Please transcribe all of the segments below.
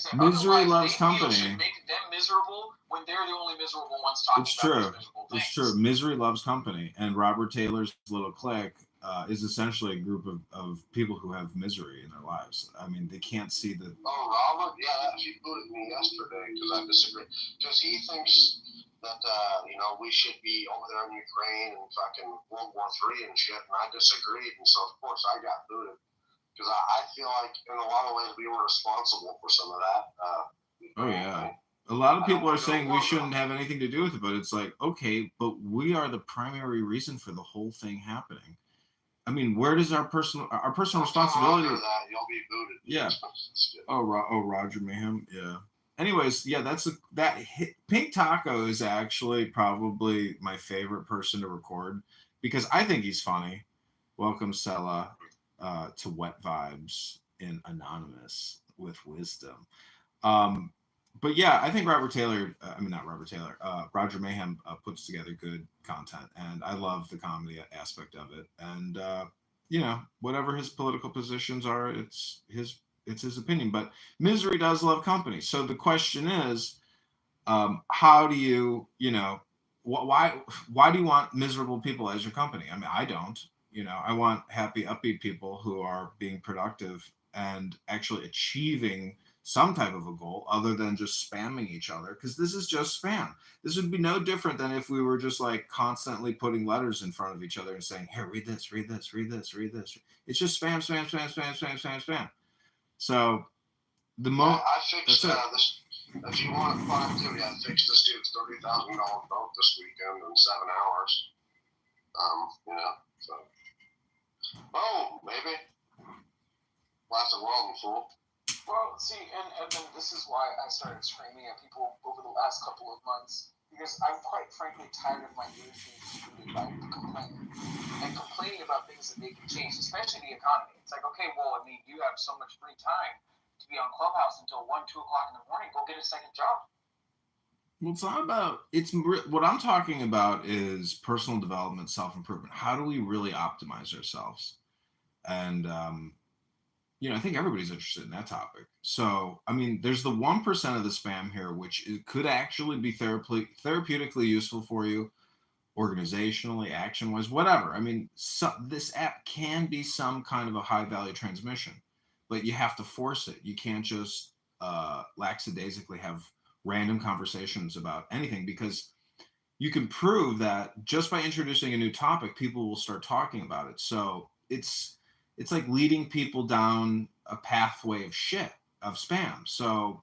said, Misery otherwise, loves company. Should make them miserable when they're the only miserable ones talking about those miserable things. It's true. Misery loves company, and Robert Taylor's little clique is essentially a group of people who have misery in their lives. I mean, they can't see the. Oh, Robert, yeah, he booted me yesterday because I disagree. Because he thinks that we should be over there in Ukraine and fucking World War III and shit, and I disagreed, and so of course I got booted because I feel like in a lot of ways we were responsible for some of that. Oh yeah. A lot of people are saying we shouldn't have anything to do with it, but it's like, okay, but we are the primary reason for the whole thing happening. I mean, where does our personal responsibility? That, you'll be booted. Yeah. Oh, Roger Mayhem. Yeah. Anyways, yeah, Pink Taco is actually probably my favorite person to record because I think he's funny. Welcome, Sella, to Wet Vibes in Anonymous with Wisdom. But yeah, I think Roger Mayhem puts together good content, and I love the comedy aspect of it. And whatever his political positions are, it's his opinion. But misery does love company. So the question is, how do you, why do you want miserable people as your company? I mean, I don't. I want happy, upbeat people who are being productive and actually achieving some type of a goal other than just spamming each other, because this is just spam. This would be no different than if we were just like constantly putting letters in front of each other and saying, here, read this, read this, read this, read this. It's just spam, spam, spam, spam, spam, spam, spam. So I fixed this. If you want productivity, I fixed this dude's $30,000 boat this weekend in 7 hours. So boom, baby. Last the world, fool. Well, see, and then this is why I started screaming at people over the last couple of months, because I'm quite frankly tired of my ears being polluted by complaining about things that they can change, especially the economy. It's like, okay, well, I mean, you have so much free time to be on Clubhouse until 1, 2 o'clock in the morning. Go get a second job. Well, it's not about, what I'm talking about is personal development, self-improvement. How do we really optimize ourselves? And, I think everybody's interested in that topic. So, I mean, there's the 1% of the spam here, which could actually be therapeutically useful for you, organizationally, action-wise, whatever. I mean, this app can be some kind of a high-value transmission, but you have to force it. You can't just lackadaisically have random conversations about anything, because you can prove that just by introducing a new topic, people will start talking about it. So it's like leading people down a pathway of spam. So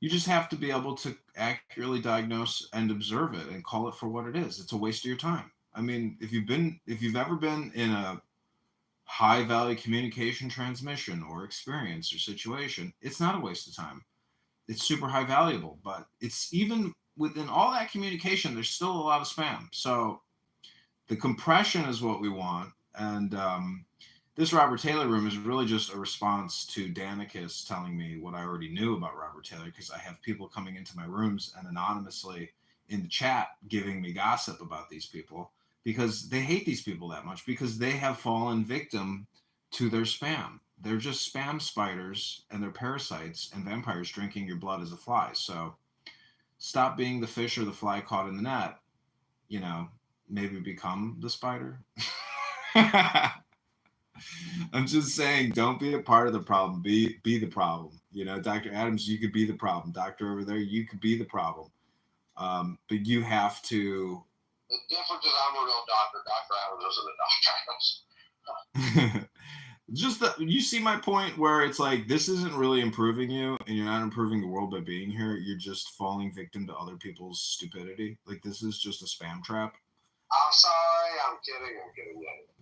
you just have to be able to accurately diagnose and observe it and call it for what it is. It's a waste of your time. I mean, if you've ever been in a high value communication transmission or experience or situation, it's not a waste of time. It's super high valuable, but it's even within all that communication, there's still a lot of spam. So the compression is what we want. And, this Robert Taylor room is really just a response to Danicus telling me what I already knew about Robert Taylor, because I have people coming into my rooms and anonymously in the chat giving me gossip about these people because they hate these people that much, because they have fallen victim to their spam. They're just spam spiders, and they're parasites and vampires drinking your blood as a fly. So stop being the fish or the fly caught in the net, maybe become the spider. I'm just saying, don't be a part of the problem. Be the problem. Dr. Adams, you could be the problem. Doctor over there, you could be the problem. But you have to. The difference is I'm a real doctor. Dr. Adams isn't a doctor. Just you see my point where it's like, this isn't really improving you, and you're not improving the world by being here. You're just falling victim to other people's stupidity. Like, this is just a spam trap. I'm sorry. I'm kidding.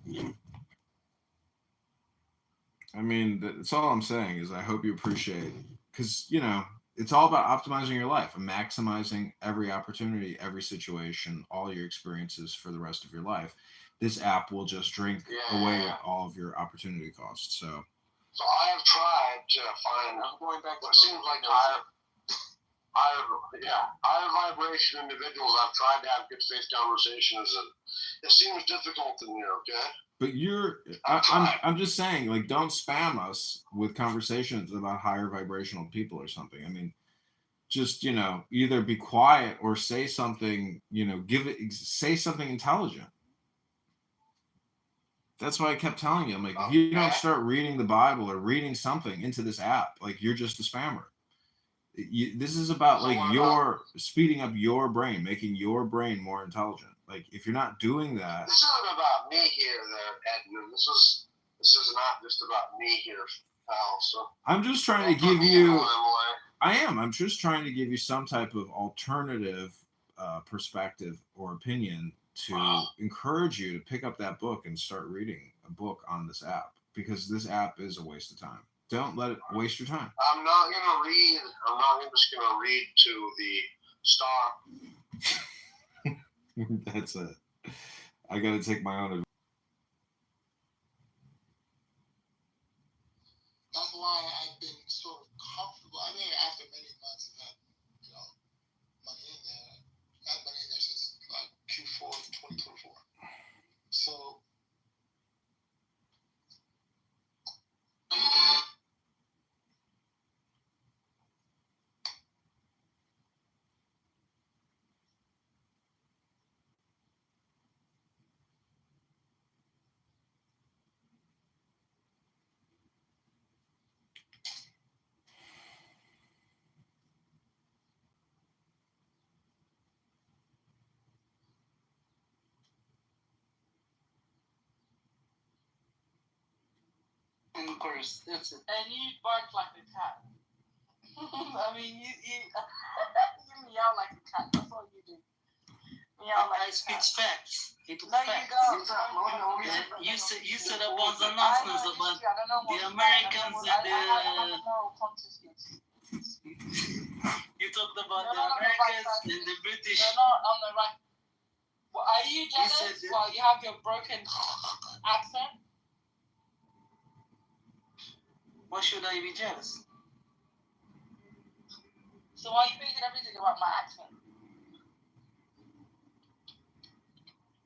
Yeah. I mean, that's all I'm saying is I hope you appreciate, because, it's all about optimizing your life and maximizing every opportunity, every situation, all your experiences for the rest of your life. This app will just drink away all of your opportunity costs. So I have tried to find. I'm going back to. It seems like higher vibration individuals. I've tried to have good faith conversations, and it seems difficult in here. Okay. But I'm just saying, like, don't spam us with conversations about higher vibrational people or something. I mean, just, either be quiet or say something, say something intelligent. That's why I kept telling you, I'm like, if you don't start reading the Bible or reading something into this app, like, you're just a spammer. This is about, like, your speeding up your brain, making your brain more intelligent. Like, if you're not doing that. This isn't about me here, Edmund. This is not just about me here, pal. So I'm just trying to give you. I'm just trying to give you some type of alternative perspective or opinion to encourage you to pick up that book and start reading a book on this app, because this app is a waste of time. Don't let it waste your time. I'm not just gonna read to the star. That's it. I gotta take my own advice. That's why I've been sort of comfortable. I mean, after many months of that, money in there, I had money in there since like Q4 2024. So. Of course, that's it. And you bark like a cat. I mean, you meow like a cat. That's all you do. Meow like I speak facts. No, you don't. You said a bunch of nonsense about the Americans and the. I have a moral consciousness. You talked about the Americans and the British. You're not on the right. Well, are you jealous while you have your broken accent? Why should I be jealous? So why are you making everything about my accent?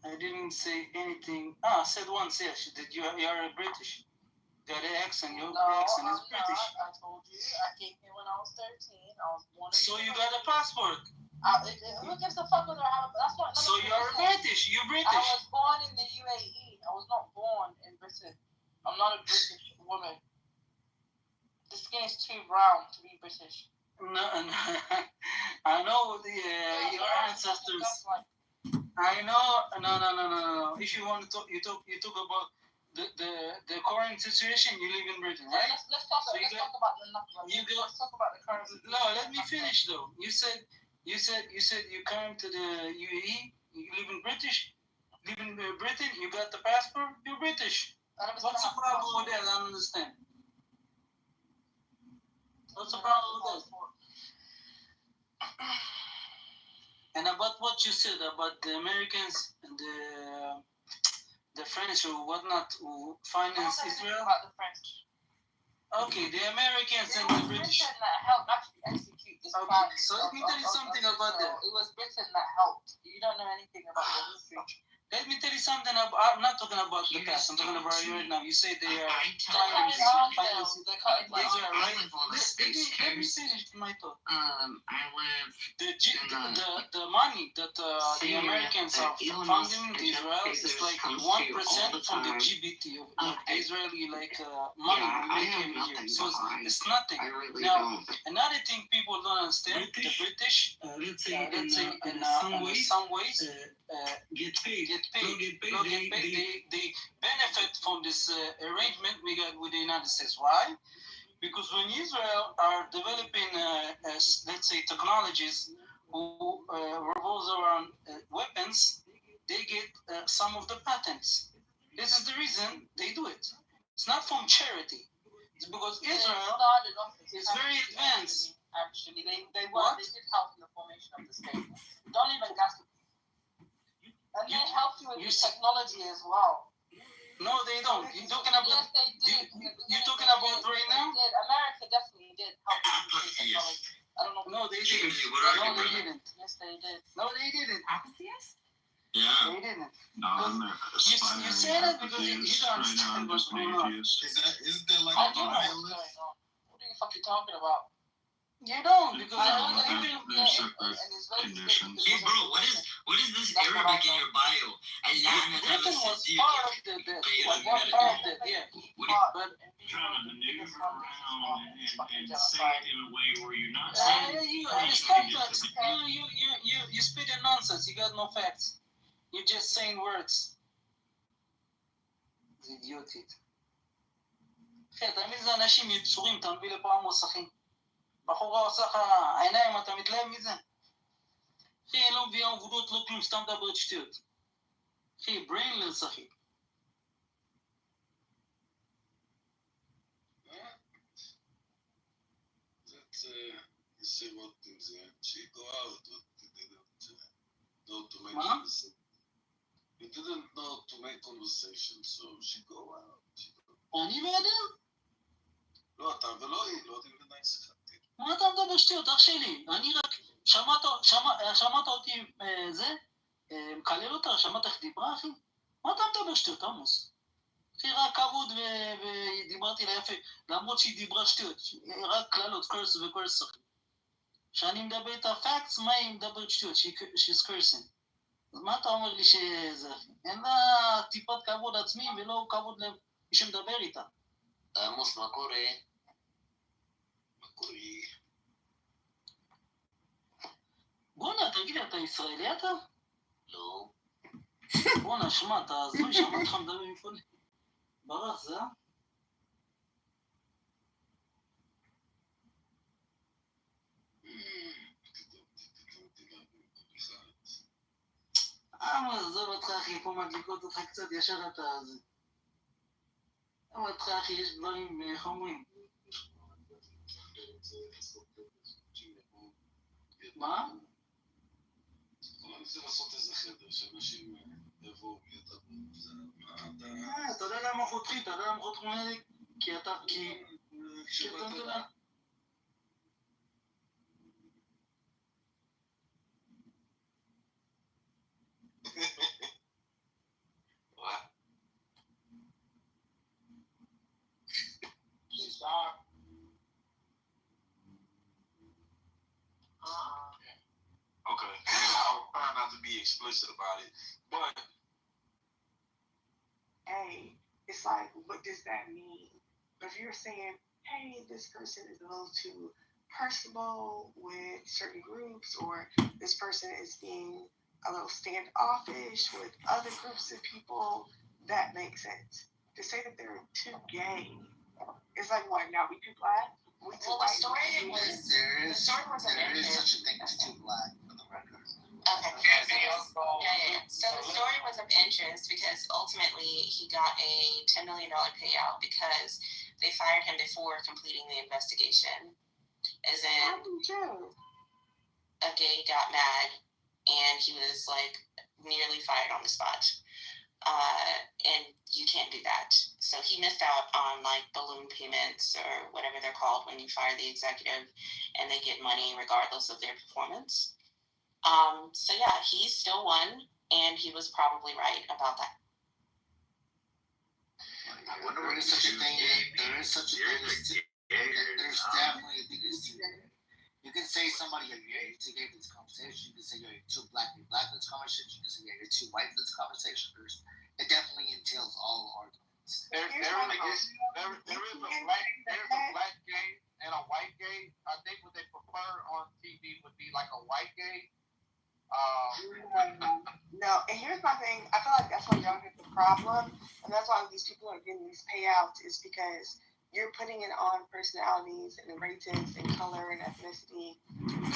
I didn't say anything. I said once, yes. You are a British. Got an accent. Your accent is British. I told you. I came here when I was 13. I was born in So you got a passport? Who gives a fuck whether I have a... That's what... So you're British. You're British. I was born in the UAE. I was not born in Britain. I'm not a British woman. The skin is too brown to be British. No. I know your ancestors. I know. No. If you want to talk, you talk about the current situation. You live in Britain, right? Let's talk about the current situation. No, let me finish though. You said you came to the UAE. You live in Britain. You got the passport. You're British. What's the problem with that? I don't understand. What's the problem with that? And about what you said about the Americans and the French or whatnot who finance Israel. About the French. Okay, the Americans and the British. Britain that helped actually execute this plan. So let me tell you something about that. It was Britain that helped. You don't know anything about the history. Let me tell you something. I'm not talking about the past. I'm talking about you right now. You say they are financing Israel, right? Let me finish my thought. The money that the Americans are funding Israel is like 1% from the GDP of Israeli money we make every year. So it's nothing. Now, another thing people don't understand: the British, let's say in some ways, get paid. They benefit from this arrangement we got with the United States. Why? Because when Israel are developing, let's say, technologies who revolves around weapons, they get some of the patents. This is the reason they do it. It's not from charity. It's because Israel is very advanced. Actually, they did help in the formation of the state. Don't even gas it. And they helped you with technology as well. No, they don't. You're talking about. Yes, they did. You're talking about right now. America definitely did help with technology. I don't know. No, they didn't. No, they didn't. Yes, they did. No, they didn't. Apatheist? Yeah. They didn't. No, I'm not You say that because you don't understand what's going on. Isn't there like I do know what's going on. What are you fucking talking about? You don't, because there's separate conditions. Hey bro, what is this Arabic in your bio? Written was part of the like one part of it, yeah. But Trying to maneuver around and say it in a way where you're not saying you stop that. You spit in nonsense. You got no facts. You're just saying words. זה אידיוטית. אחי, תמיד זה אנשים יצורים, אתה מביא לפה המוסכים. בחורה עושה לך העיניים, אתה מתלהב מזה? אחי, אין לא מביאה עבודות, לא כלום, סתם מדברת שטויות. אחי, brainless, אחי. You say what things she go out, but you didn't know to make Huh? conversation. You didn't know to make conversation, so she go out. אני לא יודע. לא, אתה ולא היא, לא יודעים לנהל שיחה. מה אתה מדבר שטויות, אח שלי? אני רק... שמעת אותי זה? מקלל אותה? שמעת איך דיברה, אחי? מה אתה מדבר שטויות, עמוס? אחי, רק כבוד ודיברתי לה יפה, למרות שהיא דיברה שטויות. רק קללות, קורס וקורס, אחי. כשאני מדבר את הפקטס, מה היא מדברת שטויות? She's cursing. אז מה אתה אומר לי שזה, אחי? אין לה טיפת כבוד עצמי ולא כבוד למי שמדבר איתה. עמוס, מה קורה? בואנה, תגיד לי, אתה ישראלי אתה? לא. בואנה, שמע, אתה הזוי, שמעת אותך מדבר מפעולה. ברח, זה? מה, עזוב אותך, אחי, פה מדליקות אותך קצת, ישר אתה זה. עזוב אותך, אחי, יש דברים, איך אומרים? מה? אני רוצה לעשות איזה חדר, שאנשים יבואו וידברו. אתה יודע למה חותכים? אתה יודע למה חותכים לי? כי אתה... כי אתה יודע... Okay, I'll try not to be explicit about it, but Hey, it's like, what does that mean? If you're saying, hey, this person is a little too personal with certain groups, or this person is being a little standoffish with other groups of people, that makes sense. To say that they're too gay, it's like, what, now we too black? We too Well, white? there is such a thing as too black, for the record. Okay. So the story was of interest because ultimately he got a $10 million payout because they fired him before completing the investigation. As in, a gay got mad and he was like nearly fired on the spot. And you can't do that. So he missed out on like balloon payments or whatever they're called when you fire the executive and they get money regardless of their performance. So yeah, he still won and he was probably right about that. I wonder what is such a thing. There is such a thing as there's definitely a thing as you can say somebody you're too gay for this conversation. You can say you're too black for this conversation. You can say you're too white for this conversation. It definitely entails all arguments. There is a black gay and a white gay. I think what they prefer on TV would be like a white gay. No, and here's my thing. I feel like that's why y'all get the problem, and that's why these people are getting these payouts, is because you're putting it on personalities and races and color and ethnicity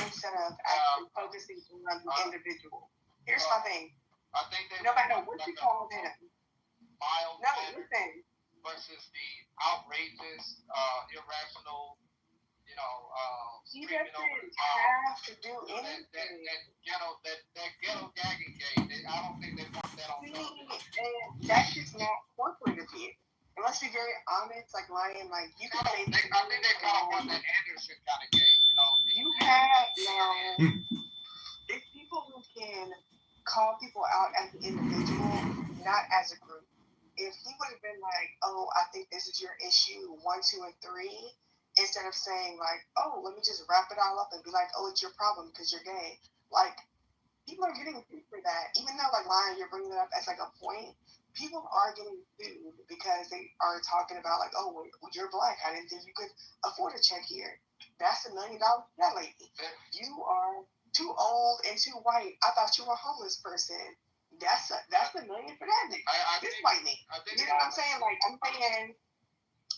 instead of actually focusing on the individual. Here's my thing. I think they Nobody knows what you call him. mild No, listen. versus the outrageous, irrational, He screaming over the doesn't top. have to do anything. That ghetto gagging gay. I don't think they want that on television. And that's just not corporate of it. And let's be very honest, like Lion, like you can say I think they kind of want that Anderson kind of gay. you have It's people who can call people out as an individual, not as a group. If he would have been like, "Oh, I think this is your issue 1, 2, and 3," instead of saying like, "Oh, let me just wrap it all up and be like, oh, it's your problem because you're gay," like people are getting sued for that. Even though like lying, you're bringing it up as like a point. People are getting sued because they are talking about like, oh, well, you're black. I didn't think you could afford a check here. That's $1 million for that lady. You are too old and too white. I thought you were a homeless person. That's $1 million for that nigga. This white nigga. You know what I'm saying? Like I'm saying,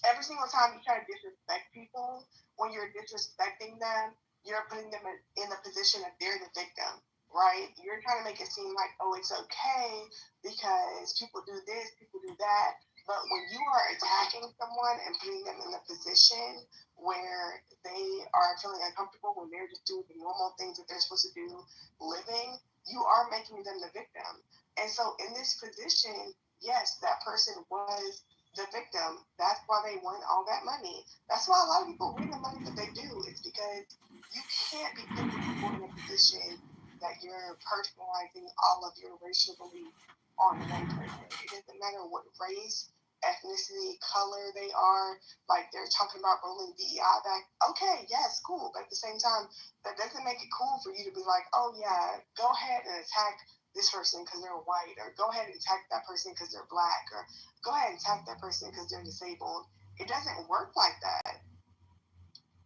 every single time you try to disrespect people, when you're disrespecting them, you're putting them in the position that they're the victim, right? You're trying to make it seem like, oh, it's okay because people do this, people do that. But when you are attacking someone and putting them in a position where they are feeling uncomfortable when they're just doing the normal things that they're supposed to do living, you are making them the victim. And so in this position, yes, that person was the victim. That's why they won all that money. That's why a lot of people win the money that they do. It's because you can't be putting people in a position that you're personalizing all of your racial beliefs on one person. It doesn't matter what race, ethnicity, color they are. Like they're talking about rolling DEI back. Okay, yes, cool. But at the same time, that doesn't make it cool for you to be like, oh yeah, go ahead and attack this person because they're white, or go ahead and attack that person because they're black, or go ahead and attack that person because they're disabled. It doesn't work like that.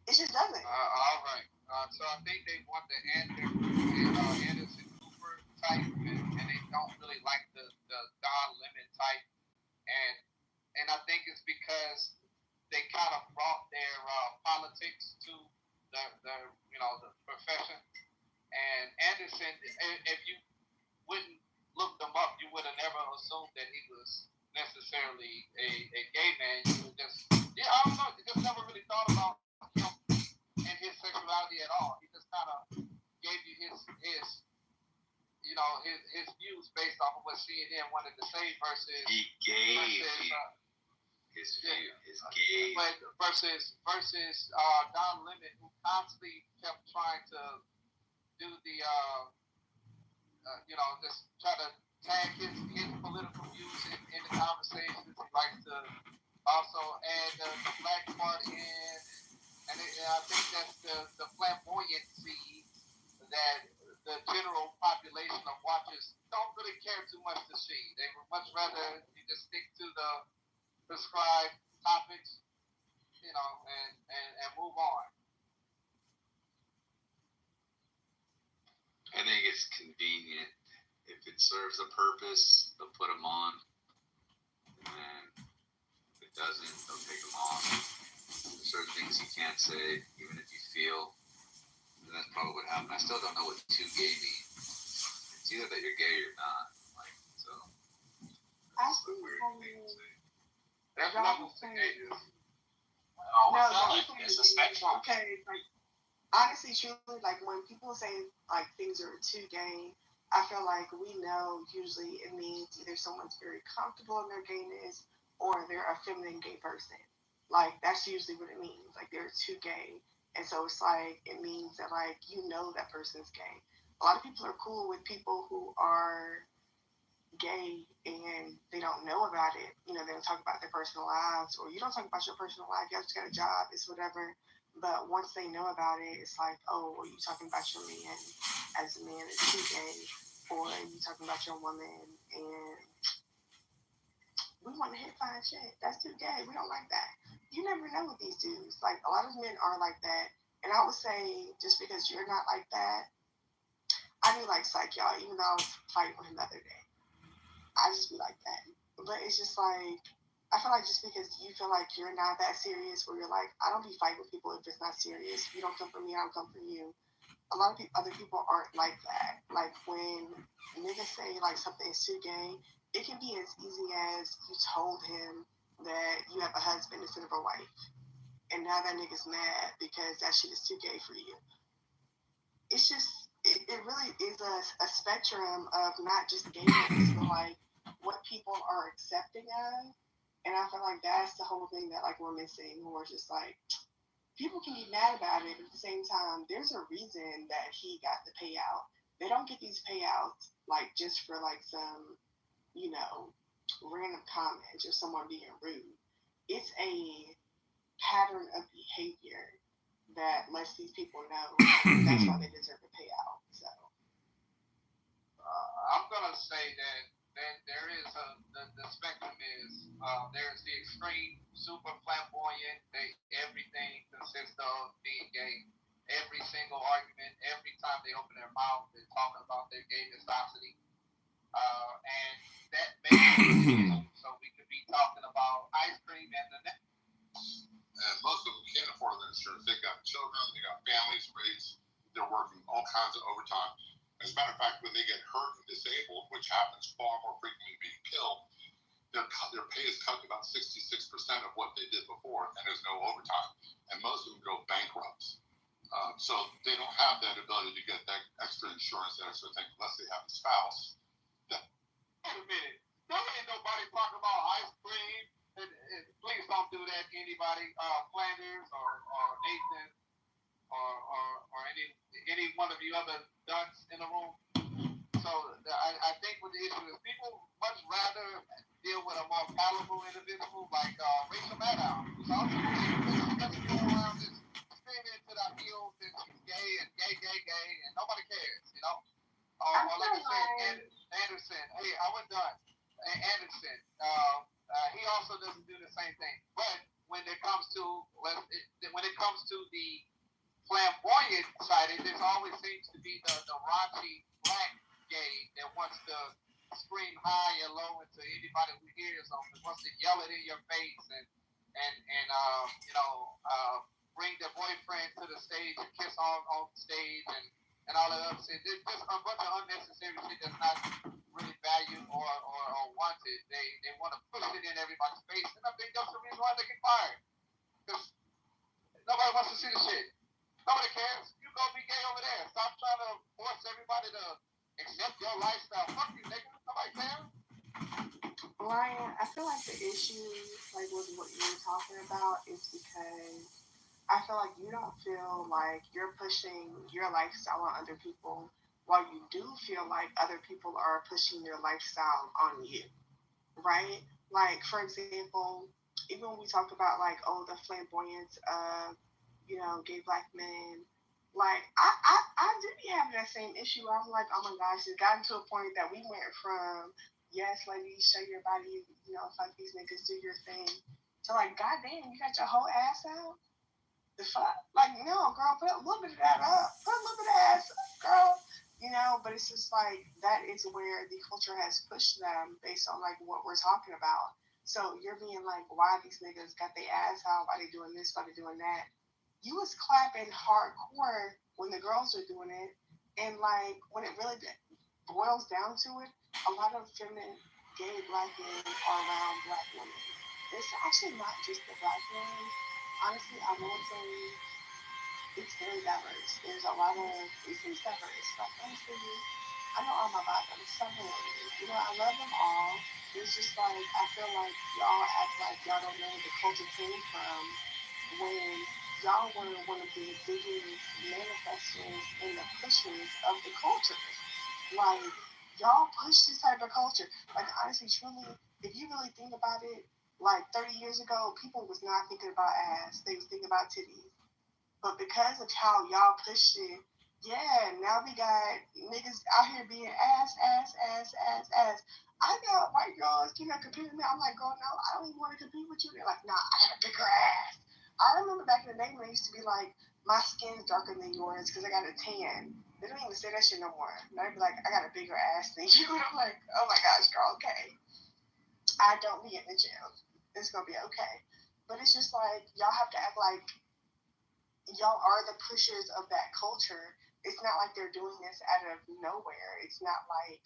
It just doesn't. All right. So I think they want the Anderson Cooper type, and they don't really like the Don Lemon type, and I think it's because they kind of brought their politics to the the profession. And Anderson, if you wouldn't look them up, you would have never assumed that he was necessarily a gay man. You would just, I don't know, you just never really thought about him and his sexuality at all. He just kind of gave you his views based off of what CNN wanted to say versus he gave his gay, but versus Don Lemon, who constantly kept trying to do the just try to tag his political views in the conversations. He likes to also add the black part in, and I think that's the flamboyancy that the general population of watchers don't really care too much to see. They would much rather you just stick to the prescribed topics, and move on. I think it's convenient. If it serves a purpose, they'll put them on. And then if it doesn't, they'll take them off. There's certain things you can't say, even if you feel. And that's probably what happened. I still don't know what too gay means. It's either that you're gay or not. So. That's a weird thing to say. There's levels to gayness. It's a spectrum. Okay, like honestly, truly, like when people say like things are too gay, I feel like we know usually it means either someone's very comfortable in their gayness or they're a feminine gay person. Like that's usually what it means. Like they're too gay, and so it's like it means that like that person's gay. A lot of people are cool with people who are gay and they don't know about it. They don't talk about their personal lives, or you don't talk about your personal life. You just got a job, it's whatever. But once they know about it, it's like, oh, well, you talking about your man as a man is too gay, or you talking about your woman and we want to hit fine shit. That's too gay. We don't like that. You never know with these dudes. Like a lot of men are like that, and I would say just because you're not like that, I do like psych y'all. Even though I was fighting with him the other day. I just be like that. But it's just like, I feel like just because you feel like you're not that serious, where you're like, I don't be fighting with people if it's not serious. You don't come for me, I don't come for you. A lot of other people aren't like that. Like when niggas say like something is too gay, it can be as easy as you told him that you have a husband instead of a wife. And now that nigga's mad because that shit is too gay for you. It's just, it really is a spectrum of not just gayness, but like what people are accepting of. And I feel like that's the whole thing that like we're missing. We're just like, people can be mad about it, but at the same time, there's a reason that he got the payout. They don't get these payouts like just for like some, random comments or someone being rude. It's a pattern of behavior that lets these people know that's why they deserve a payout. So I'm gonna say that there is the spectrum is there's the extreme, super flamboyant. Everything consists of being gay. Every single argument, every time they open their mouth, they're talking about their gay viscosity, and that makes so we could be talking about ice cream and the next. And most of them can't afford their insurance. They got children, they got families raised, they're working all kinds of overtime. As a matter of fact, when they get hurt and disabled, which happens far more frequently than being killed, their pay is cut to about 66% of what they did before, and there's no overtime. And most of them go bankrupt. So they don't have that ability to get that extra insurance, that extra thing, unless they have a spouse. Wait a minute. There ain't nobody talking about ice cream. And please don't do that to anybody. Flanders or Nathan or any one of you other dunks in the room. So I think what the issue is, people much rather deal with a more palatable individual like Rachel Maddow, who's also doesn't go around just screaming to the heels that she's gay and nobody cares, Or like I said, Anderson. Hey, I was done. Anderson. He also doesn't do the same thing. But when it comes to the flamboyant side, there always seems to be the raunchy black gay that wants to scream high and low into anybody who hears them, that wants to yell it in your face and bring their boyfriend to the stage and kiss on stage and all that other shit. There's just a bunch of unnecessary shit that's not really valued or wanted. They want to push it in everybody's face, and I think that's the reason why they get fired. Because nobody wants to see the shit. Nobody cares. You go be gay over there. Stop trying to force everybody to accept your lifestyle. Fuck you, nigga. Nobody cares. Ryan, I feel like the issue, like with what you're talking about, is because I feel like you don't feel like you're pushing your lifestyle on other people, while you do feel like other people are pushing their lifestyle on you, right? Like, for example, even when we talk about like, the flamboyance of, gay black men, like I did be having that same issue. I'm like, oh my gosh, it gotten to a point that we went from, yes, ladies, show your body, fuck these niggas, do your thing, to like, goddamn, you got your whole ass out. The fuck? Like, no, girl, put a little bit of that up. Put a little bit of ass up, girl. But it's just like, that is where the culture has pushed them based on like what we're talking about. So you're being like, why these niggas got their ass out? Why they doing this? Why they doing that? You was clapping hardcore when the girls are doing it. And like, when it really boils down to it, a lot of feminine gay black men are around black women. It's actually not just the black men. Honestly, I will say it's very diverse. There's a lot of, it's diverse. Like, honestly, I know all my bottoms, some ladies. I love them all. It's just like, I feel like y'all act like y'all don't know where the culture came from when y'all were one of the biggest manifestors and the pushers of the culture. Like, y'all push this type of culture. Like, honestly, truly, if you really think about it, like 30 years ago, people was not thinking about ass. They was thinking about titties. But because of how y'all pushed it, yeah, now we got niggas out here being ass. I got white girls, competing with me. I'm like, girl, no, I don't even want to compete with you. They're like, nah, I got a bigger ass. I remember back in the day when they used to be like, my skin's darker than yours because I got a tan. They don't even say that shit no more. Now they be like, I got a bigger ass than you. And I'm like, oh my gosh, girl, okay. I don't be in the gym. It's gonna be okay. But it's just like, y'all have to act like y'all are the pushers of that culture. It's not like they're doing this out of nowhere. It's not like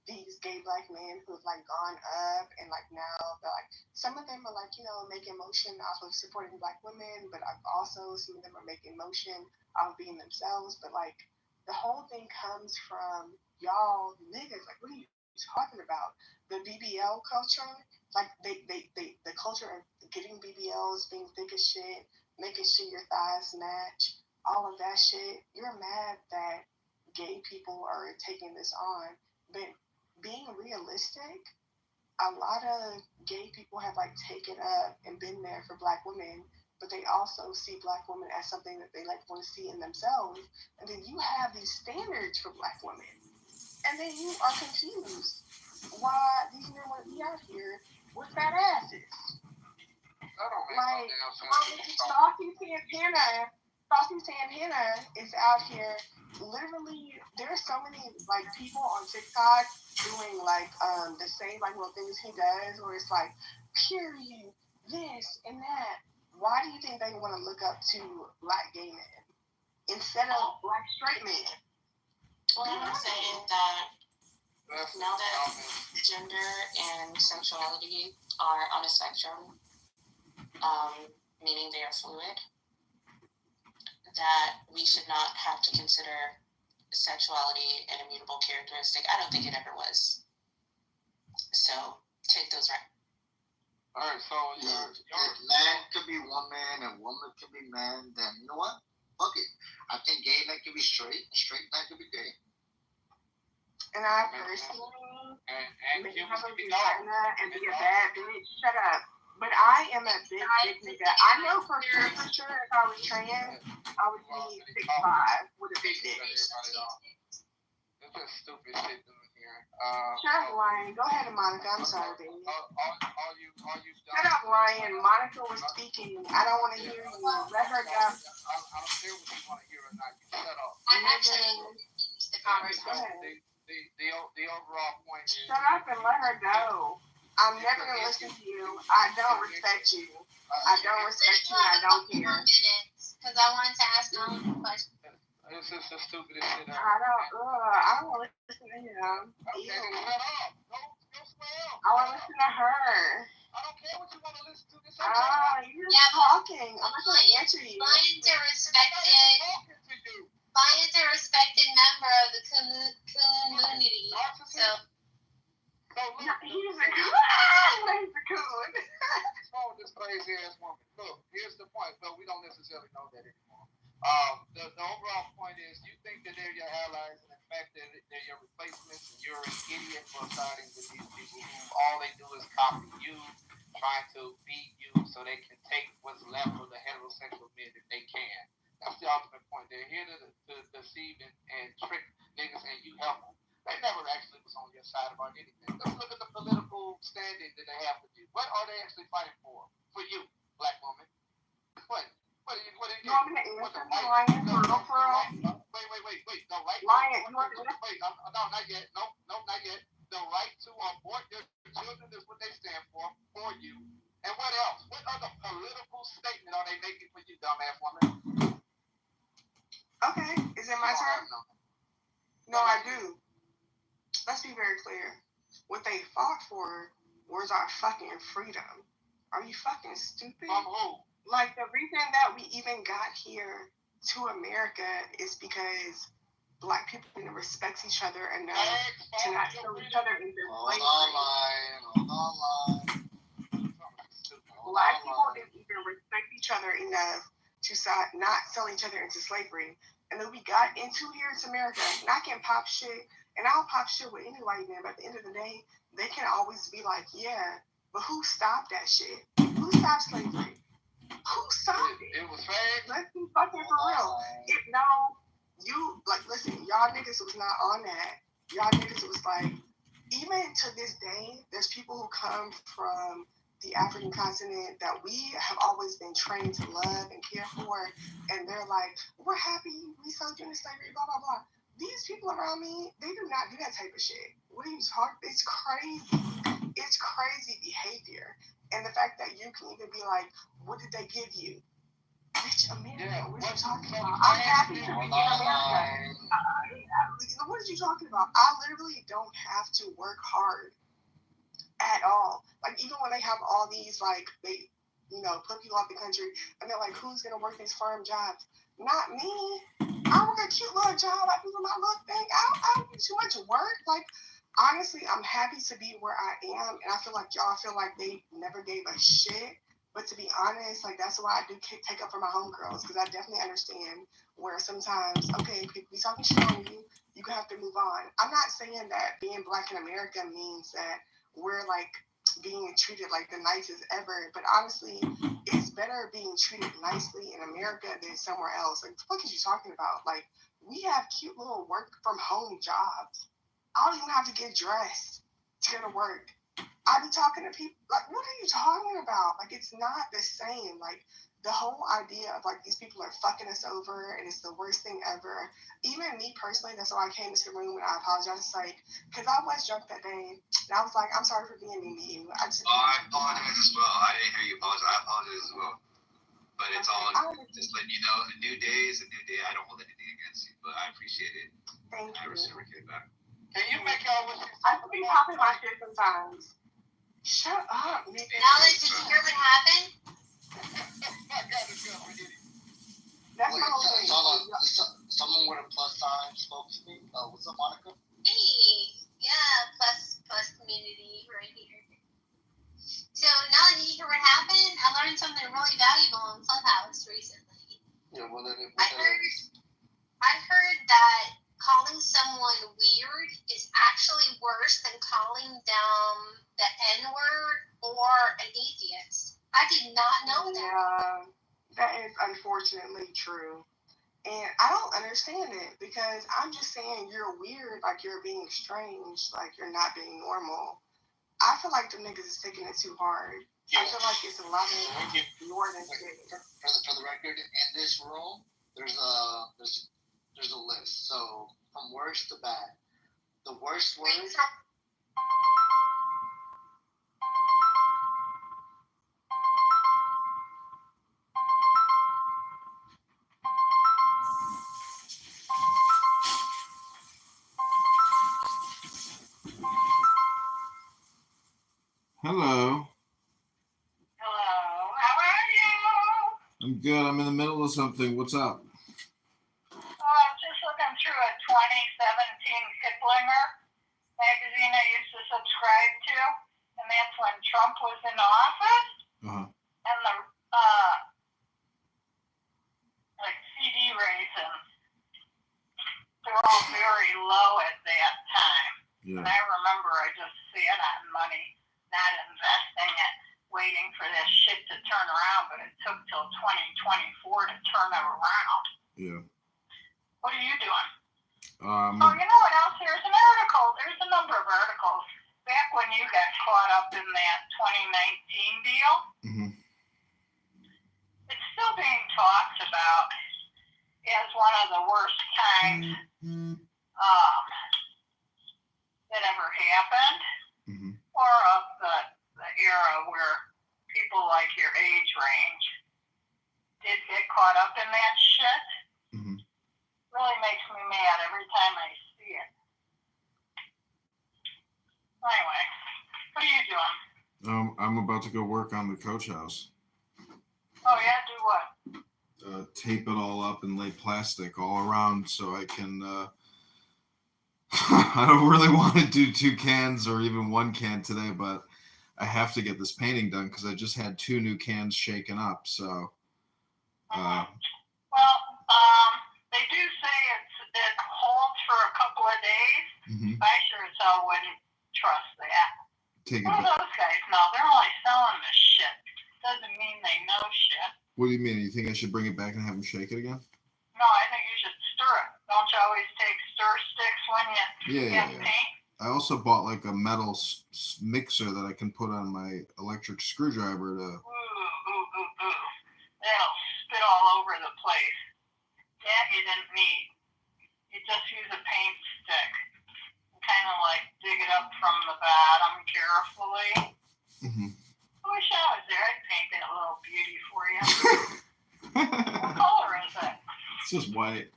these gay black men who have like gone up and like now they're like, some of them are like, making motion off of supporting black women, but also some of them are making motion off of being themselves. But like, the whole thing comes from y'all niggas. Like, what are you talking about? The BBL culture, like the culture of getting BBLs, being thick as shit, making sure your thighs match, all of that shit. You're mad that gay people are taking this on. But being realistic, a lot of gay people have like taken up and been there for black women, but they also see black women as something that they like want to see in themselves. And then you have these standards for black women. And then you are confused why these men want to be out here with fat asses. Like, Saucy Santana is out here. Literally, there's so many like people on TikTok doing like the same like little things he does, where it's like period, this and that. Why do you think they want to look up to black gay men instead of black straight men? Well, I'm saying that now that gender and sexuality are on a spectrum, meaning they are fluid, that we should not have to consider sexuality an immutable characteristic. I don't think it ever was. So take those right. All right, so if man could be woman and woman could be man, then you know what? Fuck it. I think gay men could be straight, and straight men could be gay. And I personally may have a vagina and be a bad bitch. Shut up. But I am a big nigga. I know for sure if I was trans, I would be 6'5" with a big dick. It's just stupid shit doing here. Shut up, Ryan. Go ahead, Monica. I'm sorry, baby. All you Shut up, Ryan. Monica was speaking. I don't want to hear you. Let her go. I don't care what you want to hear or not. You shut up. I'm actually the conversation. The overall point is... Shut up and let her go. I'm never going to listen to you. I don't respect you. I don't respect you. I don't care. Because I wanted to ask my own question. This is the stupidest shit ever. I don't want to listen to him. Okay, then shut up. Go swell. I want to listen to her. I don't care what you want to listen to. This you're talking. I'm not going to answer you. Lions are respected member of the community. So he's a coon. He's a coon. What's wrong with this crazy ass woman? Look, here's the point. But we don't necessarily know that anymore. The overall point is you think that they're your allies, and in fact they're your replacements, and you're an idiot for siding with these people who all they do is copy you, trying to beat you so they can take what's left of the heterosexual men if they can. That's the ultimate point. They're here to deceive and trick niggas, and you help them. They never actually was on your side about anything. Let's look at the political standing that they have with you. What are they actually fighting for? For you, black woman. What are you? You want me to answer the Lion for real? Wait. The right Lion, to abort. Wait, no, not yet. No, not yet. The right to abort their children is what they stand for you. And what else? What other political statement are they making for you, dumbass woman? Okay, is it my turn? No, I do. Let's be very clear. What they fought for was our fucking freedom. Are you fucking stupid? From who? Like, the reason that we even got here to America is because black people didn't respect each other enough to not sell each other into slavery. Hold on. Black people didn't even respect each other enough to not sell each other into slavery. And then we got into here to America, and I can pop shit, and I'll pop shit with any white man, but at the end of the day, they can always be like, yeah, but who stopped that shit? Who stopped slavery? Who stopped it? It was fake. Let's be fucking for real. Listen, y'all niggas was not on that. Y'all niggas was like, even to this day, there's people who come from the African continent that we have always been trained to love and care for, and they're like, we're happy we sold you into slavery, blah, blah, blah. These people around me, they do not do that type of shit. What are you talking? It's crazy. It's crazy behavior. And the fact that you can even be like, what did they give you? Bitch, America, what are you talking about? I'm happy to be in America. What are you talking about? I literally don't have to work hard at all. Like, even when they have all these, like, they, put people out the country, and they're like, who's going to work these farm jobs? Not me. I work a cute little job. I do my little thing. I don't do too much work. Like, honestly, I'm happy to be where I am, and I feel like y'all feel like they never gave a shit. But to be honest, like that's why I do take up for my homegirls, because I definitely understand where sometimes, okay, people be talking shit on you, you have to move on. I'm not saying that being Black in America means that we're like being treated like the nicest ever, but honestly, it's better being treated nicely in America than somewhere else. Like, what are you talking about? Like, we have cute little work from home jobs. I don't even have to get dressed to go to work. I be talking to people like, what are you talking about? Like, it's not the same. Like, the whole idea of like these people are fucking us over and it's the worst thing ever. Even me personally, that's why I came into the room and I apologize. It's like, because I was drunk that day and I was like, I'm sorry for being mean to you. I apologize as well. I didn't hear you apologize. I apologize as well. But it's all just letting you know, a new day is a new day. I don't hold anything against you, but I appreciate it. Thank you. I reciprocate back. Can you make out with I could be talking about shit sometimes. Shut up, nigga. Knowledge, did you hear what happened? That's my whole thing. Someone with a plus sign spoke to me. What's up, Monica? Hey, yeah, plus community right here. So, Knowledge, did you hear what happened? I learned something really valuable in Clubhouse recently. Yeah, I heard that calling someone weird is actually worse than calling them the N-word or an atheist. I did not know that. Yeah, that is unfortunately true. And I don't understand it because I'm just saying you're weird, like you're being strange, like you're not being normal. I feel like the niggas is taking it too hard. I feel like it's a lot more than shit. For the record, in this room, there's a list. So from worst to bad, the worst word. Hello. Hello. How are you? I'm good. I'm in the middle of something. What's up? I'm just looking through a 2017 Kiplinger magazine I used to subscribe to, and that's when Trump was in office. Uh-huh. And the like CD ratings, they were all very low at that time. Yeah. And I remember I just sat on money, not investing it, waiting for this shit to turn around, but it took till 2024 to turn it around. Yeah. What are you doing? Oh, you know what else? There's an article. There's a number of articles back when you got caught up in that 2019 deal. Mm-hmm. It's still being talked about as one of the worst times that ever happened, or of the era where people like your age range did get caught up in that shit. Really makes me mad every time I see it. Anyway, what are you doing? I'm about to go work on the coach house. Oh yeah, do what? Tape it all up and lay plastic all around so I can. I don't really want to do 2 cans or even 1 can today, but I have to get this painting done because I just had 2 new cans shaken up. So. They do say it holds for a couple of days. I sure as hell wouldn't trust that. What do those guys know? They're only selling this shit. Doesn't mean they know shit. What do you mean? You think I should bring it back and have them shake it again? No, I think you should stir it. Don't you always take stir sticks when you have paint? I also bought like a metal mixer that I can put on my electric screwdriver to. Ooh. That'll spit all over the place. That you didn't need. You just use a paint stick. Kind of like dig it up from the bottom carefully. I wish I was there. I'd paint that little beauty for you. What color is it? It's just white.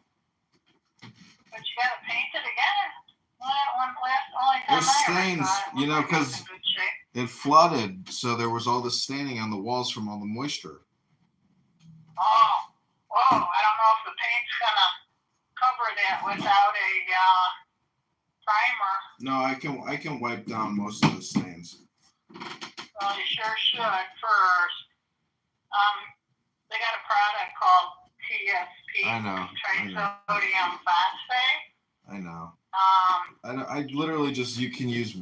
But you gotta paint it again. Only time There's stains, you know, because it flooded, so there was all this staining on the walls from all the moisture. Oh, whoa! I don't know if the paint's gonna cover that without a primer. No, I can wipe down most of the stains. Well, you sure should first. They got a product called TSP. I know. Trisodium phosphate. I know. I literally just, you can use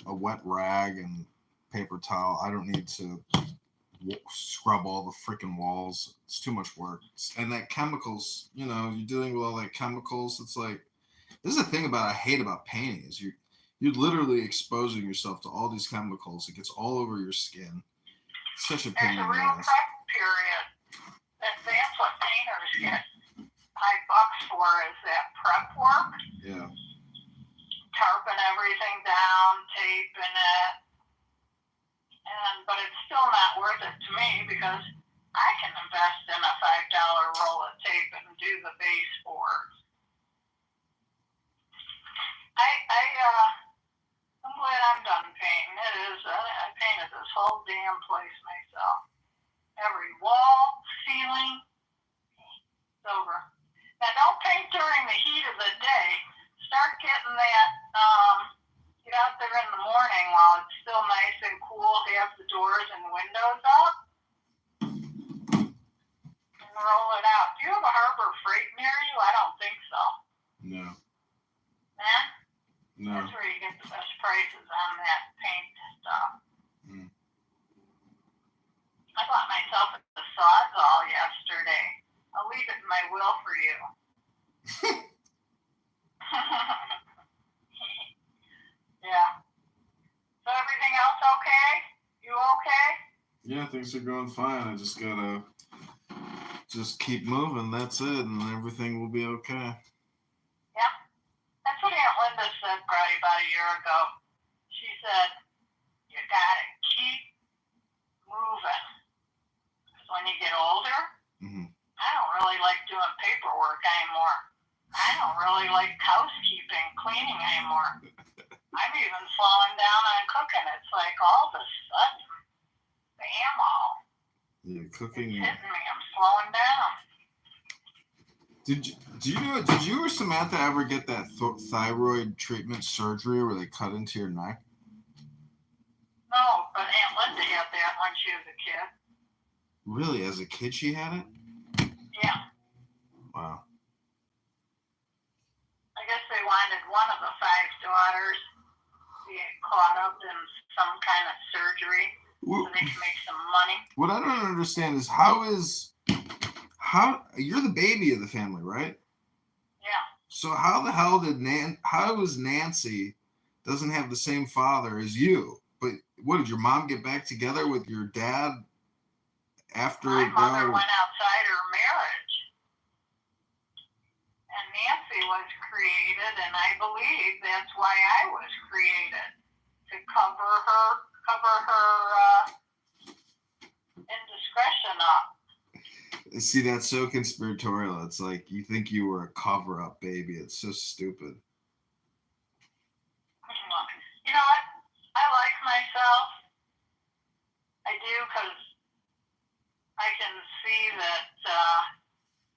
a wet rag and paper towel. I don't need to scrub all the freaking walls. It's too much work. And that chemicals, you're dealing with all that chemicals. It's like, this is the thing I hate about painting is you're literally exposing yourself to all these chemicals. It gets all over your skin. It's such a pain in the There's a real ass. prep period. That's what painters get $5 for, is that prep work. Yeah. Tarping everything down, taping it. But it's still not worth it to me because I can invest in a $5 roll of tape and do the baseboards. I'm glad I'm done painting. It is. I painted this whole damn place myself. Every wall, ceiling, it's over. Now don't paint during the heat of the day. Start getting that. Get out there in the morning while it's still nice and cool. Have the doors and windows up. And roll it out. Do you have a Harbor Freight near you? I don't think so. No. Nah? No. That's where you get the best prices on that paint stuff. Mm. I bought myself a Sawzall yesterday. I'll leave it in my will for you. Yeah. So everything else okay? You okay? Yeah, things are going fine. I just gotta keep moving. That's it, and everything will be okay. Yeah. That's what Aunt Linda said probably about a year ago. She said, you gotta keep moving. Because when you get older, I don't really like doing paperwork anymore. I don't really like housekeeping, cleaning anymore. I'm even slowing down on cooking. It's like all of a sudden, bam all. Yeah, cooking. It's hitting me. I'm slowing down. Did you or Samantha ever get that thyroid treatment surgery where they cut into your neck? No, but Aunt Linda had that when she was a kid. Really? As a kid she had it? Yeah. Wow. I guess they wanted one of the 5 daughters to get caught up in some kind of surgery so they can make some money. What I don't understand is how you're the baby of the family, right? Yeah. So how the hell how is Nancy doesn't have the same father as you? But what, did your mom get back together with your dad after? My mother went outside her marriage. And Nancy was created, and I believe that's why I was created, to cover her indiscretion up. See, that's so conspiratorial. It's like you think you were a cover-up baby. It's so stupid. You know what? I like myself. I do, because I can see that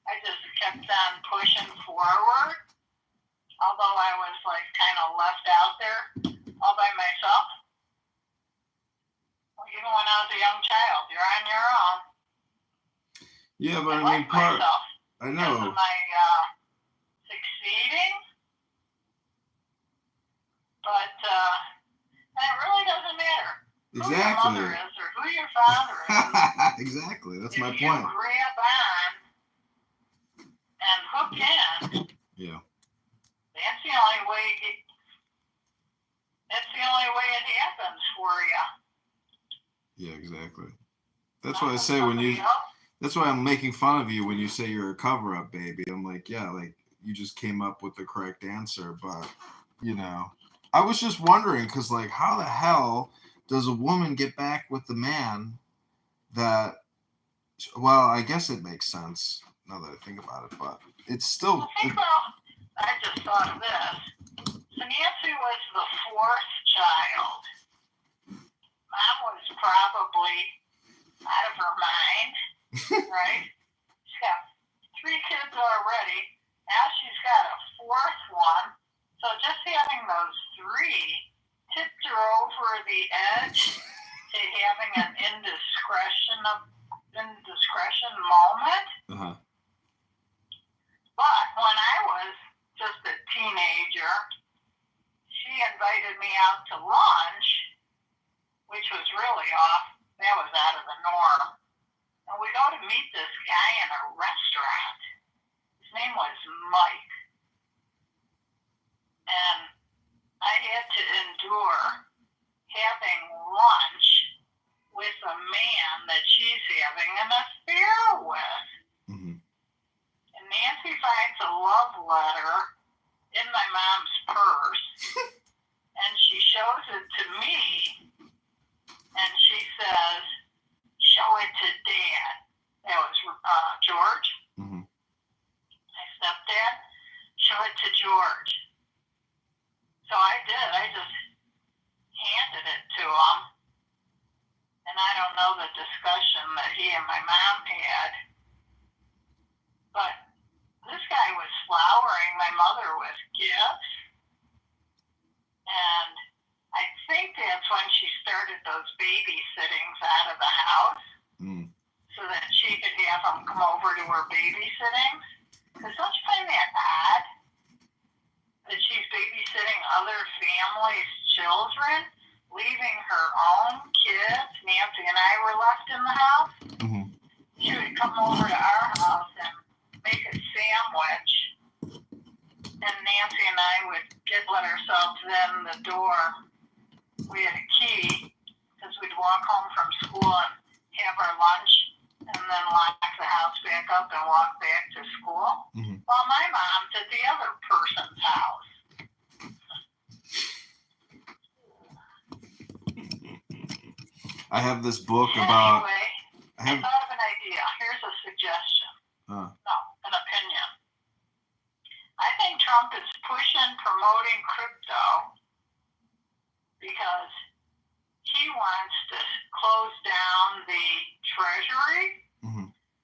I just kept on pushing forward, although I was like kind of left out there all by myself. Well, even when I was a young child, you're on your own. Yeah, but I mean, myself I know. Because of my succeeding, but it really doesn't matter. Exactly. Who your mother is or who your father is. Exactly. That's my if point. you grab on and hook in. Yeah. That's the only way. That's the only way it happens for you. Yeah, exactly. That's why I say that's why I'm making fun of you when you say you're a cover-up baby. I'm like, yeah, like you just came up with the correct answer, but I was just wondering because, like, how the hell does a woman get back with the man that? Well, I guess it makes sense now that I think about it, but it's still. I just thought of this. So Nancy was the 4th child. Mom was probably out of her mind, right? She's got 3 kids already. Now she's got a 4th one. So just having those 3 tipped her over the edge to having an indiscretion connection moment. Uh-huh. But when I was just a teenager, she invited me out to lunch, which was really off. That was out of the norm. And we go to meet this guy in a restaurant. His name was Mike. And I had to endure having lunch with a man that she's having an affair with. Mm-hmm. And Nancy finds a love letter in my mom's purse, and she shows it to me, and she says, show it to Dad. That was George. Mm-hmm. My stepdad. Show it to George. So I did. I just handed it to him. And I don't know the discussion that he and my mom had. But this guy was flowering my mother with gifts. And I think that's when she started those babysittings out of the house. Mm. So that she could have him come over to her babysittings. Because don't you find that odd? That she's babysitting other families' children, leaving her own kids. Nancy and I were left in the house. Mm-hmm. She would come over to our house and make a sandwich. And Nancy and I would let ourselves in the door. We had a key because we'd walk home from school and have our lunch and then lock the house back up and walk back to school. Mm-hmm. While my mom's at the other person's house. I have this book about. Anyway, I thought of an idea. Here's a suggestion. No, an opinion. I think Trump is promoting crypto because he wants to close down the Treasury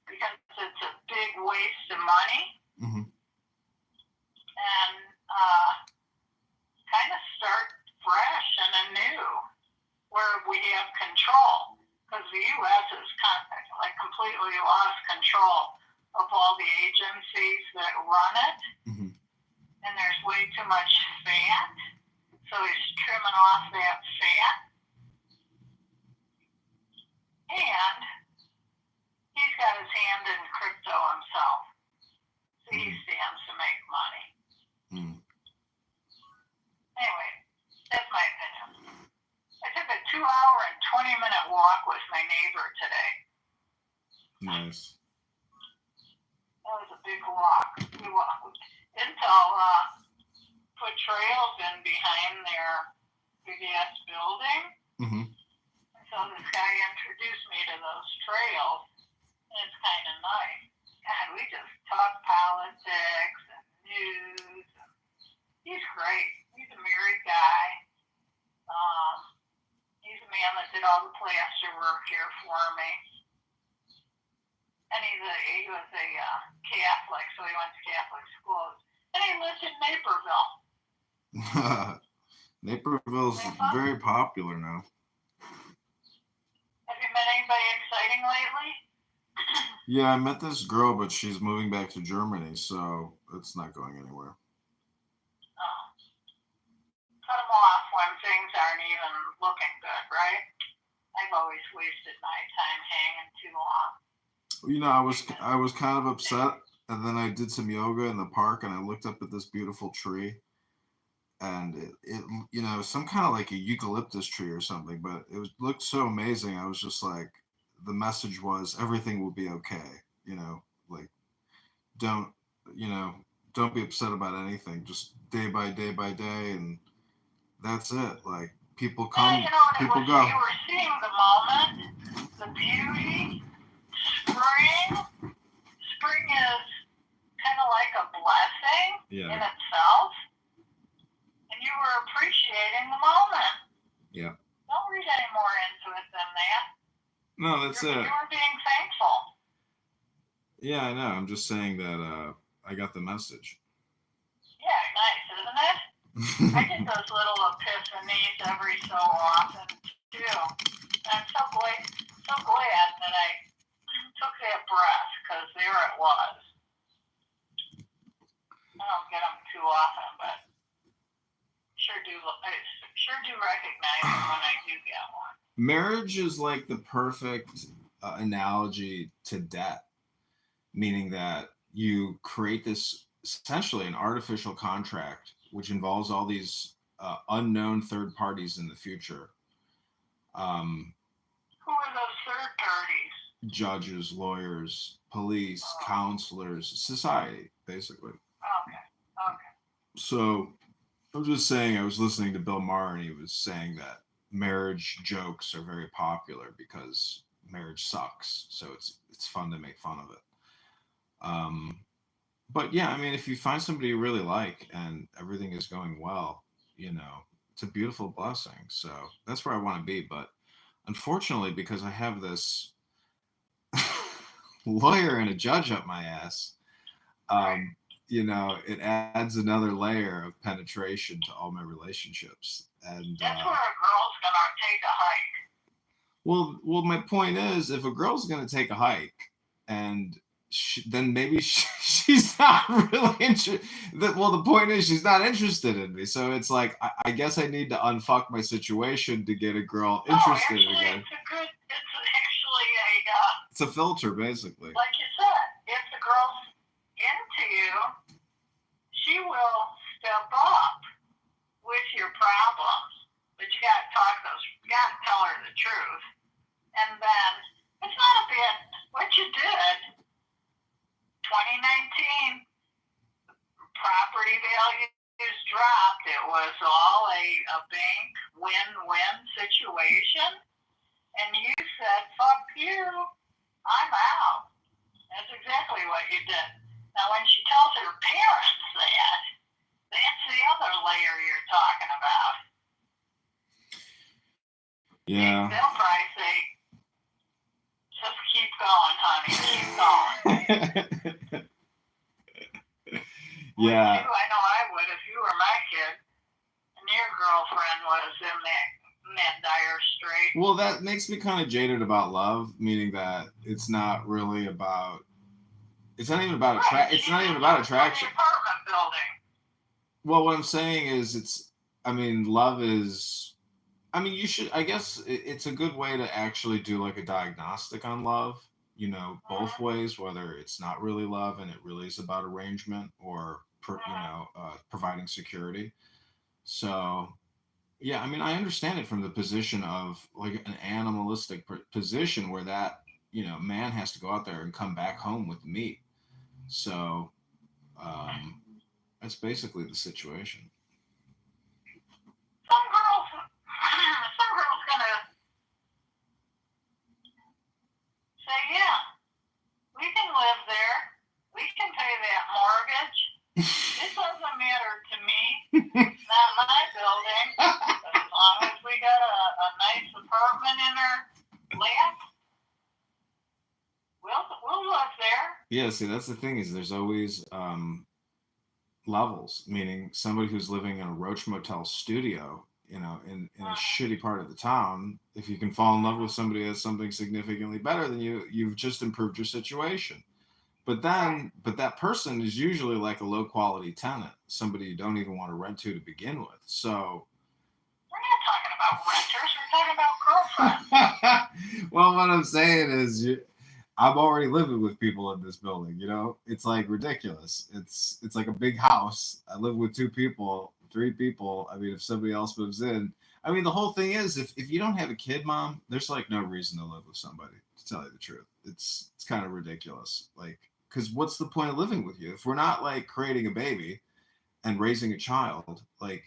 because it's a big waste of money. Mm-hmm. And kind of start fresh and anew where we have control. Because the U.S. has completely lost control of all the agencies that run it. Mm-hmm. And there's way too much fat. So he's trimming off that fat. And he's got his hand in crypto himself. So he stands to make money. Mm. Anyway, that's my opinion. I took a 2-hour and 20-minute walk with my neighbor today. Nice. That was a big walk. We walked. Intel put trails in behind their big-ass building. Mm-hmm. So this guy introduced me to those trails, and it's kind of nice. God, we just talk politics and news. And he's great. He's a married guy. He's a man that did all the plaster work here for me. And he was a Catholic, so he went to Catholic schools. And he lives in Naperville. Naperville's very popular now. Have you met anybody exciting lately? Yeah, I met this girl, but she's moving back to Germany, so it's not going anywhere. Oh. Cut them off when things aren't even looking good, right? I've always wasted my time hanging too long. You know, I was kind of upset, and then I did some yoga in the park, and I looked up at this beautiful tree, and it you know, some kind of like a eucalyptus tree or something, but it looked so amazing. I was just like, the message was everything will be okay. You know, like don't be upset about anything. Just day by day by day, and that's it. Like people come, people go. You were seeing the moment, the beauty. Spring is kind of like a blessing in itself, and you were appreciating the moment. Yeah. Don't read any more into it than that. No, that's it. You were being thankful. Yeah, I know. I'm just saying that I got the message. Yeah, nice, isn't it? I get those little epiphanies every so often too. And I'm so glad that I took that breath, because there it was. I don't get them too often, but sure do recognize them when I do get one. Marriage is like the perfect analogy to debt, meaning that you create this essentially an artificial contract which involves all these unknown third parties in the future. Who are those third parties? Judges, lawyers, police, counselors, society, basically. Okay. So I'm just saying, I was listening to Bill Maher and he was saying that marriage jokes are very popular because marriage sucks. So it's fun to make fun of it. But yeah, I mean, if you find somebody you really like and everything is going well, it's a beautiful blessing. So that's where I want to be. But unfortunately, because I have this lawyer and a judge up my ass, it adds another layer of penetration to all my relationships. And that's where a girl's gonna take a hike. Well, my point is, if a girl's gonna take a hike, and then maybe she's not really interested. Well, the point is, she's not interested in me. So it's like, I guess I need to unfuck my situation to get a girl interested again. It's a filter, basically. Like you said, if the girl's into you, she will step up with your problems. But you gotta tell her the truth. And then, it's not a bad, what you did, 2019, property values dropped. It was all a bank win-win situation. And you said, fuck you, I'm out. That's exactly what you did. Now, when she tells her parents that, that's the other layer you're talking about. Yeah. They'll probably say, just keep going, honey, keep going. Yeah. I know I would if you were my kid and your girlfriend was in that dire strait. Well, that makes me kind of jaded about love, meaning that it's not really about. It's not even about It's not even about attraction. Apartment building. Well, what I'm saying is, love is. You should. I guess it's a good way to actually do like a diagnostic on love. Both ways, whether it's not really love and it really is about arrangement or providing security. So. Yeah, I understand it from the position of like an animalistic position where that, man has to go out there and come back home with meat. So that's basically the situation. Some girls gonna say, yeah, we can live there. We can pay that mortgage. It doesn't matter to me. It's not my building. But as long as we got a nice apartment in our lap, we'll live there. Yeah, see, that's the thing is there's always levels, meaning somebody who's living in a Roach Motel studio, in a shitty part of the town, if you can fall in love with somebody that's something significantly better than you, you've just improved your situation. But that person is usually like a low quality tenant, somebody you don't even want to rent to begin with. So we're not talking about renters, we're talking about girlfriends. Well, what I'm saying is I'm already living with people in this building, it's like ridiculous. It's like a big house. I live with 2 people, 3 people. If somebody else moves in, the whole thing is if you don't have a kid, Mom, there's like no reason to live with somebody, to tell you the truth. It's kind of ridiculous. Like, because what's the point of living with you? If we're not like creating a baby and raising a child, like,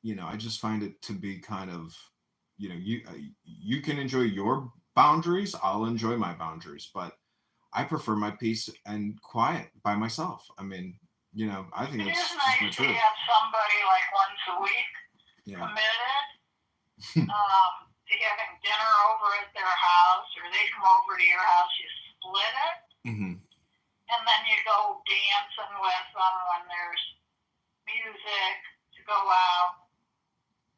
I just find it to be kind of, you can enjoy your boundaries. I'll enjoy my boundaries, but I prefer my peace and quiet by myself. I think that's just my truth. To have somebody like once a week committed to having dinner over at their house, or they come over to your house, you split it. Mm-hmm. And then you go dancing with them when there's music to go out.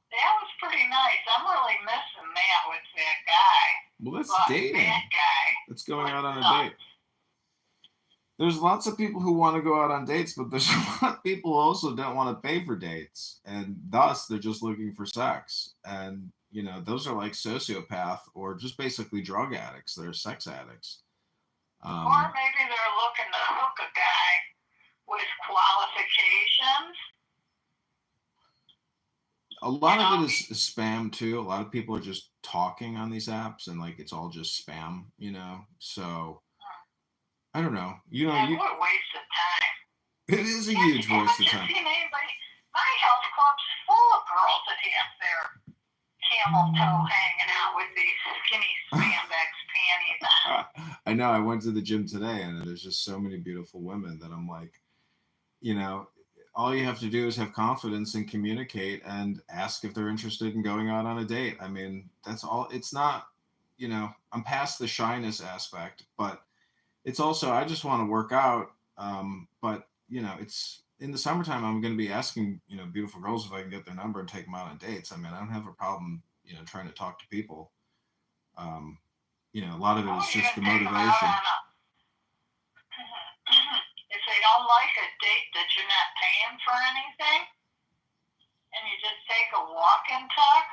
That was pretty nice. I'm really missing that with that guy. Well, that's but dating. That guy. It's going out on a date. There's lots of people who want to go out on dates, but there's a lot of people who also don't want to pay for dates, and thus they're just looking for sex. And you know, those are like sociopath or just basically drug addicts. They're sex addicts. Or maybe they're looking to hook a guy with qualifications. A lot of it is spam too. A lot of people are just talking on these apps, and like it's all just spam, you know. So I don't know. You know, what a waste of time. It is a huge waste of time. Seen anybody? My health club's full of girls that have their camel toe hanging out with these skinny spandex panties on. I know. I went to the gym today, and there's just so many beautiful women that I'm like, you know, all you have to do is have confidence and communicate and ask if they're interested in going out on a date. I mean, that's all. It's not, you know, I'm past the shyness aspect, but it's also, I just want to work out. But, you know, it's in the summertime, I'm going to be asking, you know, beautiful girls if I can get their number and take them out on dates. I mean, I don't have a problem, you know, trying to talk to people. You know, a lot of it is just the motivation. If they don't like a date that you're not paying for anything, and you just take a walk and talk,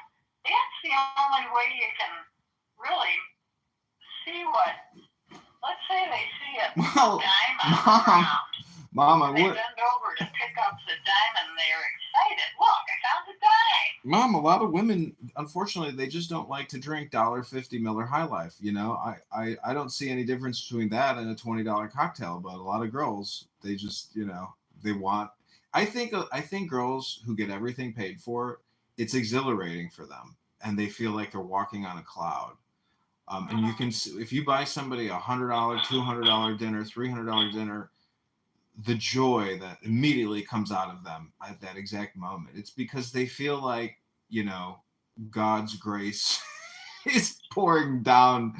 that's the only way you can really see what, let's say they see a dime on the ground. Mom, they bend over to pick up the dime and they're excited. Look, I found a dime. Mom, a lot of women, unfortunately, they just don't like to drink $1.50 Miller High Life. You know, I don't see any difference between that and a $20 cocktail, but a lot of girls, they just, you know, they want, I think girls who get everything paid for, it's exhilarating for them and they feel like they're walking on a cloud. And you can, if you buy somebody $100, $200 dinner, $300 dinner, the joy that immediately comes out of them at that exact moment, it's because they feel like, you know, God's grace is pouring down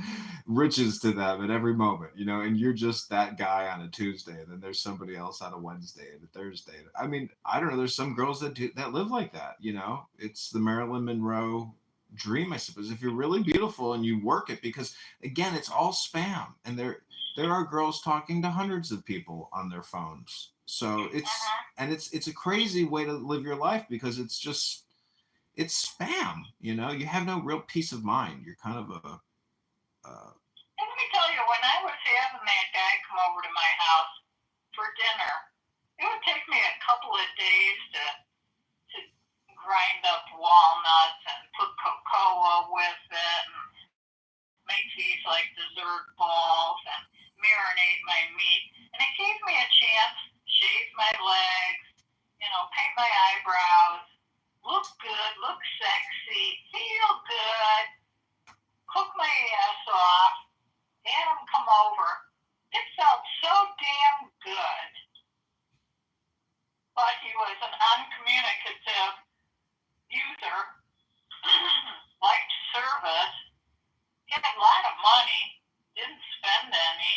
riches to them at every moment, you know, and you're just that guy on a Tuesday, and then there's somebody else on a Wednesday and a Thursday. I mean, I don't know, there's some girls that live like that, you know. It's the Marilyn Monroe dream, I suppose, if you're really beautiful and you work it, because again, it's all spam, and there are girls talking to hundreds of people on their phones. So it's a crazy way to live your life, because it's spam, you know. You have no real peace of mind. You're kind of a let me tell you, when I was having that guy come over to my house for dinner, it would take me a couple of days to grind up walnuts and put cocoa with it and make these like dessert balls and marinate my meat. And it gave me a chance to shave my legs, you know, paint my eyebrows, look good, look sexy, feel good, cook my ass off, have him come over. It felt so damn good. But he was an uncommunicative user, liked service, he had a lot of money, didn't spend any,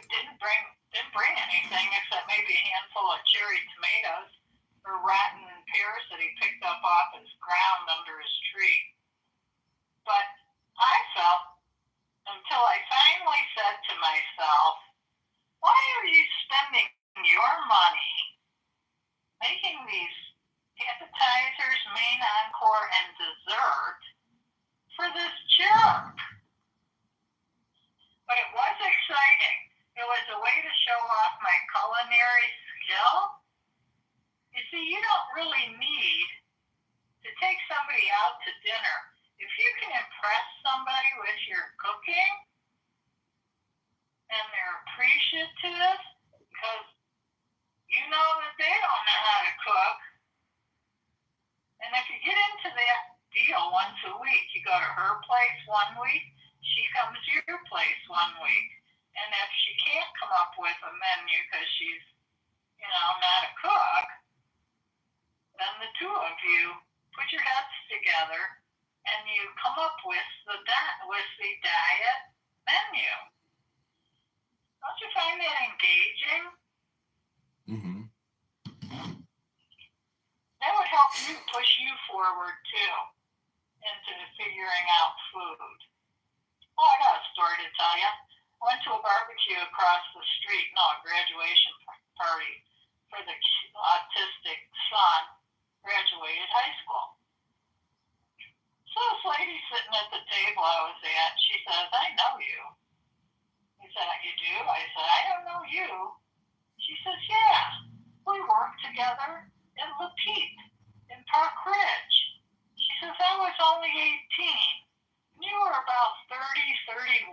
didn't bring anything except maybe a handful of cherry tomatoes or rotten pears that he picked up off his ground under his tree. But I felt, until I finally said to myself, why are you spending your money making these appetizers, main encore, and dessert for this jerk? But it was exciting. It was a way to show off my culinary skill. You see, you don't really need to take somebody out to dinner. If you can impress somebody with your cooking and they're appreciative because you know that they don't know how to cook, and if you get into that deal once a week, you go to her place 1 week, she comes to your place 1 week. And if she can't come up with a menu because she's, you know, not a cook, then the two of you put your heads together and you come up with the diet menu. Don't you find that engaging? Mm-hmm. That would help you push you forward too into figuring out food. Oh, I got a story to tell you. I went to a barbecue across the street, no, a graduation party for the autistic son, graduated high school. So this lady sitting at the table I was at, she says, I know you. He said, you do? I said, I don't know you. She says, yeah, we worked together in La Peep, in Park Ridge. She says, I was only 18. You were about 30, 31.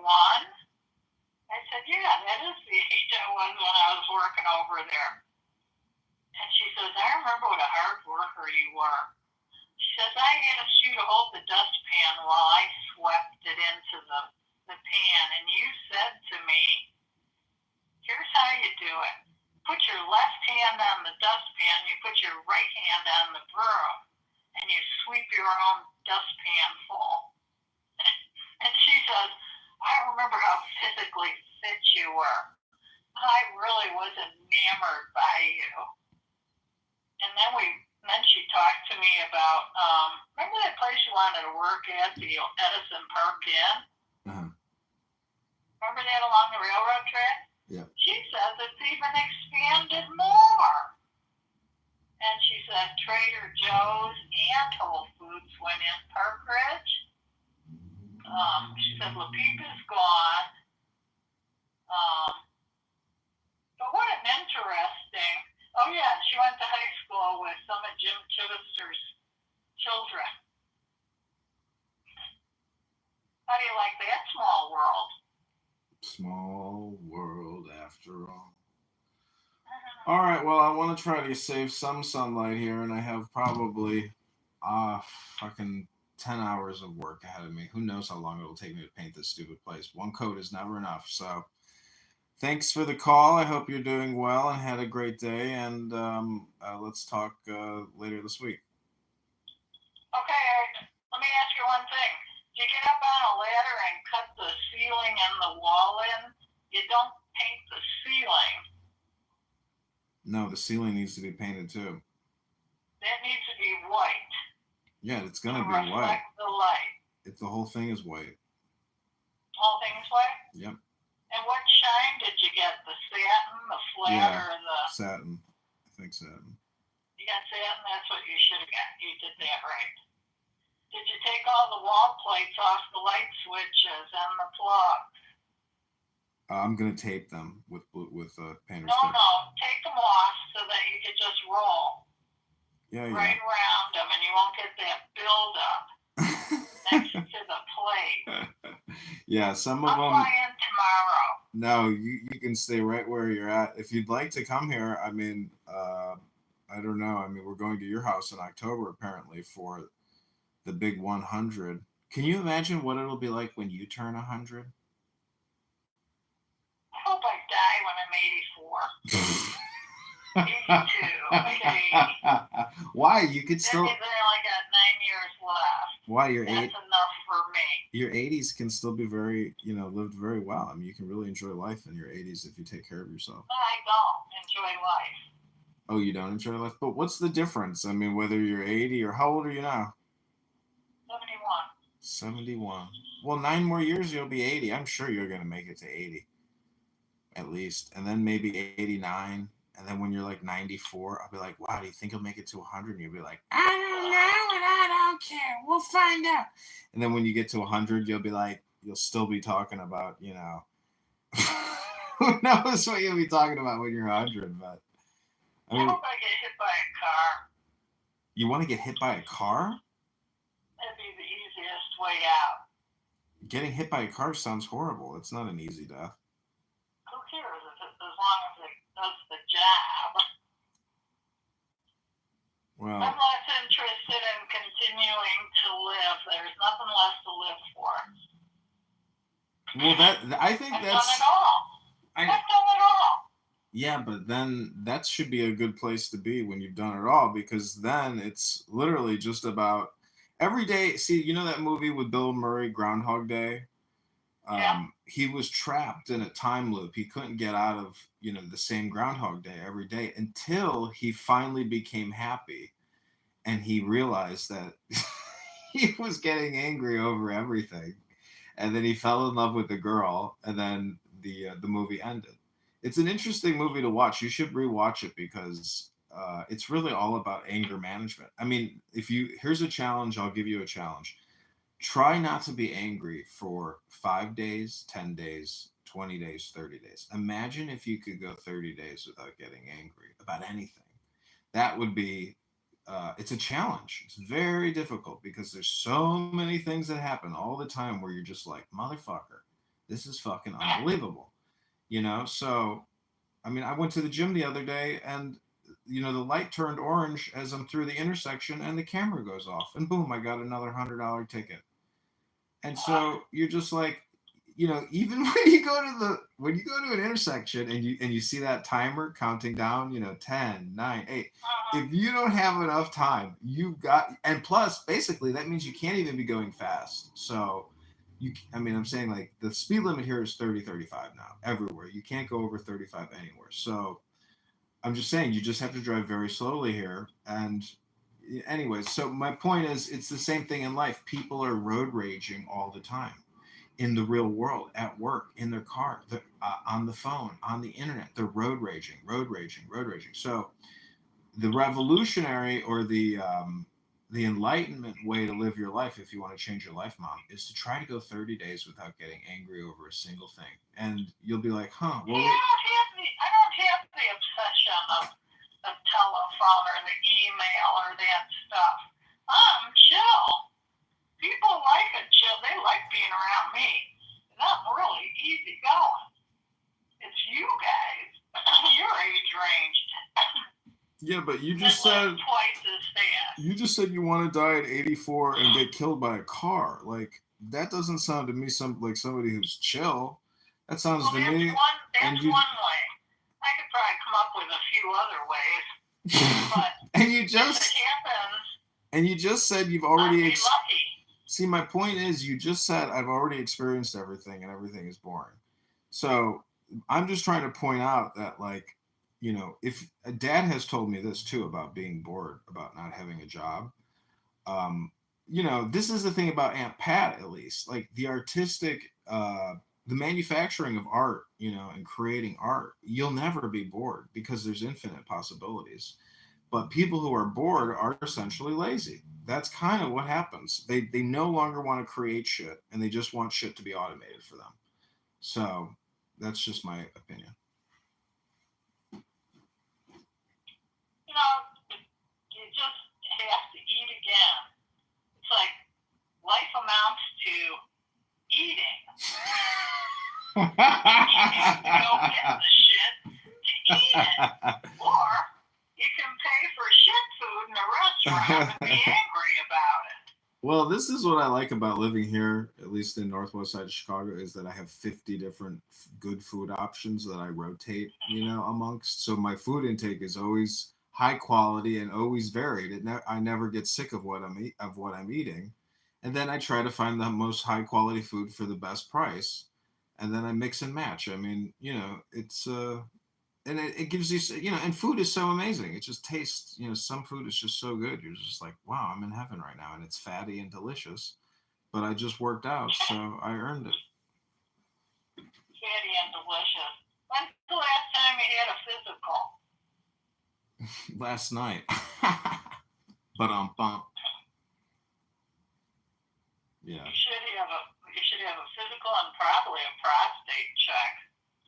I said, yeah, that is the age I was when I was working over there. And she says, I remember what a hard worker you were. She says, I asked you to hold the dustpan while I swept it into the pan, and you said to me, here's how you do it. Put your left hand on the dustpan, you put your right hand on the broom, and you sweep your own dustpan full. And she says, I remember how physically fit you were. I really was enamored by you. And then she talked to me about, remember that place you wanted to work at, the Edison Park Inn? Uh-huh. Remember that along the railroad track? Yeah. She says it's even expanded more. And she said Trader Joe's and Whole Foods went in Park Ridge. She said La Peep is gone. But what an interesting... Oh, yeah, she went to high school with some of Jim Chivister's children. How do you like that small world? Small world after all. All right, well, I want to try to save some sunlight here, and I have probably fucking 10 hours of work ahead of me. Who knows how long it'll take me to paint this stupid place. One coat is never enough, so... Thanks for the call. I hope you're doing well and had a great day. And let's talk later this week. Okay, Eric. Let me ask you one thing. You get up on a ladder and cut the ceiling and the wall in. You don't paint the ceiling. No, the ceiling needs to be painted too. That needs to be white. Yeah, it's going to be reflect white. The light. The whole thing is white. The whole thing is white? Yep. And what shine did you get? The satin, the flat, or the... satin. I think satin. You got satin? That's what you should have got. You did that right. Did you take all the wall plates off the light switches and the plugs? I'm going to tape them with painter's tape. tape. No, take them off so that you could just roll right around them and you won't get that buildup next to the plate. Yeah, some of them. I'm flying tomorrow. No, you can stay right where you're at. If you'd like to come here, I mean, I don't know. I mean, we're going to your house in October, apparently, for the big 100. Can you imagine what it'll be like when you turn 100? I hope I die when I'm 84. 82. Why? You could still... That means I only got 9 years left. Why? That's enough for me. Your 80s can still be very, lived very well. I mean, you can really enjoy life in your 80s if you take care of yourself. No, I don't enjoy life. Oh, you don't enjoy life? But what's the difference? I mean, whether you're 80 or... How old are you now? 71. Well, 9 more years, you'll be 80. I'm sure you're going to make it to 80. At least. And then maybe 89. And then when you're like 94, I'll be like, wow, do you think you'll make it to 100? And you'll be like, I don't know and I don't care. We'll find out. And then when you get to 100, you'll be like, you'll still be talking about, who knows what you'll be talking about when you're 100. But I hope I get hit by a car. You want to get hit by a car? That'd be the easiest way out. Getting hit by a car sounds horrible. It's not an easy death. Who cares as long as it does the job? Well, I'm less interested in continuing to live. There's nothing left to live for. Well, I think I've that's... done it all. I've done it all. Yeah, but then that should be a good place to be when you've done it all, because then it's literally just about every day. See, you know that movie with Bill Murray, Groundhog Day? He was trapped in a time loop. He couldn't get out of, the same Groundhog Day every day until he finally became happy. And he realized that he was getting angry over everything. And then he fell in love with the girl, and then the movie ended. It's an interesting movie to watch. You should rewatch it because it's really all about anger management. I mean, here's a challenge. I'll give you a challenge. Try not to be angry for 5 days, 10 days, 20 days, 30 days. Imagine if you could go 30 days without getting angry about anything. That would be, it's a challenge. It's very difficult because there's so many things that happen all the time where you're just like, motherfucker, this is fucking unbelievable. So, I mean, I went to the gym the other day and, the light turned orange as I'm through the intersection and the camera goes off and boom, I got another $100 ticket. And so you're just like, even when you go to an intersection and you see that timer counting down, 10, 9, 8, if you don't have enough time, and plus basically that means you can't even be going fast. So I'm saying like the speed limit here is 30, 35 now everywhere. You can't go over 35 anywhere. So I'm just saying you just have to drive very slowly here. And anyways, so my point is it's the same thing in life. People are road raging all the time in the real world, at work, in their car, on the phone, on the internet. They're road raging. So the revolutionary or the enlightenment way to live your life, if you want to change your life, Mom, is to try to go 30 days without getting angry over a single thing. And you'll be like, huh, well, I don't have the obsession of the telephone or the email or that stuff. I'm chill. People like it chill. They like being around me. And I'm really easy going. It's you guys, your age range. Yeah, but you just said twice as fast. You just said you want to die at 84 and get killed by a car. Like that doesn't sound to me like somebody who's chill. That sounds to me. That's one way. I could probably come up with a few other ways. But and you just said you've already. I'd be lucky. See, my point is, you just said I've already experienced everything, and everything is boring. So I'm just trying to point out that, like, if Dad has told me this too about being bored, about not having a job. This is the thing about Aunt Pat, at least, like the artistic, the manufacturing of art, and creating art, you'll never be bored because there's infinite possibilities. But people who are bored are essentially lazy. That's kind of what happens. They no longer want to create shit, and they just want shit to be automated for them. So that's just my opinion. You just have to eat again. It's like life amounts to eating. You have to go get the shit to eat it. Or you can pay for shit food in a restaurant and be angry about it. Well, this is what I like about living here, at least in northwest side of Chicago, is that I have 50 different good food options that I rotate, amongst. So my food intake is always high quality and always varied. I never get sick of what I'm eating, and then I try to find the most high quality food for the best price, and then I mix and match. I mean, it's and it gives you, and food is so amazing. It just tastes, some food is just so good. You're just like, wow, I'm in heaven right now, and it's fatty and delicious. But I just worked out, so I earned it. Fatty and delicious. When's the last time you had a physical? Last night. But yeah. You should have a physical and probably a prostate check.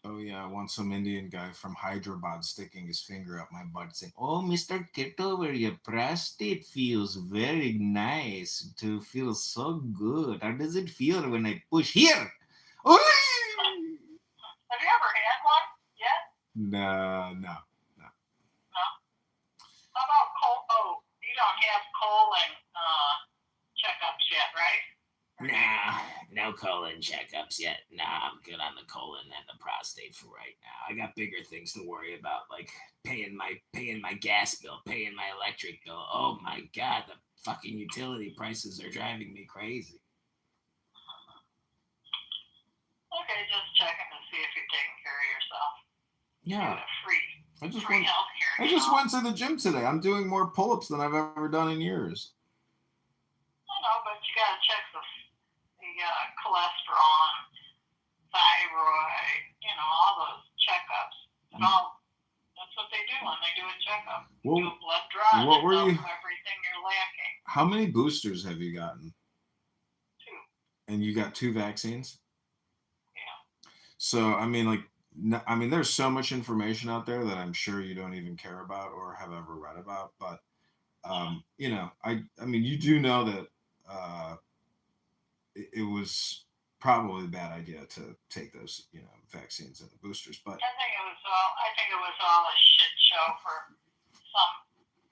Oh yeah, I want some Indian guy from Hyderabad sticking his finger up my butt saying, "Oh, Mr. Kitover, your prostate feels very nice. To feel so good. How does it feel when I push here?" Oh! Have you ever had one yet? No. How about you don't have colon checkups yet, right? Nah, no colon checkups yet. Nah, I'm good on the colon and the prostate for right now. I got bigger things to worry about, like paying my gas bill, paying my electric bill. Oh my God, the fucking utility prices are driving me crazy. Okay, just checking to see if you're taking care of yourself. Yeah. Free healthcare. I just went to the gym today. I'm doing more pull-ups than I've ever done in years. I know, but you gotta check the cholesterol, thyroid, all those checkups. And that's what they do when they do a checkup. Well, do a blood draw. what were you? Everything you're lacking. How many boosters have you gotten? 2. And you got 2 vaccines? Yeah. So, there's so much information out there that I'm sure you don't even care about or have ever read about. But, you do know that it was probably a bad idea to take those, vaccines and the boosters. But I think it was all a shit show for some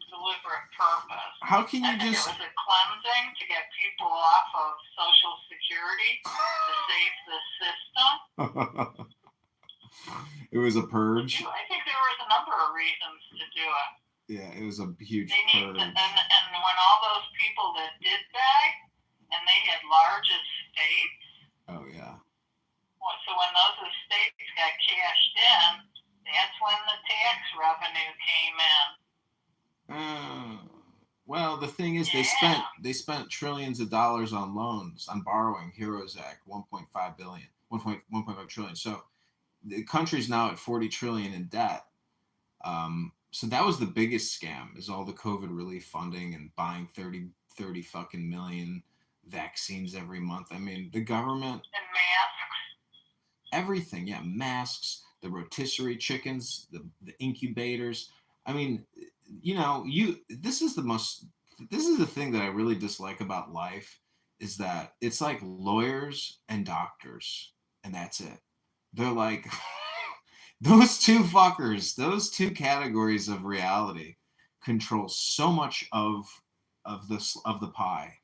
deliberate purpose. How can you I think just? It was a cleansing to get people off of Social Security to save the system. It was a purge. I think there was a number of reasons to do it. Yeah, it was a huge purge. And when all those people that did die, and they had large estates. Oh yeah. So when those estates got cashed in, that's when the tax revenue came in. Well, the thing is, they spent trillions of dollars on loans, on borrowing. Heroes Act, 1.5 billion, 1.5 trillion. So the country's now at 40 trillion in debt. So that was the biggest scam, is all the COVID relief funding and buying 30 fucking million vaccines every month. I mean, the government and masks. Everything, yeah, masks, the rotisserie chickens, the incubators. I mean, this is the thing that I really dislike about life, is that it's like lawyers and doctors, and that's it. They're like those two fuckers, those two categories of reality control so much of the pie,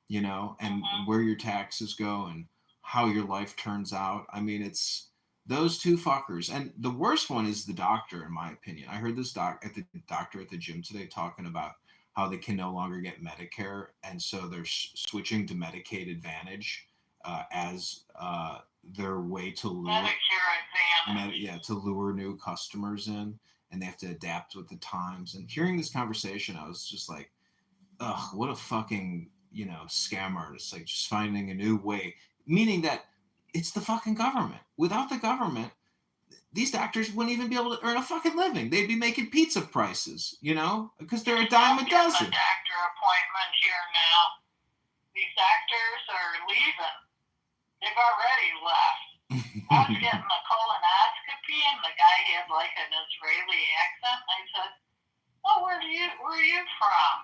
and where your taxes go and how your life turns out. I mean, it's those two fuckers. And the worst one is the doctor, in my opinion. I heard this doctor at the gym today talking about how they can no longer get Medicare, and so they're switching to Medicaid Advantage as their way to lure Medicare Advantage. To lure new customers in, and they have to adapt with the times. And hearing this conversation, I was just like, ugh, what a fucking scam artist, like just finding a new way, meaning that it's the fucking government. Without the government, these doctors wouldn't even be able to earn a fucking living. They'd be making pizza prices, because they're a dime a dozen. A doctor appointment here now. These doctors are leaving. They've already left. I was getting a colonoscopy, and the guy had like an Israeli accent. I said, "Oh, where are you from?"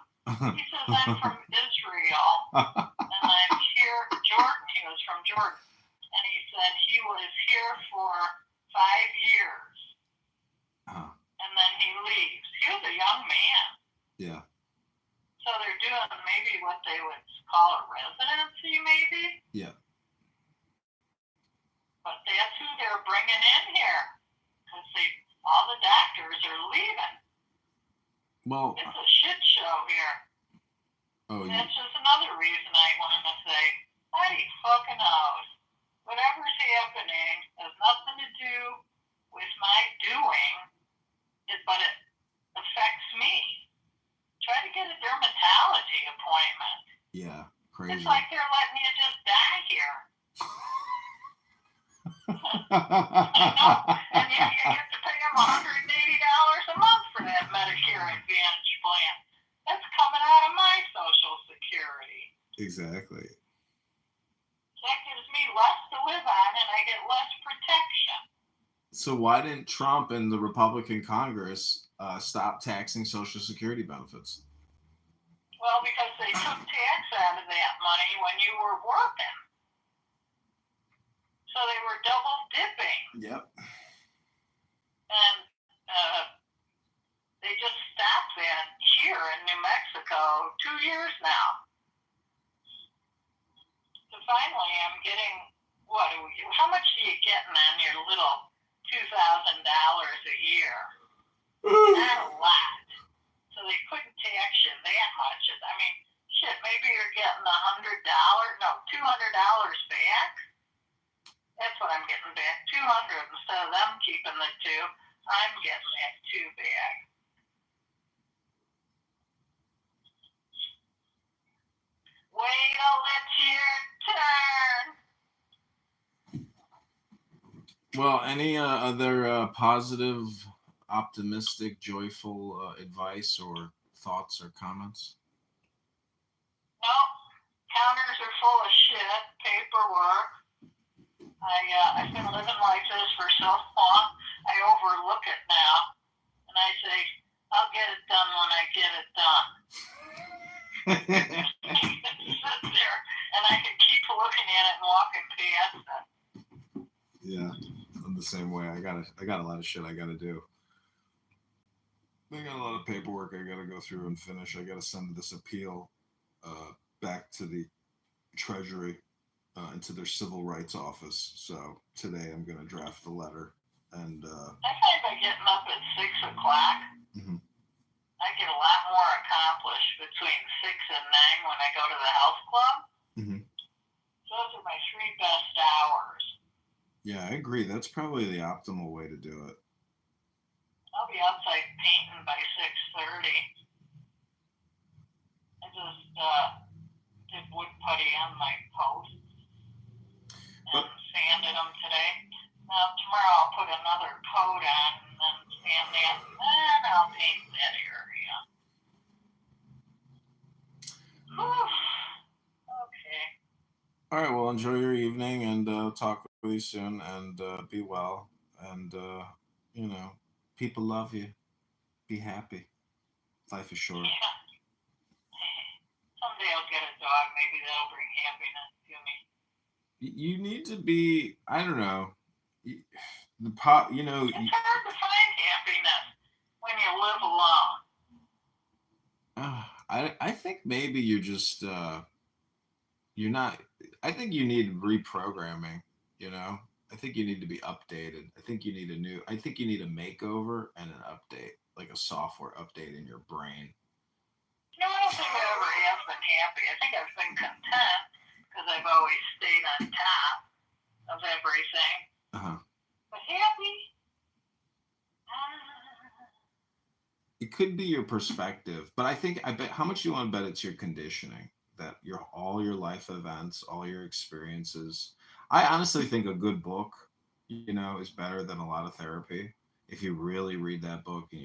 He says, "I'm from Israel, and I'm here." Jordan. He was from Jordan, and he said he was here for 5 years, and then he leaves. He was a young man. Yeah. So they're doing maybe what they would call a residency, maybe. Yeah. But that's who they're bringing in here, because all the doctors are leaving. Well, it's a shit show here. Oh, and that's just another reason I wanted to say, buddy, fucking knows. Whatever's happening has nothing to do with my doing, but it affects me. Try to get a dermatology appointment. Yeah, crazy. It's like they're letting you just die here. And yet you have to pay them $180 a month for that Medicare Advantage plan. That's coming out of my Social Security. Exactly. That gives me less to live on, and I get less protection. So why didn't Trump and the Republican Congress stop taxing Social Security benefits? Well, because they took tax out of that money when you were working. So they were double dipping. Yep. And they just stopped that here in New Mexico 2 years now. So finally I'm getting, how much do you get on your little $2,000 a year? Not a lot. So they couldn't tax you that much. I mean, shit, maybe you're getting $200 back. That's what I'm getting back. $200 instead of them keeping the $2. I'm getting that $2 back. Wait till it's your turn. Well, any other positive, optimistic, joyful advice or thoughts or comments? No, counters are full of shit, paperwork. I've been living like this for so long, I overlook it now, and I say, I'll get it done when I get it done. Sit there, and I can keep looking at it and walking past it. Yeah, I'm the same way. I got a lot of shit I gotta do. I got a lot of paperwork I gotta go through and finish. I gotta send this appeal back to the Treasury and to their civil rights office. So today I'm gonna draft the letter. And I find by getting up at 6 o'clock, Mhm. I get a lot more accomplished between 6 and 9 when I go to the health club. Mhm. Those are my 3 best hours. Yeah, I agree. That's probably the optimal way to do it. I'll be outside painting by 6:30. I just did wood putty on my posts and sanded them today. Now tomorrow I'll put another coat on and then sand that, and I'll paint that area. Whew. Okay. All right. Well, enjoy your evening, and talk with you soon. And be well. And people love you. Be happy. Life is short. Yeah. Someday I'll get a dog. Maybe that'll bring happiness to me. You need to be. I don't know. It's hard to find happiness when you live alone. I think maybe you're just you're not. I think you need reprogramming. I think you need to be updated. I think you need a makeover and an update, like a software update in your brain. I don't think I ever have been happy. I think I've been content because I've always stayed on top of everything. Uh-huh. But happy? It could be your perspective, but I bet how much you want to bet it's your conditioning, that all your life events, all your experiences. I honestly think a good book, is better than a lot of therapy. If you really read that book and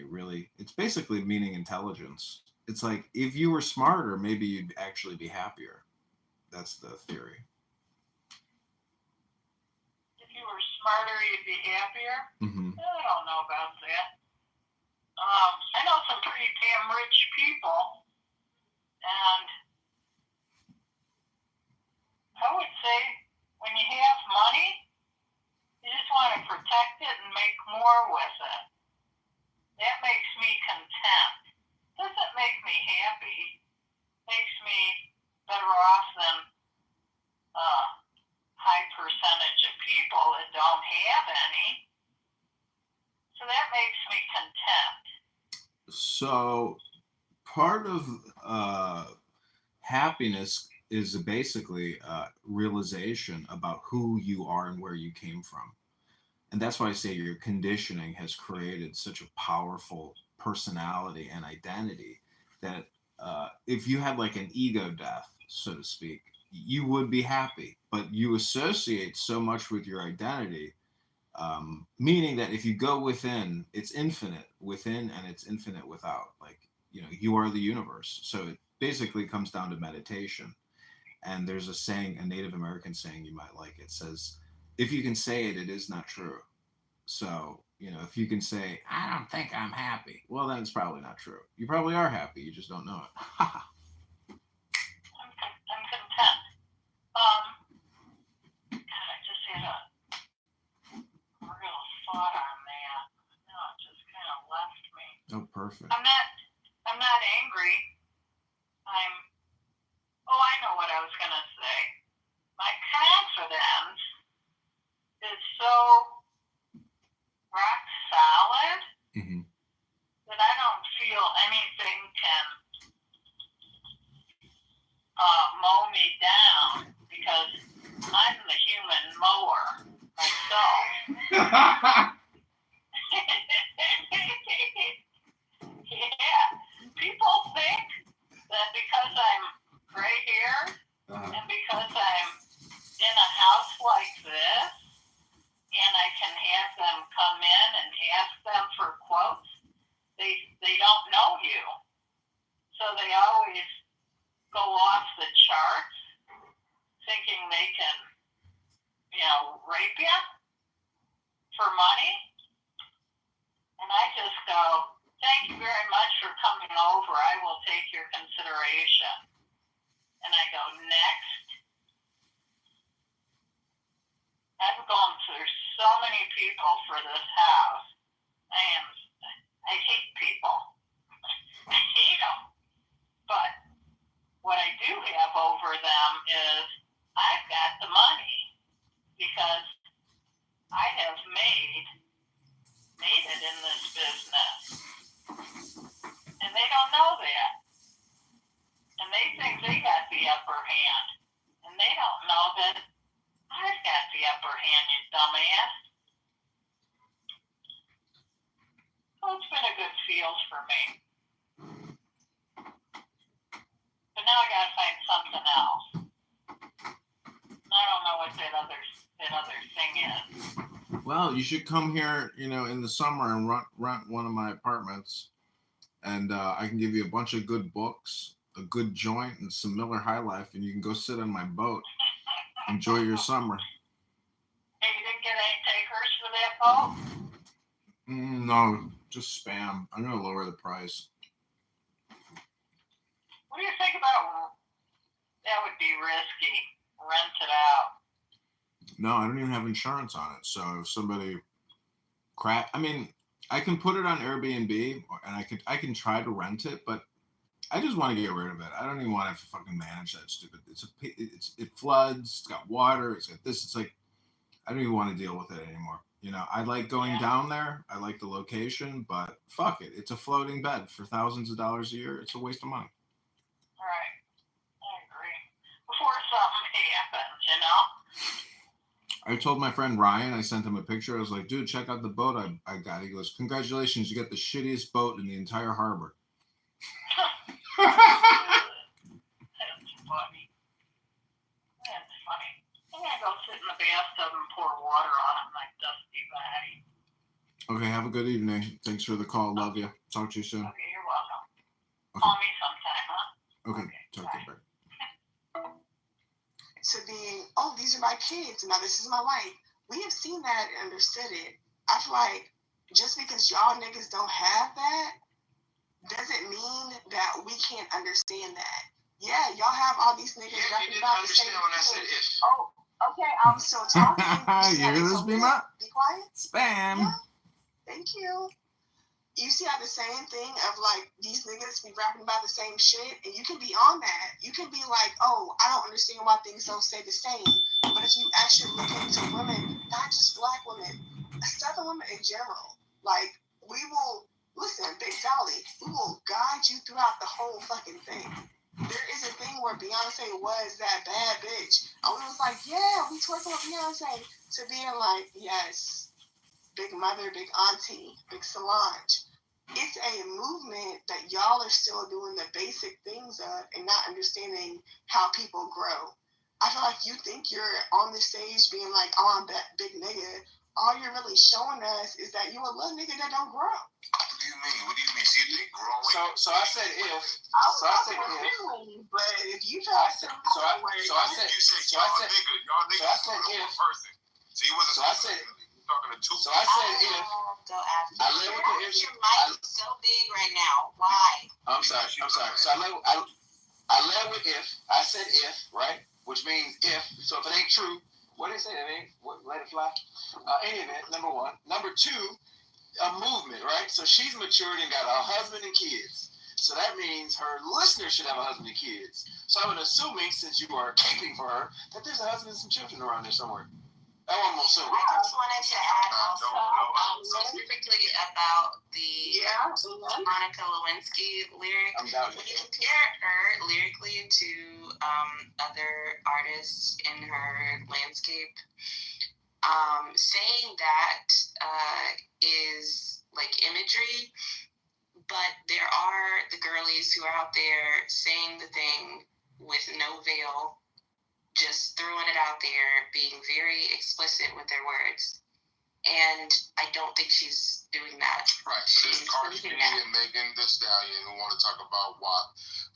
it's basically meaning intelligence. It's like if you were smarter, maybe you'd actually be happier. That's the theory. If you were smarter, you'd be happier? Mm-hmm. I don't know about that. I know some pretty damn rich people, and I would say when you have money, you just want to protect it and make more with it. That makes me content. Doesn't make me happy. Makes me better off than a high percentage of people that don't have any. So that makes me content. So part of happiness is basically realization about who you are and where you came from. And that's why I say your conditioning has created such a powerful personality and identity that if you had like an ego death, so to speak, you would be happy. But you associate so much with your identity, meaning that if you go within, it's infinite within and it's infinite without. Like, you are the universe. So it basically comes down to meditation. And there's a saying, a Native American saying you might like. It says, if you can say it, it is not true. So, if you can say, I don't think I'm happy, well, then it's probably not true. You probably are happy. You just don't know it. I'm content. God, I just had a real thought on that. No, it just kind of left me. Oh, perfect. I'm not angry. I know what I was going to say. My confidence is so rock solid that I don't feel anything can mow me down because I'm the human mower myself. Yeah. People think that because I'm gray-haired and because I'm in a house like this and I can go off the charts thinking they can, rape you for money. And I just go, thank you very much for coming over. I will take your consideration. And I go, next. I've gone through so many people for this house. I hate people. I hate them. But what I do have over them is I've got the money because I have made it in this business. And they don't know that. And they think they got the upper hand. And they don't know that I've got the upper hand, you dumbass. So it's been a good field for me. But now I gotta find something else. I don't know what that other thing is. Well, you should come here, in the summer and rent one of my apartments, and I can give you a bunch of good books, a good joint, and some Miller High Life, and you can go sit on my boat, enjoy your summer. Hey, you didn't get any takers for that boat? No, just spam. I'm gonna lower the price. What do you think about that? Would be risky. Rent it out. No, I don't even have insurance on it. So if somebody I can put it on Airbnb, and I can try to rent it, but I just want to get rid of it. I don't even want to have to fucking manage that stupid. It floods. It's got water. It's got this. It's like I don't even want to deal with it anymore. I like going down there. I like the location, but fuck it. It's a floating bed for thousands of dollars a year. It's a waste of money. Right. I agree. Before something happens, I told my friend Ryan, I sent him a picture. I was like, dude, check out the boat I got. He goes, congratulations, you got the shittiest boat in the entire harbor. That's funny. That's funny. I'm going to go sit in the bathtub and pour water on him like Dusty Batty. Okay, have a good evening. Thanks for the call. Love you. Talk to you soon. Okay, you're welcome. Okay. Call me sometime, huh? Okay, talk to you. Bye. To being, oh, these are my kids, now this is my wife. We have seen that and understood it. I feel like just because y'all niggas don't have that doesn't mean that we can't understand that. Yeah, y'all have all these niggas rapping about the same thing. Oh, okay, I'm still talking. You hear this, Bima? Be quiet. Spam. Yeah, thank you. You see how the same thing of like these niggas be rapping about the same shit, and you can be on that. You can be like, oh, I don't understand why things don't stay the same. But if you actually look into women, not just black women, Southern women in general, like we will listen, Big Dolly, we will guide you throughout the whole fucking thing. There is a thing where Beyonce was that bad bitch, and we was like, yeah, we twerking with Beyonce, to being like, yes. Big mother, big auntie, big Solange. It's a movement that y'all are still doing the basic things of and not understanding how people grow. I feel like you think you're on the stage being like, oh, I'm that big nigga. All you're really showing us is that you a little nigga that don't grow. What do you mean? So you think growing? So I said if. But if you try to y'all niggas if. Person. So you wasn't. So I said. Talking to two. So I said if. Go after. I live with the if. Your mic is so big right now. Why? I'm sorry. So I led with if. I said if, right? Which means if. So if it ain't true, what did it say? Let it fly. Any event, number one. Number two, a movement, right? So she's matured and got a husband and kids. So that means her listeners should have a husband and kids. So I'm assuming, since you are caping for her, that there's a husband and some children around there somewhere. That one more so. I just wanted to add also specifically about the Monica Lewinsky lyric. When you compare her lyrically to other artists in her landscape, saying that is like imagery, but there are the girlies who are out there saying the thing with no veil, just throwing it out there, being very explicit with their words. and I don't think she's doing that. Right. So there's She's Cardi B losing that. and Megan Thee Stallion who want to talk about WAP,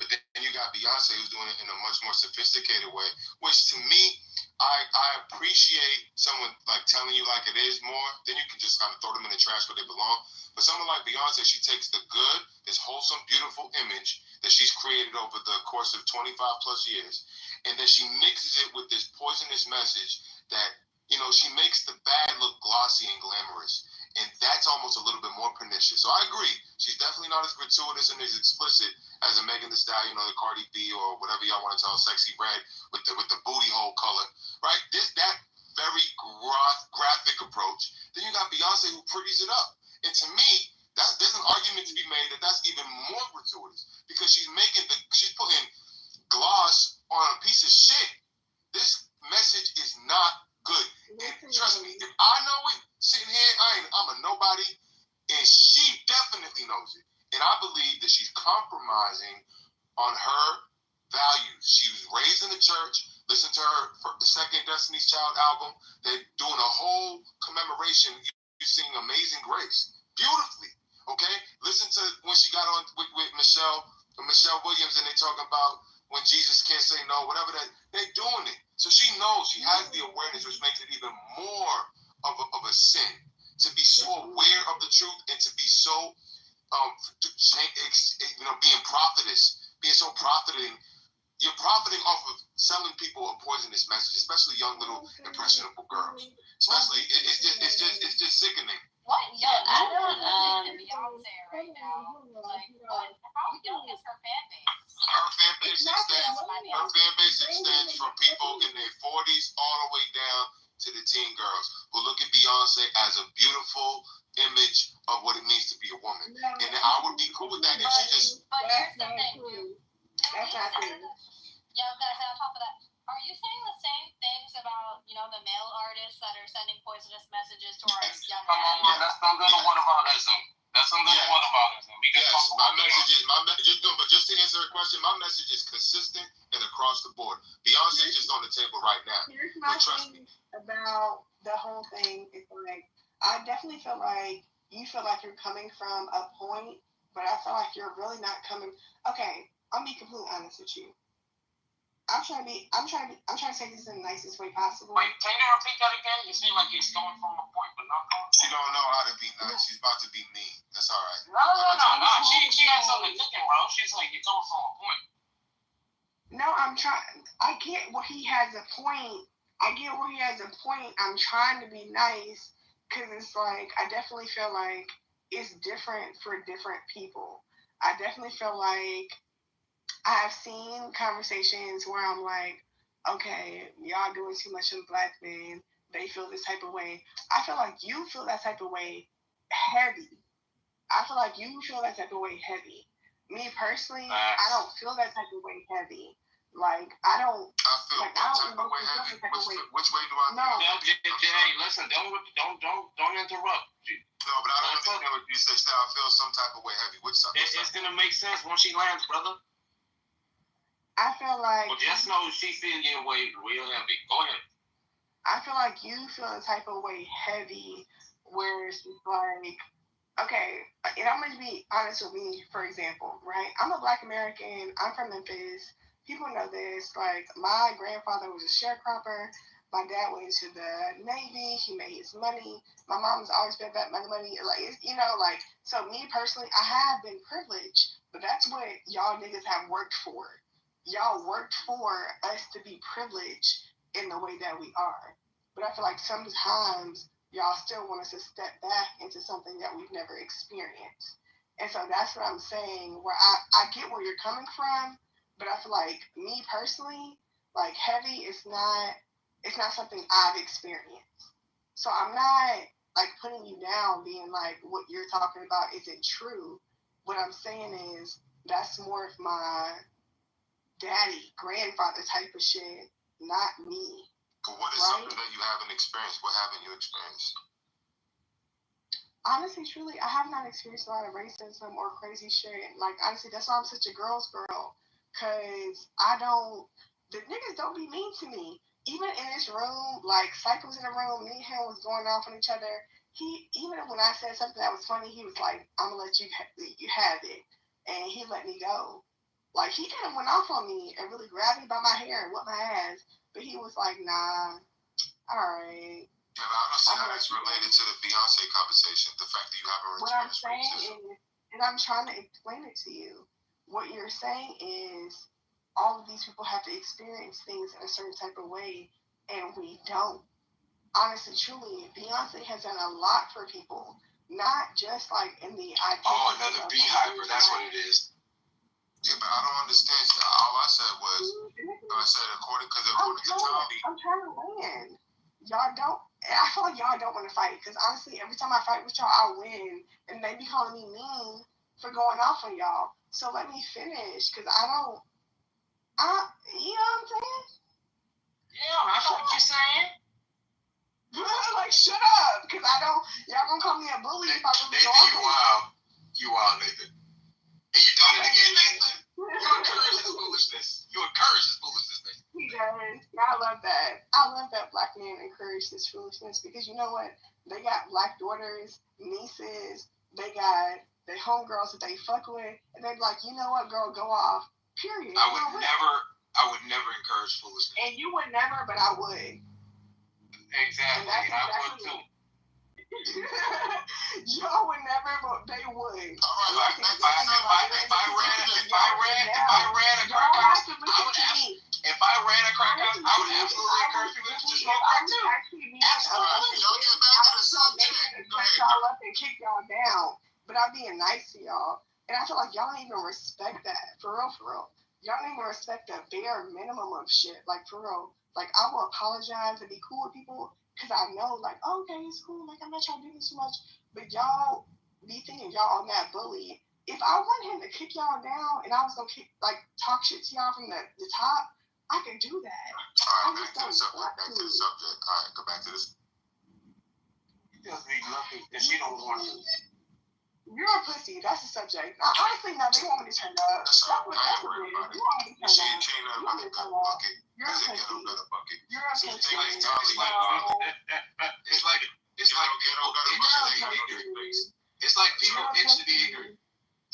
but then you got Beyonce who's doing it in a much more sophisticated way, which to me, I appreciate someone like telling you like it is more. Then you can just kind of throw them in the trash where they belong. But someone like Beyonce, she takes the good, this wholesome, beautiful image that she's created over the course of 25 plus years, and then she mixes it with this poisonous message that, you know, she makes the bad look glossy and glamorous. And that's almost a little bit more pernicious. So I agree. She's definitely not as gratuitous and as explicit as a Megan Thee Stallion or the Cardi B or whatever y'all want to tell, Sexy Red with the booty hole color, right? That very graphic approach. Then you got Beyonce who pretties it up. And to me, there's an argument to be made that that's even more gratuitous because she's putting gloss on a piece of shit. This message is not good. And trust me, if I know it, sitting here, I'm a nobody, and she definitely knows it. And I believe that she's compromising on her values. She was raised in the church. Listen to her for the second Destiny's Child album. They're doing a whole commemoration. You sing Amazing Grace beautifully. Okay, listen to when she got on with Michelle Williams, and they talk about when Jesus can't say no, whatever that they're doing it. So she knows, she has the awareness, which makes it even more of a sin to be so aware of the truth and to be so being prophetess, being so profiting. You're profiting off of selling people a poisonous message, especially young little impressionable girls. Especially, it's just sickening. What young? I don't. Beyonce right now. Like, how young is her fan base? Her fan base extends from people in their 40s all the way down to the teen girls who look at Beyonce as a beautiful image of what it means to be a woman. And I would be cool with that if she just. But here's the thing, That's not true. Yeah, I was gonna say on top of that, are you saying the same things about, you know, the male artists that are sending poisonous messages towards young men? That's some good whataboutism. That's some good whataboutism. Yes, but just to answer her question, my message is consistent and across the board. Beyonce is just on the table right now. Here's my thing about the whole thing. It's like, I definitely feel like you feel like you're coming from a point, but I feel like you're really not coming. Okay, I'll be completely honest with you. I'm trying to say this in the nicest way possible. Wait, can you repeat that again? You seem like you're going from a point, but not going. She don't know how to be nice. She's about to be mean. That's all right. No. She has something cooking, bro. She's like, you're coming from a point. No, I get where he has a point. I'm trying to be nice because it's like, I definitely feel like it's different for different people. I definitely feel like I have seen conversations where I'm like, okay, y'all doing too much of black men. They feel this type of way. I feel like you feel that type of way heavy. Me personally, I don't feel that type of way heavy. Like, I don't. I feel like, what type of way heavy? Which way do I feel? No, Jay, listen, don't interrupt. No, but I don't understand what you say. Still, I feel some type of way heavy. Which side? It's gonna make sense when she lands, brother. I feel like. Well, just know she feels your way real heavy. Go ahead. I feel like you feel a type of way heavy, where it's like, okay, and I'm going to be honest with me, for example, right? I'm a Black American. I'm from Memphis. People know this. Like, my grandfather was a sharecropper. My dad went into the Navy. He made his money. My mom's always spent that money. Like, like, so me personally, I have been privileged, but that's what y'all niggas have worked for. Y'all worked for us to be privileged in the way that we are. But I feel like sometimes y'all still want us to step back into something that we've never experienced. And so that's what I'm saying, where I get where you're coming from, but I feel like me personally, like, heavy is not something I've experienced. So I'm not like putting you down being like what you're talking about isn't true. What I'm saying is that's more of my daddy, grandfather type of shit, not me. But what is something that you haven't experienced? What haven't you experienced? Honestly, truly, I have not experienced a lot of racism or crazy shit. Like, honestly, that's why I'm such a girl's girl. Because the niggas don't be mean to me. even in this room, like Cypher was in the room, me and him was going off on each other. He, even when I said something that was funny, he was like, "I'm gonna let you have it," and he let me go. Like, he kind of went off on me and really grabbed me by my hair and whipped my ass, but he was like, "Nah, all right." Yeah, but I don't see how that's related to the Beyonce conversation. The fact that you haven't What I'm experienced saying racism. is, and I'm trying to explain it to you. What you're saying is, all of these people have to experience things in a certain type of way, and we don't. Honestly, truly, Beyonce has done a lot for people, not just like in the another beehiver. That's what it is. Yeah, but I don't understand. All I said was, I said according to Tommy. I'm trying to win. Y'all don't. And I feel like y'all don't want to fight, because honestly, every time I fight with y'all, I win, and they be calling me mean for going off on y'all. So let me finish, because you know what I'm saying? Yeah, I know what you're saying. Like, shut up, because y'all gonna call me a bully if I really go off. You wild, Nathan. And you doing it again, Nathan. You encourage this foolishness. Nathan. He does. I love that. I love that black men encourage this foolishness, because you know what? They got black daughters, nieces, they got their homegirls that they fuck with, and they're like, you know what, girl, go off. Period. I would never encourage foolishness. And you would never, but I would. Exactly, and I would too. Y'all would never, but they would. All right, if I ran a crack house, if I ran a crack house, I would absolutely encourage people to just smoke crack too. Absolutely. Don't get back to the subject. Cut y'all up and kick y'all down. But I'm being nice to y'all. And I feel like y'all don't even respect that. For real. Y'all don't even respect the bare minimum of shit. Like, for real. Like, I will apologize and be cool with people, because I know, like, okay, it's cool. Like, I'm not trying to do this too much. But y'all be thinking y'all on that bully. If I want him to kick y'all down and I was going to talk shit to y'all from the top, I can do that. All right, back to the subject. All right, go back to this. You just be lucky that she don't want to. You're a pussy. That's the subject. Honestly, no, they want me to turn up. That's all right. I ain't worried about it. She ain't nothing but a good bucket. You're a pussy. You're a pussy. It's like people itch to be ignorant.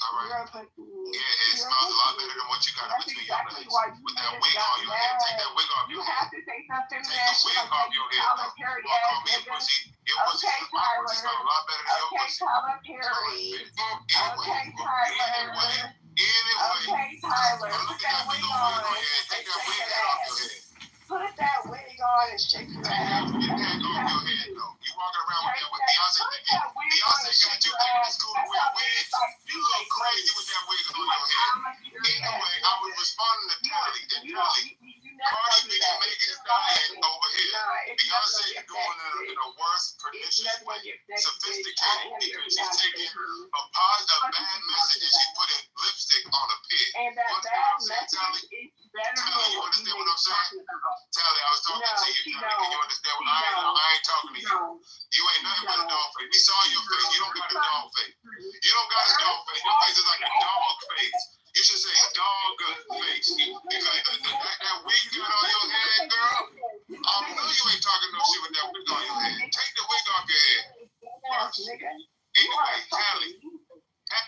All right. You're a pussy. Yeah, it smells a lot better than what you got between your legs. With that wig on your head, take that wig off your head. You have to say something. Take the wig off your head. Don't call me a pussy. Your pussy smells a lot better than your pussy. Tyler Perry. Anyway. Okay, Tyler. I'm looking at wig on your head. Take that wig off your head. Put that wig on and shake your ass. Get that off your head, though. You walking around with that wig. Beyonce got you thinking it's cool to wear wigs. You look crazy with that wig on your head. Anyway, I was responding to Tally. Cardi B and Megan Thee Stallion over here. Beyonce is doing it in a worse, pernicious way. Sophisticated because she's taking a bad message and she's putting lipstick on a pig. And that bad message is better Tally, you understand what I'm saying? Tally, I was talking to you. Tally, can you understand what I ain't talking to you? You ain't nothing but a dog face. We saw your face. You don't got a dog face. You don't got a dog face. Your face is like a dog face. You should say dog face. Because that wig you got on your head, girl, I know you ain't talking no shit with that wig on your head. Take the wig off your head. Anyway, Tally.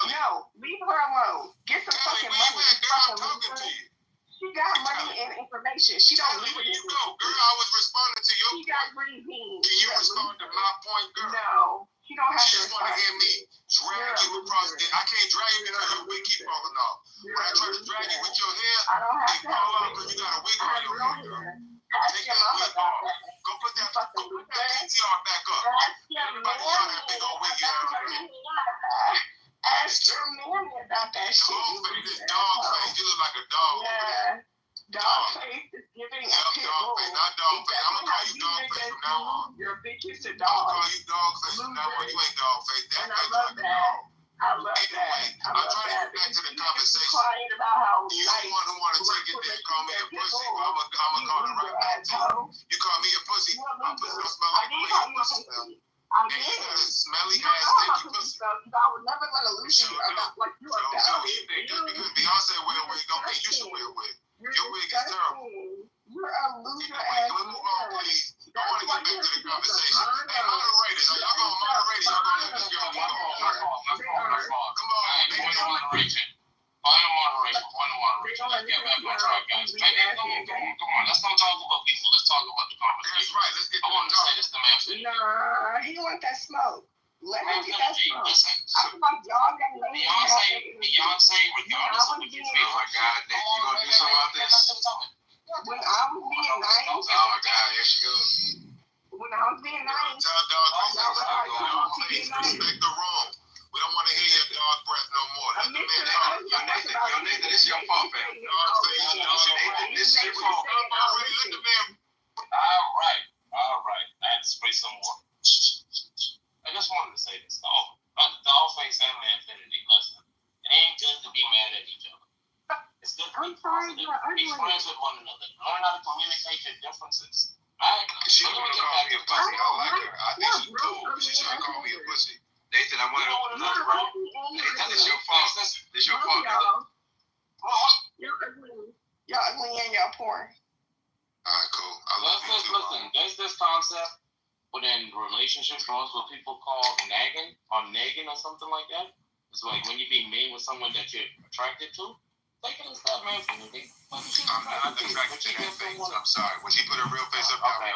No, leave her alone. Get some fucking money. Girl, I'm talking to you. She got money and information. She don't need it. Where you go, girl? I was responding to your point. She got green beans. Can you respond to my point, girl? No, she don't have to. She just want to hear me drag you across it. I can't drag you because your wig keep falling off. When I try to drag you with your hair, it fall off because you got a wig on your head, girl. Take that wig off. Go put that PTR back up. Everybody saw that big old wig you had on your head. Ask your mammy about that shit. Dog face. You look like a dog. Yeah. Dog face is giving a pit bull. Dog face, not dog face. I'm going to call you dog face from now on. You're a big kiss to dog. I'm going to call you dog face from now on. You ain't dog face. That face like a dog. I love that. I'm trying to get back to the conversation. Quiet about how you the one who want to take it there. Call me a pussy. I'm going to call it right back to you. You call me a pussy. My pussy don't smell like the way your pussy smells. I did. You got a smelly ass stinky pussy. I would never let a loose you about like you are that. Just because Beyonce wear a wig don't mean you should wear a wig. Your wig is terrible. You're a loser ass. Can we move Let's don't talk about people. Let's talk about the conversation. That's right. Let's get I want to say this to man. Nah, he want that smoke. Let him get that smoke. Listen, I feel like y'all got ladies. Beyonce, regardless of what you think. Oh my God, Nick, you gonna do something about this? When I was being nice. Oh my God, here she goes. When I was being nice. Tell dog respect the room. We don't want to hear your dog breath no more. Let the man talk. Yo, Nathan, this is your fault, fam. Nathan, this is your fault. Let the man. All right. I had to spray some more. I just wanted to say this. Dollface and Infinity, listen. It ain't good to be mad at each other. It's good to be positive. Be friends with one another. Learn how to communicate your differences. Alright? She was gonna call me a pussy. I don't like her. I think she's cool. She's trying to call me a pussy. Nathan, I want to know, bro. Nathan, this your fault. This your fault, brother. Y'all ugly and y'all poor. Alright, cool. I love you too. Listen, there's this concept within relationships where people call nagging or something like that. It's like when you be mean with someone that you're attracted to. Take it a step, man. I'm not attracted to that face. I'm sorry. When she put her real face up, okay.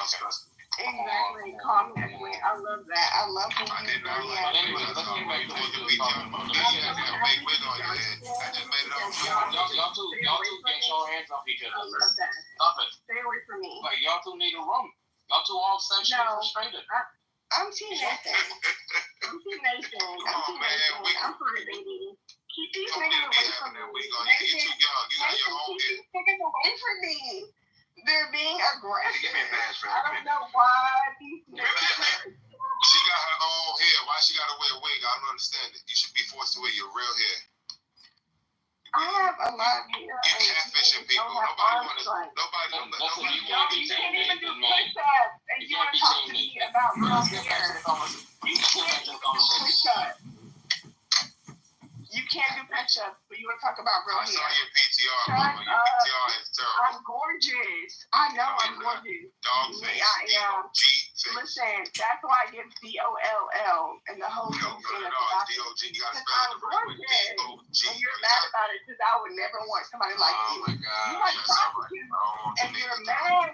Exactly. Calm that way. I love that. I love when I did not like But anyway, let's get back to what we were talking about. Big wig on your head. I just made it all Y'all two get your hands off each other. I love that. Stop it. Stay away from me. Like y'all two need a room. Y'all two all sexually frustrated. I'm Team Nathan. I'm sorry, baby. Keep these niggas away from me. You're too young. You got your own head. Niggas away from me. They're being aggressive. Give me a badge for I don't know why these niggas. She got her own hair. Why she gotta wear a wig? I don't understand it. You should be forced to wear your real hair. I have a lot of hair. You catfishing people. Nobody. You can't even do push-ups. And you want to talk to me about real hair. You can't do push-ups. You can't do push-ups, but you want to talk about real hair. I saw your PTR, mama. Your PTR is terrible. I'm gorgeous. I know I'm gorgeous. Dog face. D-O-G face. Listen, that's why I give D-O-L-L and the whole thing. D-O-G. You got to spell it correctly. D-O-G. And you're mad about it because I would never want somebody like you. Oh my God. You like prostitutes, and you're mad.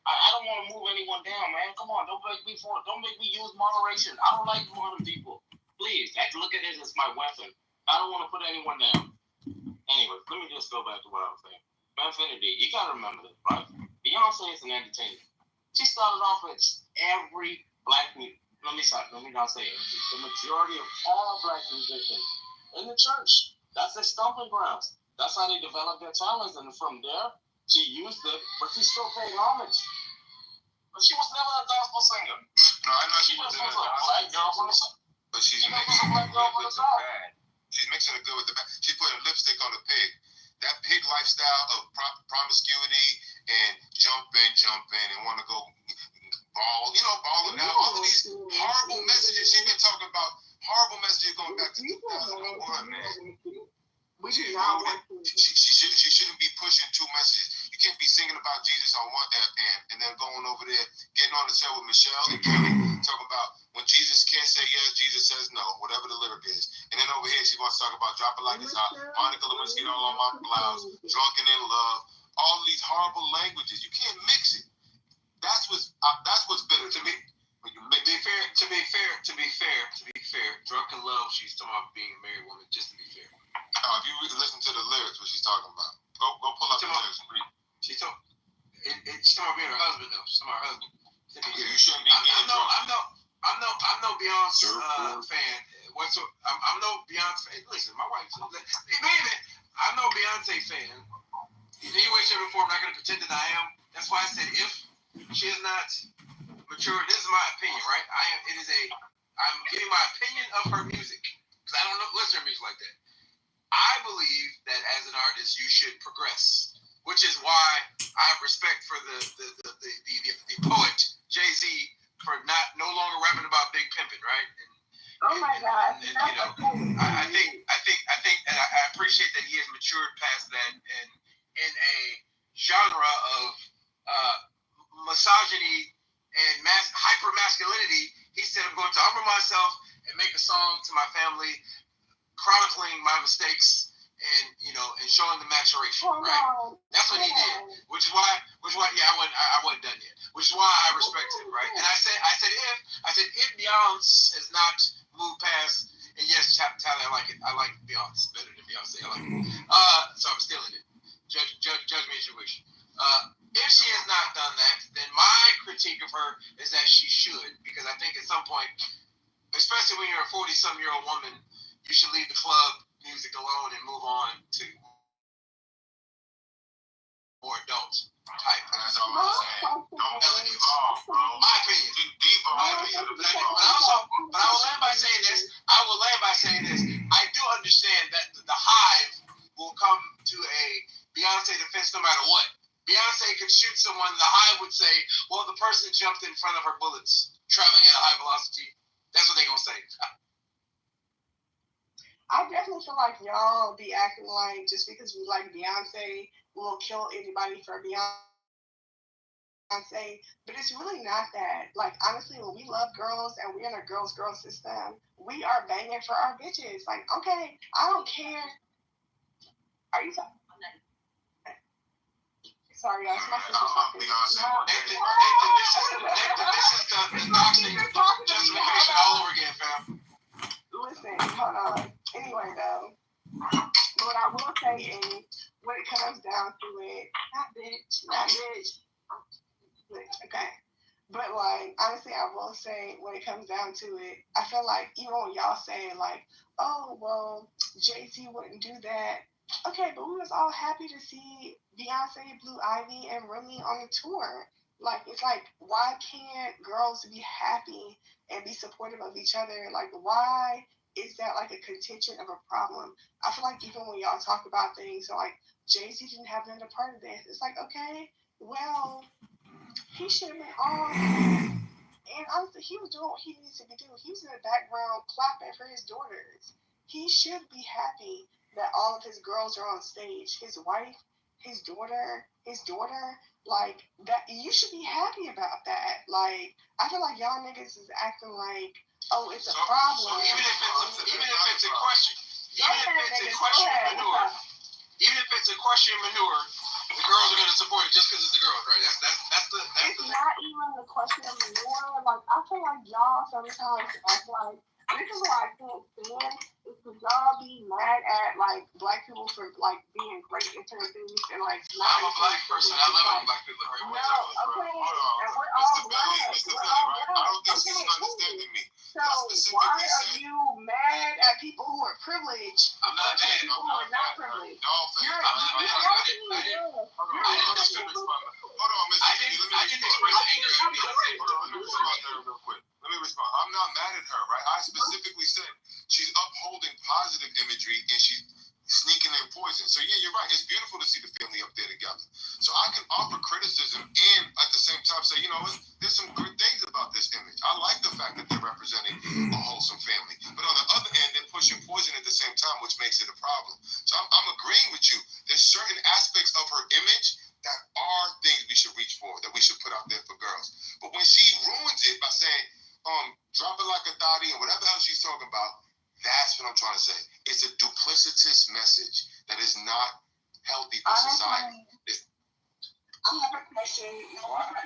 I don't want to move anyone down, man. Come on, don't make me use moderation. I don't like modern people. Please, look at it as my weapon. I don't want to put anyone down. Anyway, let me just go back to what I was saying. Infinity, you gotta remember this, right? Beyonce is an entertainer. She started off with every black music. Let me not say it. The majority of all black musicians in the church. That's their stomping grounds. That's how they developed their talents, and from there, she used it, but she still paid homage. But she was never a gospel singer. No, I know she wasn't a black girl from the South. But she's mixing the good with the bad. She's mixing the good with the bad. She's putting lipstick on the pig. That pig lifestyle of promiscuity and jumping, and want to go balling out. All of these horrible messages she's been talking about. Horrible messages going back to 2001, man. She shouldn't be pushing two messages. You can't be singing about Jesus on one end and then going over there, getting on the show with Michelle and Kelly, talking about when Jesus can't say yes, Jesus says no, whatever the lyric is. And then over here, she wants to talk about drop it like it's hot, Monica Lewinsky all on my blouse, drunken in love, all these horrible languages. You can't mix it. That's what's bitter to me. To be fair, drunken love, she's talking about being a married woman, just to be fair. If you really listen to the lyrics, what she's talking about, go pull up the lyrics and read. She's talking about being her husband, though. She's talking about her husband. Yeah, you shouldn't be getting drunk. I'm no Beyonce fan. I'm no Beyonce fan. Listen, my wife, I'm no Beyonce fan. In any way, shape, or form, I'm not going to pretend that I am. That's why I said if she is not mature, this is my opinion, right? I'm giving my opinion of her music because I don't listen to music like that. I believe that as an artist, you should progress, which is why I have respect for the poet Jay-Z for no longer rapping about big pimping, right? Oh my God! I think and I appreciate that he has matured past that, and in a genre of misogyny and hyper masculinity, he said, "I'm going to humble myself and make a song to my family chronicling my mistakes and showing the maturation, right? That's what he did, which is why I wasn't done yet. Which is why I respect him, right? And I said if Beyonce has not moved past, and yes, Tally, I like it. I like Beyonce better than Beyonce. I like it. So I'm stealing it. Judge me as you wish. If she has not done that, then my critique of her is that she should, because I think at some point, especially when you're a 40-some-year-old woman, you should leave the club music alone and move on to more adult type. That's all I'm saying. Don't devolve, bro. My opinion. But I will land by saying this. I do understand that the hive will come to a Beyonce defense no matter what. Beyonce could shoot someone. The hive would say, well, the person jumped in front of her bullets traveling at a high velocity. That's what they're going to say. I definitely feel like y'all be acting like just because we like Beyonce, we'll kill anybody for Beyonce. But it's really not that. Like, honestly, when we love girls and we're in a girl system, we are banging for our bitches. Like, okay, I don't care. Are you talking? Sorry, guys. My sister's talking. Nathan, this is the toxic justification all over again, fam. Listen, hold on. Anyway, though, what I will say is, when it comes down to it, not bitch. Okay. But, like, honestly, I will say, when it comes down to it, I feel like, even when y'all say, like, oh, well, Jay-Z wouldn't do that. Okay, but we was all happy to see Beyonce, Blue Ivy, and Remy on the tour. Like, it's like, why can't girls be happy and be supportive of each other? Like, why is that, like, a contention of a problem? I feel like even when y'all talk about things, so, like, Jay-Z didn't have another part of this. It's like, okay, well, he should have been on. And honestly, he was doing what he needs to be doing. He was in the background clapping for his daughters. He should be happy that all of his girls are on stage. His wife, his daughter, like, that. You should be happy about that. Like, I feel like y'all niggas is acting like, oh, it's a problem. So even if it's a question of manure, the girls are gonna support it just because it's the girls, right? That's the. It's not even the question of manure. Like, I feel like y'all sometimes act like, this is why I can't stand, is because y'all be mad at, like, black people for, like, being great in certain things and, like, not. I'm a black person. I love black people. No, okay. And we're all black. Mr. Billy, right? I don't think she's understanding me. So why are you mad at people who are privileged? I'm not mad. People who are not privileged. Hold on, Mr. Billy. I didn't express anger at Beyonce. Let me respond to her real quick. I'm not mad at her, right? I specifically said she's upholding positive imagery and she's sneaking in poison. So yeah, you're right. It's beautiful to see the family up there together. So I can offer criticism and at the same time say, you know, there's some good things about this image. I like the fact that they're representing a wholesome family. But on the other hand, they're pushing poison at the same time, which makes it a problem. So I'm agreeing with you. There's certain aspects of her image that are things we should reach for, that we should put out there for girls. But when she ruins it by saying, drop it like a thotty and whatever else she's talking about, that's what I'm trying to say. It's a duplicitous message that is not healthy for society. I have a question.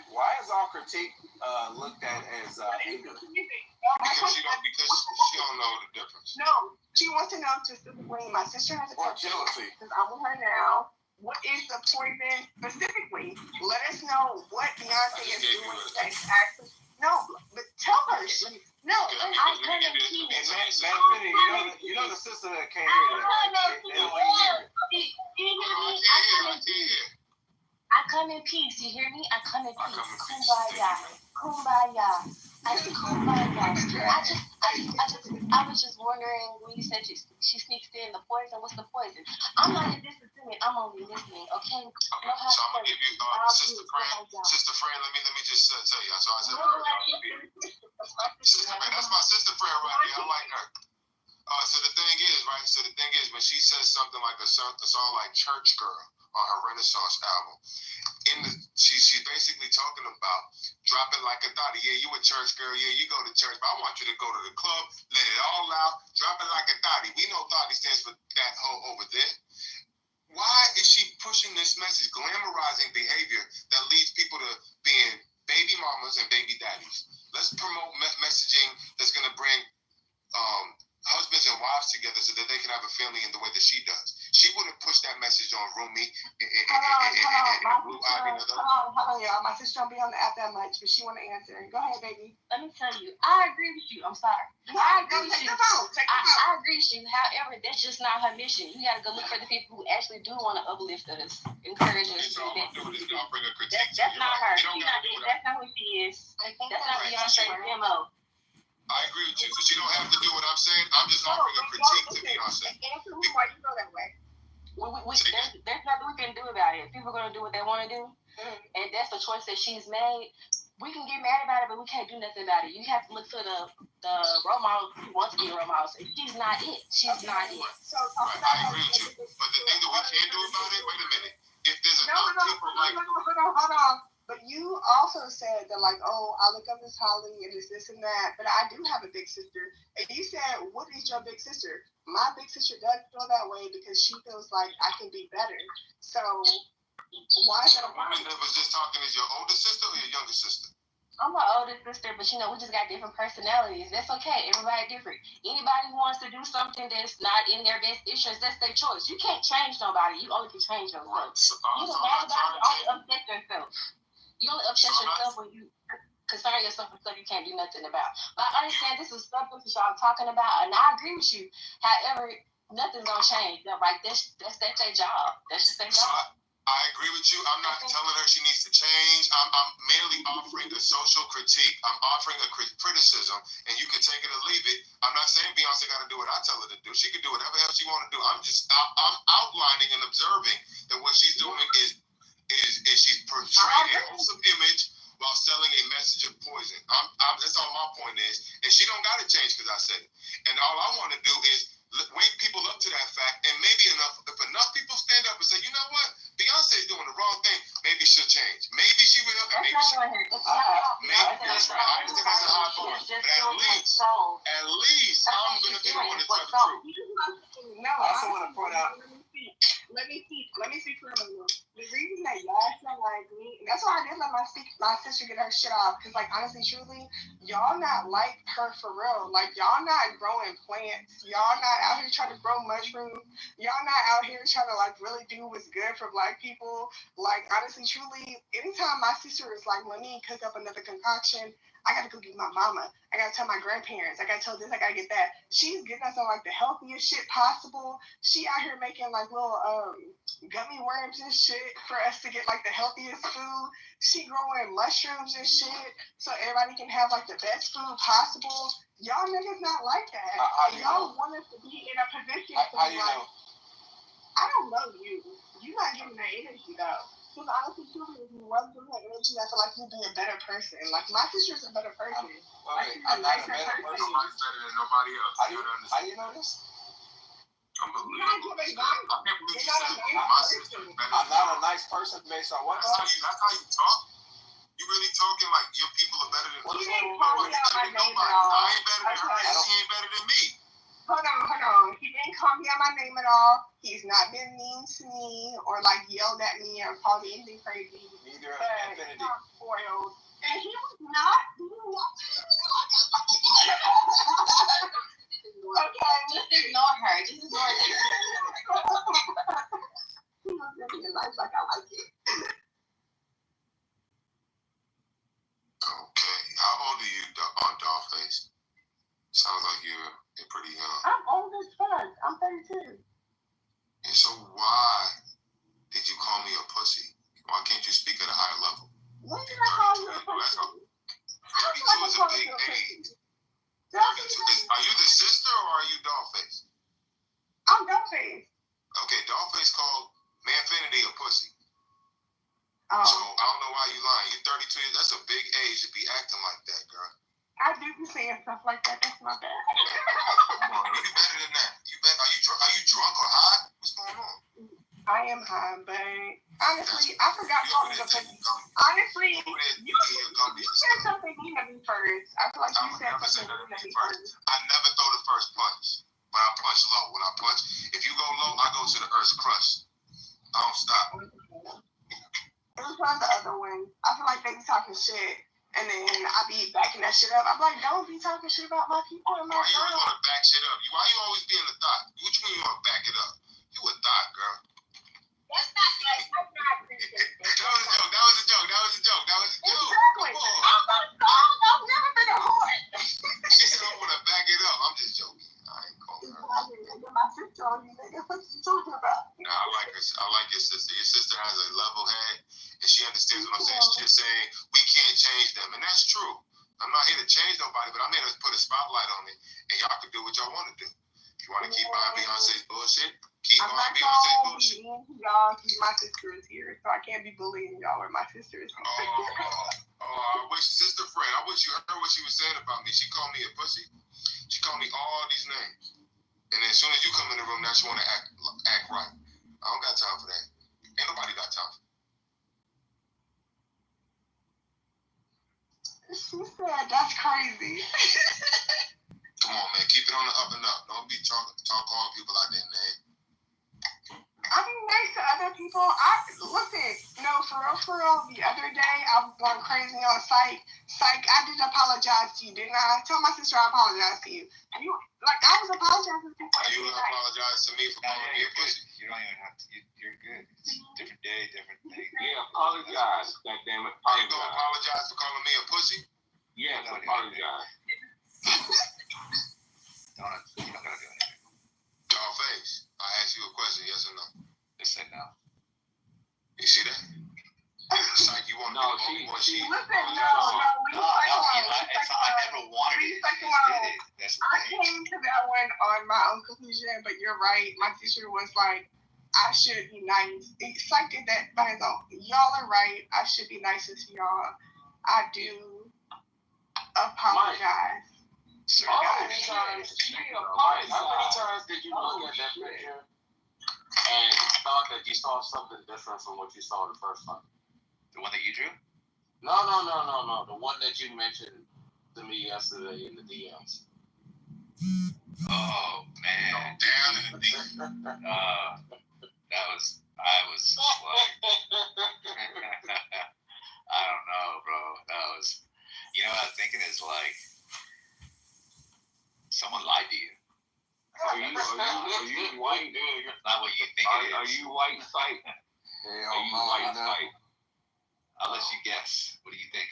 Why is all critique looked at as anger? Because she don't know the difference. No, she wants to know specifically. My sister has a question because I'm with her now. What is the poison specifically? Let us know what Beyonce is doing that's actually. No, but tell her. No, I couldn't hear it. You know the sister that can't hear that. They don't want to hear it. I come in peace. You hear me? I come in peace. Kumbaya. I was just wondering when you said she sneaks in the poison. What's the poison? I'm not in disagreement. I'm only listening. Okay. So I'm gonna give you Sister Fran. Let me just tell you. So I said, Sister Fran. That's my sister Fran right there. I like her. So the thing is, right? When she says something like a song like "Church Girl" on her Renaissance album. She's basically talking about dropping like a thotty. Yeah, you a church girl. Yeah, you go to church, but I want you to go to the club, let it all out, drop it like a thotty. We know thotty stands for that hoe over there. Why is she pushing this message, glamorizing behavior that leads people to being baby mamas and baby daddies? Let's promote messaging that's going to bring husbands and wives together so that they can have a family in the way that she does. She wouldn't push that message on Rumi Hold on, y'all. My sister don't be on the app that much, but she want to answer. Go ahead, baby. Let me tell you, I agree with you. I'm sorry. I agree with you. I agree with you. However, that's just not her mission. You got to go look for the people who actually do want to uplift us, encourage us. That's not her. That's not who she is. That's not Beyonce's MO. I agree with you. So she don't have to do what I'm saying. I'm just offering a critique to Beyonce. Answer me why you go that way. There's nothing we can do about it. People are going to do what they want to do, and that's the choice that she's made. We can get mad about it, but we can't do nothing about it. You have to look for the role model who wants to be a role model. So she's not it. She's not it. So I agree with you. But the thing that we can do about it, wait a minute. If there's enough people like... Hold on. But you also said that, like, oh, I look up Miss Holly and this and that, but I do have a big sister. And you said, what is your big sister? My big sister does feel that way because she feels like I can be better. So why is that a woman that was just talking is your older sister or your younger sister? I'm my older sister, but we just got different personalities. That's okay. Everybody different. Anybody who wants to do something that's not in their best interest, that's their choice. You can't change nobody. You only can change yourself. You don't mad about it, only upset yourself. You only upset yourself when you concern yourself with stuff you can't do nothing about. But I understand this is something that y'all talking about, and I agree with you. However, nothing's gonna change. Like that's their job. That's just their job. I agree with you. I'm not telling her she needs to change. I'm merely offering a social critique. I'm offering a criticism, and you can take it or leave it. I'm not saying Beyonce got to do what I tell her to do. She can do whatever else she want to do. I'm outlining and observing that what she's doing is she's portraying a wholesome image while selling a message of poison. That's all my point is. And she don't got to change because I said it. And all I want to do is wake people up to that fact. And maybe if enough people stand up and say, you know what, Beyonce's doing the wrong thing, maybe she'll change. Maybe she will, and maybe she won't. Maybe that's right. I understand that's a high bar. But at least I'm going to be the one to tell the truth. No, I also want to point out. Let me speak for a moment. The reason that y'all feel like me, and that's why I did let my sister get her shit off, because, like, honestly, truly, y'all not like her for real. Like, y'all not growing plants. Y'all not out here trying to grow mushrooms. Y'all not out here trying to, like, really do what's good for Black people. Like, honestly, truly, anytime my sister is like, let me cook up another concoction, I gotta go get my mama. I gotta tell my grandparents. I gotta tell this. I gotta get that. She's getting us on like the healthiest shit possible. She out here making like little gummy worms and shit for us to get like the healthiest food. She growing mushrooms and shit so everybody can have like the best food possible. Y'all niggas not like that. Y'all want us to be in a position to be like, I don't know you. You're not getting that energy though. Because honestly, truly, if you wasn't doing that energy, I feel like you'd be a better person. Like, my sister's a better person. I'm not a better person. I'm better than nobody else. How do you know this? I can't believe you said my sister is better. I'm not a nice person based on what? That's how you talk? You really talking like your people are better than us? You didn't call me out my name at all. I ain't better than her, and she ain't better than me. Hold on. He didn't call me out my name at all. He's not been mean to me or like yelled at me or called me anything crazy. Neither has Infinity. He's not spoiled. And he was not doing okay, just ignore her. Just ignore her. He was living life like I like it. Okay. How old are you, Dollface? Sounds like you're pretty young. I'm old as fuck. I'm 32. And so why did you call me a pussy? Why can't you speak at a higher level? When did I call you a pussy? 32 is a big age. 32 are you the sister or are you Dollface? I'm Dollface. Okay, Dollface called Manfinity a pussy. Oh. So I don't know why you lying. You're 32 years. That's a big age to be acting like that, girl. I do be saying stuff like that. That's my bad. Come on, you better than that. Are you drunk or high? What's going on? I am high, but honestly, I forgot calling the pussy. Honestly, you said something mean to me first. I feel like you said something mean to me first. I never throw the first punch, but I punch low. When I punch, if you go low, I go to the earth's crust. I don't stop. It was one of the other ones. I feel like they be talking shit, and then I be backing that shit up. I'm like, don't be talking shit about my people and my Why you always girl. want to back shit up? Why you always being a thought? Which one you want to back it up? You a thought, girl. That's not like, that's not That was a joke. That was a joke. That was a joke. That was a joke. Exactly. I've never been a whore. She said I want to back it up. I'm just joking. I ain't calling her. My sister on you, nigga. What you talking about? Nah, I like her. I like your sister. Your sister has a level head, and she understands what I'm saying. She's just saying we can't change them, and that's true. I'm not here to change nobody, but I'm here to put a spotlight on it, and y'all can do what y'all want to do. If you want to keep buying Beyonce's bullshit, keep buying Beyonce's bullshit. Y'all, my sister is here, so I can't be bullying y'all where my sister is. I wish Sister Fred. I wish you heard what she was saying about me. She called me a pussy. She called me all these names, and then as soon as you come in the room, now she want to act right. I don't got time for that. Ain't nobody got time for that. She said that's crazy. Come on, man. Keep it on the up and up. Don't be calling people out their name. I be nice to other people. Listen, no, for real, the other day I was going crazy on Psych. I did apologize to you, didn't I? I told my sister I apologized to you. I was apologizing to people. You apologize to me for calling me a pussy. You don't even have to. You're good. It's different day, different thing. Yeah, apologize. God damn it. Are you gonna apologize for calling me a pussy? Yes, apologize. You're not gonna do anything. Dog face. I asked you a question, yes or no? Just say no. You see that? It's like you want to Listen, no, If I ever wanted it, I just did it. That's the I thing. came to that one on my own conclusion, but you're right. My teacher was like, I should be nice. Psych did that by his own. Y'all are right. I should be nicer to y'all. I do apologize. How many times did you look at that picture and thought that you saw something different from what you saw the first time? The one that you drew? No. The one that you mentioned to me yesterday in the DMs. Oh man, down in the deep. I was just like, I don't know, bro. That was, what I was thinking is like, someone lied to you. Are you white? Not what you think it is. Are you white Psych? Are you white Psych? I'll let you guess. What do you think?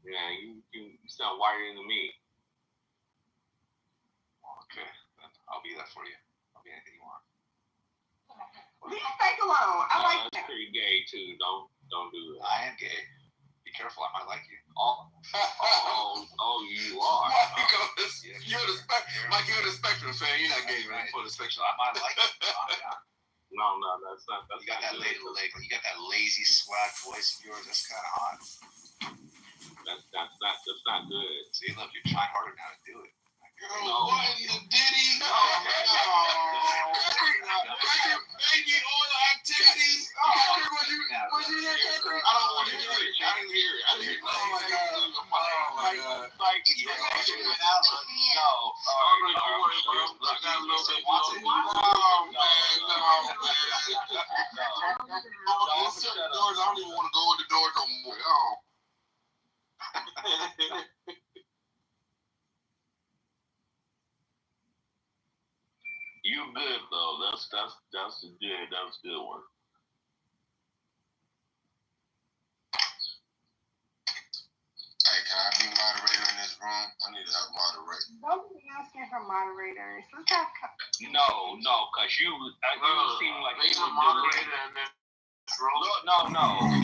Yeah, you sound whiter than me. Okay, then I'll be that for you. I'll be anything you want. Leave Psych alone. I like that's that. pretty gay too. Don't do that. I am gay. Be careful, I might like you. Oh, you are. You're the spectrum fan. You're not gay, right? For the spectrum. I might like you. No, that's not. You got that you got that lazy swag voice of yours. That's kind of hot. That's not good. See, look, you're trying harder now to do it. Girl, what in the ditty? Baby oil activities. Was you here, Capri? I don't want to hear it. I didn't hear it. Oh my god. Like, You don't want to hear it out. No. Don't worry, bro. I got a little bit more. Oh man, no. There's certain doors I don't even want to go in the door no more. Oh. You good though. That's good. That was a good one. Hey, can I be moderator in this room? I need to help moderate. Don't be asking for moderators. Let's have. No, cause you seem like Make you a would moderator in this room. No.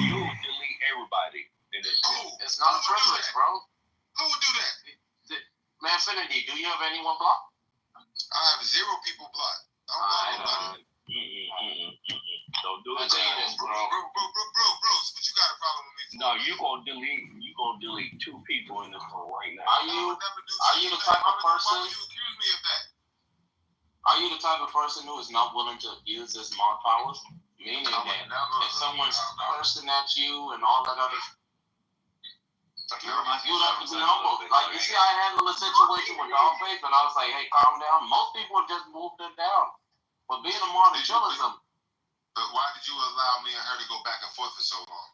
You would delete everybody in this room. It's not a privilege, bro. Who would do that? Man, Finity, do you have anyone blocked? I have 0 people blocked. I don't block nobody. Don't do it. I'll tell you this, bro. Bruce, what you got a problem with me for? No, you gonna delete 2 people in this room right now. Are you the type of person? Why would you accuse me of that? Are Are you the type of person who is not willing to use his smart powers? Meaning that if someone's cursing at you and all that other you have to be humble. Like, you see, I handled a situation with Dollface, and I was like, hey, calm down. Most people just moved it down. But being a Martin Chillism. But why did you allow me and her to go back and forth for so long?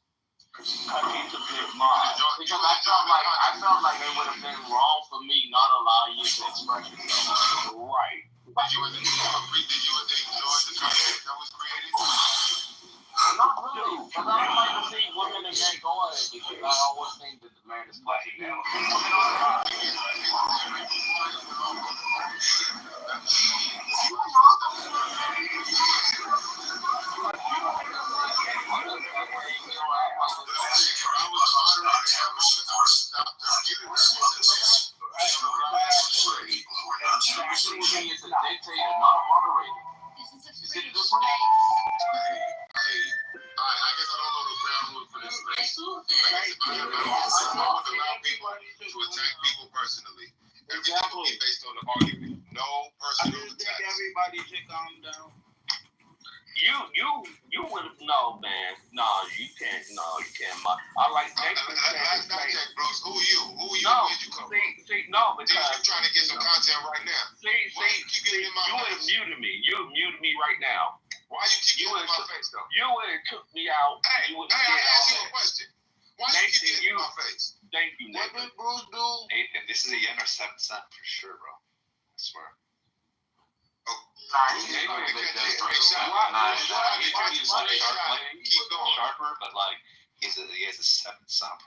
Because he's a big mod. Because I felt like it would have been wrong for me not allowing you to express yourself. Right. Did you enjoy the content that was created? Not really, because I don't like to see women and men go at it because I always think that the man is pushing down. He is a dictator, not a moderator. You see the difference? I guess I don't know the ground rules for this space. I guess if I would allow people to attack people personally, everything will be based on the argument. No personal attacks. Everybody should calm down. You would no, man. No, you can't. No, you can't. I like that. Last night, Bruce. Who are you? No, where'd you come from? No, because you're trying to get some content right now. You would have muted me. You would have muted me right now. Why you keep getting in my face, though? You would have took me out. Hey, I asked you a question. Why you keep getting in my face? Thank you, Nathan. What did Bruce do? Nathan, this is a yen or 7 cent for sure, bro. I swear. He's sharper, but like he has a 7 cent.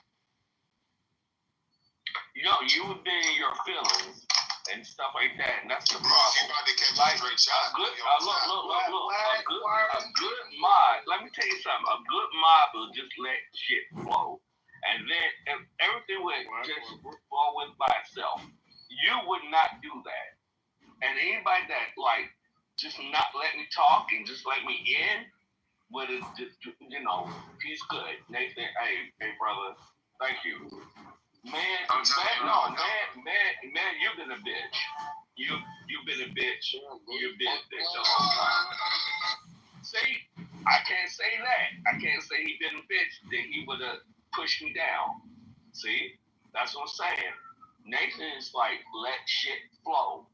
You would be in your feelings and stuff like that, and that's the problem. Like, a good mod. Let me tell you something. A good mod will just let shit flow, and then if everything would just flow by itself. You would not do that, and anybody that like just not let me talk and just let me in, would it, he's good. Nathan, hey, brother, thank you. Man, you've been a bitch. You've been a bitch. You've been a bitch the whole time. See, I can't say that. I can't say he been a bitch. Then he would have pushed me down. See, that's what I'm saying. Nathan is like, let shit flow.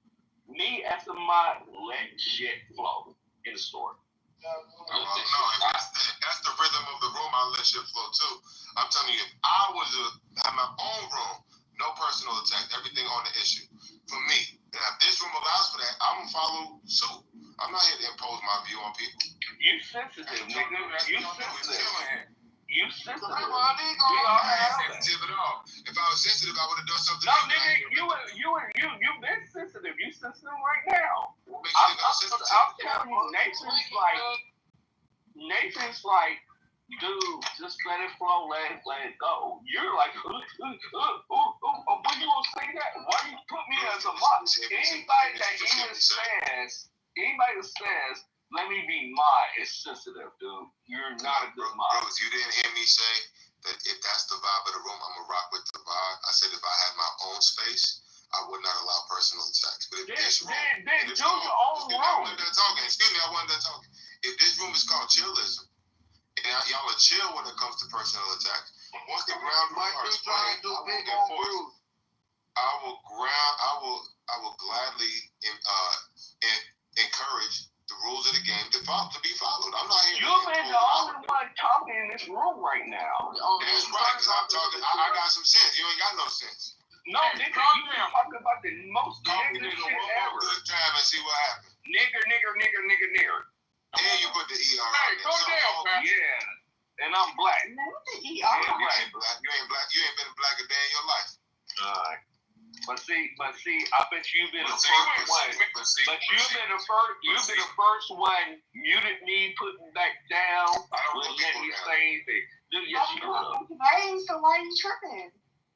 Me as a mod, let shit flow in the story. That's the rhythm of the room. I'll let shit flow too. I'm telling you, if I was to have my own room, no personal attack, everything on the issue. For me, and if this room allows for that, I'm gonna follow suit. I'm not here to impose my view on people. You sensitive, nigga. You sensitive. You sensitive. I ain't sensitive at all. If I was sensitive, I would have done something. No, nigga, you've been sensitive. You sensitive right now. I'm telling you, Nathan's like, dude, just let it flow, let it go. You're like, when you gonna say that? Why you put me as a mod? Anybody that says, let me be mod is sensitive, dude. You're not a good mod. Bruce, you didn't hear me say that if that's the vibe of the room, I'm gonna rock with the vibe. I said if I had my own space, I would not allow personal attacks. But if this room, I wasn't done talking. Excuse me, I wasn't done talking. If this room is called chillism, and y'all are chill when it comes to personal attacks, once the ground rules are explained, I will gladly encourage the rules of the game to be followed. I'm not here. You've been the only one talking in this room right now. That's right, because I'm talking. I got some sense. You ain't got no sense. No, nigga, you been talking about the most nigga shit ever. Good time and see what happens. Nigger. And you put the ER on it. Go down, man. Yeah. And I'm black. No, the ER. You ain't black. You ain't been black a day in your life. Alright. But see, I bet you've been the first one. You've been the first one muted me, put me back down, wouldn't let me say anything. Yes, you will. Today, so why are you tripping?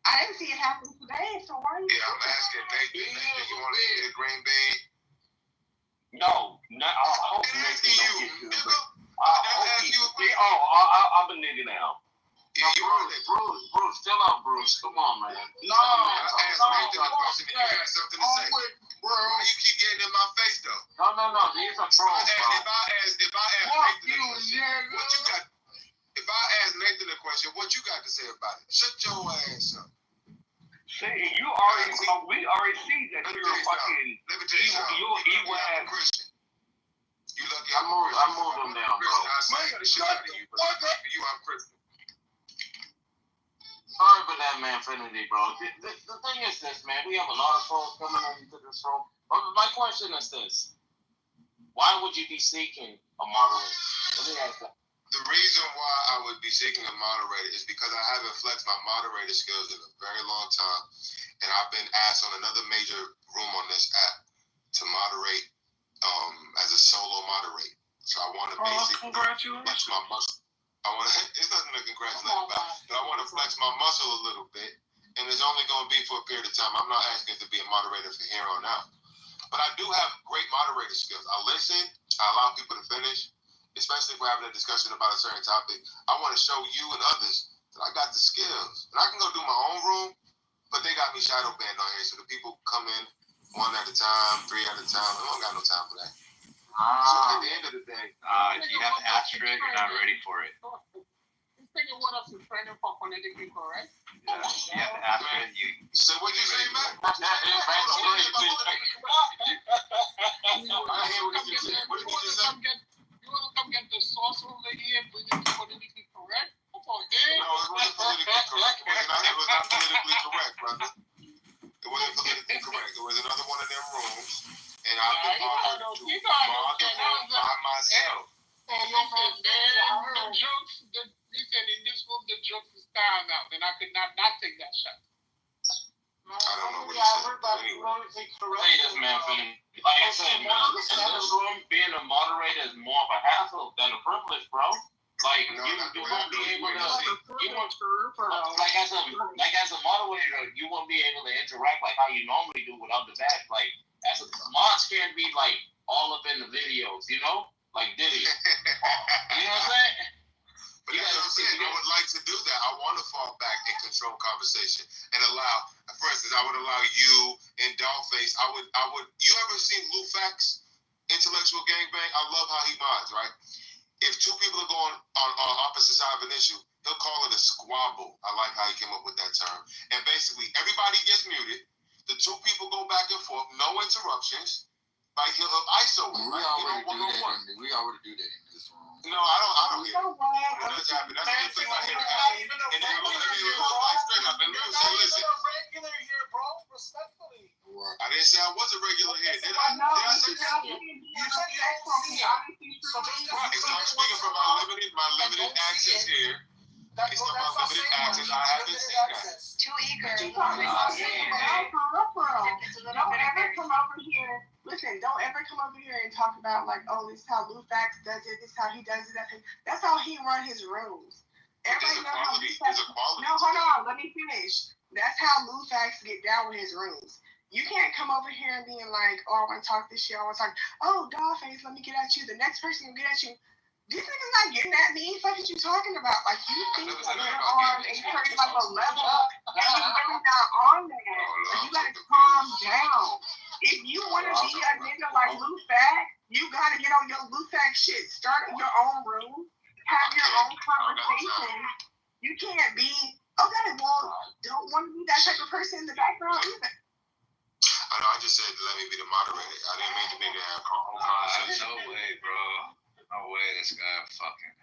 I didn't see it happen today, so why are you tripping? I'm asking Nathan, you want to see the green bean? No, I hope Nathan don't get you. I hope he. I'm a nigga now. Yeah, you were there. Bruce, chill out, Bruce. Come on, man. No, I asked Nathan a question and you had something to say. Why you keep getting in my face though? No. He's a troll, bro. If I ask Nathan a question, what you got? If I ask Nathan a question, what you got to say about it? Shut your ass up. See, we already see that you're fucking. Let me tell you something. You I'm a Christian. You lucky I moved him down, bro. I say the shit out of you, but for you, I'm Christian. Sorry for that, man, Infinity, bro. The thing is this, man. We have a lot of folks coming into this room. But my question is this. Why would you be seeking a moderator? Let me ask that. The reason why I would be seeking a moderator is because I haven't flexed my moderator skills in a very long time. And I've been asked on another major room on this app to moderate as a solo moderator. So I want to basically flex my muscle. It's nothing to congratulate about, but I want to flex my muscle a little bit, and it's only going to be for a period of time. I'm not asking to be a moderator from here on out, but I do have great moderator skills. I listen, I allow people to finish, especially if we're having a discussion about a certain topic. I want to show you and others that I got the skills, and I can go do my own room, but they got me shadow banned on here, so the people come in 1 at a time, 3 at a time. I don't got no time for that. So at the end of the day, if you have asterisk, you're not ready for it. This thing you want us to train him for politically correct? Yeah, you have asterisk, you. So what you say, man? I hear what you said. What did you just say? You want to come get the sauce over here and bring it to politically correct? Come on, dude. No, it wasn't politically correct. It was not politically correct, brother. It wasn't politically correct. It was another one of them rooms, and I've been offered to mod the room by myself. And listen, man, the jokes, he said in this room the jokes is time out, and I could not take that shot. I don't know what he said, but anyway. Say this, man, like I said, man, in this room, being a moderator is more of a hassle than a privilege, bro. Like, you won't be able to, as a moderator, you won't be able to interact like how you normally do with other bats. Like, as a mods can't be, like, all up in the videos, you know? Like Diddy. You know what I'm saying? But that's what I'm saying. I would like to do that. I want to fall back and control conversation and allow, for instance, I would allow you and Dollface. I would. You ever seen Lou Fax, Intellectual Gangbang? I love how he mods, right? If two people are going on opposite side of an issue, he'll call it a squabble. I like how he came up with that term. And basically, everybody gets muted. The two people go back and forth, no interruptions. Like he'll ISO it. We already do that in this room. No, I don't hear it. It does happen. That's the thing I hear it happen. And then we'll like straight up and we'll say, listen. Regular here, bro. Respectfully. I didn't say I was a regular here. Did I say that? I'm speaking from my limited access here. Based on my limited access, I haven't seen that. Too eager. Don't ever come over here. Listen, don't ever come over here and talk about like, oh, this is how Lou Fax does it. This is how he does it. That's how he run his rooms. Everybody knows how Lou Fax. No, hold on. Let me finish. That's how Lou Fax get down with his rooms. You can't come over here and being like, oh, I want to talk this shit. I want to talk. Oh, Dollface, let me get at you. The next person will get at you. This nigga's not getting at me. What are you talking about? Like, you think that you're on a certain like a level, and you're really not on there. You gotta calm down. If you want to be a nigga like Lou Fax, you gotta get on your Lou Fax shit. Start your own room. Have your own conversation. You can't be, okay, well, don't want to be that type of person in the background either. I know, I just said to let me be the moderator. I didn't mean to make it have conversation. No way, bro. No way, this guy fucking.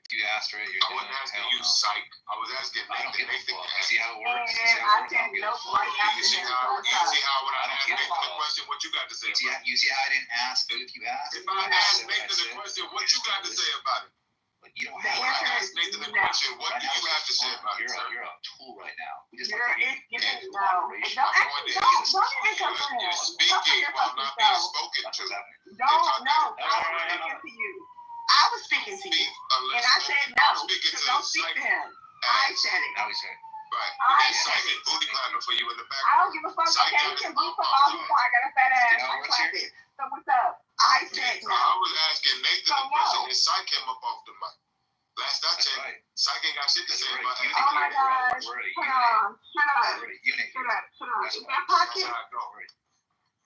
If you asked for it, you're I wasn't asking you, psych. I was asking Nathan. Nathan, see how it works? You see how when I asked Nathan the question, what you got to say about it? You see how I didn't ask, but if you asked. If I asked Nathan the question, what you got to say about it? But you don't have. When I asked Nathan the question, what do you have to say about it, sir? You're a tool right now. We just Don't even come for him. You're speaking while not being spoken to. I was speaking to you. I was speaking to you. And I said no. So don't speak to him. I said it. Now he said it. Right. I said it. Booty clapping for you in the back. I don't give a fuck. Okay, you can booty clap all you want. I got a fat ass. I clap it. So what's up? I said no. I was asking Nathan the question and Psych came up off the mic. Last I checked, Psych ain't got shit to say about it. Oh my gosh. We're a Hold unit. on. Shut up. We're a unit. Shut up. Shut up. That's Is why. that pocket? That's how I go. If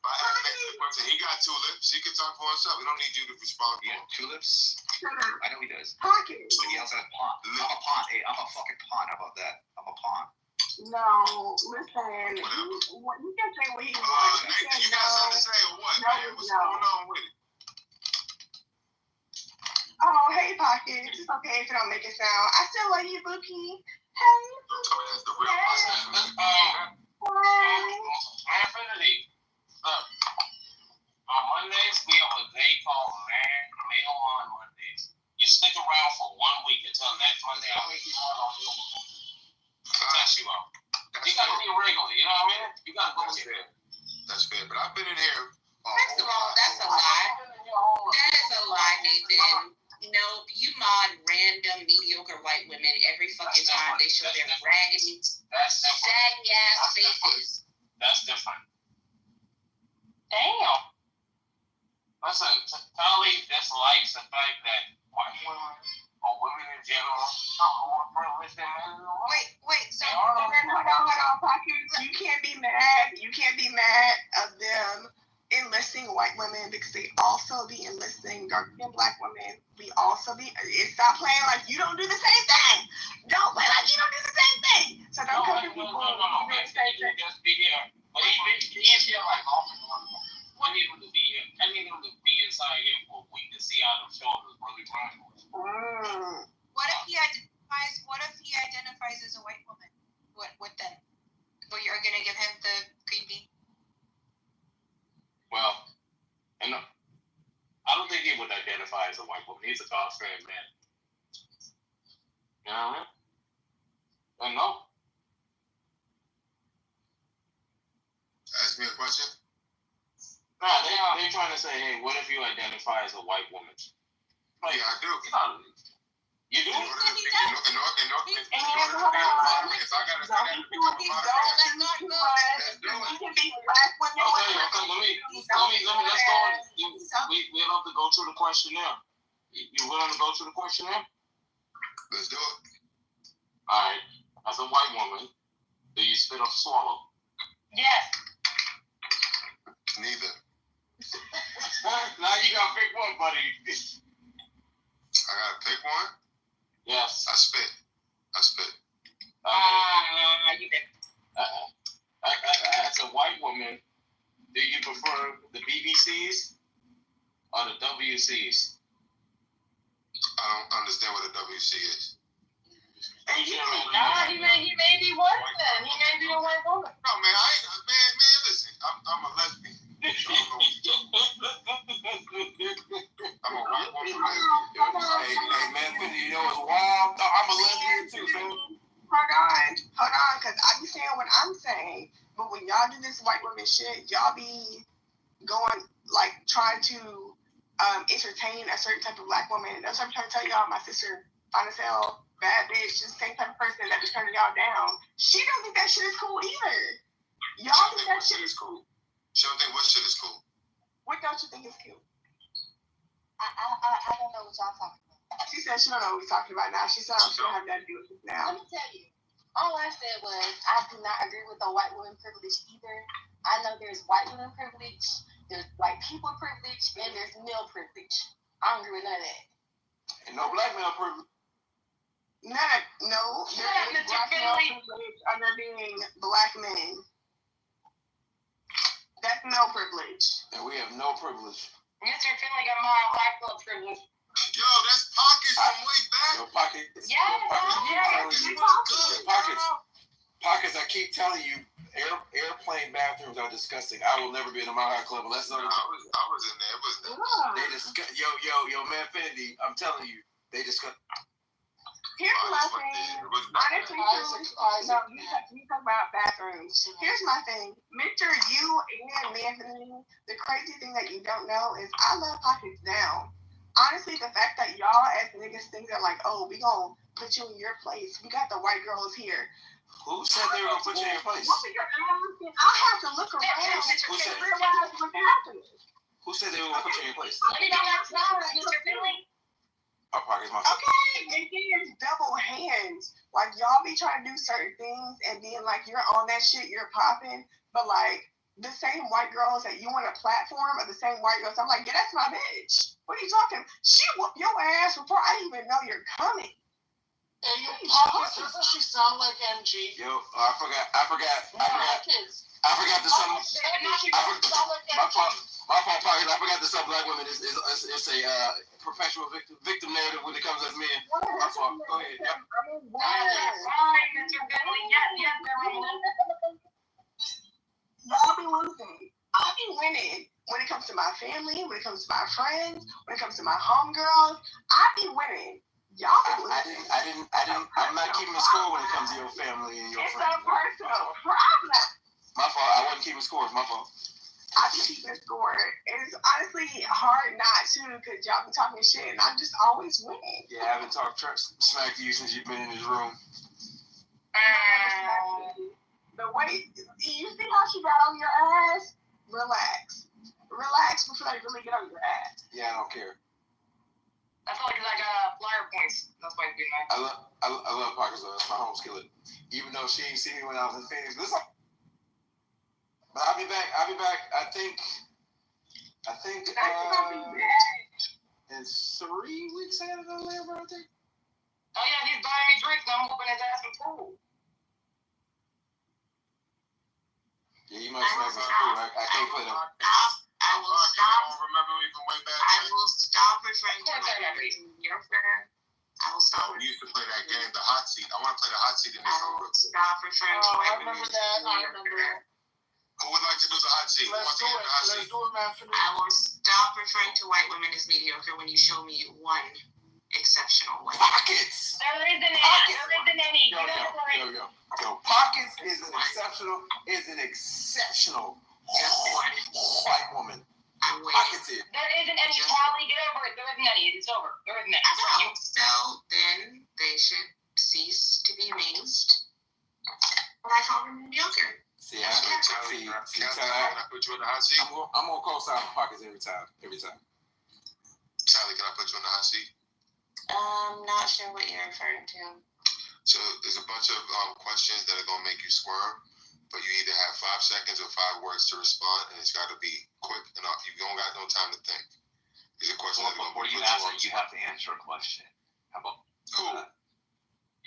I have next person, he got tulips. He can talk for himself. We don't need you to respond. Yeah, tulips. Shut up. I know he does. Pocket. But he also has pawn. I'm a pawn. Hey, I'm a fucking pawn. How about that? I'm a pawn. No, listen. You can say what you want. Nathan, you got something to say or what? No, Man, what's going on with it? Oh, hey, Pocket. It's okay if you don't make it sound. I still love you, Bookie. Hey, Don't tell me that's the real person. Infinity. Look, on Mondays, we have a day called Mail on Mondays. You stick around for 1 week until next Monday. I'll make you one on your to test you out. You gotta be regular, you know what I mean? You gotta go with it. That's fair, but I've been in here. First of all, that's a lie. That is a lie, Nathan. No, you mod random mediocre white women every fucking time they show their raggedy, saggy ass faces. That's different. Damn. Listen, Tali dislikes the fact that white women or women in general are more privileged than men. Wait, so hold on, Pocket. You can't be mad. You can't be mad of them enlisting white women because they also be enlisting dark-skinned black women. We also be. Stop playing like you don't do the same thing. Don't play like you don't do the same thing. So don't come to people. No. Just be here. But he's here like often. I need him to be here. I need him to be inside here for a week to see how the shoulders really run. What if he identifies as a white woman? What then? Well, you're gonna give him the creepy. Well, and I don't think he would identify as a white woman. He's a God-fearing man. You know what I mean? And no. Ask me a question. No, they're trying to say, hey, what if you identify as a white woman? Like, yeah, I do. You do? In order to be, if I gotta say that to become a moderator, let's do it. Let's go on. We have to go through the questionnaire. You willing to go through the questionnaire? Let's do it. All right. As a white woman, do you spit or swallow? Yes. Neither. Now you gotta pick one, buddy. I gotta pick one? Yes. I spit. You pick. As a white woman, do you prefer the BBCs or the WCs? I don't understand what a WC is. He may be one then. He may be a white woman. No, man, listen. I'm a lesbian. So I'm a white woman lesbian. Hey, man, you know what's wild? I'm a lesbian too, so. Hold on, because I be saying what I'm saying, but when y'all do this white woman shit, y'all be going, like, trying to entertain a certain type of black woman. That's what I'm trying to tell y'all. My sister, fine as hell, bad bitch, just the same type of person that be turning y'all down. She don't think that shit is cool either. Y'all think that shit is cool. She don't think what shit is cool. What don't you think is cute? I don't know what y'all talking about. She said she don't know what we're talking about now. She said she don't have that to do with it now. Let me tell you. All I said was I do not agree with the white woman privilege either. I know there's white women privilege, there's white people privilege, and there's male privilege. I don't agree with none of that. And no black male privilege. No. There is black male privilege under being black men. That's no privilege. And we have no privilege. Mr. Finley got my black belt privilege. Yo, that's Pockets from way back. Your pocket. Pockets, I keep telling you, airplane bathrooms are disgusting. I will never be in a Mile High Club unless I was in there. It was there. They disgust. Yo, man, Finity, I'm telling you, they disgust. Here's my thing. Honestly, no, you talk about bathrooms. Here's my thing. Mr. You and Anthony, the crazy thing that you don't know is I love Pockets down. Honestly, the fact that y'all as niggas think that like, oh, we gonna put you in your place. We got the white girls here. Who said they were gonna put you in your place? I have to look around and realize what's happening. Who said they were gonna put you in your place? Mr. Finley? Pocket's my Okay, and here's double hands. Like y'all be trying to do certain things, and then like you're on that shit, you're popping, but like the same white girls that you want a platform are the same white girls. I'm like, yeah, that's my bitch. What are you talking? She whoop your ass before I even know you're coming. Hey, you Pockets, doesn't she sound like MG? Yo, I forgot the song. My fault, Pockets. I forgot the song Black Women is a perpetual victim narrative when it comes to men. My fault. Go ahead. Yep. Y'all be losing. I be winning when it comes to my family, when it comes to my friends, when it comes to my homegirls. I be winning. Y'all be losing. I'm not keeping score when it comes to your family and your friends. It's a personal problem. My fault. I wasn't keeping score. It's my fault. I be keeping score. It's honestly hard not to because y'all be talking shit and I'm just always winning. Yeah, I haven't talked smack to you since you've been in this room. The way you see how she got on your ass, relax before they really get on your ass. Yeah, I don't care. That's only because I got flyer points. That's why it's being nice. I love Pockets though. That's my home skillet. Even though she ain't seen me when I was in Phoenix. Listen, but I'll be back. I think in 3 weeks I gotta go to Lambo, I think. Oh yeah, he's buying me drinks. I'm hoping his ass in pool. Yeah, you might smack me too. I can't play that. I will stop. Remember me from way back? I will stop referring to your friend. I will stop. We used to play that game, the hot seat. I want to play the hot seat in this I will stop referring to my I remember that. Who would like to do the hot seat? Let's do it, man. I will stop referring to white women as mediocre when you show me one exceptional one. Pockets! There isn't any. Yo. Pockets is an exceptional white woman. Pockets is. There isn't any. Callie, get over it. There isn't any. It's over. There isn't any. So then they should cease to be amazed. But I call them mediocre. See, I put you in the hot seat. I'm gonna call sign Pockets every time. Sally, can I put you in the hot seat? I'm not sure what you're referring to. So there's a bunch of questions that are gonna make you squirm, but you either have 5 seconds or 5 words to respond, and it's got to be quick enough. You don't got no time to think. These are questions that are gonna put you on. You have to answer a question. How about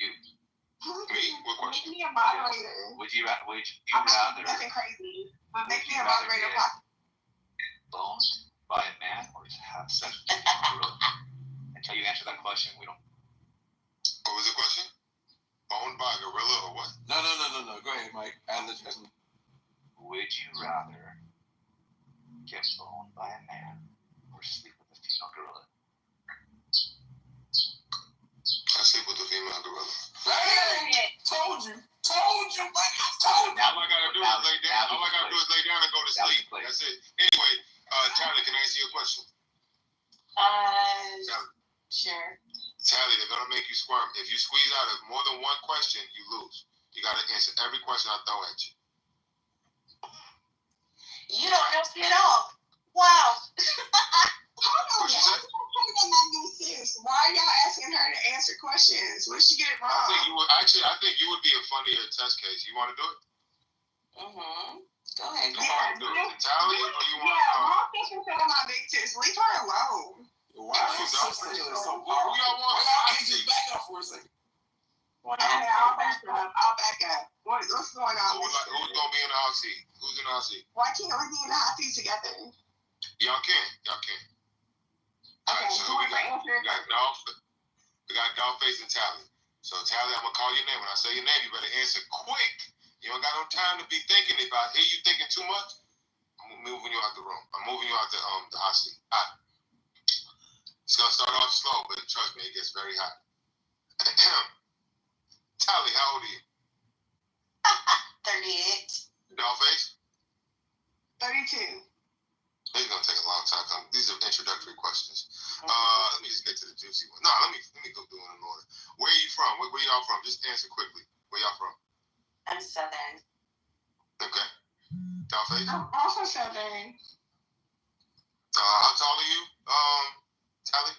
you? Me? What question? Make me a moderator. Would you rather? Nothing crazy, but make me a moderator. Boned by a man or have sex with a gorilla? Until you answer that question, we don't. What was the question? Boned by a gorilla or what? No. Go ahead, Mike. Would you rather get boned by a man or sleep with a female gorilla? I sleep with a female gorilla. Told you, Mike. All I gotta do is lay down. All I gotta do is lay down and go to sleep. That's it. Anyway, Tyler, can I answer your question? Sure. Tally, they're gonna make you squirm. If you squeeze out of more than one question, you lose. You gotta answer every question I throw at you. You don't know me at all. Wow. What you say? Why are y'all asking her to answer questions? What did she get it wrong? I think you would be a funnier test case. You want to do it? Go ahead. You want to do it? Tally, or you want to? Mom thinks you're on my big tits. Leave her alone. Why are you so powerful? Why can't you back up for a second? I'll back up. What's going on? Who's gonna be in the hot seat? Who's in the hot seat? Why can't we be in the hot seat together? Y'all can. Alright, so we got Dollface and Tally. So Tally, I'm gonna call your name. When I say your name, you better answer quick. You don't got no time to be thinking about. Hear you thinking too much? I'm moving you out the room. I'm moving you out the hot seat. Alright. It's gonna start off slow, but trust me, it gets very hot. Tally, how old are you? 38. Dollface? 32. It's gonna take a long time. These are introductory questions. Let me just get to the juicy one. No, let me go through it in order. Where are you from? Where y'all from? Just answer quickly. Where y'all from? I'm Southern. Okay. Dollface? I'm also Southern. How tall are you? Tally?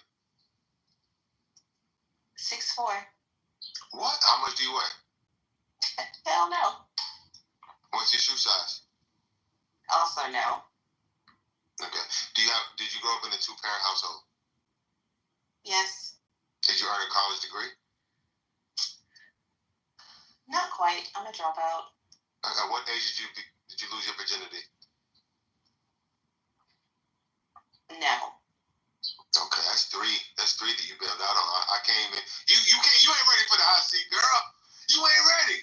parent household? Yes. Did you earn a college degree? Not quite. I'm a dropout. At what age did you lose your virginity? No. Okay, that's three. That's three that you bailed out on. I can't even. You ain't ready for the hot seat, girl. You ain't ready.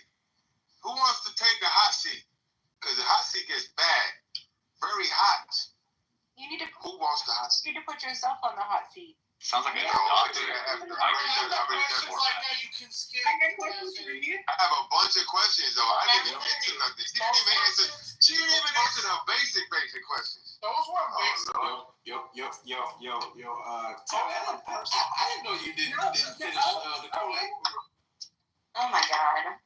Who wants to take the hot seat? Because the hot seat gets bad, very hot. You need to. Who wants the hot seat? You need to put yourself on the hot seat. Sounds like I a have a bunch of questions though. I didn't get to nothing. She didn't even answer. She didn't even answer the basic questions. Those weren't basic. Yo. Tammy, I didn't know you didn't finish the Kool-Aid. Oh my God.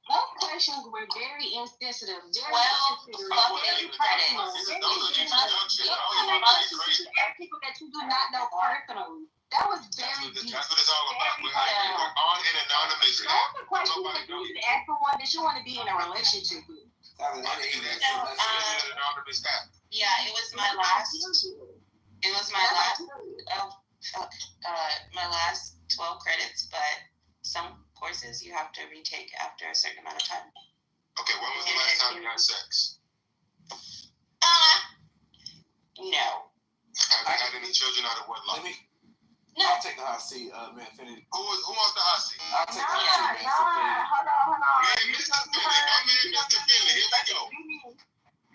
Those questions were very insensitive. 12 fucking credits. People that you do not know personally. That was very deep. That's what it's all about. We're on an anonymous. That's the question you should ask someone that you want to be in a relationship with. Yeah, it was my last. It was my last. My last 12 credits, but some courses you have to retake after a certain amount of time. Okay, when was the last time you had sex? No. Have you had any children out of wedlock? No. I'll take the hot seat, man. Infinity. Who wants the hot seat? I'll take the hot seat, man. Infinity. Hold on. Man, Mr. Finley, my man, Mr. Finley. Here we go.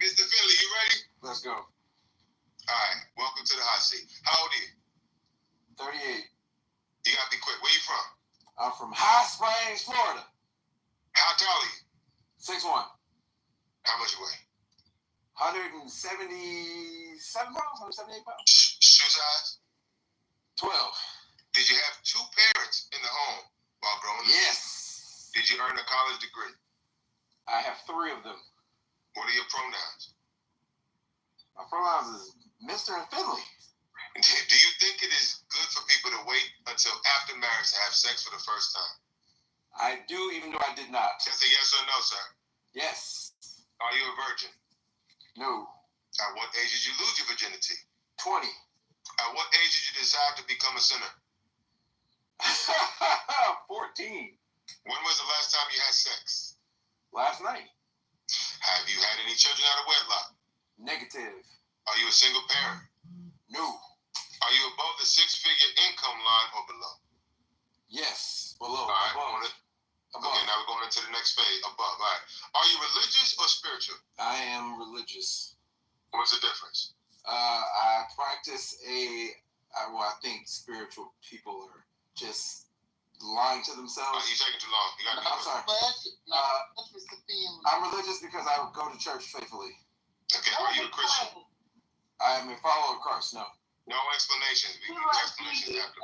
Mr. Finley, you ready? Let's go. All right, welcome to the hot seat. How old are you? 38. You gotta be quick. Where you from? I'm from High Springs, Florida. How tall are you? 6'1". How much you weigh? 177 pounds, 178 pounds. Shoe size? 12. Did you have two parents in the home while growing up? Yes. Did you earn a college degree? I have 3 of them. What are your pronouns? My pronouns is Mr. and Finley. Do you think it is good for people to wait until after marriage to have sex for the first time? I do, even though I did not. That's a yes or no, sir. Yes. Are you a virgin? No. At what age did you lose your virginity? 20. At what age did you decide to become a sinner? 14. When was the last time you had sex? Last night. Have you had any children out of wedlock? Negative. Are you a single parent? No. Are you above the 6-figure income line or below? Yes. Below. All right. Above. Okay, now we're going into the next phase. Above. All right. Are you religious or spiritual? I am religious. What's the difference? I practice I think spiritual people are just lying to themselves. You're taking too long. You gotta be I'm sorry. I'm religious because I go to church faithfully. Okay, are you a Christian? I am a follower of Christ, no. No explanations. We can do explanations after.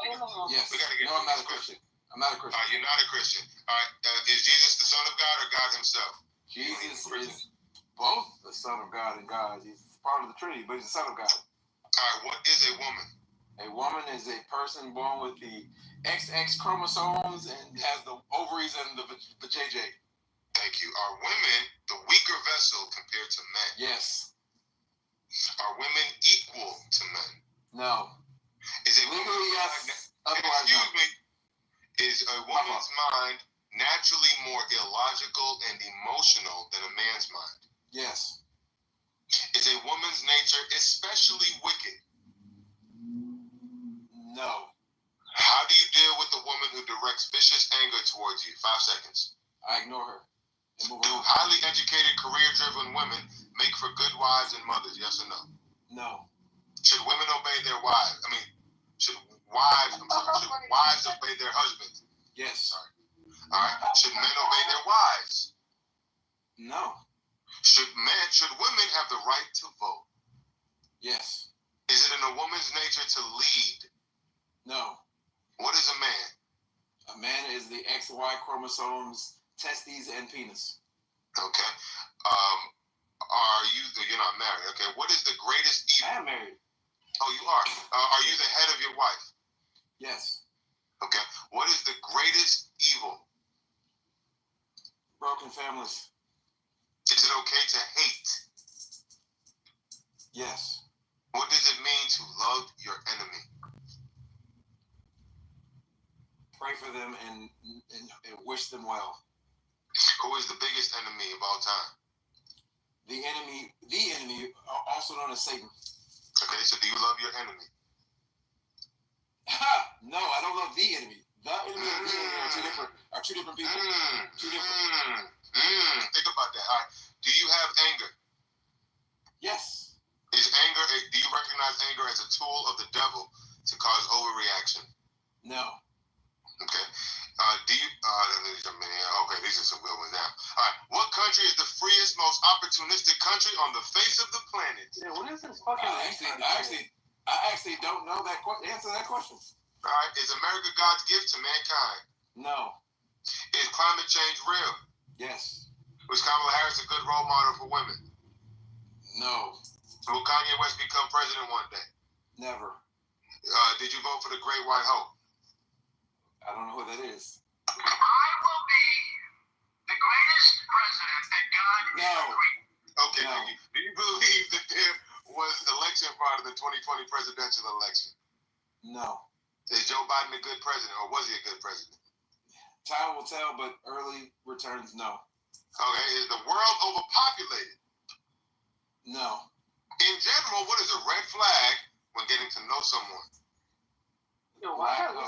Yes. We gotta get I'm not a Christian. I'm not a Christian. You're not a Christian. All right. Is Jesus the Son of God or God himself? Jesus is both the Son of God and God. He's part of the Trinity, but he's the Son of God. All right. What is a woman? A woman is a person born with the XX chromosomes and has the ovaries and the JJ. Thank you. Are women the weaker vessel compared to men? Yes. Are women equal to men? No. Is a legally yes? Otherwise excuse me. Is a woman's mind naturally more illogical and emotional than a man's mind? Yes. Is a woman's nature especially wicked? No. How do you deal with a woman who directs vicious anger towards you? 5 seconds. I ignore her. Do highly educated, career-driven women make for good wives and mothers? Yes or no? No. Should women obey their wives? Should wives obey their husbands? Yes. Sorry. All right. Should men obey their wives? No. Should women have the right to vote? Yes. Is it in a woman's nature to lead? No. What is a man? A man is the XY chromosomes, testes, and penis. Okay. You're not married. Okay. What is the greatest evil? I am married. Oh, you are. Are you the head of your wife? Yes. Okay. What is the greatest evil? Broken families. Is it okay to hate? Yes. What does it mean to love your enemy? Pray for them and wish them well. Who is the biggest enemy of all time? The enemy, also known as Satan. Okay, so do you love your enemy? No, I don't love the enemy. The enemy and the enemy are two different people. Two different. Think about that. All right. Do you have anger? Yes. Do you recognize anger as a tool of the devil to cause overreaction? No. Okay. Okay, these are some good ones now. All right. What country is the freest, most opportunistic country on the face of the planet? Yeah, what is this fucking? I actually don't know that answer that question. All right. Is America God's gift to mankind? No. Is climate change real? Yes. Was Kamala Harris a good role model for women? No. Will Kanye West become president one day? Never. Did you vote for the Great White Hope? I don't know who that is. I will be the greatest president that God No. Okay, no. Do you believe that there was election fraud in the 2020 presidential election? No. Is Joe Biden a good president, or was he a good president? Time will tell, but early returns, no. Okay, is the world overpopulated? No. In general, what is a red flag when getting to know someone? Lack of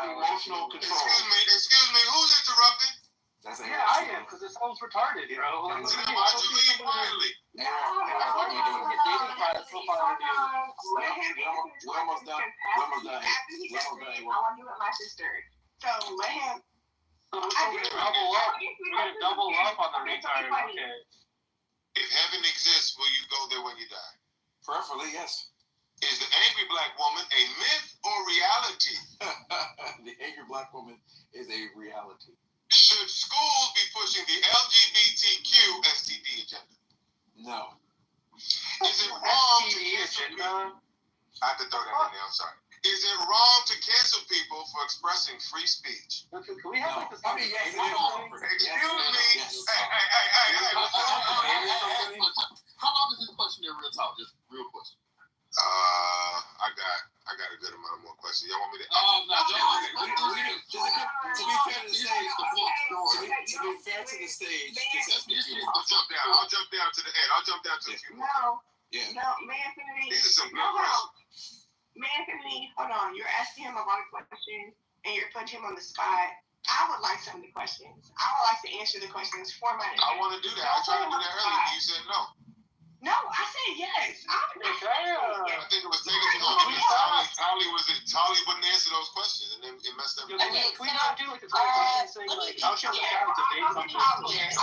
emotional control. Excuse me, who's interrupting? Yeah, I am, because it sounds retarded, bro. Why don't you leave quietly? We're almost done. I want to do it with my sister. So let him. We're gonna double up on the retard. Okay. If heaven exists, will you go there when you die? Preferably, yes. Is the angry black woman a myth or reality? The angry black woman is a reality. Should schools be pushing the LGBTQ STD agenda? No. Is it wrong to cancel people? I have to throw that in there, I'm sorry. Is it wrong to cancel people for expressing free speech? Can we have like this? Yes, it is. Excuse me. Hey. How long is this question there, real talk? Just real question. I got a good amount of more questions. Y'all want me to? To be fair to the stage, I'll jump down to the end. I'll jump down to a few more. No, man, these are some good questions. Anthony, hold on. You're asking him a lot of questions, and you're putting him on the spot. I would like some of the questions. I would like to answer the questions formatted. I want to do that. I tried to do that earlier, but you said no. No, I said yes. I think it was taken too long because Tali wouldn't answer those questions, and then it messed up. Okay, we not do like the 20 questions thing? Like, how should we have a debate on this?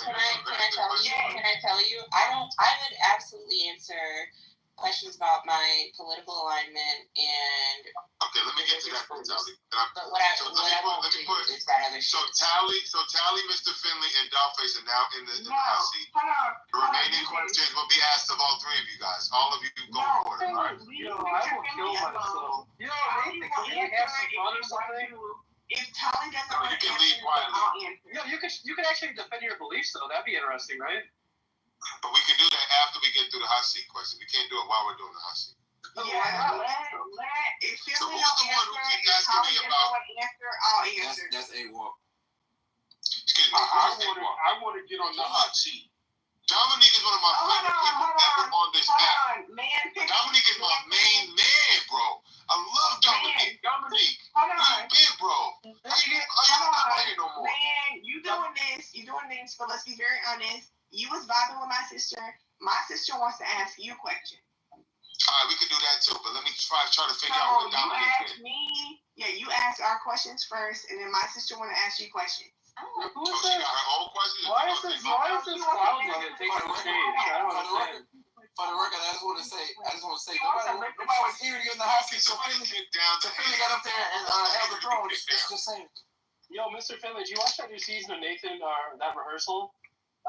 Can I tell you? I would absolutely answer questions about my political alignment and. Okay, let me get to that point, Tali. But what I won't do is that other shit. So Tali, Mr. Finley, and Dollface are now in the hot seat. The remaining questions will be asked of all three of you guys. All of you go forward, all right? Yo, I will kill myself. Yo, Nathan, can we have some fun or something? If Tali doesn't want to answer, I'll answer. Yo, you could actually defend your beliefs, though. That'd be interesting, right? But we can do that after we get through the hot seat question. We can't do it while we're doing the hot seat. Yeah, if so who's the one who keeps asking me about? I'll answer. That's A-Walk. Excuse me. I want to get on the hot seat. Dominique is one of my favorite people ever on this app. Dominique is my main man, bro. I love Dominique. Dominique, where you been, bro? Are you not here no more? Man, you doing this, but let's be very honest. You was vibing with my sister. My sister wants to ask you a question. All right, we can do that too, but let me try to figure out what Dominique did. You ask our questions first, and then my sister want to ask you questions. She got her own questions? Why is this clown nigga taking the stage? I don't understand. For the record, I just want to say, nobody was eager to get in the hot seat, so Finley got up there and held the throne. Just saying. Yo, Mr. Finley, did you watch that new season of Nathan, or that rehearsal?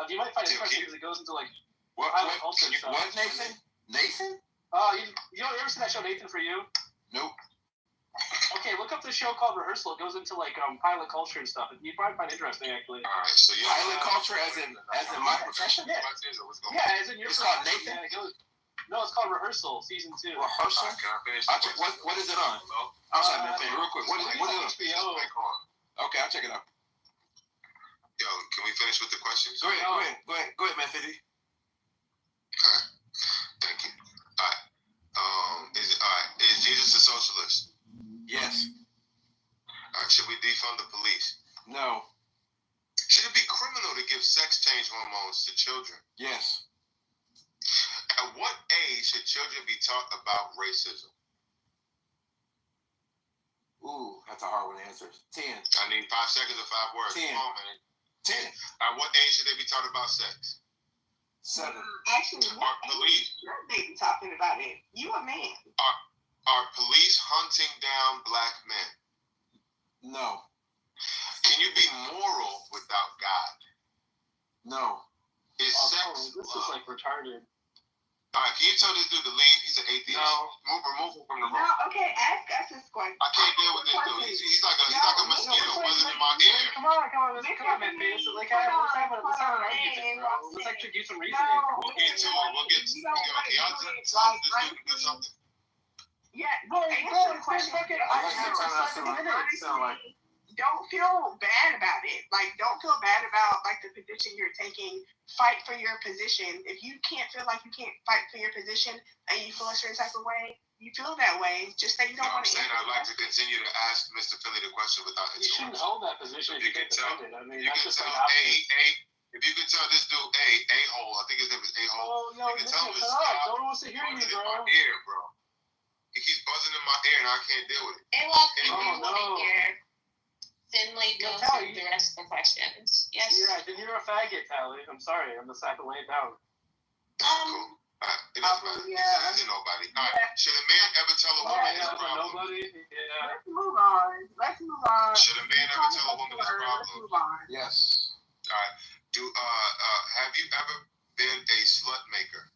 You might find it interesting because it goes into like highlight culture stuff. What, Nathan? Nathan? You ever seen that show Nathan for You? Nope. Okay, look up a show called Rehearsal. It goes into like pilot culture and stuff. You'd probably find it interesting, actually. All right, so Pilot culture, as in my profession. Yeah, as in your. It's called Nathan. Yeah, no, it's called Rehearsal, season 2. Rehearsal. Can I finish? What is it on? I'm sorry, man. Real quick. What is it on? HBO. Okay, I'll check it out. Yo, can we finish with the questions? Go ahead, man, 50. All right. Thank you. All right. Is Jesus a socialist? Yes. All right. Should we defund the police? No. Should it be criminal to give sex change hormones to children? Yes. At what age should children be taught about racism? Ooh, that's a hard one to answer. 10. I need 5 seconds or 5 words. 10. Come on, man. 10. At what age should they be taught about sex? 7. 7. Actually, Are police they be talking about it? You a man? Are police hunting down black men? No. Can you be moral without God? No. Is sex This love? is like retarded. All right, can you tell this dude to leave? He's an atheist. No. Remove him from the room. No, okay, ask us this question. I can't deal with this dude. He's like a mosquito buzzing in my ear. Come on, man. This is like, let's have an argument, bro. Let's actually do some reasoning. We'll get to it. We'll get to it. Y'all tell this dude to do something. Yeah, bro, it's fucking. Don't feel bad about it. Like, don't feel bad about like the position you're taking. Fight for your position. If you can't feel like you can't fight for your position and you feel a certain type of way, you feel that way. Just say you don't want to. I'm saying I'd like to continue to ask Mr. Philly the question without You shouldn't hold that position if you get defended. I mean, you that's can just tell like if you could tell this dude a-hole, I think his name is a-hole. Oh, no, you can tell him to no stop one wants to hear you, buzzing bro. in my ear, bro. He keeps buzzing in my ear and I can't deal with it. And well, if you Oh, want to no. hear Finley go Yeah, through the rest of the questions. Yes. Yeah, then you're a faggot, Tally. I'm sorry. I'm just have to lay it down. Cool. It doesn't matter. Yeah. This is nobody. All right. Should a man ever tell a woman his problem? Nobody. Yeah. Let's move on. Should a man ever tell a woman his Let's problem? move on. Yes. All right. Have you ever been a slut maker?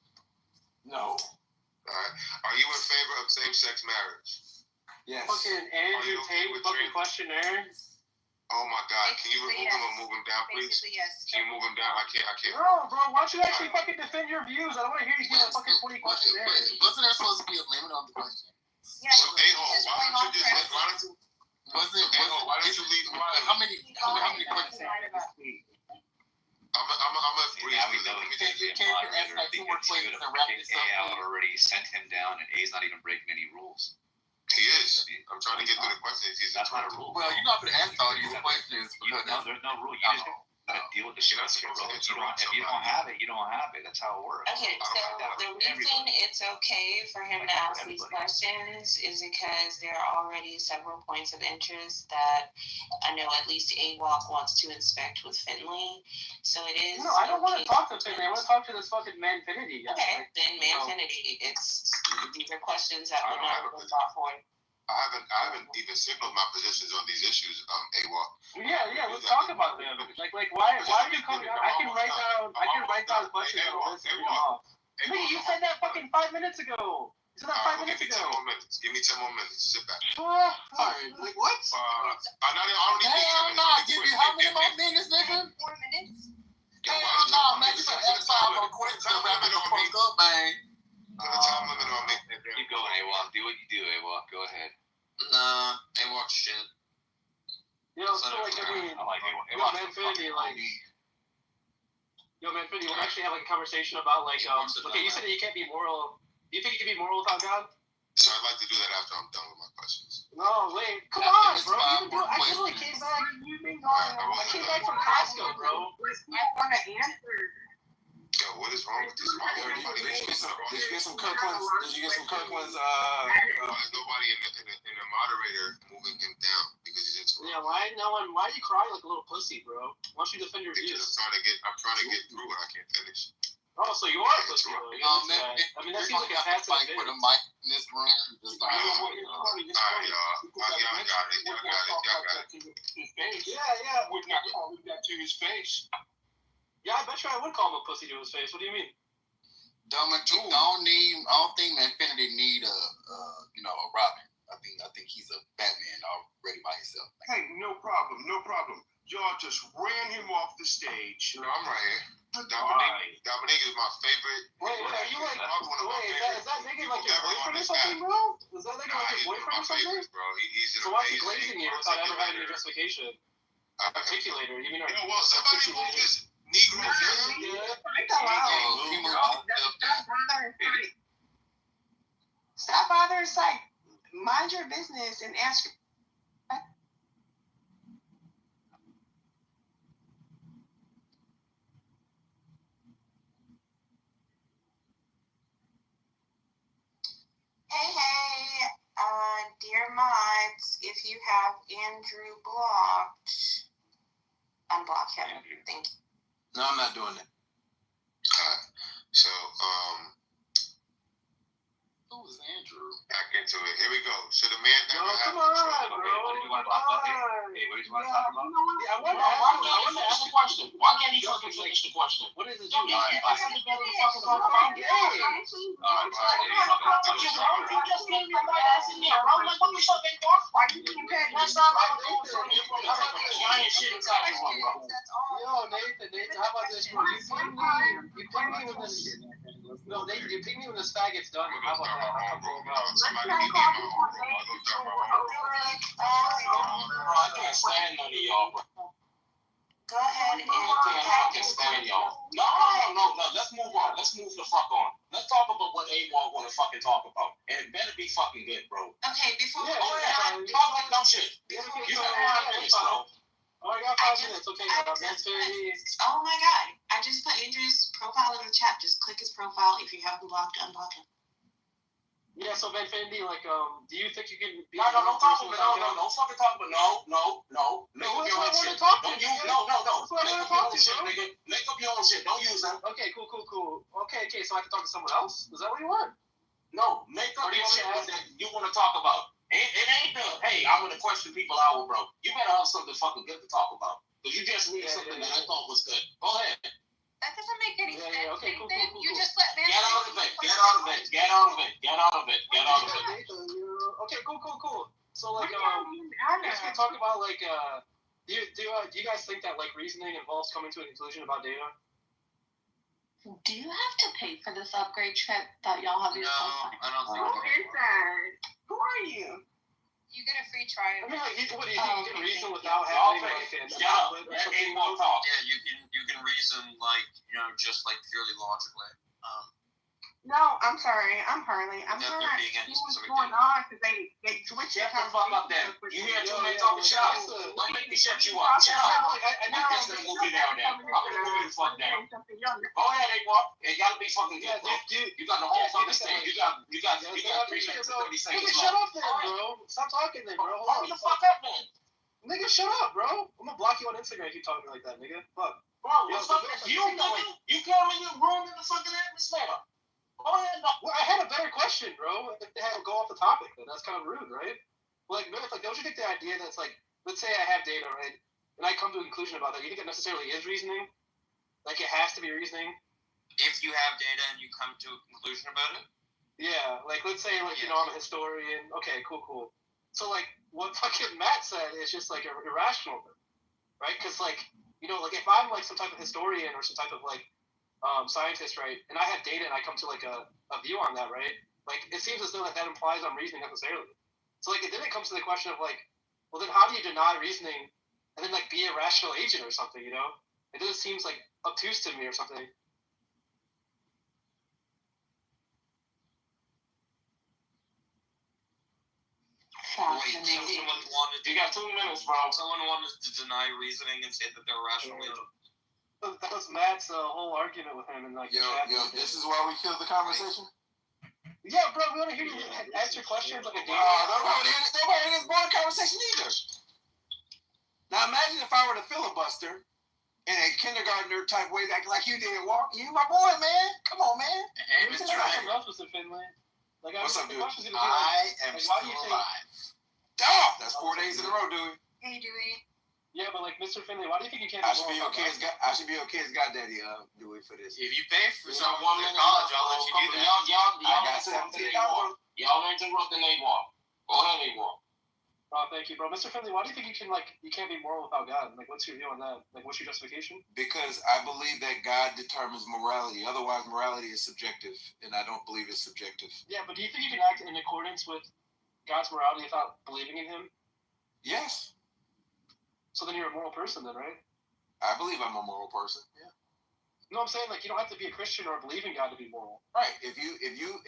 No. All right. Are you in favor of same-sex marriage? Yes. Fucking Andrew Tate fucking questionnaire. Oh my God! Can you remove him or move him down, please? Basically, yes. Can you move him down? I can't. Bro, why don't you actually fucking defend your views? I don't want to hear you give a fucking 20 questionnaire. Wasn't there supposed to be a limit on the question? Yeah. So a-hole, why don't you leave quiet? How many questions? I'm gonna breathe. Now we know Two more questions and wrap this up. A already sent him down, and A's not even breaking any rules. He is. I'm trying to get through the questions. That's not a rule. Well, you're not going to answer all these questions. No, there's no rule. You just gotta deal with the shit. If you don't have it, you don't have it. That's how it works. Okay, so the reason it's okay for him to ask these questions is because there are already several points of interest that I know at least AWOC wants to inspect with Finley. So it is. No, I don't want to talk to Finley. I want to talk to this fucking Manfinity guy. Okay, then Manfinity. These are questions that will not be brought forward. I haven't even signaled my positions on these issues, AWOC. Yeah, let's talk about them. Like why are you coming out? I can write down questions on this and read them off. Nigga, you said that fucking 5 minutes ago. You said that 5 minutes ago. Give me 10 more minutes. Sit back. Sorry, like what? Hell no, give you how many more minutes, nigga? 4 minutes. Hell no, man, you better ask more questions to wrap it the fuck up, man. Put a time limit on me. Keep going, AWOC. Do what you do, AWOC. Go ahead. Nah, AWOC shit. Yo, so like, I mean, Manfinity, like, Manfinity, we'll actually have like a conversation about like, okay, you said that you can't be moral. Do you think you can be moral without God? So I'd like to do that after I'm done with my questions. No, wait, come on, bro. I literally came back. I came back from Costco, bro. I want to answer. Yo, what is wrong with this? Did you get some Kirkland's? There's nobody in the moderator moving him down because he's interrupting. Yeah, why are you crying like a little pussy, bro? Why don't you defend your views? Because I'm trying to get through it. I can't finish. Oh, so you are a pussy, bro. I mean, that seems like a passive fight for the mic in this room. Just like, Alright, y'all. Y'all got it. Yeah. Would not call him that to his face. Yeah, I bet you I would call him a pussy to his face. What do you mean? I don't think Manfinity need a Robin. I think he's a Batman already. just ran him off the stage. No, I'm right here. Dominique is my favorite. Wait, are you like? Is that nigga like your boyfriend or something, bro? Is that nigga like your boyfriend or something? Bro, he's an so why is he amazing glazing you without ever having a justification? Articulator, you mean? Well, somebody move this Negro. Stop bothering sight. Mind your business and ask. Hey, dear mods, if you have Andrew blocked, unblock him. Thank you. No, I'm not doing that. So, who was Andrew? Back into it. Here we go. So the man that come on, bro. What did you want to talk about? Hey, what did you want to talk about? Yeah, I want to ask a question. Why can't he fucking finish the question? What is it? You All Yo, Nathan, how about this? You ping me when this. No, Nathan, you ping me when this faggot's done. How about that? I'll come roll out. I can't stand none of y'all, bro. Go ahead and I can't stand y'all. No. Let's move on. Let's move the fuck on. Let's talk about what A-Wall want to fucking talk about. And it better be fucking good, bro. Okay, before we talk like dumb shit. You got 5 minutes, bro. Oh, I got 5 minutes. Okay, oh my god. I just put Andrew's profile in the chat. Just click his profile. If you haven't blocked, unblock him. Yeah, so Benfendi, like, do you think you can be don't talk about no, don't fucking talk about no. Make up your own shit. Don't use no. Make up your own shit, nigga. Make up your own shit. Don't use them. Okay, cool. Okay, so I can talk to someone else? Is that what you want? No, make up your shit that you want to talk about. It ain't the, hey, I want to question people hour, bro. You better have something fucking good to talk about. Because you just read something that I thought was good. Go ahead. That doesn't make any sense. Okay, cool. You just let Get out of it. Okay, cool. So, like, let's talk about, like, do you guys think that, like, reasoning involves coming to a conclusion about data? Do you have to pay for this upgrade trip that y'all have yourself? I don't think Who is that? Who are you? You get a free trial. I mean, like, what do you think you can reason without having, like, an outlet or something? Yeah, you can reason, like, just like purely logically. No, I'm sorry. I'm Harley. I'm Without not there being any seeing what's specific going data. on because they switch Shut the fuck up, then. You hear two men talking shit up? Don't make me shut you up. Shut up. I need this to move you down there. I'm gonna move you the fuck down. Go ahead, A-Walk. It gotta be fucking good, bro. You got the whole fucking stand. You got 3 minutes and 30 seconds left. Nigga, shut up then, bro. Stop talking then, bro. Hold the fuck up, man. Nigga, shut up, bro. I'm gonna block you on Instagram if you talk to me like that, nigga. Fuck. Bro, what's up? You tell me you're ruining the fucking atmosphere. Go ahead. Well, I had a better question, bro. If they had to go off the topic, then that's kind of rude, right? Like, don't you think the idea that's like, let's say I have data, right, and I come to a conclusion about that, you think it necessarily is reasoning? Like, it has to be reasoning? If you have data and you come to a conclusion about it? Yeah, like, let's say, like, I'm a historian. Okay, cool. So, like, what fucking Matt said is just, like, irrational, right? Because, like, like, if I'm, like, some type of historian or some type of, like, scientist, right, and I have data and I come to, like, a view on that, right, like, it seems as though that implies I'm reasoning necessarily. So, like, then it comes to the question of, like, well, then how do you deny reasoning and then, like, be a rational agent or something, It just seems, like, obtuse to me or something. You got 2 minutes, bro. Someone wanted to deny reasoning and say that they're rational agent. That was Matt's whole argument with him, and like, this is why we killed the conversation. Yeah, bro, we want to hear you answer questions like a game. Nobody in this boring conversation either. Now imagine if I were to filibuster in a kindergartner type way, like you did, Walk. You my boy, man. Come on, man. Hey, Mr. Finley. Like, what's up, dude? I am still alive. Oh, that's 4 days in a row, dude. Hey, Dewey. Yeah, but like, Mr. Finley, why do you think you can't? I should be okay as goddaddy, Dewey, for this. If you pay for some college, I'll let you do that. Y'all ain't interrupting A-Walk. Go ahead, A-Walk. Oh, thank you, bro. Mr. Finley, why do you think you can't be moral without God? Like, what's your view on that? Like, what's your justification? Because I believe that God determines morality. Otherwise, morality is subjective, and I don't believe it's subjective. Yeah, but do you think you can act in accordance with God's morality without believing in Him? Yes. So then you're a moral person, then, right? I believe I'm a moral person. Yeah. No, I'm saying, like, you don't have to be a Christian or believe in God to be moral. Right. If you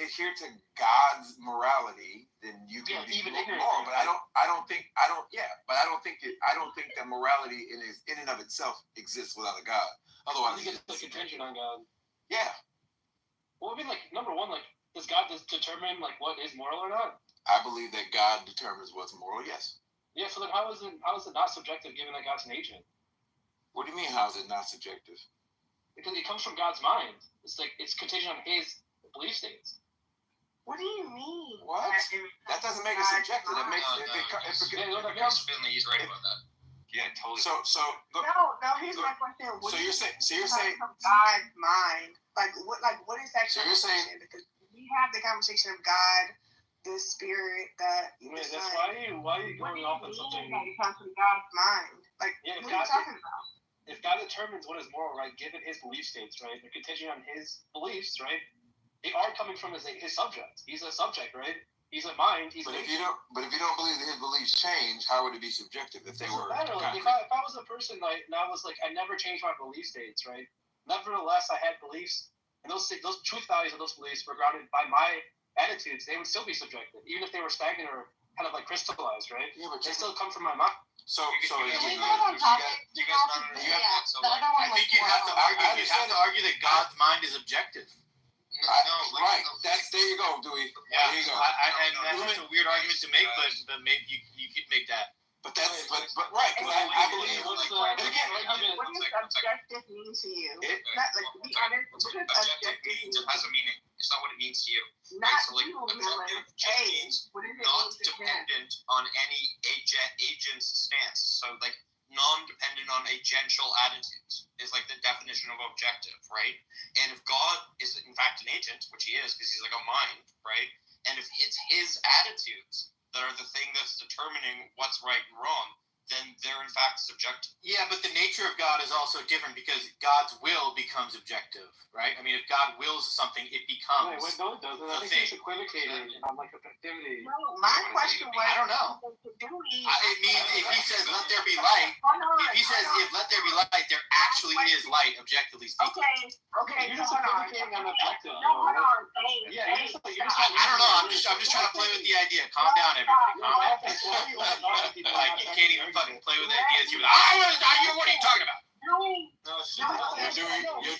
adhere to God's morality, then you can be even moral. But I don't think that morality in and of itself exists without a God. Otherwise, it's like contingent on God. Yeah. Well, I mean, like, number one, like, does God determine like what is moral or not? I believe that God determines what's moral. Yes. Yeah. So then, how is it not subjective, given that God's an agent? What do you mean? How is it not subjective? Because it comes from God's mind. It's like it's contingent on His belief states. What do you mean? What? That doesn't make it subjective. That makes He's right about that. Yeah, totally. No, here's my question. What So do you're you saying from God's mind? Like what is that So you're conversation? saying- Because we have the conversation of God, the Spirit, that Wait, that's why are you going off on something? That it comes from God's mind. Like, Yeah, what are you talking about? If God determines what is moral, right, given His belief states, right, they're contingent on His beliefs, right, they are coming from His subject. He's a subject, right? He's a mind. But if you don't believe that His beliefs change, how would it be subjective if they were? Matter. Like, if I was a person, like, and I was like, I never changed my belief states, right? Nevertheless, I had beliefs, and those truth values of those beliefs were grounded by my attitudes. They would still be subjective, even if they were stagnant or kind of like crystallized, right? Yeah, but they still come from my mind. So I think you have to argue that God's mind is objective. There you go, Dewey. Yeah, there you go. that's a weird argument to make, but maybe you could make that. But right, because I believe. What does objective mean to you? Not like to be honest. What does objective mean? It has a meaning. It's not what it means to you. Not so like objective just means not dependent on any agent's stance. So like non-dependent on agential attitudes is like the definition of objective, right? And if God is in fact an agent, which He is because He's like a mind, right? And if it's His attitudes that are the thing that's determining what's right and wrong, then they're in fact subjective. Yeah, but the nature of God is also different because God's will becomes objective, right? I mean, if God wills something, it becomes. Wait, no, it doesn't. I think he's equivocating on like objectivity. No, my question was. I don't know. It means if He says "Let there be light," if He says "If let there be light," there actually is light, objectively speaking. Okay. You're just equivocating on objective. No, hold on. Yeah, I don't know. I'm just trying to play with the idea. Calm down, everybody. Calm down. Like you can't even fucking play with ideas. You're like, what are you talking about? You're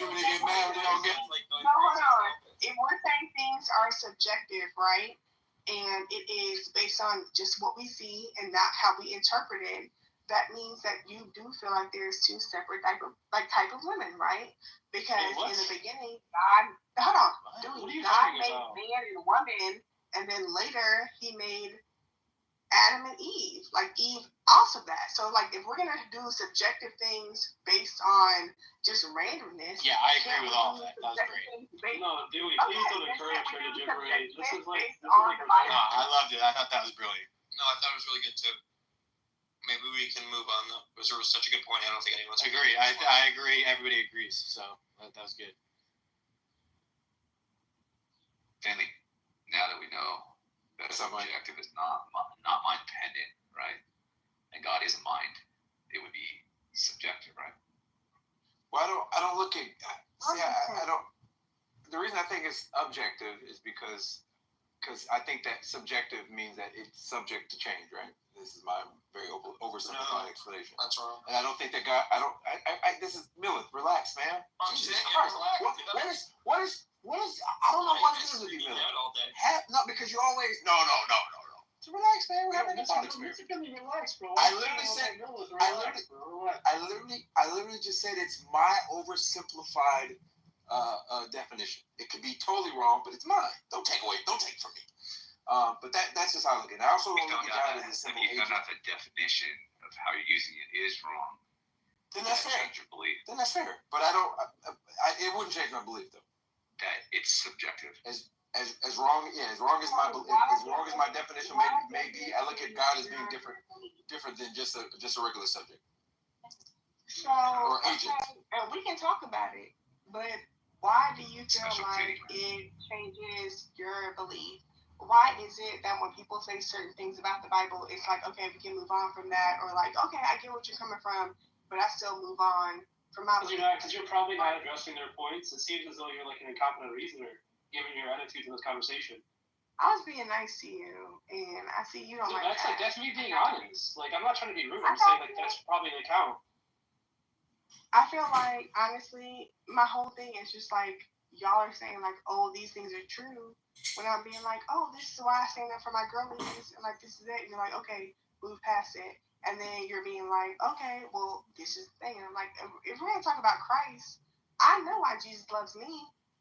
doing it mad. They don't get. No, hold on. If we're saying things are subjective, right, and it is based on just what we see and not how we interpret it, that means that you do feel like there's two separate type of women, right? Because in the beginning, God made man and woman, and then later He made Adam and Eve, like Eve also that. So like if we're gonna do subjective things based on just randomness, yeah, I agree with all that. That was great. No, Dewey, please don't encourage her to gibberish. This is like no, I loved it. I thought that was brilliant. No, I thought it was really good too. Maybe we can move on though, because there was such a good point. I don't think anyone's agree. I agree. Everybody agrees. So that was good. Finley, now that we know that objective is not mind dependent, right? And God is a mind, it would be subjective, right? Well, I don't look at. See, I don't. The reason I think it's objective is because I think that subjective means that it's subject to change, right? This is my very oversimplified explanation. That's wrong. And I don't think that God. This is Millet. Relax, man. Jesus Christ. What is? I don't know what it is with you, Millet. No, because you always. No. So relax, man. We're having a fun experience. Relax, bro. I literally just said it's my oversimplified definition. It could be totally wrong, but it's mine. Don't take from me. But that's just how I look at it. I also don't look at God as a simple agent. If the definition of how you're using it is wrong, then that's fair. Your belief. Then that's fair. But I don't. It wouldn't change my belief though. That it's subjective. as wrong as my definition may be, I look at God as being different than just a regular subject. So, okay, and we can talk about it, but why do you feel like it changes your belief? Why is it that when people say certain things about the Bible, it's like, okay, we can move on from that, or like, okay, I get what you're coming from, but I still move on from my belief? Because you're probably not addressing their points. It seems as though you're like an incompetent reasoner, given your attitude in this conversation. I was being nice to you, and I see you don't like that. That's me being honest. Like, I'm not trying to be rude. I'm saying, like, that's probably an account. I feel like, honestly, my whole thing is just like, y'all are saying, like, oh, these things are true, when I'm being like, oh, this is why I stand up for my girlies, and, like, this is it. And you're like, okay, move past it. And then you're being like, okay, well, this is the thing. And I'm like, if we're going to talk about Christ, I know why Jesus loves me.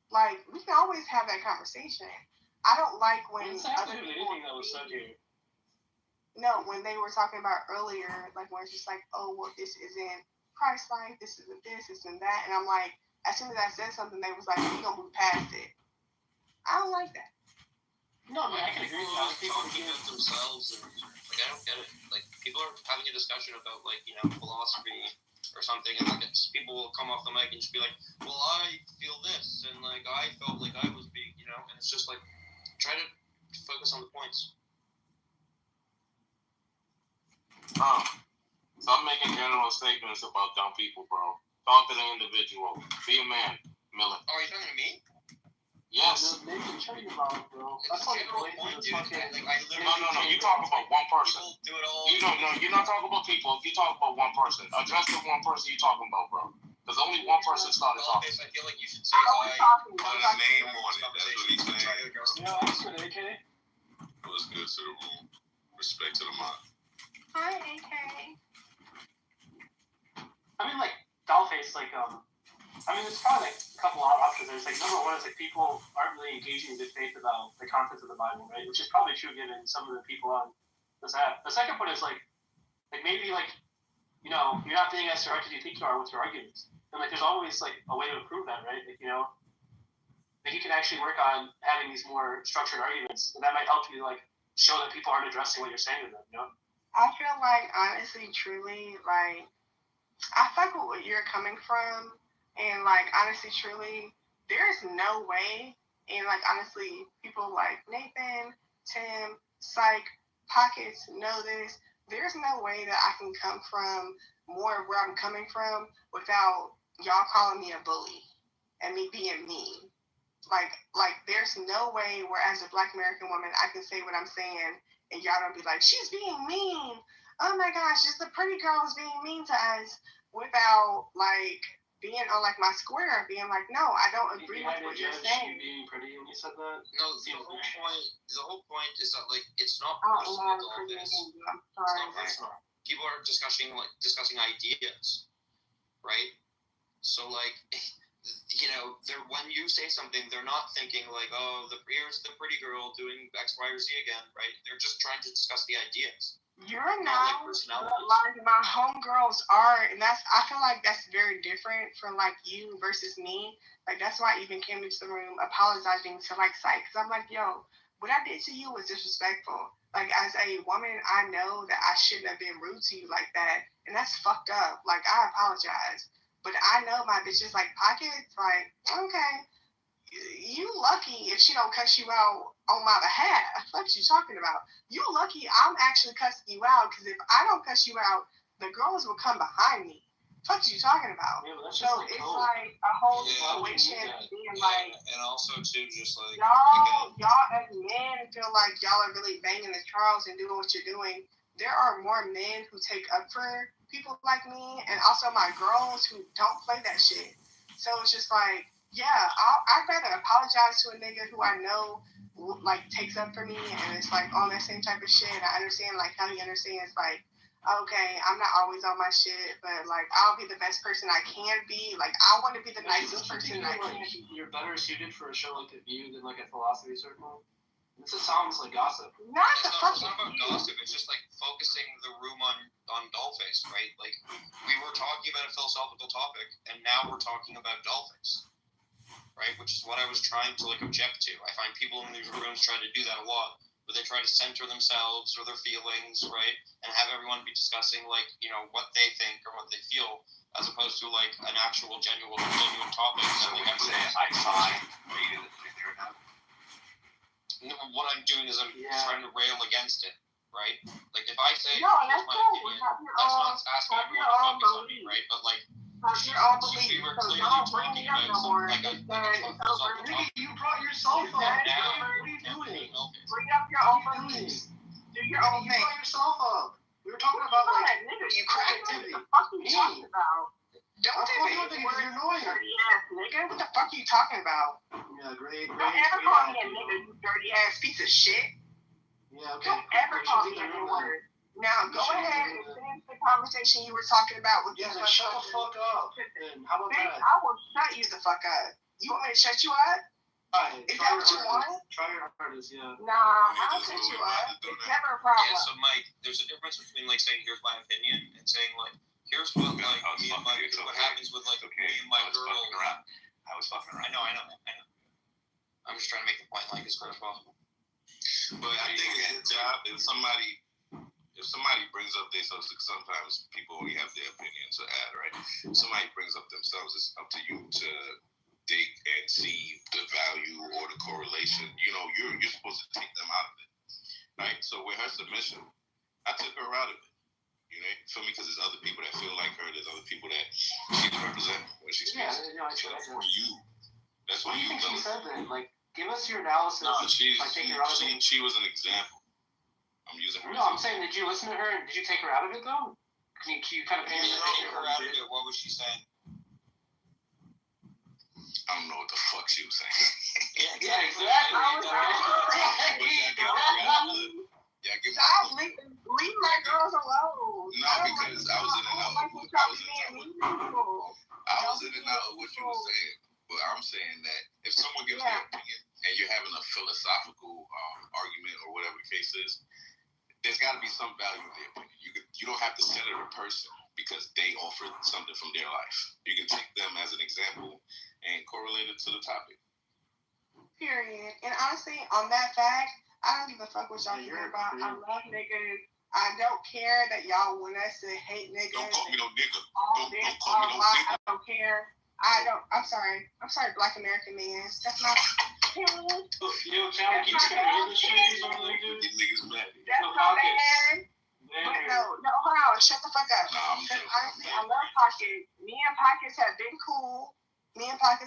Like, we can always have that conversation. I don't like when other people... anything that was said here. No, when they were talking about earlier, like, when it's just like, oh, well, this isn't Christ-like, this isn't this, isn't that. And I'm like, as soon as I said something, they was like, we're going to move past it. I don't like that. No, man, I can agree with that. People talking about themselves, and, like, I don't get it. Like, people are having a discussion about, like, you know, philosophy or something, and, like, people will come off the mic and just be like, well, I feel this, and, like, I felt like I was being, you know, and it's just like, try to focus on the points. So I'm making general statements about dumb people, bro. Talk to the individual. Be a man, Miller. Oh, are you talking to me? Yes. They can show you about, bro. That's a general point, dude. Like, I literally... No. You talk about one person. People do it all... You're not talking about people. You talk about one person. Address the one person you're talking about, bro. Because only one person started talking. I feel like you should say hi. Put a name on it. That's what he's saying. Yeah, that's good, AK. What's good to the room? Respect to the mind. Hi, AK. I mean, like, Dollface, like, I mean, there's probably, like, a couple of options. There's, like, number one is, like, people aren't really engaging in good faith about the contents of the Bible, right? Which is probably true given some of the people on this app. The second one is, like maybe, like, you know, you're not being as direct as you think you are with your arguments. And, like, there's always, like, a way to improve that, right? Like, you know, like, you can actually work on having these more structured arguments, and that might help you, like, show that people aren't addressing what you're saying to them, you know? I feel like, honestly, truly, like, I fuck with what you're coming from, and, like, honestly, truly, there's no way, and, like, honestly, people like Nathan, Tim, Psych, Pockets know this, there's no way that I can come from more where I'm coming from without y'all calling me a bully and me being mean. Like, there's no way where, as a Black American woman, I can say what I'm saying, and y'all don't be like, she's being mean. Oh my gosh, just the pretty girl is being mean to us, without, like, being on, like, my square, being like, no, I don't agree with what you're saying. You being pretty when you said that? No, the whole point is that, like, it's not personal to all this. I'm sorry. It's not personal. People are discussing ideas, right? So, like, you know, when you say something, they're not thinking like, oh, here's the pretty girl doing X, Y, or Z again, right? They're just trying to discuss the ideas. You're not, like, my homegirls are, and I feel like that's very different from, like, you versus me. Like, that's why I even came into the room apologizing to, like, Psych, because I'm like, yo, what I did to you was disrespectful. Like, as a woman, I know that I shouldn't have been rude to you like that, and that's fucked up. Like, I apologize. But I know my bitches like Pockets, like, okay, you lucky if she don't cuss you out on my behalf. What you talking about? You lucky I'm actually cussing you out, because if I don't cuss you out, the girls will come behind me. What you talking about? Yeah, so it's like a whole situation being like, and also too, just like y'all as men feel like y'all are really banging the Charles and doing what you're doing. There are more men who take up for people like me, and also my girls who don't play that shit. So it's just like, yeah, I'd rather apologize to a nigga who I know, like, takes up for me, and it's like on that same type of shit. I understand, like, how he understands, like, okay, I'm not always on my shit, but, like, I'll be the best person I can be. Like, I want to be the nicest person I can be. You're better suited for a show like The View than, like, a philosophy circle? This just sounds like gossip. It's not about gossip. It's just like focusing the room on Dollface, right? Like, we were talking about a philosophical topic, and now we're talking about Dollface. right? Which is what I was trying to like object to. I find people in these rooms try to do that a lot, where they try to center themselves or their feelings, right, and have everyone be discussing like what they think or what they feel, as opposed to like an actual genuine topic. So when you say I find, are you gonna figure it out? What I'm doing is I'm trying to rail against it, right? Like if I say No, here's that's my cool. opinion, Have your that's own, not asking have your everyone to own focus on me, belief. right? But like Have your own since belief. we were So clearly don't bring talking me up about no something more. like It's done. It's over. Nigga, you brought yourself up. That's now, over. What are you doing? Bring up your own beliefs. Do your own You thing. brought yourself up. We were talking about like nigga, you creativity. What the fuck are you talking about? Don't say you're annoying. dirty ass nigga. What the fuck are you talking about? Yeah, great. Don't ever call me a nigga, you dirty ass piece of shit. Yeah, okay. Don't ever call me a word. Now go ahead and finish the conversation you were talking about with Yeah, this then shut the fuck up. Then how about Bitch, that? I will shut you the fuck up. You want me to shut you up? Right, Is that what you want? Try your hardest, yeah. Nah, I'll shut you up. It's never a problem. Yeah, so Mike, there's a difference between like saying here's my opinion and saying like here's what like me and my what happens with like me and my girl. I was fucking around. I know. I'm just trying to make the point like as clear as possible. But I think it's your job if somebody brings up themselves, sometimes people only have their opinion to add, right? If somebody brings up themselves, it's up to you to dig and see the value or the correlation. You're supposed to take them out of it, right? So with her submission, I took her out of it. You feel me? Because there's other people that feel like her. There's other people that she can represent when she speaks. Yeah, so that's for you. That's what for do you you. think she said then? Like, give us your analysis. No, she was an example. I'm using her. No, I'm saying, did you listen to her and did you take her out of it though? Can you kind of paint her out of it? What was she saying? I don't know what the fuck she was saying. Yeah, exactly. Leave my girls alone. No, because I was in and out of what you were saying. But I'm saying that if someone gives their opinion and you're having a philosophical argument or whatever the case is, there's got to be some value in their opinion. You don't have to center the person because they offered something from their life. You can take them as an example and correlate it to the topic. Period. And honestly, on that fact, I don't give a fuck what y'all care about. I love niggas. I don't care that y'all want us to hate niggas. Don't call me no nigga. Don't call me no nigga. I don't care. I'm sorry, Black American man. That's not. Yo, Cal, you can hear this shit or something, dude? Get niggas mad. That's not bad. But no, hold on, shut the fuck up. Because honestly, I love Pockets. Me and Pockets have been cool. Me and Tally,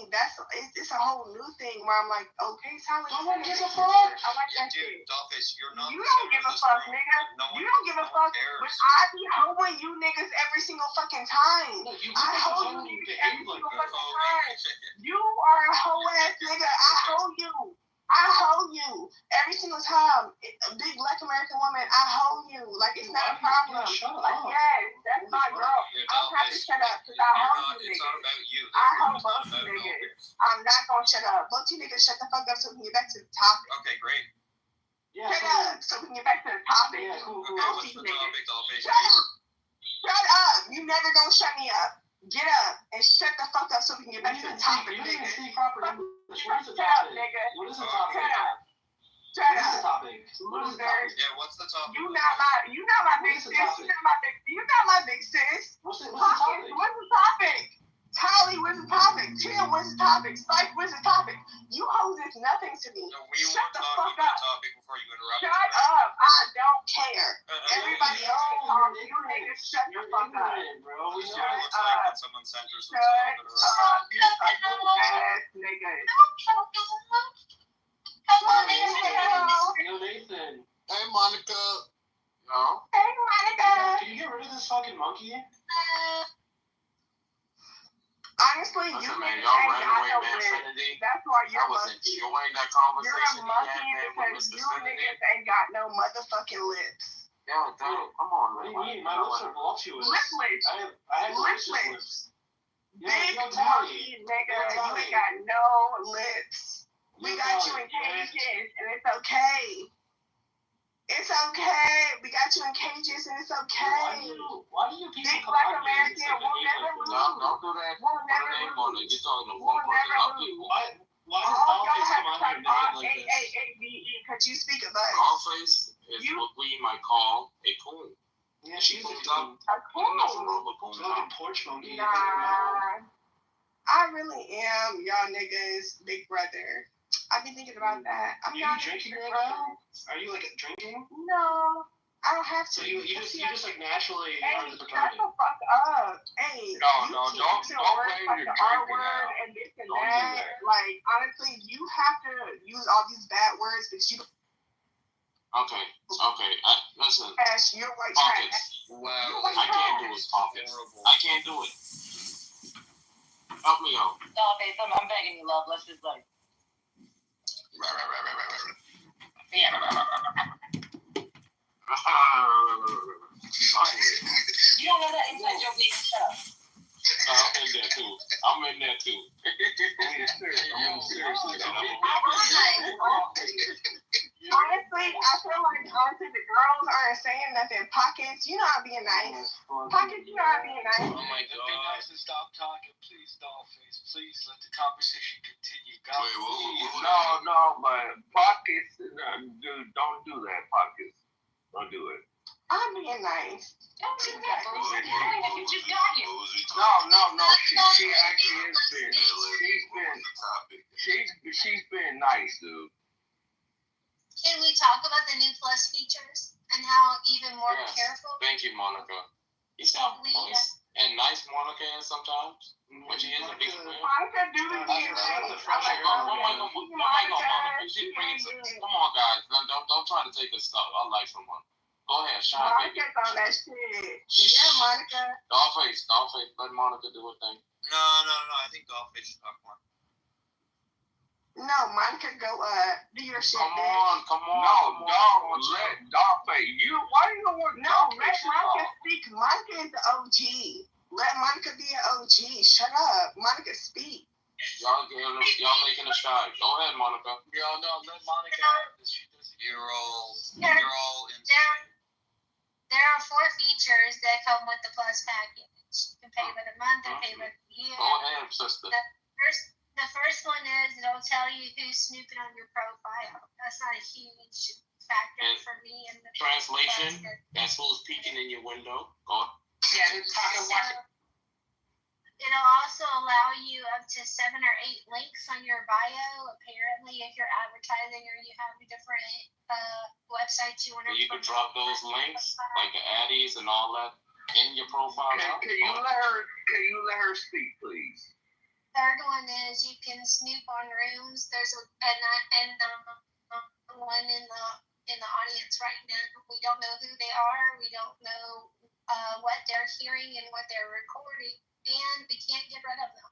it's a whole new thing where I'm like, okay, Tally. No one gives a fuck. I like that dude, shit. Dolphus, you're not. You don't give a fuck, nigga. You don't give a fuck. But I be hoeing you niggas every single fucking time. I hoe you niggas every single fucking time. You are a hoe ass nigga. I hoe you every single time. A big Black American woman, I hoe you. Like, it's not a problem. Like, yes, that's my girl. I don't have to shut up because I hoe you It's niggas. not about you. I hoe both you niggas. I'm not gonna shut up. Both you niggas shut the fuck up so we can get back to the topic. Okay, great. Shut up so we can get back to the topic. Okay, what's the topic, Dolphus? Shut up. You never gonna shut me up. Get up and shut the fuck up so we can get back to the topic, nigga. Shut up, nigga. What is the topic? Shut up. Loser. Yeah, what's the topic? You not my big sis. You not my big sis. What's the topic? What's the topic? Tally, what's the topic? Tim, what's the topic? Spike, what's the topic? You hoes is nothing to me. No, we Shut were the talking fuck about up. the topic before you interrupted. Shut up. I don't care. Everybody else can talk. You niggas shut the fuck up. Bro, Shut looks up. like when someone centers Shut themselves. up. You ass niggas. Yo, Nathan. Hey, Monica. No. Hey, Monica. Can you get rid of this fucking monkey? Honestly, Listen, you man, niggas y'all ain't ran got away, no man, wit. Trinity. That's why you're I was monkey. enjoying that You're conversation a monkey you had, man, with because Mr. you Trinity. niggas ain't got no motherfucking lips. Yo, dude, come on, man. What do you mean? My lips are voluptuous. Lipless. I have delicious lips. Big Yo, Tally. monkey nigga, you ain't got no lips. We got you in Tally, cages, and it's okay. It's okay. We got you in cages, and it's okay. Why do you people Big come Black out here and American say will never the lose. Don't do that. We'll Put a never name on it. lose. You're talking to We'll one person, never not lose. people. Why does All Dollface y'all have come to out here talk and demand like this? R-A-A-A-B-E because you speak of us. Dollface is what we might call a coon. Yeah, She she's coons a up. A There's nothing coon. wrong with coons fucking up. porch monkey. Nah. I really am y'all niggas' big brother. I be thinking about that. I'm Are you y'all drinking niggas' big right brother. now? Are you like drinking? No, I don't have to. So you just like naturally Hey, are the shut paternity. the fuck up. Hey, No, you don't keep using words blame like your the R drinking word now. and this and Don't do that. that. Like, honestly, you have to use all these bad words because you Okay. Listen. trash, you're white trash. Pockets. You're I white can't do trash. it, Pockets. I can't do it. Help me out. Dollface, I'm begging you, love. Let's just like. Yeah. You don't know that inside joke, nigga. Shut up. I'm in there too. I'm in there too. Honestly, I feel like the girls aren't saying nothing. Pockets, you know I'm being nice. Pockets, you know I'm being nice. Oh my God. Be nice and stop talking, please, Dollface. Please let the conversation continue. God, No, but Pockets, dude, don't do that, Pockets. Don't do it. I'm being nice. Don't do that, bro. You just got here. No. She actually has been. She's been nice, dude. Can we talk about the new Plus features and how even more Yes. careful? Thank you, Monica. You sound nice. And nice Monica is sometimes. When she is a decent man. Monica do the DNA. Come on, guys. Don't try to take our life from her. Go ahead, shine, baby. Monica's on that shit. Yeah, Monica. Dollface. Let Monica do her thing. No. I think Dollface should talk more. No, Monica, go do your shit. Come on. No, let Dollface. Why you don't want No, let Monica speak. Monica is the OG. Let Monica be an OG. Shut up. Monica, speak. Y'all making a shot. Go ahead, Monica. No, let Monica. You're all in. There are 4 features that come with the Plus package. You can pay by the month or pay by the year. Go ahead, sister. The first one is it'll tell you who's snooping on your profile. That's not a huge factor for me. In the Translation, that's who's peeking in your window. Go on. Yeah, it'll also allow you up to 7 or 8 links on your bio. Apparently, if you're advertising or you have a different websites you want to. You can drop those links, like the addies and all that, in your profile. Can you let her speak, please? Third one is you can snoop on rooms. There's one in the audience right now. We don't know who they are. We don't know what they're hearing and what they're recording, and we can't get rid of them.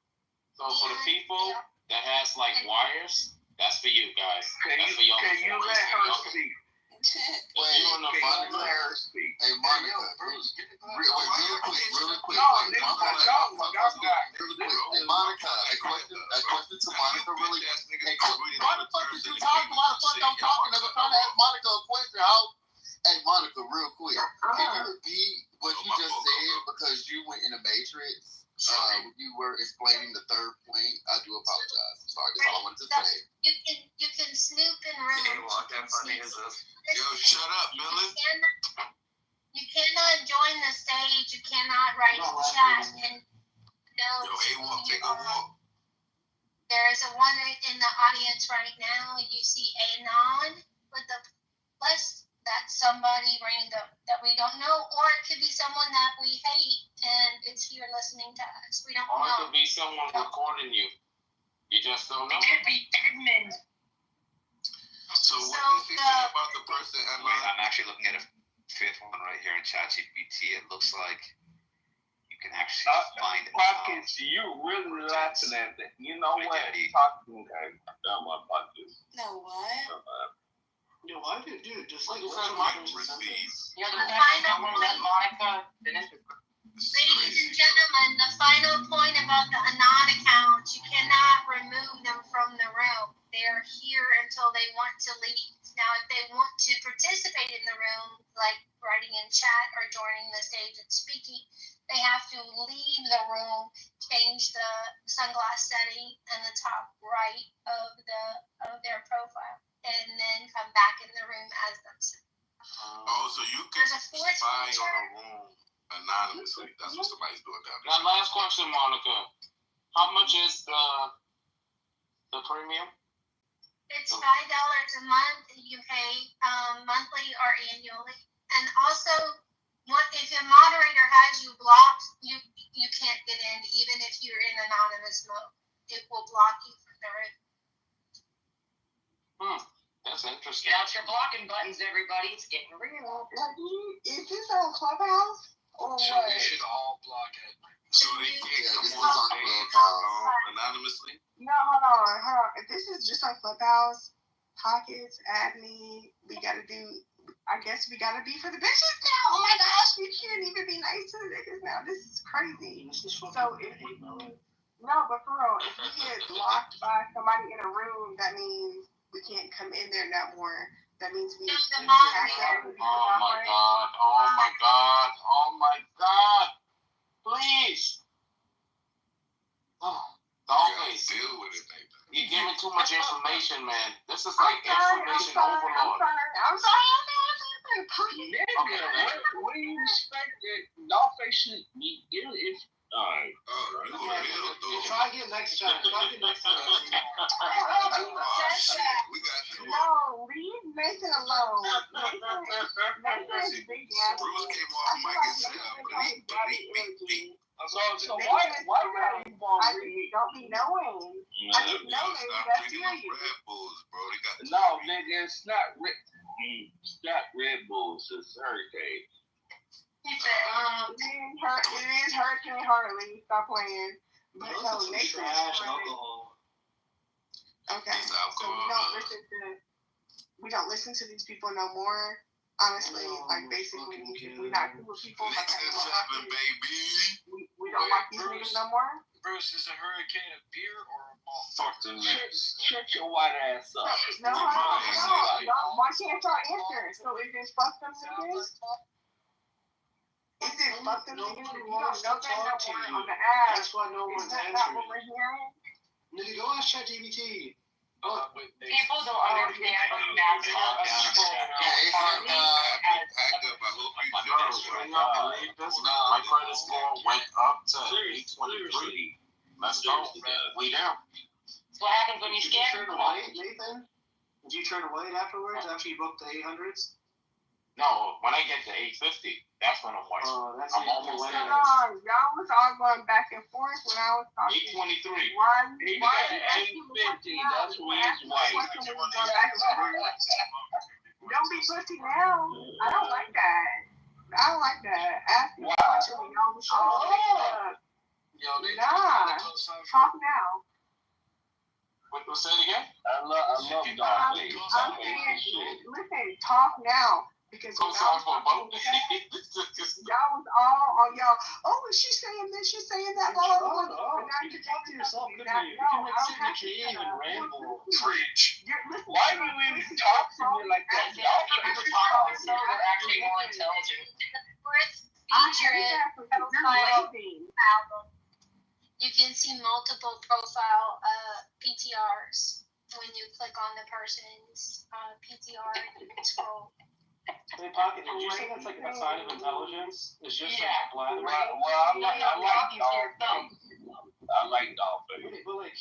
So for the people that has like wires, that's for you guys. That's for y'all. Can you let her speak? Hey, Monica, really quick. Hey, Monica, a question to Monica really. Why the fuck is you talking? Why the fuck I'm talking? I'm trying to ask Monica a question. Hey, Monica, real quick. Can you repeat what you just said? Because you went in the Matrix. You were explaining the third point. I do apologize. I'm sorry. That's all I wanted to say. You can snoop in rooms. Yo, shut up, Millie. You cannot join the stage. You cannot write a chat and know who you are. There's a one in the audience right now. You see Anon with the plus. That's somebody random that we don't know, or it could be someone that we hate and it's here listening to us. We don't or it know. could be someone recording you. You just don't know. It could be admin. So what does he say about the person? I'm actually looking at a 5th one right here in ChatGPT. It looks like you can actually find Pockets, you really laughing at that. You know what? Talking about Pockets. No, what? No, why did dude just like Monica. Ladies and gentlemen, the final point about the Anon accounts, you cannot remove them from the room. They are here until they want to leave. Now, if they want to participate in the room, like writing in chat or joining the stage and speaking, they have to leave the room, change the sunglass setting in the top right of their profile, and then come back in the room as themselves. Oh, so you can spy on a room anonymously. That's what somebody's doing down there. Now, last question, Monica. How much is the premium? It's $5 a month. You pay monthly or annually, and also, if a moderator has you blocked, you can't get in, even if you're in anonymous mode. It will block you from the room. That's interesting. Get out your blocking buttons, everybody. It's getting real. Is this on Clubhouse or So what? we should all block it. So they can't come This on is on stage anonymously? No, hold on. If this is just on Clubhouse, Pockets, add me. We gotta be for the bitches now. Oh my gosh, we can't even be nice to the niggas now. This is crazy. So but for real, if we get blocked by somebody in a room, that means we can't come in there no more. That means we Oh my God. Please. Always. Deal with it, baby. You're giving too much information, man. This is like information overload. I'm sorry. Nigga, what do you expect that Dollface should be doing? If alright. Try again next time. No, leave Nathan alone. Nathan is big ass. Bruce came off mic and said, So why are you don't be knowing. I didn't know they were that serious. Red Bulls, bro. They got No, nigga, it's not Red Bulls, it's Hurricane. He said, it is Hurricane Harley. Stop playing. But no, Nathan is alcohol. Okay, so we don't listen to these people no more. Honestly, basically, we're not cool with people. We don't like these niggas no more. Bruce, is a hurricane a beer or a malt? Fuck them niggas. Shut your white ass up. No, why can't y'all answer? So is this fuck them niggas? Is it fuck them niggas? You don't know that on the app. That's why no one's answering. Is that what we're hearing? Nigga, go ask ChatGPT. People don't understand what math is. My credit score went up to 823. Let's go. We down. That's what happens when you scam Turn away, Nathan? Did you turn away afterwards after you booked the 800s? No, when I get to 850, that's when I'm white. I'm almost there. Y'all was all going back and forth when I was talking. 823. Why He got 850. That's when he's white. Don't be pussy now. I don't like that. Ask me a question when y'all was showing up. Nah. Talk now. Say it again? I love dog. I'm saying, listen, talk now. Because when I was talking, y'all was all on y'all. Oh, is she saying this? She's saying that. Blah, blah, blah. You can talk to yourself, couldn't you? You can sit in the cave and ramble. Preach. Why do you even talk to me like that? People talk so they're actually more intelligent. You can see multiple profile PTRs when you click on the person's PTR and you can scroll. Hey, Pocket, did you say that's like a sign of intelligence? It's just like black. Well, I like Dolphin. But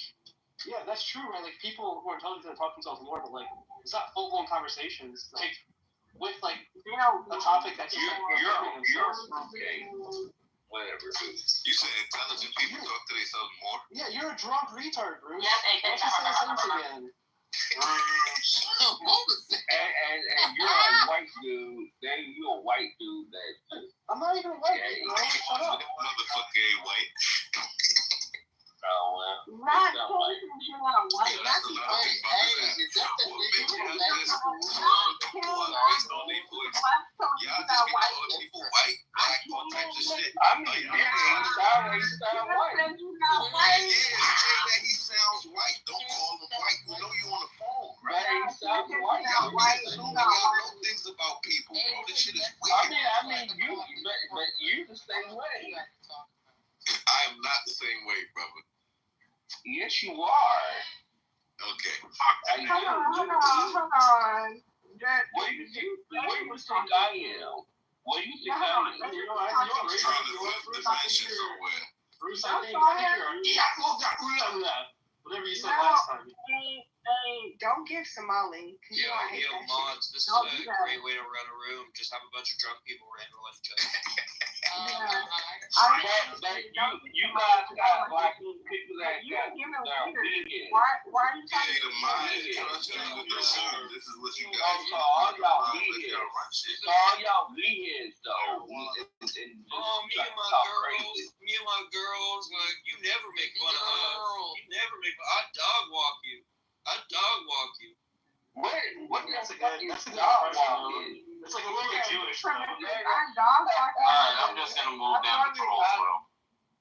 yeah, that's true, right? Like people who are intelligent and talk themselves more, but it's not full-blown conversations. With a topic that's you're okay. Whatever. You said intelligent people talk to themselves more? Yeah, you're a drunk retard, Bruce. Yeah, why don't you say a sentence again? And you're a white dude. You're a white dude I'm not even white. Shut up. Motherfucker ain't white. Oh, well. Not you want a white. That's a lot of people. Is that the nigga who based on their voice. Y'all just be calling people white, black, all types of shit. I mean, he sound white. Yeah, saying that he sounds white. Don't call him white. We know you on the phone, right? He sounds white. Y'all know things about people, bro. This shit is weird. I mean, but you the same way. I am not the same way, brother. Yes, you are. Okay. Hold on. Where do you think I am? Where do you think I am? I'm trying to flip dimension somewhere. Bruce, I think you're whatever you said last time. Hey, don't give Somali. Yo, mods, this is a great way to run a room. Just have a bunch of drunk people random on each other. You guys got like people that got vegan. Why are you talking This is what you got. So all y'all vegans though. Me and my girls, like, you never make fun of us. You never make fun. I dog walk you. What? That's a good dog walk. It's like a little bit Jewish. Alright, I'm just gonna move down the troll world.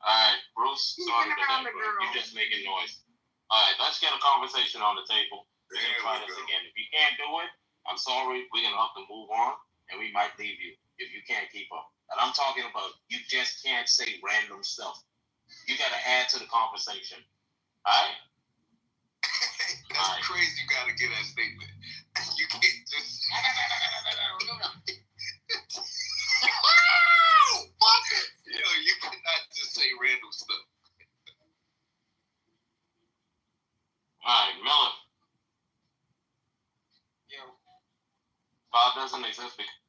Alright, Bruce started the day, bro. You just making noise. Alright, let's get a conversation on the table. We're gonna try this again. If you can't do it, I'm sorry. We're gonna have to move on, and we might leave you if you can't keep up. And I'm talking about you just can't say random stuff. You gotta add to the conversation. Alright? That's crazy. You gotta get that statement. You can't just. Fuck it. Yo, you cannot just say random stuff. Alright, Miller. Yo. God doesn't exist because.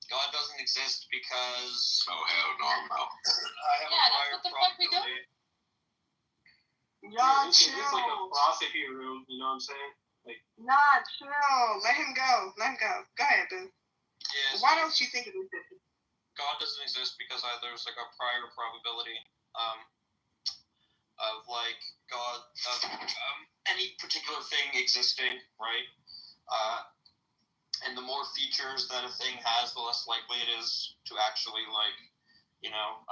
God doesn't exist because. Oh, hell no, I'm out. I have a prior probability. Y'all It's chill. like a philosophy room, you know what I'm saying? Like, Nah, chill. Let him go. Go ahead, boo. Yeah, Why don't you think it is different? God doesn't exist because there's like a prior probability of like God of any particular thing existing, right? And the more features that a thing has, the less likely it is to actually like, you know,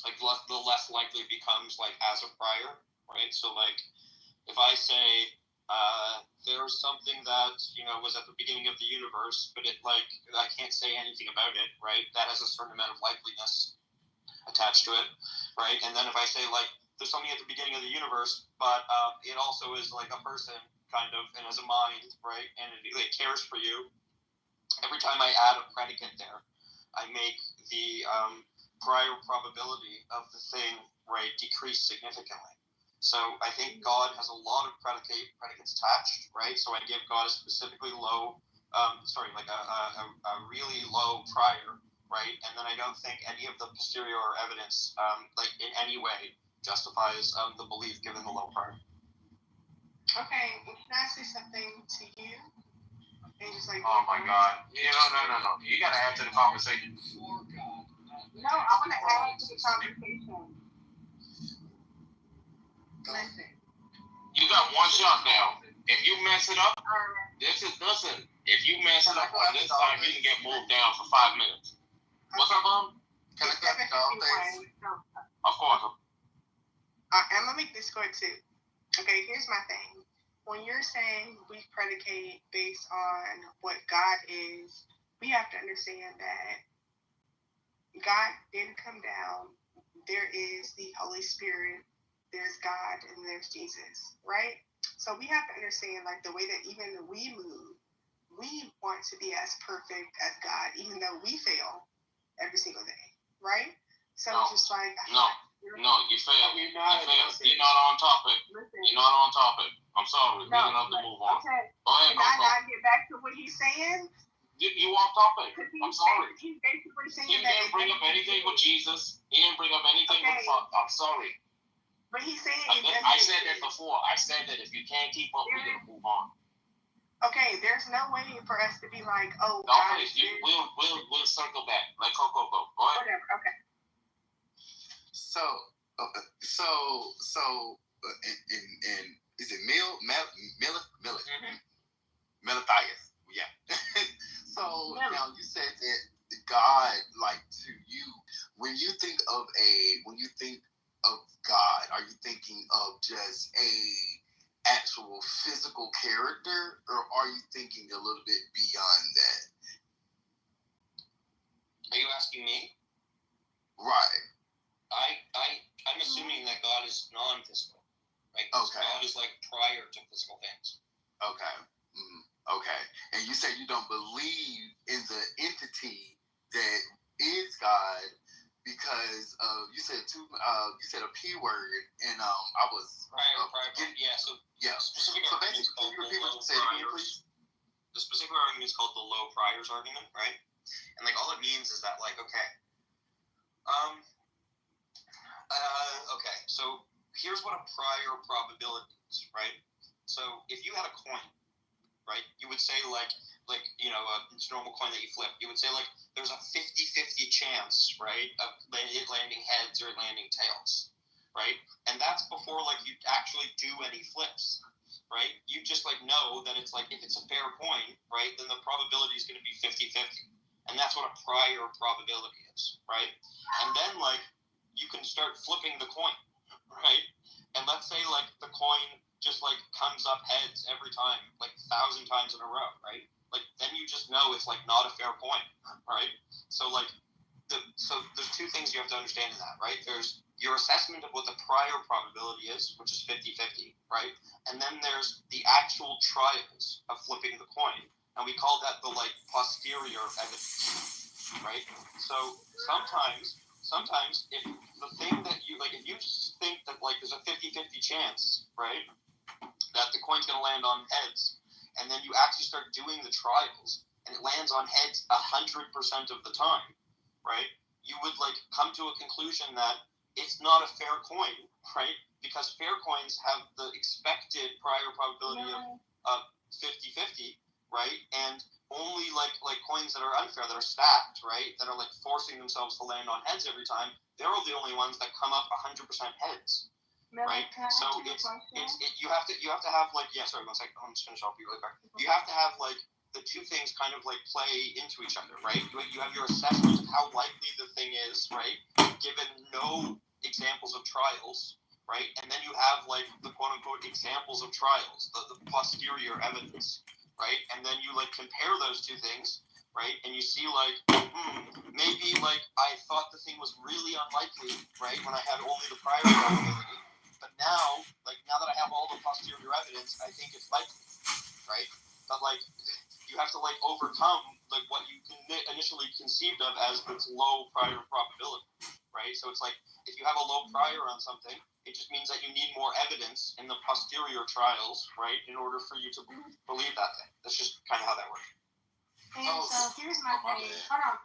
the less likely it becomes like as a prior, right? So like if I say there's something that, you know, was at the beginning of the universe, but it like I can't say anything about it, right? That has a certain amount of likeliness attached to it, right? And then if I say like there's something at the beginning of the universe, but it also is like a person kind of and has a mind, right? And it cares for you. Every time I add a predicate there, I make the prior probability of the thing, right, decrease significantly. So I think God has a lot of predicates attached, right? So I give God a specifically low, a really low prior, right? And then I don't think any of the posterior evidence, like in any way, justifies the belief given the low prior. Okay, can I say something to you? And just like. Oh my God! No! You gotta add to the conversation. No, I want to add to the conversation. Listen. You got one shot now. If you mess it up, listen. If you mess it up on this time, you can get moved down for 5 minutes. What's up, Mom? Can I cut the dog face? Of course. I'm gonna make this quick too. Okay, here's my thing. When you're saying we predicate based on what God is, we have to understand that God didn't come down. There is the Holy Spirit, there's God, and there's Jesus, right? So we have to understand, like, the way that even we move, we want to be as perfect as God, even though we fail every single day, right? So it's just like... No, you failed. You're not on topic. You're not on topic. I'm sorry. We're going to have to move on. Okay. Go ahead, Can I not get back to what he's saying? You off topic. I'm sorry. He's basically saying he didn't bring up anything with Jesus. He didn't bring up anything with fuck. I'm sorry. But he's saying I said that before. I said that if you can't keep up, we're going to move on. Okay, there's no way for us to be like, oh, no, please, we'll circle back. Let Coco go. Go ahead. Whatever. Okay. So, and is it Milithias? Yeah. So now you said that God, like to you, when you think of God, are you thinking of just a actual physical character? character, or are you thinking a little bit beyond that? Are you asking me? Right. I'm assuming that God is non-physical. Right? Okay. God is like prior to physical things. Okay. Okay. And you said you don't believe in the entity that is God because you said a P word, and I was Prior. Yeah. So specific So argument is basically, can called you the repeat what low you said again, priors. please? The specific argument is called the low priors argument, right? And like all it means is that like okay. Okay, so here's what a prior probability is, right? So if you had a coin, right, you would say like you know, a normal coin that you flip, you would say like there's a 50-50 chance, right, of it landing heads or landing tails, right? And that's before like you actually do any flips, right? You just like know that it's like if it's a fair coin, right, then the probability is going to be 50-50. And that's what a prior probability is, right? And then like you can start flipping the coin, right? And let's say like the coin just like comes up heads every time, like 1,000 times in a row, right? Like then you just know it's like not a fair coin, right? So like so there's two things you have to understand in that, right? There's your assessment of what the prior probability is, which is 50-50, right? And then there's the actual trials of flipping the coin, and we call that the like posterior evidence, right? So sometimes if the thing that you like, if you just think that like there's a 50-50 chance, right, that the coin's going to land on heads, and then you actually start doing the trials and it lands on heads 100% of the time, right, you would like come to a conclusion that it's not a fair coin, right? Because fair coins have the expected prior probability of 50-50, right? And only like coins that are unfair, that are stacked, right, that are like forcing themselves to land on heads every time, they're the only ones that come up 100% heads, right? So you have to have like sorry, one second, I'm just finish off really quick. You have to have like the two things kind of like play into each other, right? You have your assessment of how likely the thing is, right, given no examples of trials, right? And then you have like the quote unquote examples of trials, the posterior evidence, right? And then you like compare those two things, right? And you see like, maybe like I thought the thing was really unlikely, right, when I had only the prior probability, but now that I have all the posterior evidence, I think it's likely, right? But like you have to like overcome like what you initially conceived of as its low prior probability, right? So it's like if you have a low prior on something, it just means that you need more evidence in the posterior trials, right, in order for you to believe that thing. That's just kind of how that works. And so here's my thing. Hold on.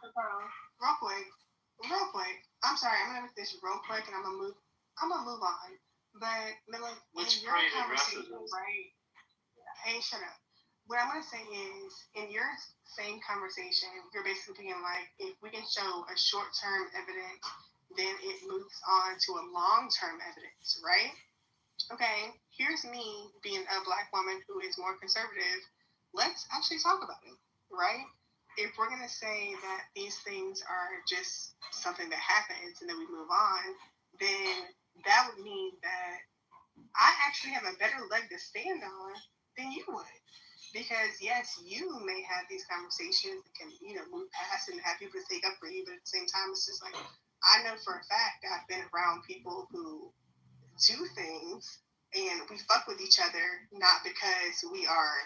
Real quick. I'm sorry. I'm gonna make this real quick, and I'm gonna move on. But like in your conversation, right? Hey, shut up. What I'm gonna say is, in your same conversation, you're basically being like, if we can show a short-term evidence, then it moves on to a long-term evidence, right? Okay. Here's me being a Black woman who is more conservative. Let's actually talk about it. Right? If we're going to say that these things are just something that happens and then we move on, then that would mean that I actually have a better leg to stand on than you would. Because, yes, you may have these conversations that can, move past and have people take up for you, but at the same time, it's just like, I know for a fact I've been around people who do things and we fuck with each other, not because we are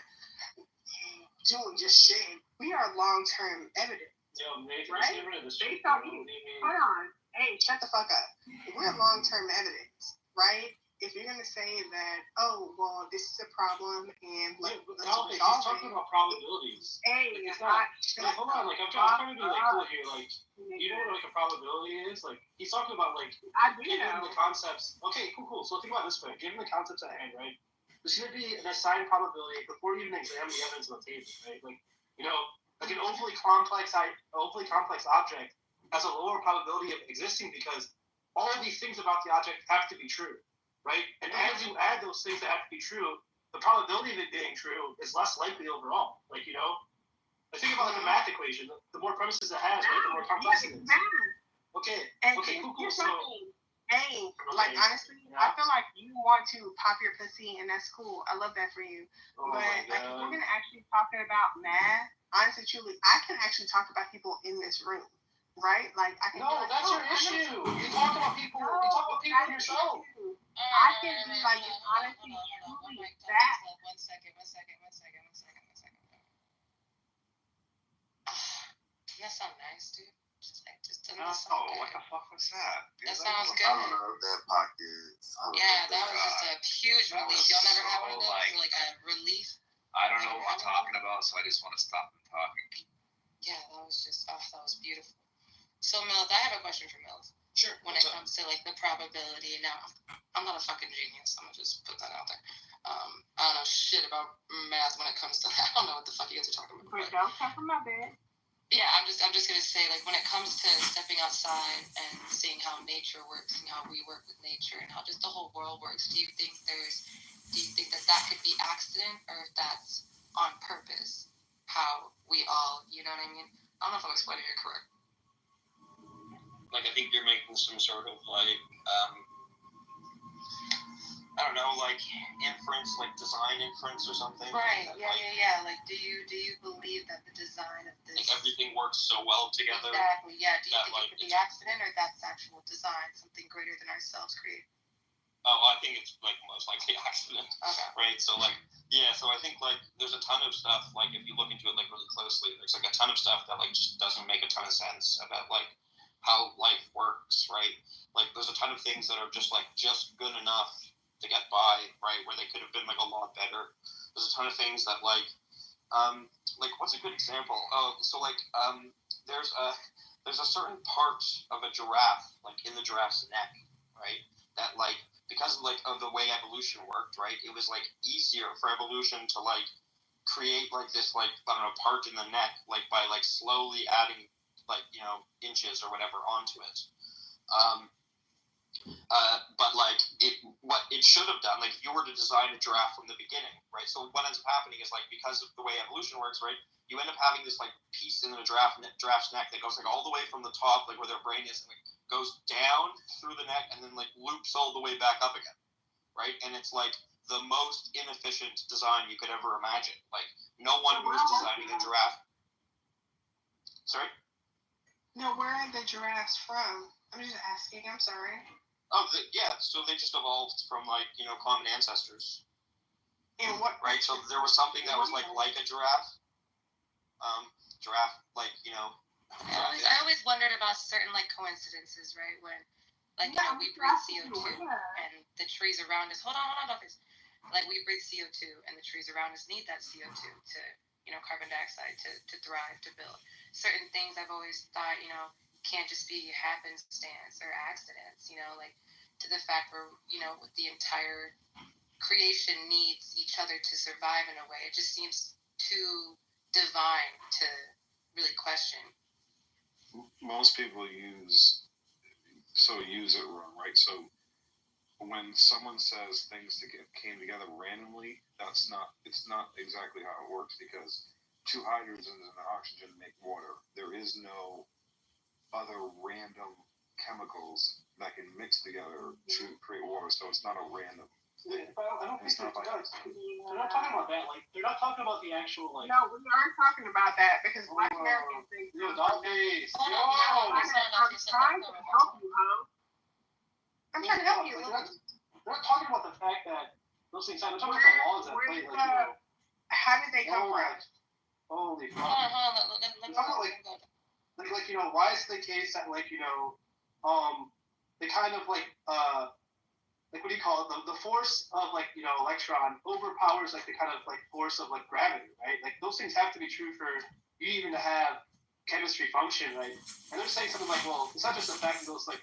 doing just shit. We are long-term evidence. Yo, Nathan, right? Based on you. Hold on. Hey, shut the fuck up. We're long-term evidence, right? If you're going to say that, oh, well, this is a problem, and let's he's talking about probabilities. Hey, it's not, hold on, like, I'm trying to be, like, cool here, like, you know what, like, a probability is? Like, he's talking about, like, given the concepts, okay, cool, so think about it this way, given the concepts at hand, right, there's going to be an assigned probability before you even examine the evidence on the table, right, like, like an overly complex object has a lower probability of existing because all of these things about the object have to be true. Right? And as you add those things that have to be true, the probability of it being true is less likely overall. Like, I think about like a math equation. The more premises it has, right, the more complex it is. Okay, cool. So Hey, like honestly, I feel like you want to pop your pussy, and that's cool. I love that for you. But like, if we're gonna actually talking about math, honestly, truly, I can actually talk about people in this room, right? Like I can. No, that's your issue. You talk about people. You talk about people yourself. I can be like, honestly, truly that. One second. That sounds nice, dude. What the fuck was that? That sounds good. I don't know if that pocket. Yeah, that was just a huge relief. Y'all never had one of those? Like a relief? I don't know what I'm talking about, so I just want to stop them talking. Yeah, that was just, that was beautiful. So, Mills, I have a question for Mills. Sure. When it comes to, like, the probability. Now, I'm not a fucking genius. I'm going to just put that out there. I don't know shit about math when it comes to that. I don't know what the fuck you guys are talking about. But don't come from my bed. Yeah, I'm just gonna say, like, when it comes to stepping outside and seeing how nature works and how we work with nature and how just the whole world works, do you think that could be accident or if that's on purpose? How we all, you know what I mean? I don't know if I'm explaining it correct. Like, I think you're making some sort of, like, I don't know, like inference, like design inference or something. Right. That, Yeah. Like, do you believe that the design of this, like everything works so well together? Exactly. Yeah. Do you that, think like, it could be accident or that's actual design, something greater than ourselves create? Oh, I think it's like most likely accident. Okay. Right. So like, yeah. So I think like there's a ton of stuff. Like if you look into it like really closely, there's like a ton of stuff that like just doesn't make a ton of sense about like how life works. Right. Like there's a ton of things that are just good enough to get by, right, where they could have been like a lot better. There's a ton of things that like what's a good example? Oh, so like there's a certain part of a giraffe, like in the giraffe's neck, right, that like because like of the way evolution worked, right, it was like easier for evolution to like create like this like I don't know part in the neck like by like slowly adding like inches or whatever onto it. But like what it should have done, like if you were to design a giraffe from the beginning, right? So what ends up happening is like because of the way evolution works, right? You end up having this like piece in the giraffe's neck that goes like all the way from the top, like where their brain is, and like goes down through the neck and then like loops all the way back up again, right? And it's like the most inefficient design you could ever imagine. Like no one who was designing a giraffe. Sorry? No, where are the giraffes from? I'm just asking. I'm sorry. Oh, yeah. So they just evolved from like common ancestors. And what? Right. So there was something that was like a giraffe. Giraffe, like I always wondered about certain like coincidences, right? When like we breathe CO2 and the trees around us. Hold on, Doctors. Like we breathe CO2 and the trees around us need that CO2 to carbon dioxide to thrive, to build. Certain things I've always thought can't just be happenstance or accidents, like to the fact where, with the entire creation needs each other to survive in a way. It just seems too divine to really question. Most people use it wrong, right? So when someone says things came together randomly, it's not exactly how it works because two hydrogens and an oxygen make water. There is no other random chemicals that can mix together to create water, so it's not a random thing. I don't think they're not talking about that. Like they're not talking about the actual like. No, we aren't talking about that because Black Americans think. Dog days. I'm trying to help you, huh? I'm trying to help you. They're not talking about the fact that those things happen. They're talking about the laws that play. Like, how did they come from? Holy fuck. Like why is it the case that like they kind of like what do you call it? The force of like electron overpowers like the kind of like force of like gravity, right? Like those things have to be true for you even to have chemistry function, right? And they're saying something like, well, it's not just the fact that those like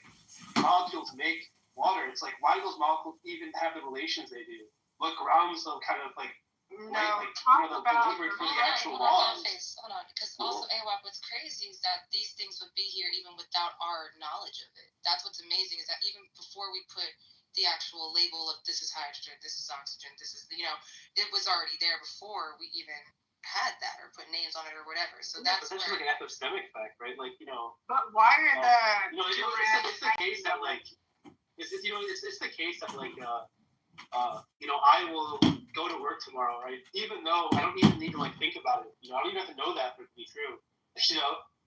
molecules make water. It's like why do those molecules even have the relations they do? What grounds them kind of like Talk about for the actual laws. Hold on, because also AWAP, what's crazy is that these things would be here even without our knowledge of it. That's what's amazing is that even before we put the actual label of this is hydrogen, this is oxygen, this is it was already there before we even had that or put names on it or whatever. So that's essentially like an epistemic fact, right? Like But why are it's the case that like it's the case that like I will go to work tomorrow, right? Even though I don't even need to like think about it. I don't even have to know that for it to be true.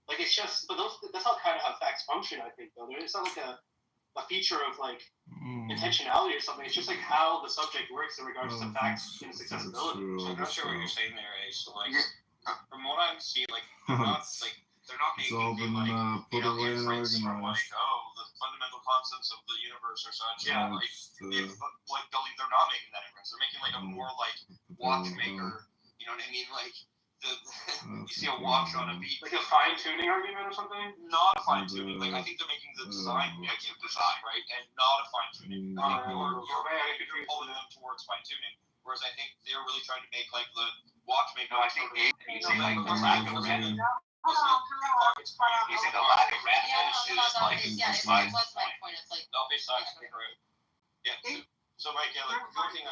Like it's just, but that's not kind of how facts function. I think though, it's not like a feature of like intentionality or something. It's just like how the subject works in regards to facts and its accessibility. So I'm not sure what you're saying there, Ace. So like, from what I'm seeing, like they're not making inference from like the fundamental concepts of the universe or such. Yeah, like they're not making that inference. They're making like a more like watchmaker. You know what I mean? Like you see a watch on a beat. Like a fine tuning argument or something? Not a fine tuning. Like I think they're making the design right, and not a fine tuning. I think you're pulling them towards fine tuning. Whereas I think they're really trying to make like the watchmaker. I think the lack of random. You see the lack of randomness is like my point. It's like no, face sucks. Right. Yeah. So Mike, yeah, like the only thing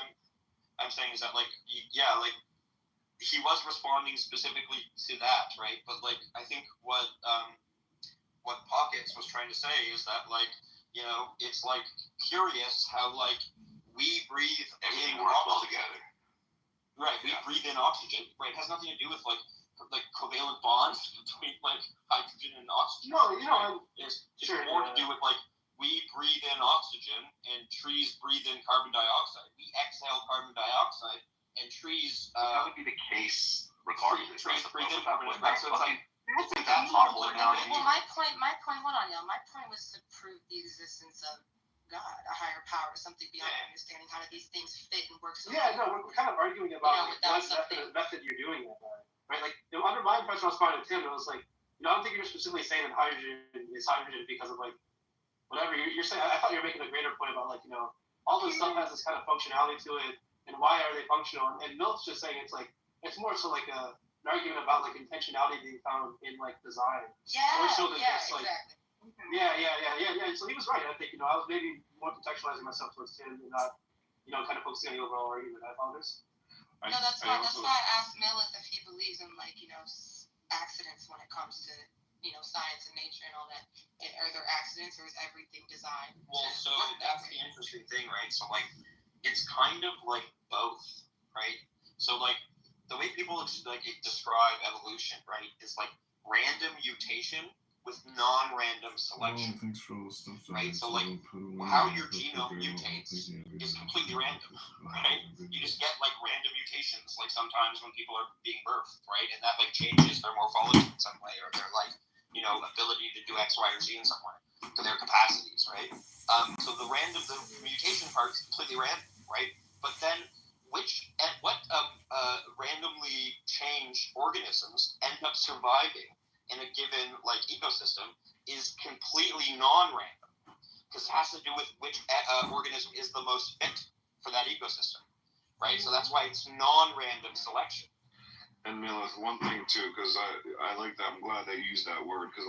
I'm saying is that like like he was responding specifically to that, right? But like I think what Pockets was trying to say is that like it's like curious how like we breathe in oxygen together. Right, we breathe in oxygen. Right, it has nothing to do with like covalent bonds between like hydrogen and oxygen. No, it's more to do with like we breathe in oxygen and trees breathe in carbon dioxide. We exhale carbon dioxide and trees. That would be the case regardless. Trees breathe in carbon dioxide. So it's like. That's awful analogy. Well, my point. Hold on, y'all. My point was to prove the existence of God, a higher power, something beyond understanding how do these things fit and work. We're kind of arguing about what method you're doing that by, right? Like under my impression, I was finding Tim. It was like I don't think you're specifically saying that hydrogen is hydrogen because of like whatever you're saying. I thought you were making a greater point about like all this stuff has this kind of functionality to it, and why are they functional? And Milt's just saying it's more so like an argument about like intentionality being found in like design. Exactly. Yeah. So he was right. I think I was maybe more contextualizing myself towards Tim and not kind of focusing on the overall argument. I apologize. No, that's fine. That's why I asked Millis if he believes in like accidents when it comes to science and nature and all that. Are there accidents or is everything designed? Well, so that's the interesting thing, right? So like it's kind of like both, right? So like the way people describe evolution, right, is like random mutation with non-random selection. Right? So like how your genome mutates is completely random, right? You just get like random mutations like sometimes when people are being birthed, right? And that like changes their morphology in some way or their like ability to do X, Y, or Z in some way to their capacities, right? So the mutation part is completely random, right? But then what randomly changed organisms end up surviving in a given like ecosystem is completely non-random because it has to do with which organism is the most fit for that ecosystem, right? So that's why it's non-random selection. And Millis, one thing too, because I like that. I'm glad they used that word because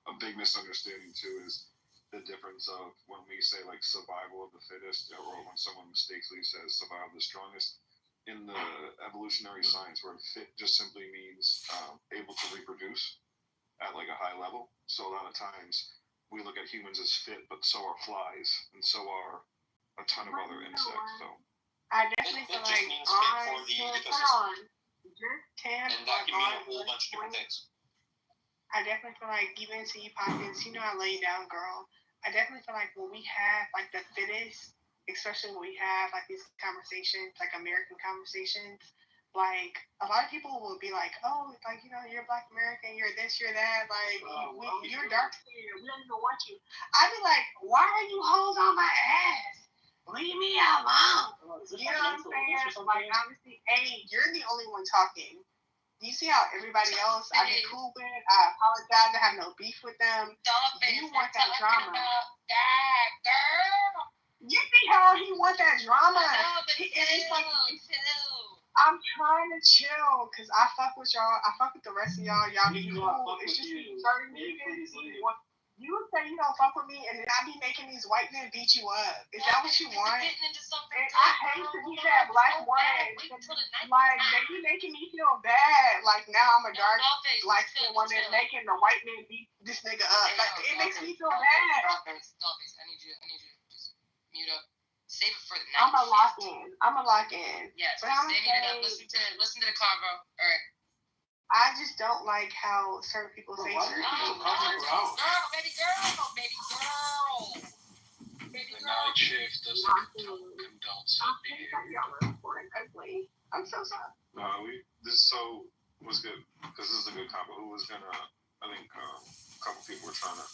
a big misunderstanding too is the difference of when we say like survival of the fittest, or when someone mistakenly says survival of the strongest. In the evolutionary science, where fit just simply means able to reproduce at like a high level. So a lot of times we look at humans as fit, but so are flies, and so are a ton of other insects. So I definitely feel like and that can mean a whole bunch of different things. I definitely feel like even to you, Pockets, I lay down, girl. I definitely feel like when we have like the fittest, especially when we have like these conversations, like American conversations, like a lot of people will be like, oh, like you're Black American, you're this, you're that, like you're dark skinned, we don't even want you. I'd be like, why are you hoes on my ass? Leave me alone. You know what I'm saying? Like obviously, you're the only one talking. You see how everybody else I be cool with? I apologize. I have no beef with them. You want that drama. That girl. You see how he want that drama? It's like, I'm trying to chill because I fuck with y'all. I fuck with the rest of y'all. Y'all be cool. It's just certain niggas. You say you don't fuck with me, and then I be making these white men beat you up. Is that what you want? And I hate to be that black woman. Like, they be making me feel bad. Like, now I'm a dark black woman making the white man beat this nigga up. Like, it makes me feel bad. Dollface, I need you to mute up. Save it for the I'm night. a lock in. Yes, but I'm save it up. Listen to the convo. All right. I just don't like how certain people say certain things. Baby girl. The night shift doesn't condone said behavior. I'm so sorry. No, this was good because this is a good combo. Who was gonna? I think a couple people were trying to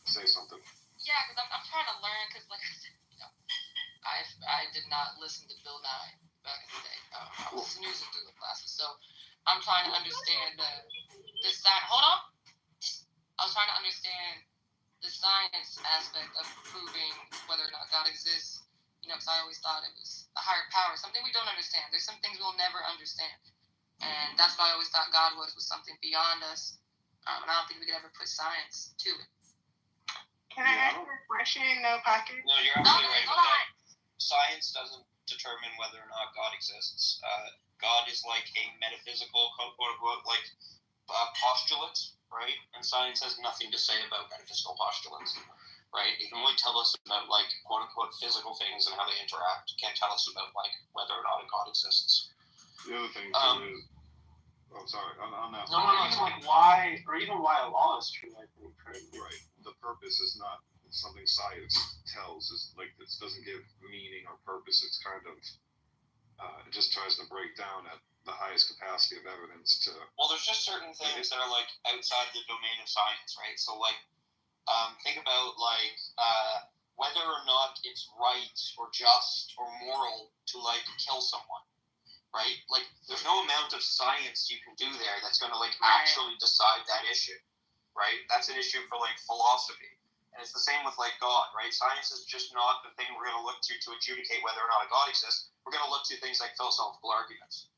say something. Yeah, because I'm trying to learn. Because like I said, I did not listen to Bill Nye back in the day. I was snoozing through the classes, so I'm trying to understand the science. Hold on. I was trying to understand the science aspect of proving whether or not God exists. Because I always thought it was a higher power, something we don't understand. There's some things we'll never understand. And that's why I always thought God was something beyond us. And I don't think we could ever put science to it. Can I ask you a question? No pocket? No, you're absolutely right about that. Science doesn't determine whether or not God exists. God is like a metaphysical, quote unquote, like postulate, right? And science has nothing to say about metaphysical postulates. Right? It can only tell us about, like, quote-unquote physical things and how they interact. It can't tell us about, like, whether or not a God exists. The other thing, too, is... Oh, sorry. On that even why a law is true, I think. Right. The purpose is not something science tells. It's like, it doesn't give meaning or purpose. It's kind of... it just tries to break down at the highest capacity of evidence to... Well, there's just certain things that are, like, outside the domain of science, right? So, like, think about, like, whether or not it's right or just or moral to, like, kill someone, right? Like, there's no amount of science you can do there that's going to, like, actually decide that issue, right? That's an issue for, like, philosophy. And it's the same with, like, God, right? Science is just not the thing we're going to look to adjudicate whether or not a God exists. We're going to look to things like philosophical arguments.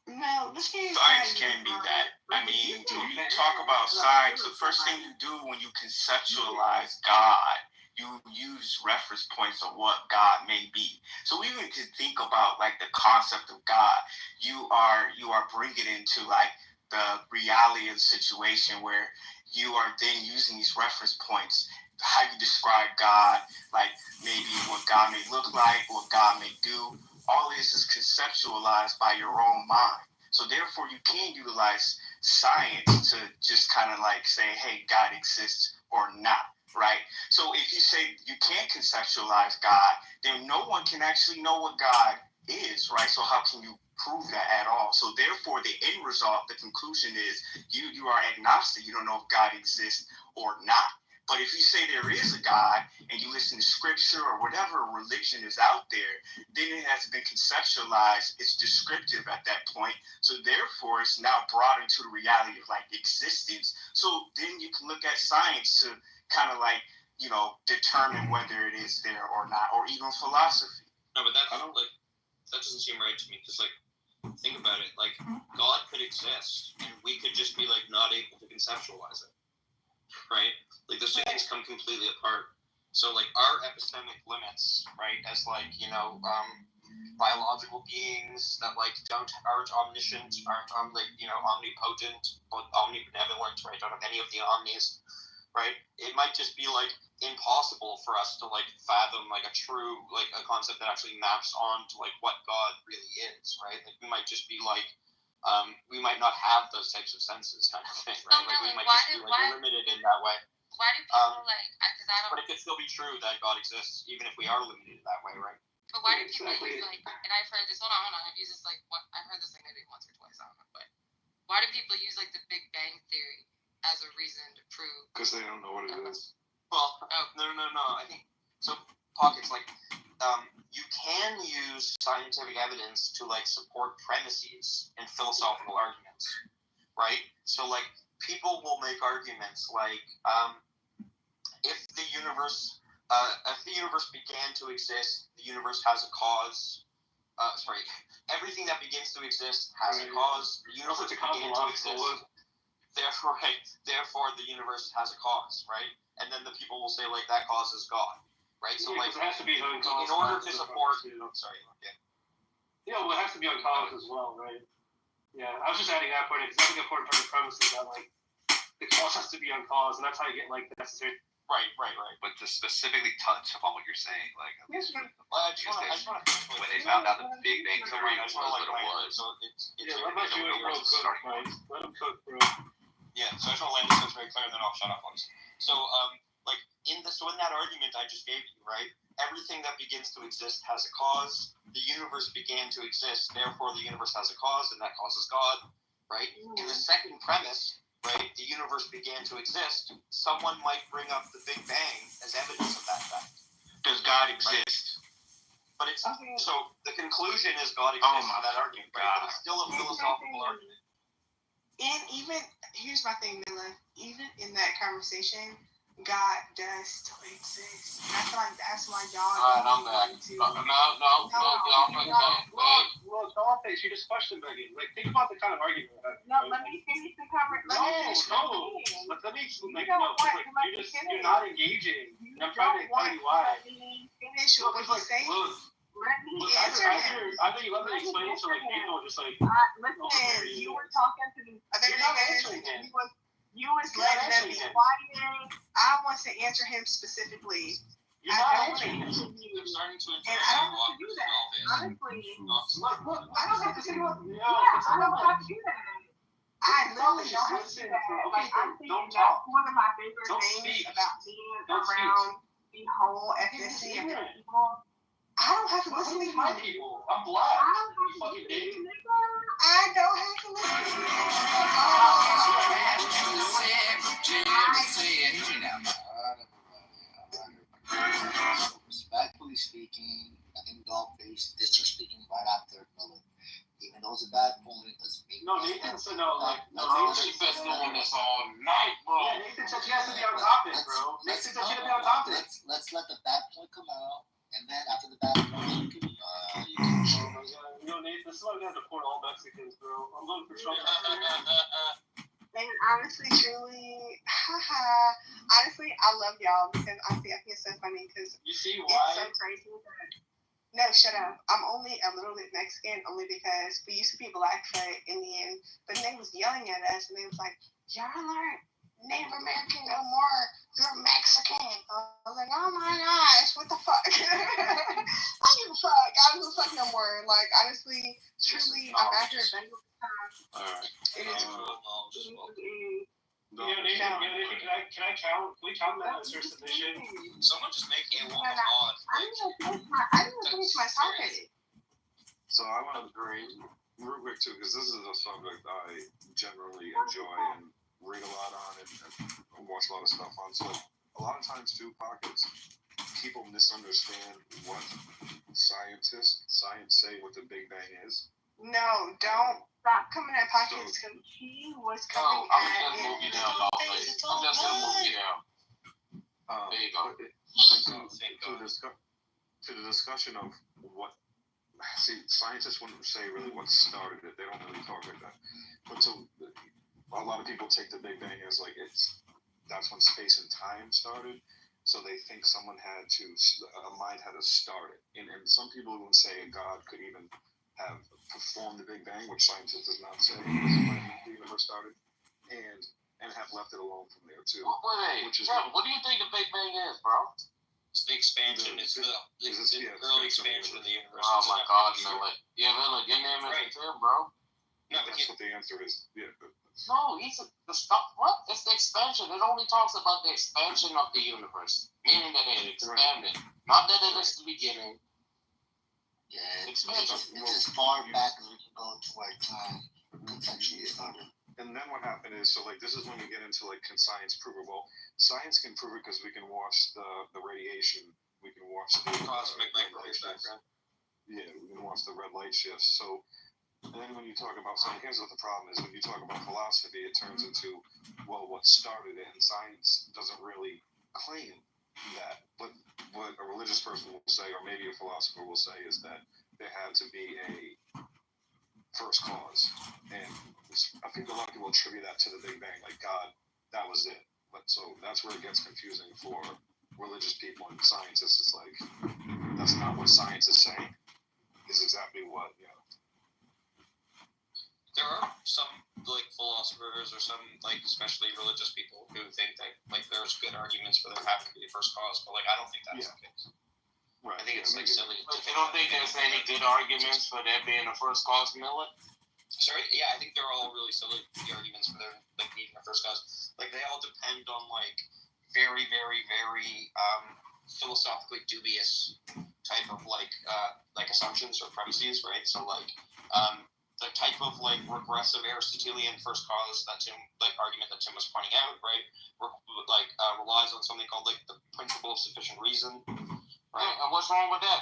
No, this is science can be that. I mean, when you talk about science, the first thing you do when you conceptualize God, you use reference points of what God may be. So even to think about like the concept of God, you are bringing into like the reality of the situation where you are then using these reference points, how you describe God, like maybe what God may look like, what God may do. All this is conceptualized by your own mind. So therefore, you can utilize science to just kind of like say, hey, God exists or not, right? So if you say you can't conceptualize God, then no one can actually know what God is, right? So how can you prove that at all? So therefore, the end result, the conclusion is you are agnostic. You don't know if God exists or not. But if you say there is a God and you listen to scripture or whatever religion is out there, then it has been conceptualized. It's descriptive at that point. So therefore, it's now brought into the reality of like existence. So then you can look at science to kind of like, you know, determine whether it is there or not, or even philosophy. No, but that doesn't seem right to me because like, think about it. Like God could exist and we could just be like not able to conceptualize it. Right? Like those two things come completely apart. So like our epistemic limits, right, as like, you know, biological beings that like aren't omniscient, aren't like, you know, omnipotent, but omnibenevolent, right? Don't have any of the omnis, right? It might just be like impossible for us to like fathom like a true like a concept that actually maps on to like what God really is, right? Like we might just be like we might not have those types of senses, kind of thing, right? Like we might just be like limited in that way. Why do people like? Because I don't. But it could still be true that God exists, even if we are limited that way, right? But why do people use like? And I've heard this. Hold on. I've used this like. I've heard this like maybe once or twice. I don't know. But why do people use like the Big Bang Theory as a reason to prove? Because they don't know what it is. Well, no. I think so. Pockets like. You can use scientific evidence to like support premises and philosophical arguments, right? So like people will make arguments like if the universe began to exist, the universe has a cause. Everything that begins to exist has a cause. The universe began to exist. Therefore, the universe has a cause, right? And then the people will say like that cause is God. Right, so like it has to be in order to support. Sorry, yeah. Yeah, well, it has to be on cause as well, right? Yeah, I was just adding that point because I think an important part of the premise is that like the cause has to be on cause, and that's how you get like the necessary Right. But to specifically touch upon what you're saying, like I just want to when they found out the Big Bang Theory was what it was. So it's let them do it, bro. Let them cook, bro. Yeah, so I just want to land this so it's very clear, and then I'll shut up on this. So, in that argument I just gave you, right? Everything that begins to exist has a cause. The universe began to exist, therefore the universe has a cause, and that cause is God, right? In the second premise, right, the universe began to exist, someone might bring up the Big Bang as evidence of that fact. Does God exist? But it's so the conclusion is God exists in that argument, right? But it's still a philosophical argument. And even here's my thing, Mila. Even in that conversation, God does still exist. And I feel like that's why y'all. I'm back. No. Well, Dollface, you just questioned Megan. Like, think about the kind of argument we're having. No, let me finish the conversation. You're not engaging. And I'm trying to tell you why. Finish what he's saying. Let me answer him. Either you let me explain it to like people just like. Listen, you were talking to me. You're not answering him. You was letting them be quiet. I want to answer him specifically. You're not answering him. They're starting to And I don't have to do that. Honestly, Look, I don't have to say what. I don't have to do that. I literally don't have to do that. Like, I'm thinking that's one of my favorite things about being around the whole ethnicity of people. I don't have to listen to my people. I'm black. You fucking dick. I don't have to listen to Respectfully speaking, I think Dollface is just speaking right after Miller. Even though it's a bad point, let's make Nathan said no. Nathan's been doing this all night, bro. Yeah, Nathan said she has to be on topic, bro. Nathan said she has to be on topic. Let's let the bad point come out, and then after the bad point, you can. Nathan, this is why we have to deport all Mexicans, bro. I'm voting for Trump. And honestly, truly, honestly, I love y'all because honestly, I think it's so funny because you see why it's so crazy that. No, shut up. I'm only a little bit Mexican only because we used to be Blackfoot Indian, but they was yelling at us and they was like, y'all aren't Native American no more. You're Mexican. I was like, oh my gosh, what the fuck? I don't give a fuck. I don't give a fuck no more. Like, honestly, truly, I'm out here begging for time. Alright. It is. Nathan, can I count? Can we count that as her submission? Someone just making a woman odd. I didn't finish my topic. So I want to agree real quick too, because this is a subject I generally enjoy and read a lot on and watch a lot of stuff on. So a lot of times too, pockets, people misunderstand what science say what the Big Bang is. No, don't stop coming at pockets because he was coming at it. I'm just gonna move you down. There you go. To the discussion of what, see, scientists wouldn't say really what started it. They don't really talk like that. But so a lot of people take the Big Bang as like that's when space and time started. So they think a mind had to start it. And some people would say a God could even have performed the Big Bang, which scientists does not say this is when the universe started, and have left it alone from there too. What do you think the Big Bang is, bro? It's the expansion. It's the early expansion of the universe. Oh my God, Miller. Yeah, Miller, your name is too, bro. No, that's what the answer is. Yeah. No, what? It's the expansion. It only talks about the expansion of the universe, meaning that it expanded, not that it is the beginning. Yeah, it's as far back as we can go to where time conceptually started. And then what happened is, so like this is when we get into like, can science prove it? Well, science can prove it because we can watch the radiation, we can watch the cosmic microwave background. Yeah, we can watch the red light shifts. So, and then when you talk about science, here's what the problem is: when you talk about philosophy, it turns into, well, what started it, and science doesn't really claim that. But what a religious person will say, or maybe a philosopher will say, is that there had to be a first cause, and I think a lot of people attribute that to the Big Bang, like God, that was it. But so that's where it gets confusing for religious people and scientists. It's like that's not what science is saying. Is exactly what There are some like philosophers philosophers or some like especially religious people who think that like there's good arguments for there having to be a first cause, but like I don't think that's the case. Right. I think it's like silly. But you don't think there's any good arguments for there being a first cause, Miller? Sorry, yeah, I think they're all really silly. The arguments for there like needing a first cause, like they all depend on like very, very, very philosophically dubious type of like assumptions or premises, right? So like the type of like regressive Aristotelian first cause that Tim argument that Tim was pointing out, right? Relies on something called like the principle of sufficient reason. Right. And what's wrong with that?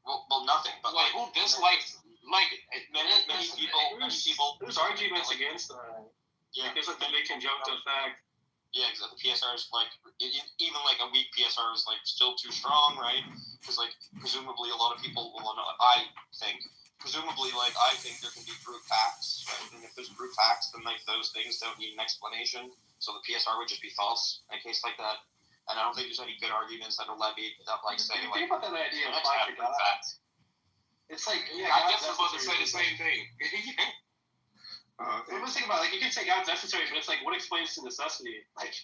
Well, nothing. But like who dislikes like many people. There's arguments against that. Yeah. There's like the big conjunctive fact. Yeah, exactly. PSR is like even like a weak PSR is like still too strong, right? Because like presumably a lot of people will know. I think there can be brute facts, right? And if there's brute facts, then like those things don't need an explanation. So the PSR would just be false in a case like that. And I don't think there's any good arguments that are levied that like say like. Think about that idea of like God. It's like I guess I'm supposed to say the same thing. I'm just thinking about like you could say God's necessary, but it's like what explains the necessity? Like,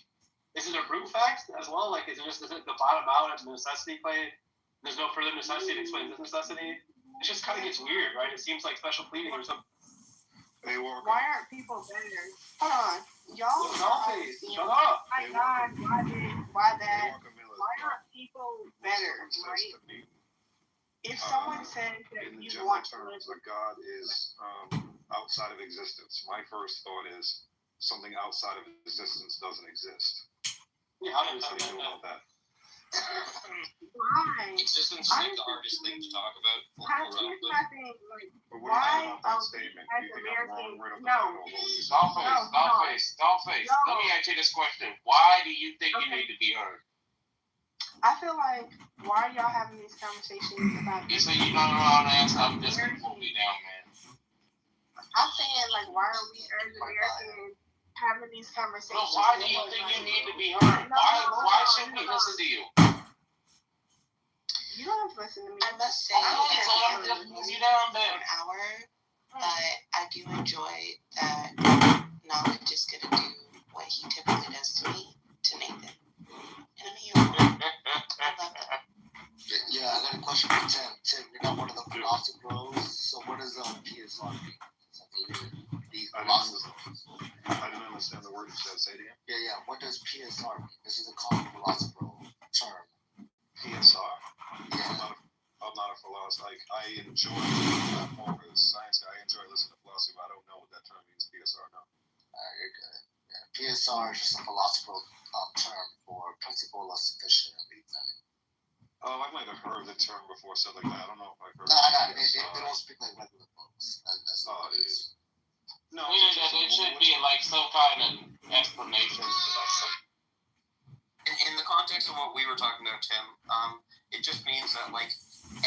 is it a brute fact as well? Like, is it the bottom out of the necessity claim? There's no further necessity to explain this necessity. It just kind of gets weird, right? It seems like special pleading or something. Why aren't people better? Hold on, y'all. Shut up. My God, why that? Why aren't people better, right? If someone says that in the you general want to terms live that God is outside of existence, my first thought is something outside of existence doesn't exist. Yeah, how do you feel about that? Why? Existence is like the hardest thing to talk about. Here's my thing, like, But what do you why think about that are we statement? as Do you think I'm wrong Americans? right off the No. bat, or what would you say? Dollface. Let me ask you this question. Why do you think you need to be heard? I feel like, why are y'all having these conversations about You say you don't know how to answer. I'm just gonna move me down, man. I'm saying, like, why are we as Americans having these conversations? No, why do you think you need to be heard? Why should we listen to you? You don't have to listen to me. I must say, So I'm just move you down there. an hour, but I do enjoy that knowledge is gonna do what he typically does to me, to Nathan. And I'm here. I love that. Yeah, I got a question for Tim. Tim, you're not one of the philosophers, so what does PSR mean? These philosophers. I didn't understand the word you said. Say it again. Yeah. What does PSR mean? This is a common philosopher term. PSR? Yeah. I'm not a philosopher. I enjoy, I'm more of a science guy. I enjoy listening to philosophy, but I don't know what that term means, PSR, no. You're good. Yeah. PSR is just a philosophical term for principle of sufficient reasoning. Oh, I might have heard the term before said like that. I don't know if I've heard No, they don't speak like regular folks. That's all it is. No, There should be like some kind of explanation to that. In the context of what we were talking about, Tim, it just means that like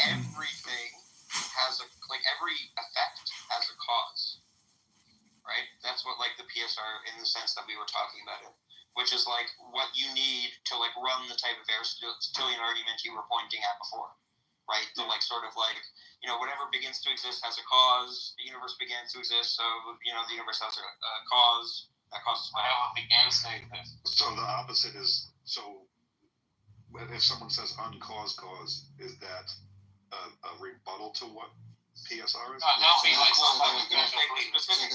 everything has every effect has a cause, right? That's what like the PSR in the sense that we were talking about it, which is like what you need to like run the type of Aristotelian argument you were pointing at before, right? The like sort of like whatever begins to exist has a cause. The universe begins to exist, so the universe has a cause. That causes whatever begins to exist. So the opposite is if someone says uncaused cause, is that a rebuttal to what PSR is? That'll be like specific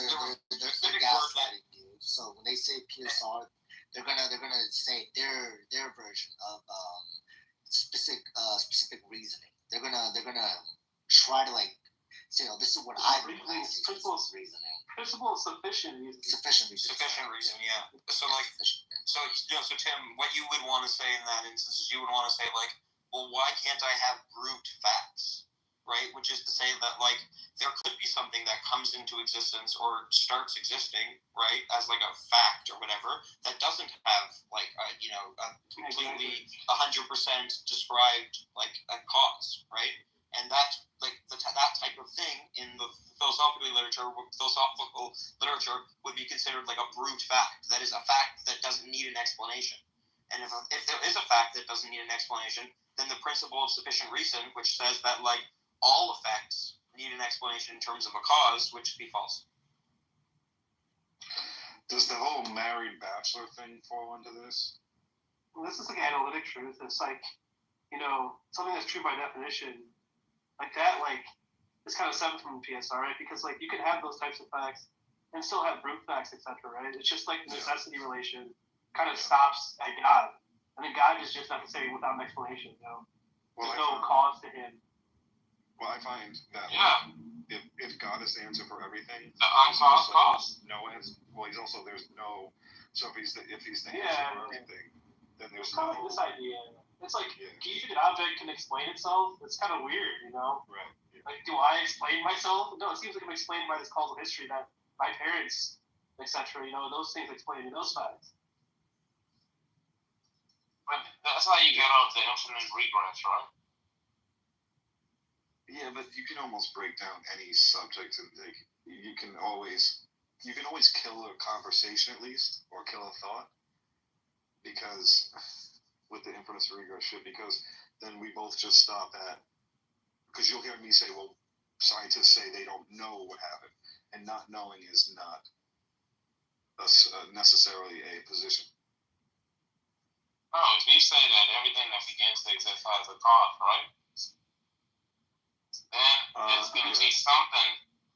gaslighting you. So when they say PSR, they're gonna say their version of specific reasoning. They're gonna try to like say, oh, this is what I believe. Principle of reasoning. Principle of sufficient reason. Sufficient reason, yeah. So like, so Tim, what you would want to say in that instance is you would want to say like, well, why can't I have brute facts, right? Which is to say that like there could be something that comes into existence or starts existing, right, as like a fact or whatever that doesn't have like a completely 100% described like a cause, right? And that's like that type of thing in the philosophical literature would be considered like a brute fact. That is a fact that doesn't need an explanation. And if there is a fact that doesn't need an explanation, then the principle of sufficient reason, which says that like all effects need an explanation in terms of a cause, which would be false. Does the whole married bachelor thing fall into this? Well, this is like analytic truth. It's like, something that's true by definition, like that, like, it's kind of separate from the PSR, right? Because, like, you can have those types of facts and still have brute facts, etc., right? It's just like the necessity relation kind of stops at God. I mean, God is just necessary without an explanation, Well, There's no cause to him. Well, I find that if God is the answer for everything, the uncaused cause. He's also there's no. So if he's the answer for everything, then there's kind of like this idea. It's like, do you think an object can explain itself? It's kind of weird, Right. Yeah. Like, do I explain myself? No, it seems like I'm explained by this causal history that my parents, etc., those things explain those facts. But that's how you get out the infinite regress, right? Yeah, but you can almost break down any subject and like you can always kill a conversation at least, or kill a thought, because with the infinite regress shit, because then we both just stop at, because you'll hear me say, well, scientists say they don't know what happened, and not knowing is not necessarily a position. No, if you say that everything that begins to exist has a cause, right? Then it's going to be something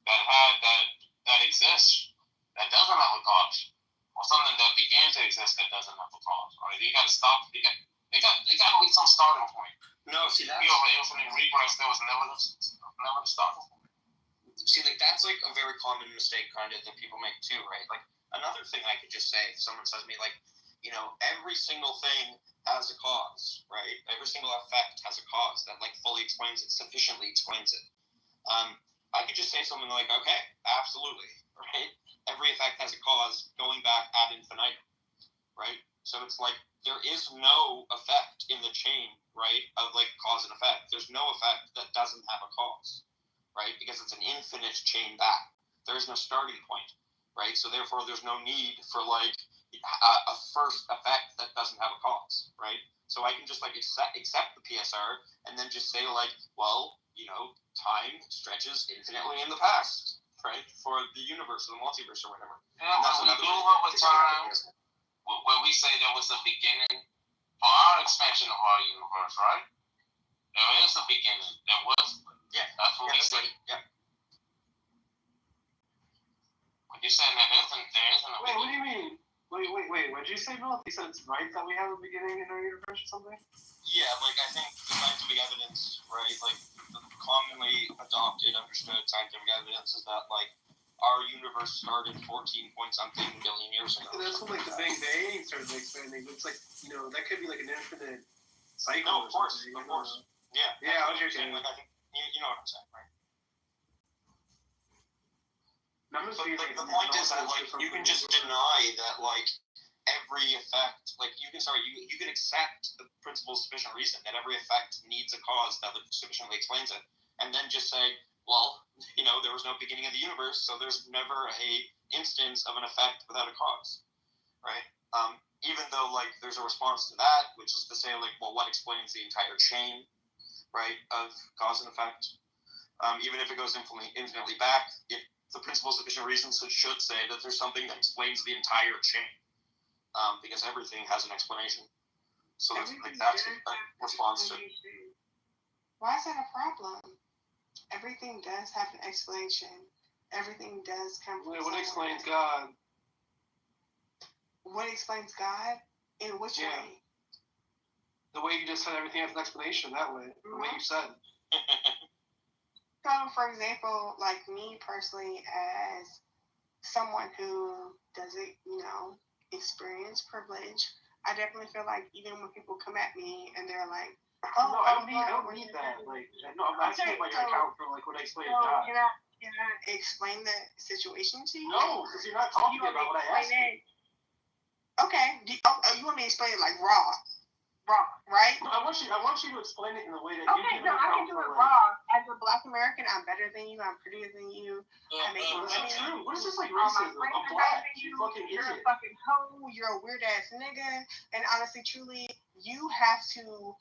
that exists that doesn't have a cause, or something that began to exist that doesn't have a cause, right? You got to stop. They got to reach some starting point. No, see that's infinite regress. There was never the starting point. See, like that's like a very common mistake, kind of, that people make too, right? Like another thing I could just say, if someone says to me, like, every single thing has a cause, right? Every single effect has a cause that like fully explains it, sufficiently explains it. I could just say something like, okay, absolutely, right? Every effect has a cause going back ad infinitum, right? So it's like there is no effect in the chain, right, of like cause and effect. There's no effect that doesn't have a cause, right? Because it's an infinite chain back. There is no starting point, right? So therefore, there's no need for like a first effect that doesn't have a cause, right? So I can just like accept the PSR and then just say like, well, time stretches infinitely in the past, right? For the universe or the multiverse or whatever. Yeah, when we do over time, when we say there was a beginning for our expansion of our universe, right? There is a beginning. There was. Yeah. That's what we say. Yeah. When you're saying there isn't a beginning. Wait, what do you mean? Wait, what did you say, Bill? You said it's right that we have a beginning in our universe or something? Yeah, like I think the scientific evidence, right, like the commonly adopted, understood scientific evidence is that like our universe started 14-point-something billion years ago. That's when like the Big Bang started expanding. It's like, that could be like an infinite cycle. No, of course. Yeah. Yeah, I was just saying. Like I think you know what I'm saying, right? The point is that like you can just deny that like every effect, like you can accept the principle of sufficient reason that every effect needs a cause that sufficiently explains it, and then just say, well, there was no beginning of the universe, so there's never a instance of an effect without a cause, right? Even though like there's a response to that, which is to say like, well, what explains the entire chain, right, of cause and effect? Even if it goes infinitely back, if the principle of sufficient reason should say that there's something that explains the entire chain, because everything has an explanation. So that's a response to. Why is that a problem? Everything does have an explanation. Everything does come from. Wait, what explains God? What explains God? In which way? The way you just said everything has an explanation, that way. The way you said. So, for example, like me personally, as someone who doesn't, experience privilege, I definitely feel like even when people come at me and they're like, I don't need that. Like, no, I'm asking about your account for like what I explained God. Can I explain the situation to you? No, because you're not talking about what I asked you. Okay. You want me to explain it like raw, right? No, I want you to explain it in the way that you can. Okay, no, I can do it raw. As a Black American, I'm better than you. I'm prettier than you. I make money. That's true. What is this like racism? I'm Black. You fucking You're idiot. a fucking hoe. You're a weird ass nigga. And honestly, truly, you have to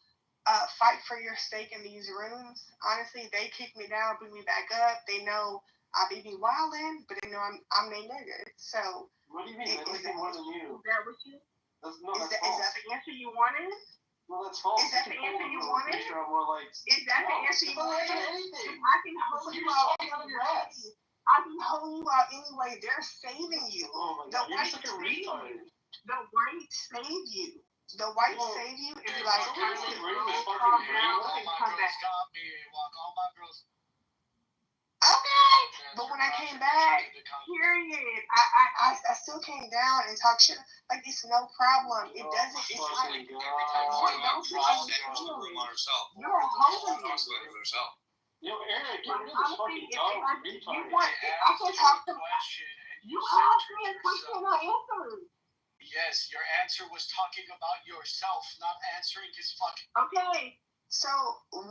fight for your stake in these rooms. Honestly, they kick me down, bring me back up. They know I be wildin', but they know I'm their nigga. So what do you mean? They like it more than you. Is that what you? That's Is that the answer you wanted? Well, that's false. Is that the answer you wanted? Is that the answer you wanted? Anything. I can hold you out anyway. I can hold you out anyway. They're saving you. Oh my God, you're such a retard. The whites save you. The whites save you and be like, all my girls. Okay, but when I came back, period, I still came down and talked shit. Like, it's no problem. It doesn't. It's like, Every time don't you understand? On herself. You're a holy. Talks about it herself. Yo, Eric, get rid of this fucking dog. I can talk to you. Asked me a question, I answered. Yes, your answer was talking about yourself, not answering his fucking. Okay, so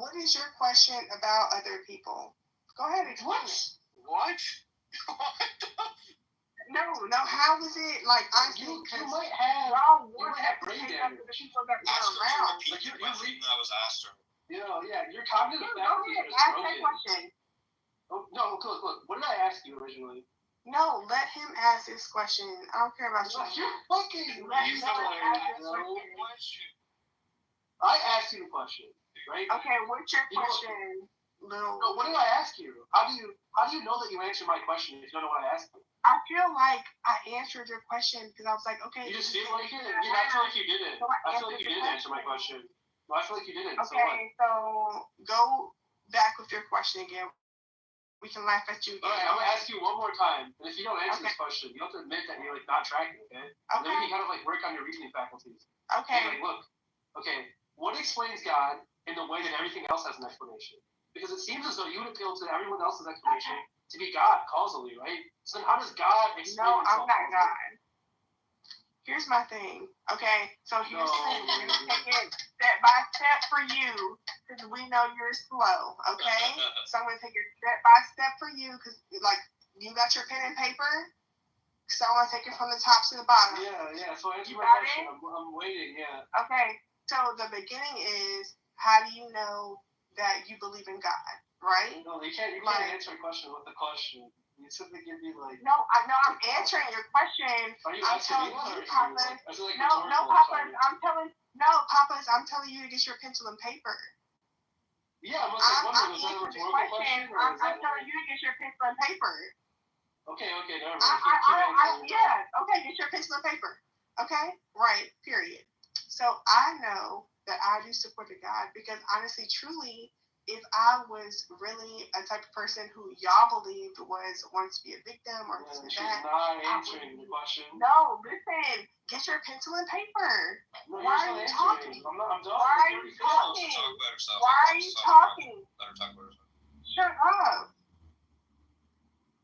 what is your question about other people? Go ahead and explain it. What? No. How is it like? You might have. Y'all you might have brain damage. The people that Ask her to around. repeat the question that was asked her. Yeah, your cognitive Go faculties ahead, are ask broken. that question. Oh, no, look. What did I ask you originally? No, let him ask his question. I don't care about you. You're fucking. Let him ask his question. I asked you the question, right? Okay, what's your question, little? No, what did I ask you? How do you know that you answered my question if you don't know what I asked you? I feel like I answered your question because I was like, okay. You just feel like it? I feel like you didn't. I feel like you didn't answer my question. No, I feel like you didn't. Okay, so go back with your question again. We can laugh at you again. All right, I'm gonna ask you one more time, and if you don't answer this question, you have to admit that you're like not tracking, okay? And then we can kind of like work on your reasoning faculties. Okay. Like, look, okay, what explains God in the way that everything else has an explanation? Because it seems as though you would appeal to everyone else's explanation to be God causally, right? So then how does God explain himself? No, I'm not God. Here's my thing, okay? So here's the thing. We're going to take it step by step for you because we know you're slow, okay? So I'm going to take it step by step for you because, like, you got your pen and paper? So I want to take it from the top to the bottom. Yeah. So answer my question. I'm waiting, yeah. Okay. So the beginning is, how do you know that you believe in God, right? No, you can't answer a question with a question. You simply give me like. No, I'm answering your question. Are you I'm asking telling me you, Papa. like No, Papa. I'm telling you to get your pencil and paper. Yeah, I'm wondering, is that a rhetorical question? I'm telling you to get your pencil and paper. Okay, never mind. Okay, get your pencil and paper. Okay, right, period. So I know that I do support the God because honestly, truly, if I was really a type of person who y'all believed wanted to be a victim or this and that, not answering the question. No, listen, get your pencil and paper. No, why are you talking? I'm done. Why are you talking? Talk about herself. Why are you talking? Let her talk about herself. Shut up.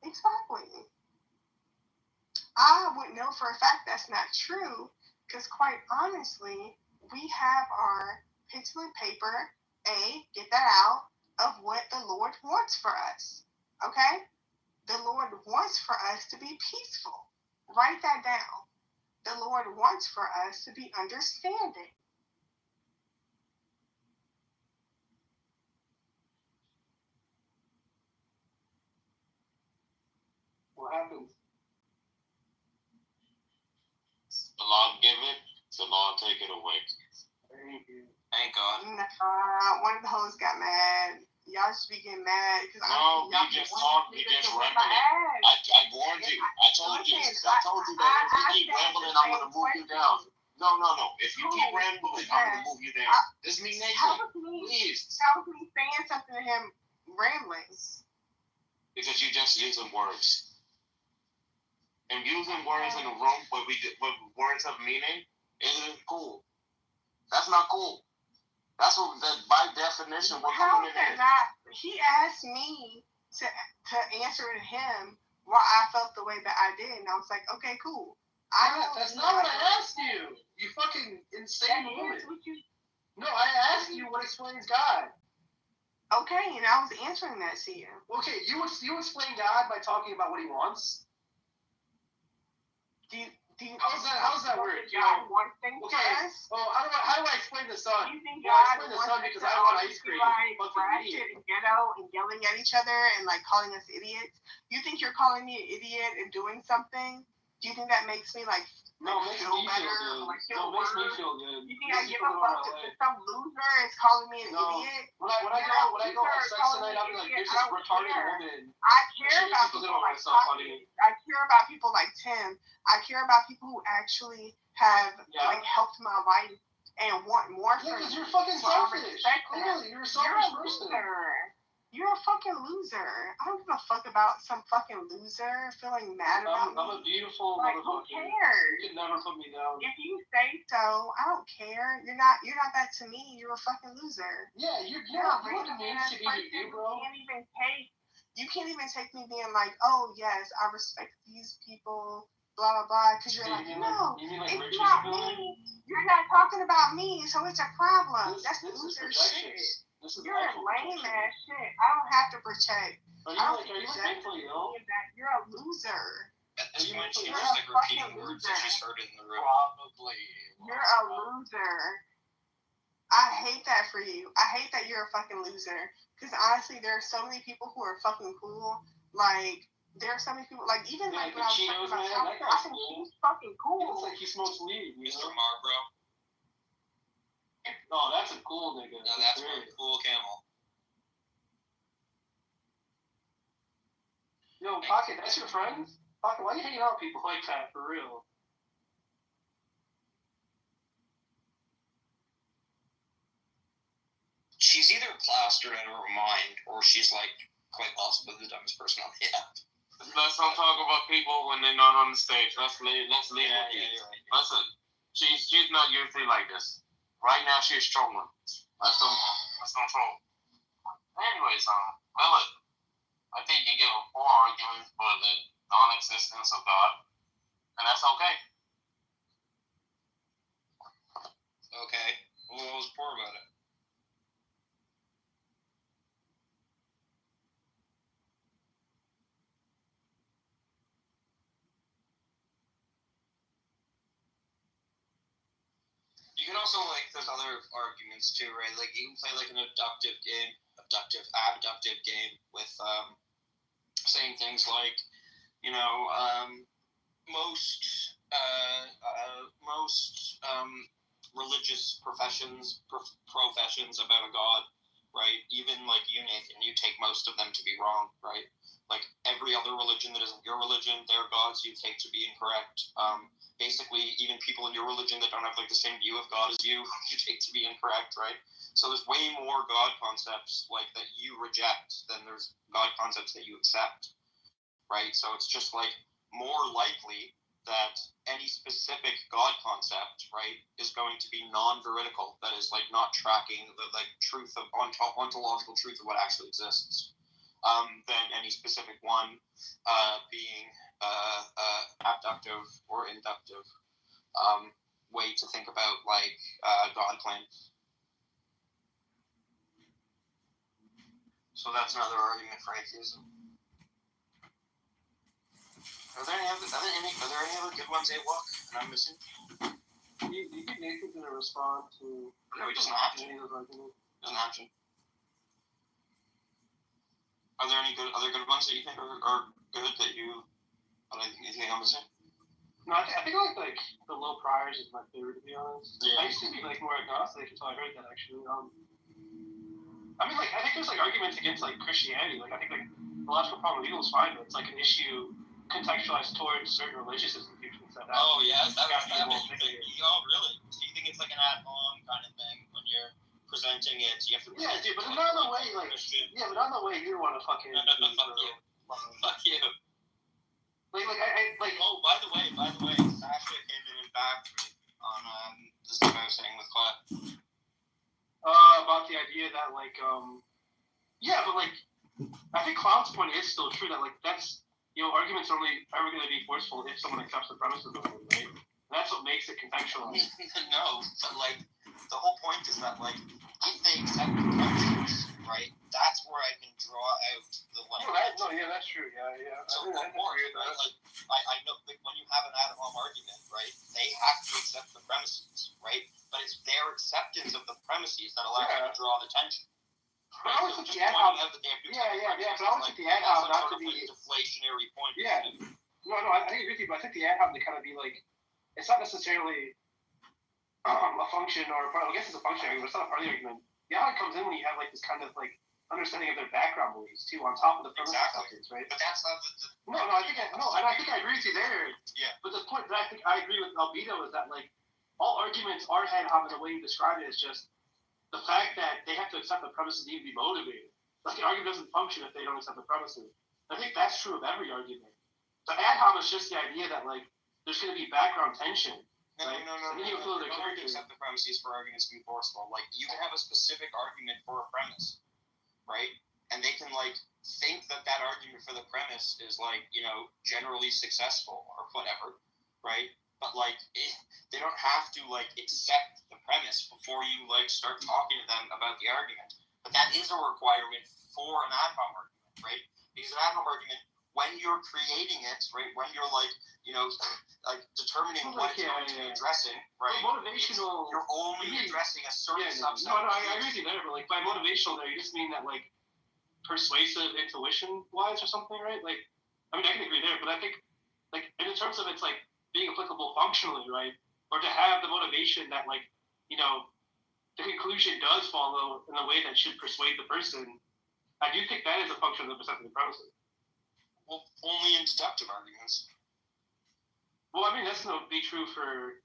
Exactly. I would know for a fact that's not true because quite honestly, we have our pencil and paper. Get that out of what the Lord wants for us. Okay? The Lord wants for us to be peaceful. Write that down. The Lord wants for us to be understanding. What happens? The law give it, the law take it away. Thank you. Thank God. One of the hoes got mad. Y'all should be getting mad. No, we just rambling. I warned you. I told you that if you keep rambling, I'm going to move you down. No. If you keep rambling, I'm going to move you down. This is me, Nathan. Please. How was me saying something to him rambling? Because you're just using words. And using words in a room with words of meaning isn't cool. That's not cool. That's what, by definition, what coming in. He asked me to answer to him why I felt the way that I did, and I was like, okay, cool. That's not what I asked you. You fucking insane woman. No, I asked you what explains God. Okay, and I was answering that to you. Okay, you explain God by talking about what he wants. Do How does that work? God wants things for Okay. us. Well, how do I explain the sun? You think Well, I God explain the wants sun us because to I want always ice be cream. like Fucking ratchet idiot. and ghetto and yelling at each other and like calling us idiots? You think you're calling me an idiot and doing something? Do you think that makes me like No, it makes feel me better? feel good. Or, like, No, it makes me feel good. You think I give a fuck if some loser is calling me an idiot? When I go have sex tonight, I'll be like, there's this retarded woman. I care She about makes me people feel like myself, Pocket. I care about people like Tim. I care about people who actually have like helped my life and want more from me. Because you're fucking So I selfish. respect them. Clearly, you're a selfish person. You're a fucking loser. I don't give a fuck about some fucking loser feeling mad about me. I'm a beautiful like, motherfucker. Who cares? You can never put me down. If you say so, I don't care. You're not that to me. You're a fucking loser. Yeah, you're a what it means to be with you, bro. You can't even take me being like, oh yes, I respect these people, blah blah blah, because you're like, no, it's not me. You're not talking about me, so it's a problem. That's loser shit. You're a lame ass shit. I don't have to protect. Are you mentally ill? You're a loser. At this point, she's You're just a like repeating fucking words loser. that she's heard in the room. Probably. You're a loser. I hate that for you. I hate that you're a fucking loser. Because honestly, there are so many people who are fucking cool. Like, there are so many people, like, even like when I was talking about Chelsea, I think she's fucking cool. It's like he smokes weed. Mr. Marlboro. Oh, that's a cool nigga. No, that's one cool camel. Yo, Pocket, that's your friend? Pocket, why are you hanging out with people like that, for real? She's either plastered out of her mind, or she's like quite possibly the dumbest person on the app. Let's not talk about people when they're not on the stage. Let's leave it. Yeah, you're right. Listen, she's not usually like this. Right now, she's trolling. Let's don't troll. Anyways, Lilith, I think you give a poor argument for the non-existence of God, and that's okay. Okay. Well, what was poor about it? You can also, like, there's other arguments too, right? Like, you can play like an abductive game with saying things like, you know, most religious professions about a god, right? Even like you, Nathan, you take most of them to be wrong, right? Like every other religion that isn't your religion, their gods you take to be incorrect. Basically, even people in your religion that don't have like the same view of God as you take to be incorrect, right? So there's way more God concepts like that you reject than there's God concepts that you accept, right? So it's just like more likely that any specific God concept, right, is going to be non-veridical. That is like not tracking the like truth of ontological truth of what actually exists. Than any specific one being abductive or inductive way to think about like God claims. So that's another argument for atheism. Are there any other good ones, A-Walk, and I'm missing? You think Nathan's going to respond to... No, he doesn't have to. Doesn't have to. Are there any other good ones that you think are good that you think I'm missing? No, I think like the low priors is my favorite, to be honest. Yeah. I used to be like more agnostic until I heard that actually. I mean, like I think there's like arguments against like Christianity. Like I think like the logical problem of evil is fine, but it's like an issue contextualized towards certain religious institutions that have. Oh yeah, that makes me think. Oh really? So you think it's like an at-home kind of thing when you're presenting it? You have to. Yeah, dude, but not in the way like. Yeah, but not in the way you want to fucking. Fuck you. Like I like. Oh, by the way, Sasha came in and backed me on the stuff I was saying with Clap. About the idea that like yeah, but like I think Cloud's point is still true that like that's arguments are only ever going to be forceful if someone accepts the premise of it, right? And that's what makes it contextualized. No, but like the whole point is that like if they accept the premises, right? That's where I can draw out the line. That's true. Yeah. So of course, right? Like I know that when you have an ad hom argument, right? They have to accept the premises, right? But it's their acceptance of the premises that allows you to draw the tension. But I always think the ad hom. But I always think the ad hom not to be deflationary point. Yeah. No, I agree with you, but I think the ad hom to kind of be like, it's not necessarily a function or a part. I guess it's a function argument, but it's not a part of the argument. The ad hom comes in when you have like this kind of like understanding of their background beliefs too, on top of the premise acceptance, right? But that's not the I think I agree with you there. Yeah. But the point that I think I agree with Albedo is that like all arguments are ad hom in the way you describe it is just the fact that they have to accept the premises need to be motivated. Like the argument doesn't function if they don't accept the premises. I think that's true of every argument. The ad hom is just the idea that like there's going to be background tension. No. You don't have to accept the premises for arguments to be forceful. Like you can have a specific argument for a premise, right? And they can like think that argument for the premise is like, you know, generally successful or whatever, right? But like they don't have to like accept the premise before you like start talking to them about the argument. But that is a requirement for an ad hom argument, right? Because an ad hom argument, when you're creating it, right, when you're like, you know, like determining what it's going to be addressing, right? Motivational. You're only addressing a certain subset. No, I agree with you there, but like by motivational there, you just mean that like persuasive intuition wise or something, right? Like, I mean, I can agree there, but I think like in terms of it's like being applicable functionally, right? Or to have the motivation that like, you know, the conclusion does follow in a way that should persuade the person. I do think that is a function of the accepting the premises. Well, only in deductive arguments. Well, I mean, that's not be true for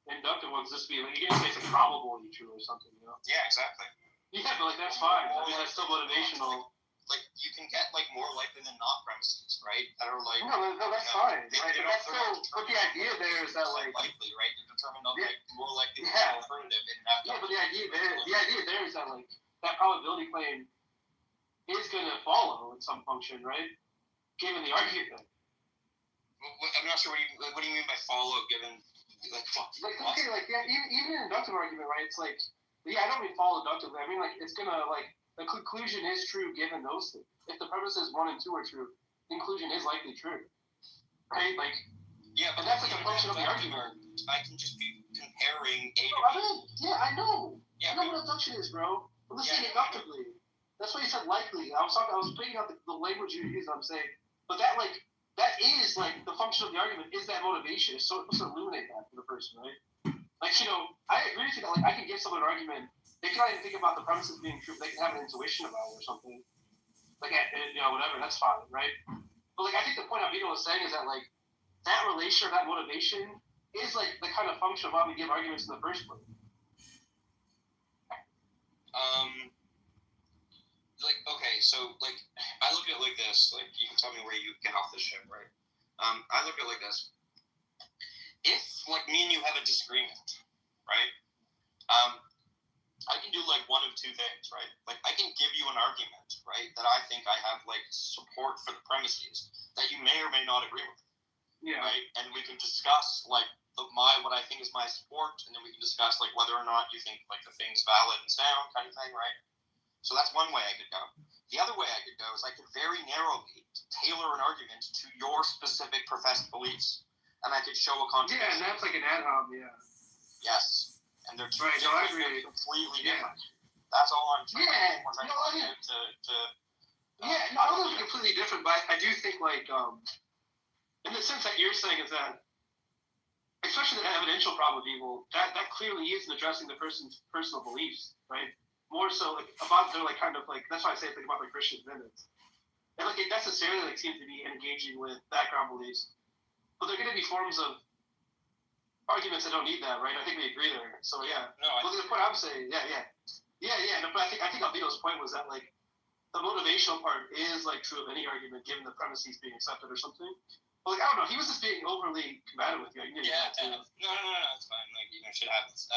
inductive ones. Just be like, you can say it's probably true or something, you know? Yeah, exactly. Yeah, but like that's fine. I mean, that's still motivational. Like you can get like more likely than not premises, right? That are like no, that's fine. Right? But that's still. But the idea there is that like likely, right? To determine like more likely than alternative in an Yeah, but the idea there is that like that probability claim is going to follow in some function, right? Given the argument. I'm not sure what do you mean by follow, given even an inductive argument, right? It's like, I don't mean follow inductively. I mean like it's gonna like the conclusion is true given those things. If the premises 1 and 2 are true, the conclusion is likely true, right? Like and that's like a function of the argument. I can just be comparing A to B. I know. I know what induction is, bro. I'm listening inductively. That's why you said likely. I was picking out the language you use. I'm saying, but that is like the function of the argument is that motivation. So it's supposed to illuminate that for the person, right? Like, you know, I agree with you that like I can give someone an argument. They can not even think about the premises being true. They can have an intuition about it or something. Like, you know, whatever. That's fine, right? But like, I think the point Albedo was saying is that like that relation or that motivation is like the kind of function of why we give arguments in the first place. Like, okay, so, like, I look at it like this. Like, you can tell me where you get off this shit, right? I look at it like this. If, like, me and you have a disagreement, right? I can do, like, one of two things, right? Like, I can give you an argument, right, that I think I have, like, support for the premises that you may or may not agree with. Yeah. Right? And we can discuss, like, what I think is my support, and then we can discuss, like, whether or not you think, like, the thing's valid and sound kind of thing, right? So that's one way I could go. The other way I could go is I could very narrowly tailor an argument to your specific professed beliefs, and I could show a contradiction. Yeah, and that's like an ad hom, yeah. Yes, and they're two completely different. That's all I'm trying to point out to I don't know if it's completely different, but I do think like in the sense that you're saying is that, especially the evidential problem of evil, that clearly isn't addressing the person's personal beliefs, right? More so like about their like kind of like that's why I say think about like Christian minutes. And like it necessarily like seems to be engaging with background beliefs. But they're gonna be forms of arguments that don't need that, right? I think we agree there. So yeah. But the point I'm saying, no, but I think Albedo's point was that like the motivational part is like true of any argument given the premises being accepted or something. But like I don't know, he was just being overly combative with you. No, it's fine. Like, you know, shit happens.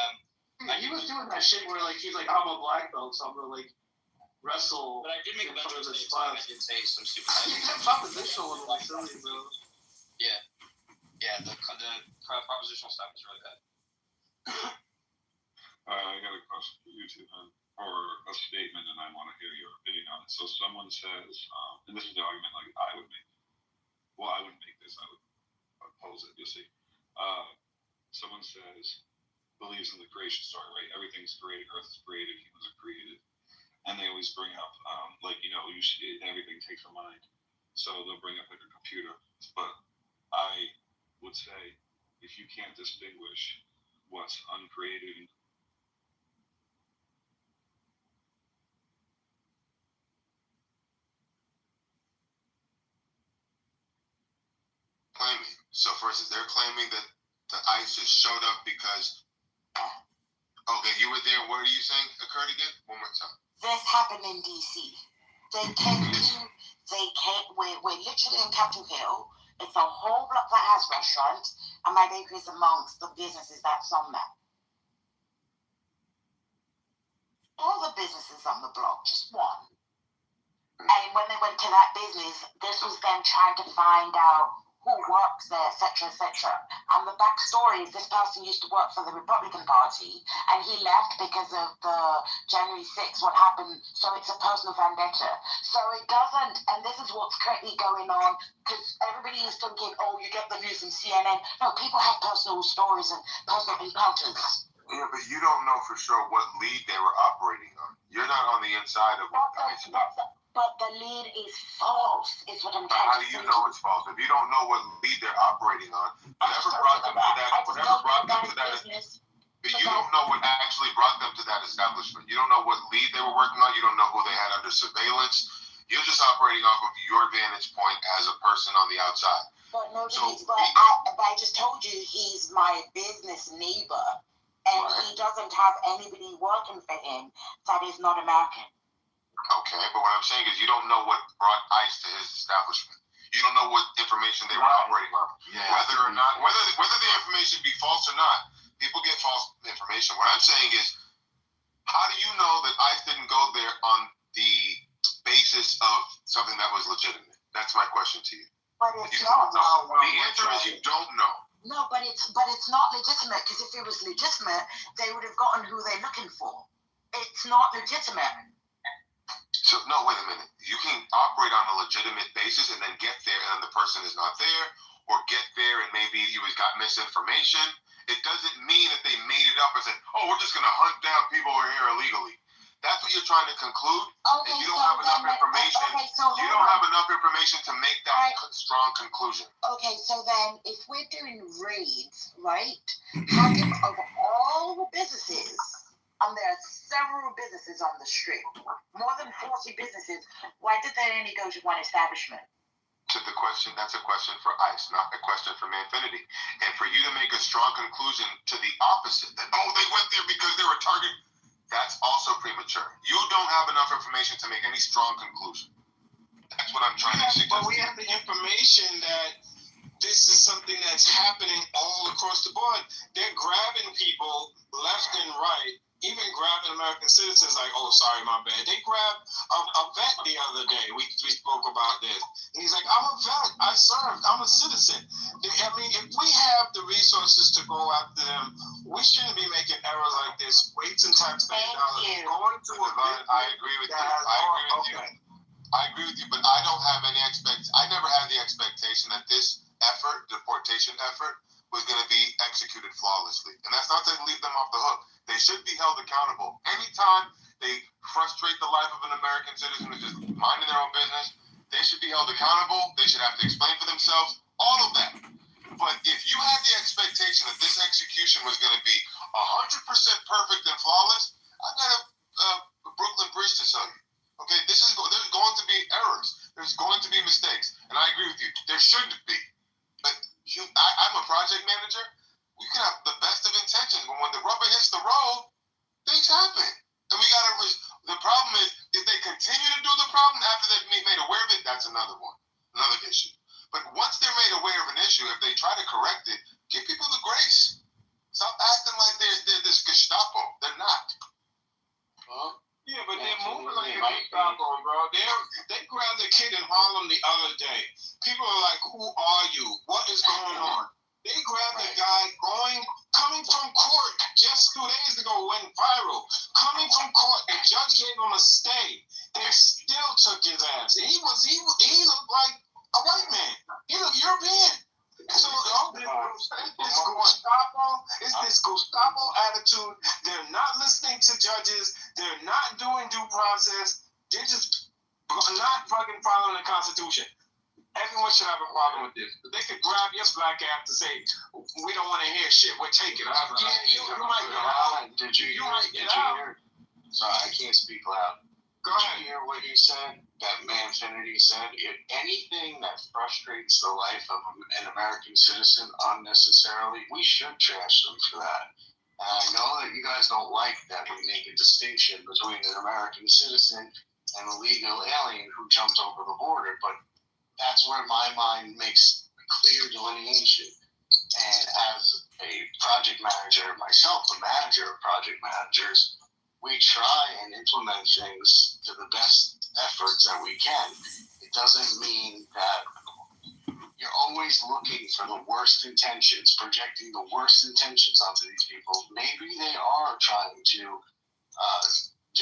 He was doing that shit where like he's like, I'm a black belt, so I'm gonna like wrestle. But I did make a bunch of mistakes. I did say some stupid things. He's propositional and like silly, bro. Yeah, the propositional stuff is really bad. I got a question for you too, man. or a statement, and I want to hear your opinion on it. So someone says, and this is the argument like I would make. Well, I wouldn't make this. I would oppose it. You'll see. Someone says, believes in the creation story, right? Everything's created. Earth is created. Humans are created. And they always bring up, everything takes a mind. So they'll bring up like a computer. But I would say, if you can't distinguish what's uncreated, claiming. So, for instance, they're claiming that the ice just showed up because. Okay, you were there. What are you saying occurred again? One more time. This happened in DC. We're literally in Capitol Hill. It's a whole block that has restaurants, and my bakery is amongst the businesses that's on there. All the businesses on the block, just one. And when they went to that business, this was them trying to find out who works there, etc., etc. And the backstory is this person used to work for the Republican Party, and he left because of the January 6th, what happened. So it's a personal vendetta. So it doesn't, and this is what's currently going on, because everybody is thinking, oh, you get the news from CNN. No, people have personal stories and personal encounters. Yeah, but you don't know for sure what lead they were operating on. You're not on the inside of what guys about. But the lead is false, is what I'm trying to say. How do you know it's false? If you don't know what lead they're operating on, whatever brought them to that, but you don't know what actually brought them to that establishment. You don't know what lead they were working on. You don't know who they had under surveillance. You're just operating off of your vantage point as a person on the outside. But I just told you he's my business neighbor, and he doesn't have anybody working for him that is not American. Okay, but what I'm saying is you don't know what brought ICE to his establishment. You don't know what information they were operating on. Yeah. Whether the information be false or not, people get false information. What I'm saying is, how do you know that ICE didn't go there on the basis of something that was legitimate? That's my question to you. But it's not. The answer is you don't know. No, but it's not legitimate, because if it was legitimate, they would have gotten who they're looking for. It's not legitimate. So, no, wait a minute. You can operate on a legitimate basis and then get there and the person is not there, or get there and maybe you got misinformation. It doesn't mean that they made it up and said, oh, we're just going to hunt down people who are here illegally. That's what you're trying to conclude. Okay, and you don't have enough information. You don't have enough information to make that strong conclusion. Okay, so then if we're doing raids, right, how come of all the businesses, and there are several businesses on the street, more than 40 businesses, why did they only go to one establishment? To the question, that's a question for ICE, not a question for Manfinity. And for you to make a strong conclusion to the opposite, that, oh, they went there because they were targeted, that's also premature. You don't have enough information to make any strong conclusion. That's what I'm trying to suggest. But we have the information that this is something that's happening all across the board. They're grabbing people left and right, even grabbing American citizens like, oh, sorry, my bad. They grabbed a vet the other day. We spoke about this. And he's like, I'm a vet. I served. I'm a citizen. I mean, if we have the resources to go after them, we shouldn't be making errors like this, wasting taxpayer dollars. Going to a vet. I agree with you. I agree with you, but I don't have any I never had the expectation that this effort, deportation effort, was going to be executed flawlessly. And that's not to leave them off the hook. They should be held accountable. Anytime they frustrate the life of an American citizen who's just minding their own business, they should be held accountable. They should have to explain for themselves. All of that. But if you had the expectation that this execution was going to be 100% perfect and flawless, I've got a Brooklyn Bridge to tell you. Okay, there's going to be errors. There's going to be mistakes. And I agree with you. There shouldn't be. But I'm a project manager. We can have the best of intentions, but when the rubber hits the road, things happen. And the problem is, if they continue to do the problem after they've made aware of it, that's another issue. But once they're made aware of an issue, if they try to correct it, give people the grace. Stop acting like they're this Gestapo. They're not. Yeah, but they're moving like a Gestapo, bro. They grabbed a kid in Harlem the other day. People are like, who are you? What is going on? They grabbed a guy coming from court just 2 days ago, went viral. Coming from court, the judge gave him a stay. They still took his ass. He looked like a white man. He looked European. So this Gestapo attitude. They're not listening to judges. They're not doing due process. They're just not fucking following the Constitution. Everyone should have a problem with this. They could grab your black ass to say, we don't want to hear shit, we're taking it. You might get out. Did you hear? Sorry, I can't speak loud. Go ahead. Did you hear what he said? That Manfinity said, if anything that frustrates the life of an American citizen unnecessarily, we should trash them for that. And I know that you guys don't like that we make a distinction between an American citizen and a legal alien who jumped over the border, but that's where my mind makes a clear delineation. And as a project manager myself, a manager of project managers, we try and implement things to the best efforts that we can. It doesn't mean that you're always looking for the worst intentions, projecting the worst intentions onto these people. Maybe they are trying to do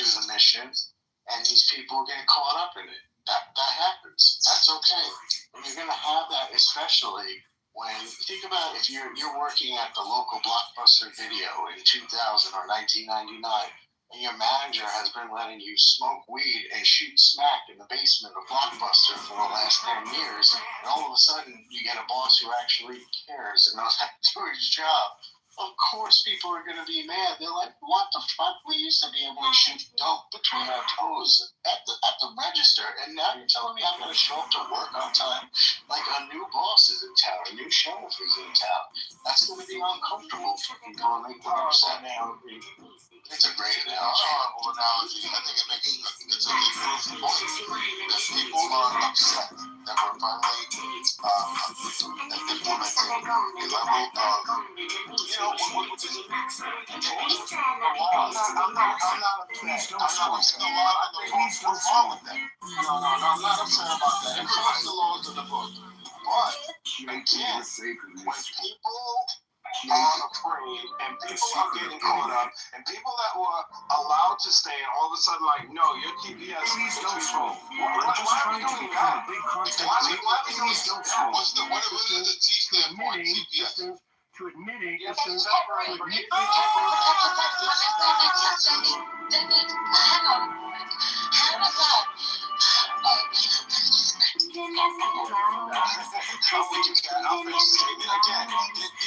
the mission, and these people get caught up in it. That happens. That's okay. And you're going to have that, especially when, think about if you're working at the local Blockbuster Video in 2000 or 1999, and your manager has been letting you smoke weed and shoot smack in the basement of Blockbuster for the last 10 years, and all of a sudden you get a boss who actually cares and knows how to do his job. Of course people are going to be mad. They're like, what the fuck? We used to be able to shoot dope between our toes at the register, and now you're telling me I'm going to show up to work on time? Like a new boss is in town, a new sheriff is in town. That's going to be uncomfortable for people, and they get upset now. It's a great analogy. Horrible analogy. I think it makes it's a good point. That people are upset that we're finally implementing a level of, what is it? I'm not upset. What's wrong with that? No, I'm not upset about that. Enforce the laws of the book. But, again, when people are afraid and people are getting caught up and people that were allowed to stay and all of a sudden like, no, your GPS is too slow. Why are we doing that? Why are we doing that? What is the T standpoint? GPS. To admitting Yes, to separate. You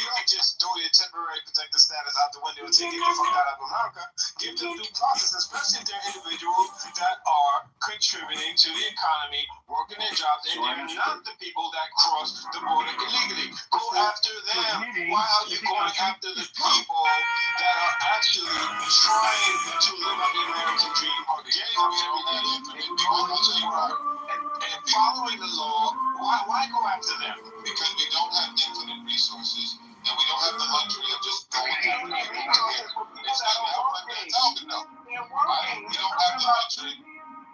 don't just throw your temporary protected status out the window and say, get the fuck out of America. Give them due process, especially if they're individuals that are contributing to the economy, working their jobs, and they're not the people that cross the border illegally. Go after them. Why are you going after the people that are actually trying to live out the American dream, or getting up every day and following the law? Why go after them? Because we don't have infinite resources, and we don't have the luxury of just going after people. It's not what I'm talking about. We don't have the luxury.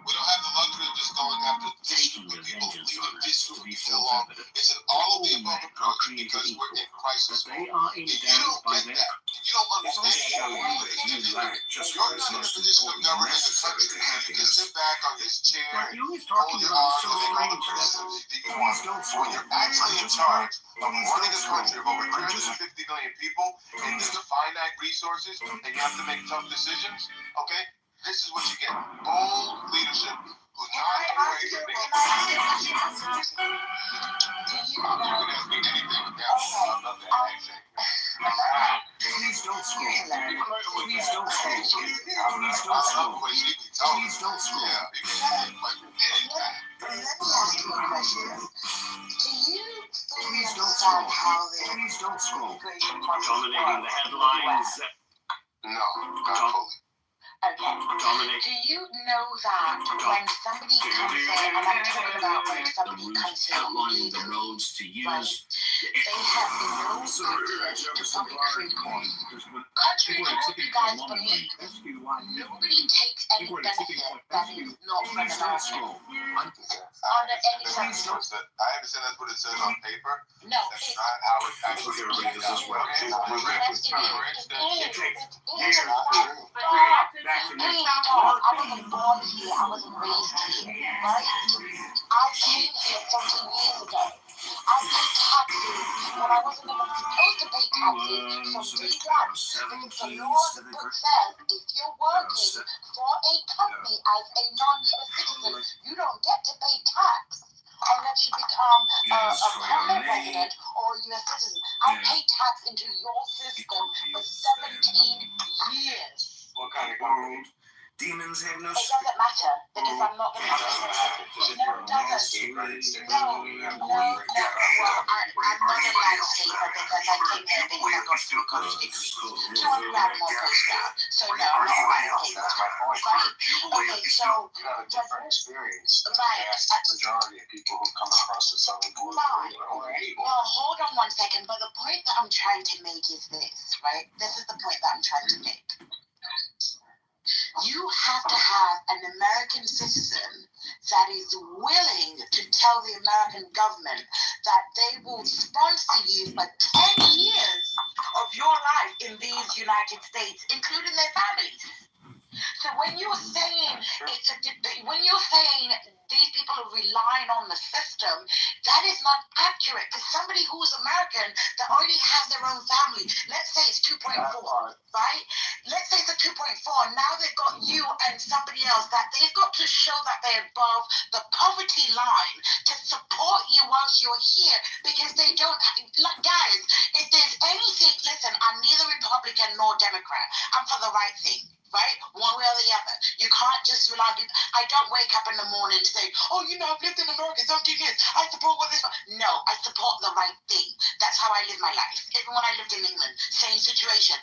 We don't have the luxury of just going after this group of people, leaving this group of people alone. It's an all of the above approach because we're in crisis mode. If you don't get that, if you don't understand what we're in the you're not in a position of governing the country. You can sit back on this chair and hold your arms and make all the criticisms that you want. When you're actually in charge of running a country of over 350 million people and there's a finite resources and you have to make tough decisions, okay? This is what you get. Bold leadership who's not afraid to make decisions. You can ask me anything with that. I love that accent. Please don't scroll. Please don't scroll. Please don't I love scroll. the way she be talking. Please don't scroll. Yeah, like anytime. Let me ask you a question. Do you Please don't understand scroll. how the Please don't scroll. immigration process Dominating the works in the headlines. US? No, not fully. Okay. Dominic. Do you know that when somebody comes in, and I'm talking about when somebody comes in Outlining the roads to use. they have no access to public treatment. Contrary to what you guys believe, nobody takes any benefit that is not from the law. Under any circumstance. I understand that's what it says on paper. No, That's not how it actually goes as well. Please stop. I wasn't born here. I wasn't raised here, right? I came here 14 years ago. I paid taxes when I wasn't even supposed to pay taxes. So do that. Because the law in the book says if you're working for a company as a non-US citizen, you don't get to pay tax unless you become a permanent resident or a US citizen. I paid tax into your system for 17 years. What kind of company? Demons have no It doesn't matter because I'm not going to say it. No, it doesn't. No. Well, I'm not a landscaper because I came here because I got 2 college degrees. 200 grand more postgrad. So no, I'm not a landscaper. Right? Okay, so You have a different experience. Right. The majority of people who come across the southern border or anywhere. Well, hold on one second. But the point that I'm trying to make is this, right? This is the point that I'm trying to make. You have to have an American citizen that is willing to tell the American government that they will sponsor you for 10 years of your life in these United States, including their families. So when you're saying these people are relying on the system, that is not accurate. Because somebody who's American that already has their own family, let's say it's 2.4, right? Let's say it's a 2.4. Now they've got you and somebody else that they've got to show that they're above the poverty line to support you whilst you're here, because they don't. Like, guys, if there's anything, listen, I'm neither Republican nor Democrat. I'm for the right thing. Right? One way or the other. You can't just rely on people. I don't wake up in the morning and say, oh, you know, I've lived in America 17 years. I support what this. No, I support the right thing. That's how I live my life. Even when I lived in England, same situation.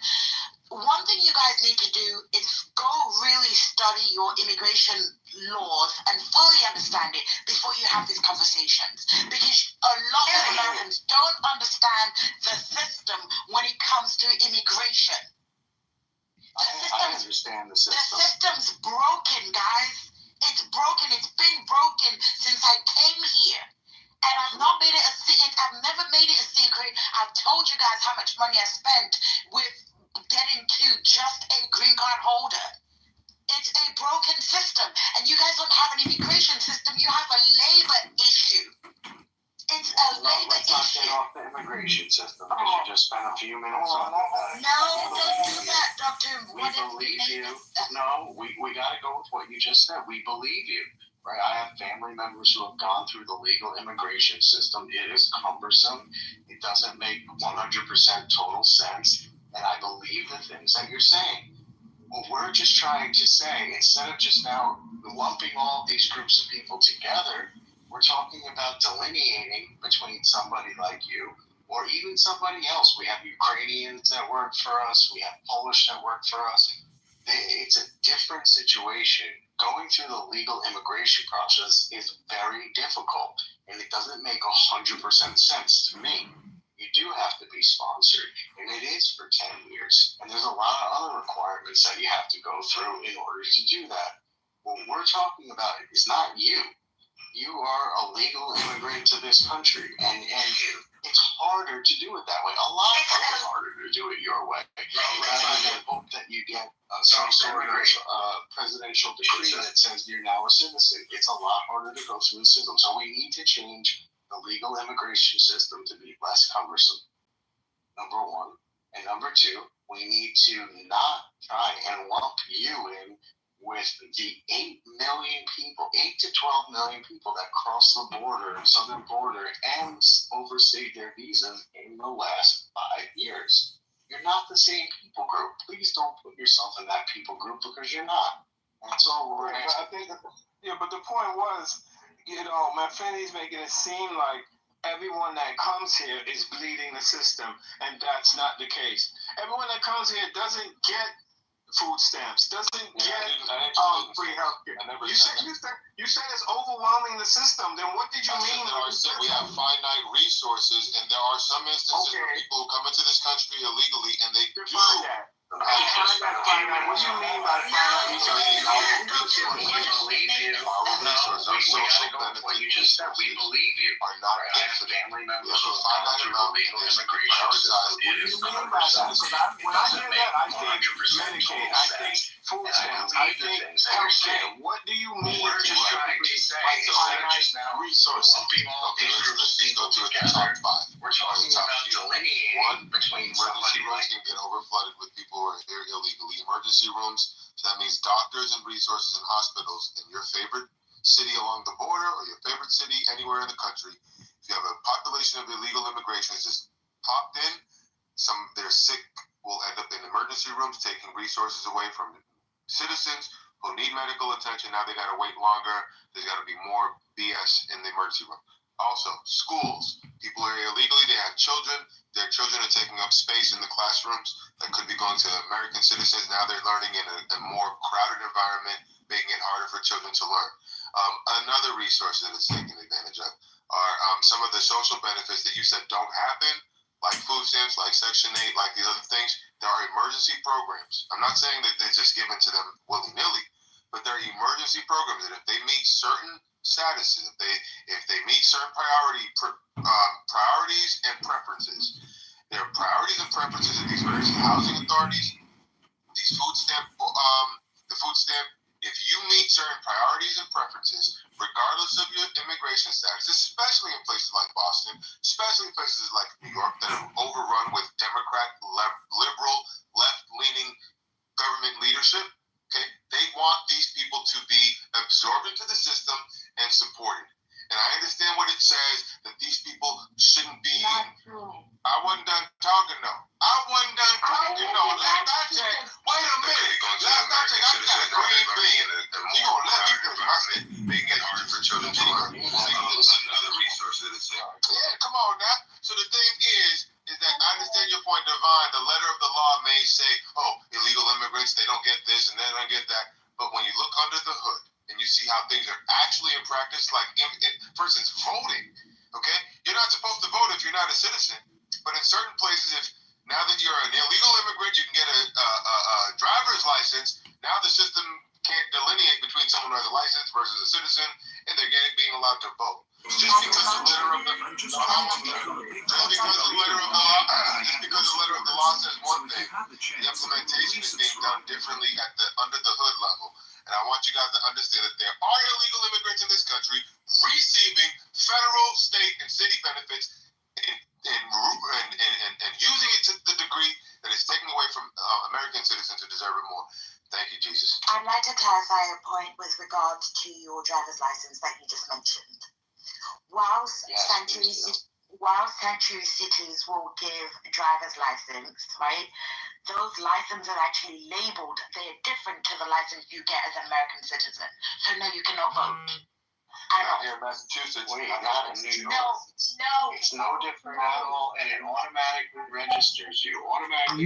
One thing you guys need to do is go really study your immigration laws and fully understand it before you have these conversations. Because a lot of Americans don't understand the system when it comes to immigration. I understand the system. The system's broken, guys. It's broken. It's been broken since I came here. And I've not made it a secret. I've never made it a secret. I've told you guys how much money I spent with getting to just a green card holder. It's a broken system. And you guys don't have an immigration system. You have a labor issue. It's a labor issue. Let's not get off the immigration system because you just spent a few minutes on that. No, don't do that, Doctor. We believe you. No, we got to go with what you just said. We believe you. Right? I have family members who have gone through the legal immigration system. It is cumbersome. It doesn't make 100% total sense. And I believe the things that you're saying. What we're just trying to say, instead of just now lumping all these groups of people together, we're talking about delineating between somebody like you or even somebody else. We have Ukrainians that work for us. We have Polish that work for us. It's a different situation. Going through the legal immigration process is very difficult, and it doesn't make 100% sense to me. You do have to be sponsored, and it is for 10 years. And there's a lot of other requirements that you have to go through in order to do that. What we're talking about is not you. You are a legal immigrant to this country, and it's harder to do it that way. A lot harder to do it your way, rather than hope that you get some sort of presidential decree that says you're now a citizen. It's a lot harder to go through the system. So we need to change the legal immigration system to be less cumbersome, number one. And number two, we need to not try and lump you in with the 8 million people, 8 to 12 million people that crossed the border, southern border, and overstayed their visas in the last 5 years. You're not the same people group. Please don't put yourself in that people group because you're not. That's all we're asking. But the point was, Finney's making it seem like everyone that comes here is bleeding the system, and that's not the case. Everyone that comes here doesn't get food stamps, doesn't get free healthcare. You said it's overwhelming the system. Then what did you mean? I said we have finite resources. resources, and there are some instances where people who come into this country illegally and they do. What do you mean by finite resources? What you just said, we believe you are not infinite. Family members who finite amount legal immigration. prioritize. What do you mean by that? When I hear that, I think Medicaid, I think food stamps, I think healthcare. What do you mean We're just trying to say finite resources? Let's go through the top 5. We're talking about delineating between Emergency rooms can get overflooded with people who are here illegally. Emergency rooms, so that means doctors and resources in hospitals in your favorite city along the border or your favorite city anywhere in the country. If you have a population of illegal immigrants just popped in, they're sick, will end up in emergency rooms taking resources away from citizens who need medical attention. Now they got to wait longer. There's got to be more BS in the emergency room. Also, schools. People are here illegally. They have children. Their children are taking up space in the classrooms that could be going to American citizens. Now they're learning in a more crowded environment, making it harder for children to learn. Another resource that it's taking advantage of are some of the social benefits that you said don't happen, like food stamps, like Section 8, like these other things. There are emergency programs. I'm not saying that they're just given to them willy-nilly, but there are emergency programs that if they meet certain statuses, if they meet certain priorities and preferences, there are priorities and preferences of these various housing authorities, these food stamp, the food stamp. If you meet certain priorities and preferences, regardless of your immigration status, especially in places like Boston, especially in places like New York that are overrun with Democrat, liberal, left-leaning government leadership, okay, they want these people to be absorbed into the system and supported. And I understand what it says, that these people shouldn't be. I wasn't done talking, though. Wait a minute. Last night, I got a green bean. You gonna let me finish? I said, making it harder for children to learn. This is another resource that it's saying. Yeah, come on now. So the thing is that I understand your point, Divine. The letter of the law may say, oh, illegal immigrants, they don't get this and they don't get that. But when you look under the hood and you see how things are actually in practice, like, for instance, voting, okay? You're not supposed to vote if you're not a citizen. But in certain places, now that you're an illegal immigrant, you can get a driver's license. Now the system can't delineate between someone who has a license versus a citizen, and they're being allowed to vote. Just because the letter of the law says one thing, the implementation is being done differently under the hood level. And I want you guys to understand that there are illegal immigrants in this country receiving federal, state, and city benefits and using it to the degree that it's taking away from American citizens who deserve it more. Thank you, Jesus. I'd like to clarify a point with regards to your driver's license that you just mentioned. Whilst sanctuary cities will give a driver's license, right? Those licenses are actually labeled. They're different to the license you get as an American citizen. So no, you cannot vote. Out here in Massachusetts, not in New York. No. It's no different at all, and it automatically registers you.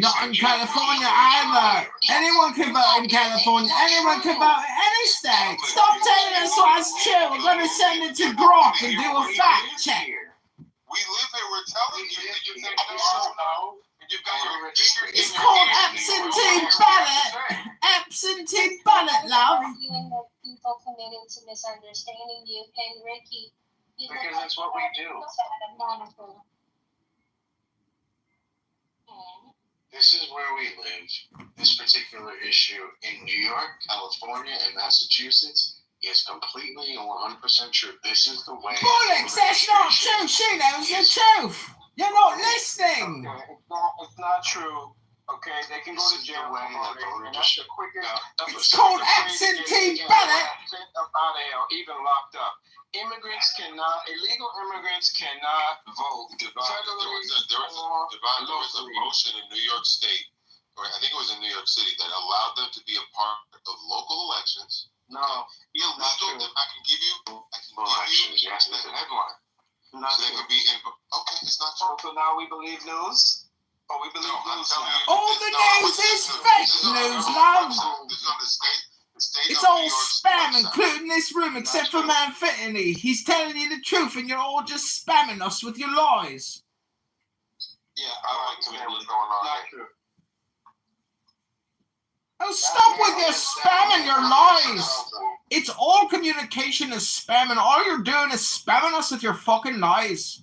Not in California either. Anyone can vote in California. Anyone can vote in any state. Stop taking us so as chill. We're going to send it to Grok and do a fact check. We live here. We're telling you that you think no. You've got your registration. It's called absentee ballot. Absentee ballot, love. Arguing that people committed to misunderstanding you, and Ricky, because that's what we do. This is where we live. This particular issue in New York, California, and Massachusetts is completely and 100% true. This is the way. Bollocks, that's not true. She knows the truth. You're not listening. Okay, it's not true. Okay, they can go to jail for voting, and that's the quickest. It's called absentee ballot. Sent up out of here, or even locked up. Illegal immigrants cannot vote. There was a motion in New York State, or I think it was in New York City, that allowed them to be a part of local elections. No, illegal. I can give you the headline. So they could be in. Okay, it's not true. So now we believe news? Or we believe news now? All the news is fake news, love. This is on the state It's all spam, including this room, except for Manfitini. He's telling you the truth, and you're all just spamming us with your lies. Yeah, I like to hear what's going on. Not true. Oh, stop with your spam and your lies. It's all communication is spam, and all you're doing is spamming us with your fucking lies.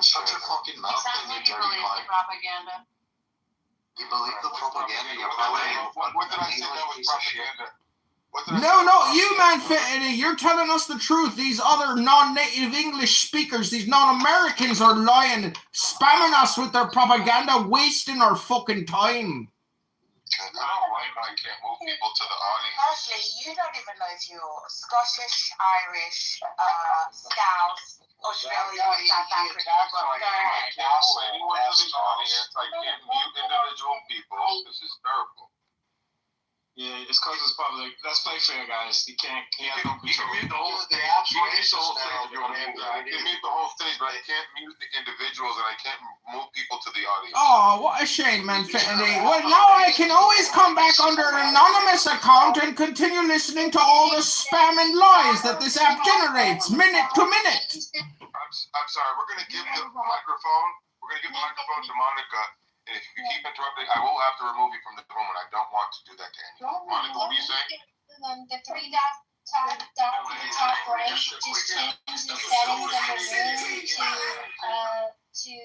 Shut your fucking mouth and you dirty mind. Propaganda. You believe the propaganda you're following? What did I say that was propaganda? No, you, Manfitini, you're telling us the truth. These other non-native English speakers, these non-Americans are lying, spamming us with their propaganda, wasting our fucking time. I don't like when I can't move people to the audience. Firstly, you don't even know if you're Scottish, Irish, Scouse, Australian, South African. I can't move anyone to the audience. I can't mute individual people. This is terrible. Yeah, it's because it's public. Let's play fair, guys. You can't no control. You can mute the whole stage. You can mute the whole stage if you want to mute that. I can mute the whole stage, but I can't mute the individuals, and I can't move people to the audience. Oh, what a shame, Manfitini. Well, now I can always come back under an anonymous account and continue listening to all the spam and lies that this app generates, minute to minute. I'm sorry. We're going to give the microphone. We're going to give the microphone to Monica. And if you keep interrupting, I will have to remove you from the room, and I don't want to do that to anyone. Monica, what were you saying? The three dots to the top right, just change the settings of the room to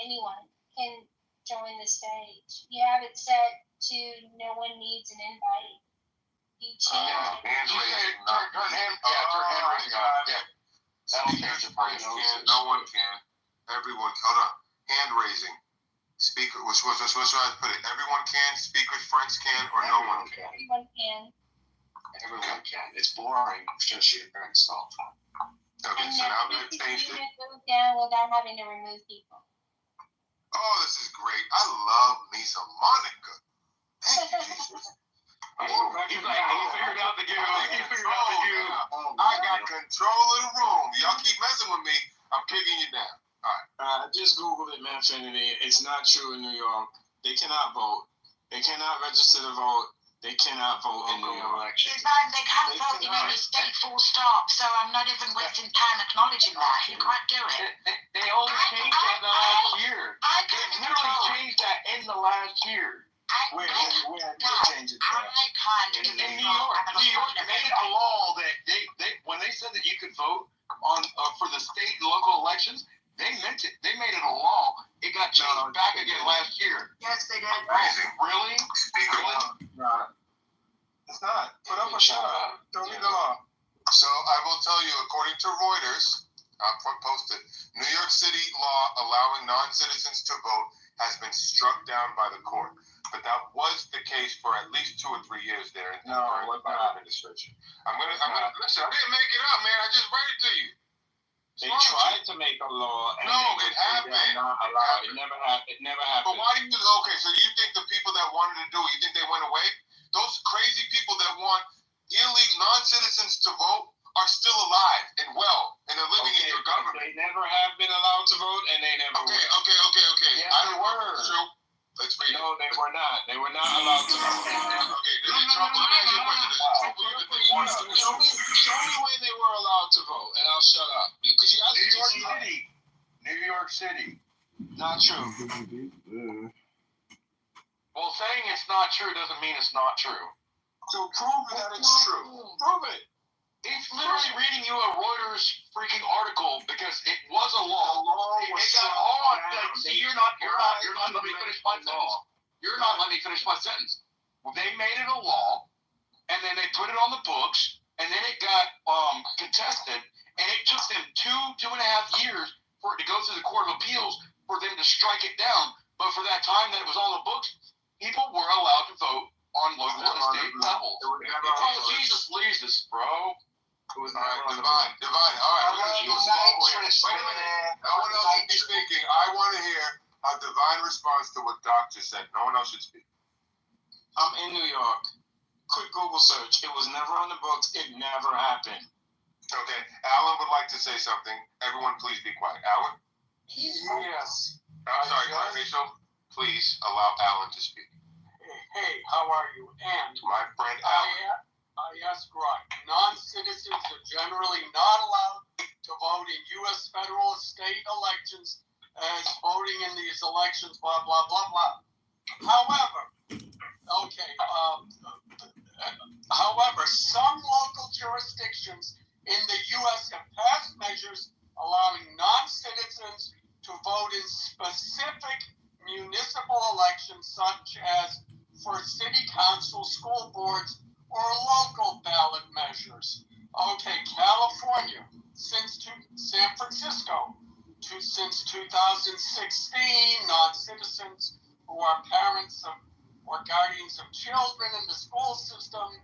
anyone can join the stage. You have it set to no one needs an invite. You change it. Hand raising. Turn hand raising on. Yeah. That'll change it for you. No one can. Everyone, hold on. Hand raising. Speaker, which should I put it? Everyone can, speakers, friends can, or no one can? Everyone can. Everyone can. It's boring. Just your parents all the time. Okay, so now I'm going to change it. Move down without having to remove people. Oh, this is great. I love me some Monica. Thank you, Jesus. He's like, he figured out the goo. I got control of the room. Y'all keep messing with me, I'm kicking you down. I just Googled it, Manfitini. It's not true in New York. They cannot vote. They cannot register to vote. They cannot vote in New York. They can't vote in any state, full stop. So I'm not even wasting time acknowledging that. You can't do it. They only changed that in the last year. They literally changed that in the last year. Where did they change it to? In New York. New York made a law that they when they said that you could vote on for the state and local elections. They meant it. They made it a law. It got changed back again last year. Yes, they did. Really? No, it's not. Put up a shot. Don't need the law. So I will tell you, according to Reuters, I'll post it, New York City law allowing non-citizens to vote has been struck down by the court. But that was the case for at least 2 or 3 years there in the Biden administration. I'm gonna listen, I didn't make it up, man. I just read it to you. They tried to make a law. And it happened. It never happened. But why do you? Okay, so you think the people that wanted to do it, you think they went away? Those crazy people that want illegal non-citizens to vote are still alive and well, and they're living in your government. They never have been allowed to vote, and they never will. Okay. Yes, I don't know. True. Let's read it. No, they were not. They were not allowed to vote. Okay, this is Trump. Let me ask you a question. Show me when they were allowed to vote, and I'll shut up. Because you guys New York City. Not true. Well, saying it's not true doesn't mean it's not true. So prove that it's true. Prove it. It's literally reading you a Reuters freaking article because it was a law. It got on. See, you're not letting me finish my sentence. You're not letting me finish my sentence. Well, they made it a law, and then they put it on the books, and then it got contested, and it took them 2.5 years for it to go through the Court of Appeals for them to strike it down. But for that time that it was on the books, people were allowed to vote on local and state level. Jesus leaves us, bro. All right, divine. All right, we're gonna go slow. Wait a minute. No one else should be speaking. I want to hear a divine response to what Doc just said. No one else should speak. I'm in New York. Quick Google search. It was never on the books. It never happened. Okay. Alan would like to say something. Everyone, please be quiet. Alan? Yes. I'm sorry, Rachel. Please allow Alan to speak. hey, how are you? And my friend Alan. I ask right. Non-citizens are generally not allowed to vote in U.S. federal and state elections as voting in these elections, blah, blah, blah, blah. However, some local jurisdictions in the U.S. have passed measures allowing non-citizens to vote in specific municipal elections, such as for city council, school boards, or local ballot measures. Okay, California, San Francisco, since 2016, non-citizens who are parents of or guardians of children in the school system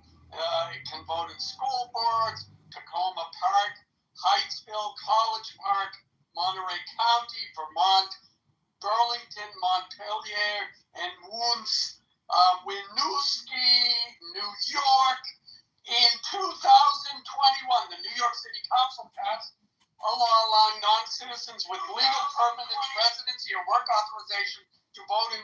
can vote in school boards. Tacoma Park, Hyattsville, College Park, Monterey County, Vermont, Burlington, Montpelier, and Winooski, New York. In 2021, the New York City Council passed a law allowing non-citizens with legal permanent residency or work authorization to vote in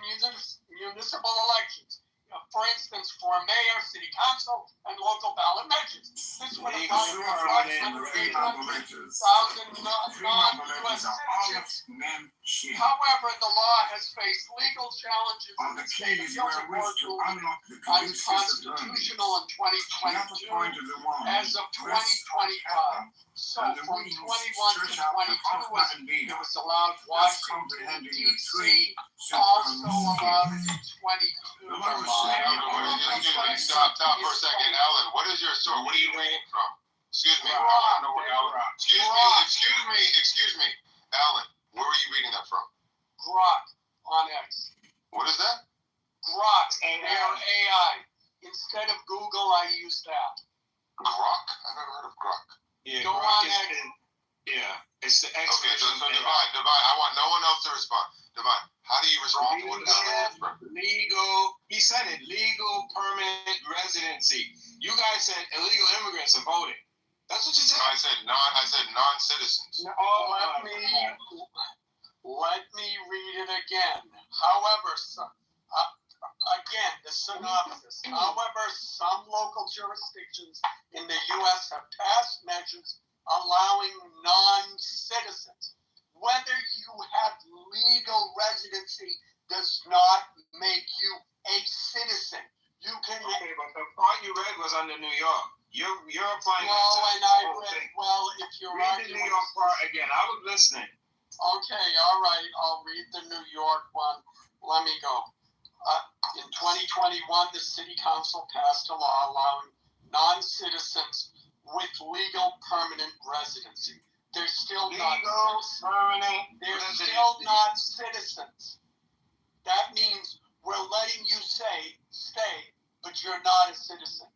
municipal elections. For instance, for mayor, city council, and local ballot measures. This would apply to approximately 800,000 non-U.S. citizens. However, the law has faced legal challenges in the state appeals court ruling unconstitutional in 2022 as of 2025. So from 21 to 22, it was allowed Washington, D.C., also allowed in 22. Stop for a second, Alan. What is your source? What are you reading from? Excuse me. I want to know where Alan. Excuse me, Alan. Where were you reading that from? Grok on X. What is that? Grok. AI. Instead of Google, I use that. Grok? I've never heard of Grok. Yeah, go on X. It's the X. Okay, so Divine, I want no one else to respond. Divine, how do you respond to what Alan is from? Legal, he said it, legal permanent residency. You guys said illegal immigrants are voting. That's what you said. No, I said non-citizens. Let me read it again. However, again, the synopsis. However, some local jurisdictions in the U.S. have passed measures allowing non-citizens. Whether you have legal residency does not make you a citizen. You can. Okay, but the part you read was under New York. You're applying. If you're read the New York part again, I was listening. Okay, all right. I'll read the New York one. Let me go. In 2021, the City Council passed a law allowing non-citizens with legal permanent residency. They're still not citizens. That means we're letting you stay, but you're not a citizen.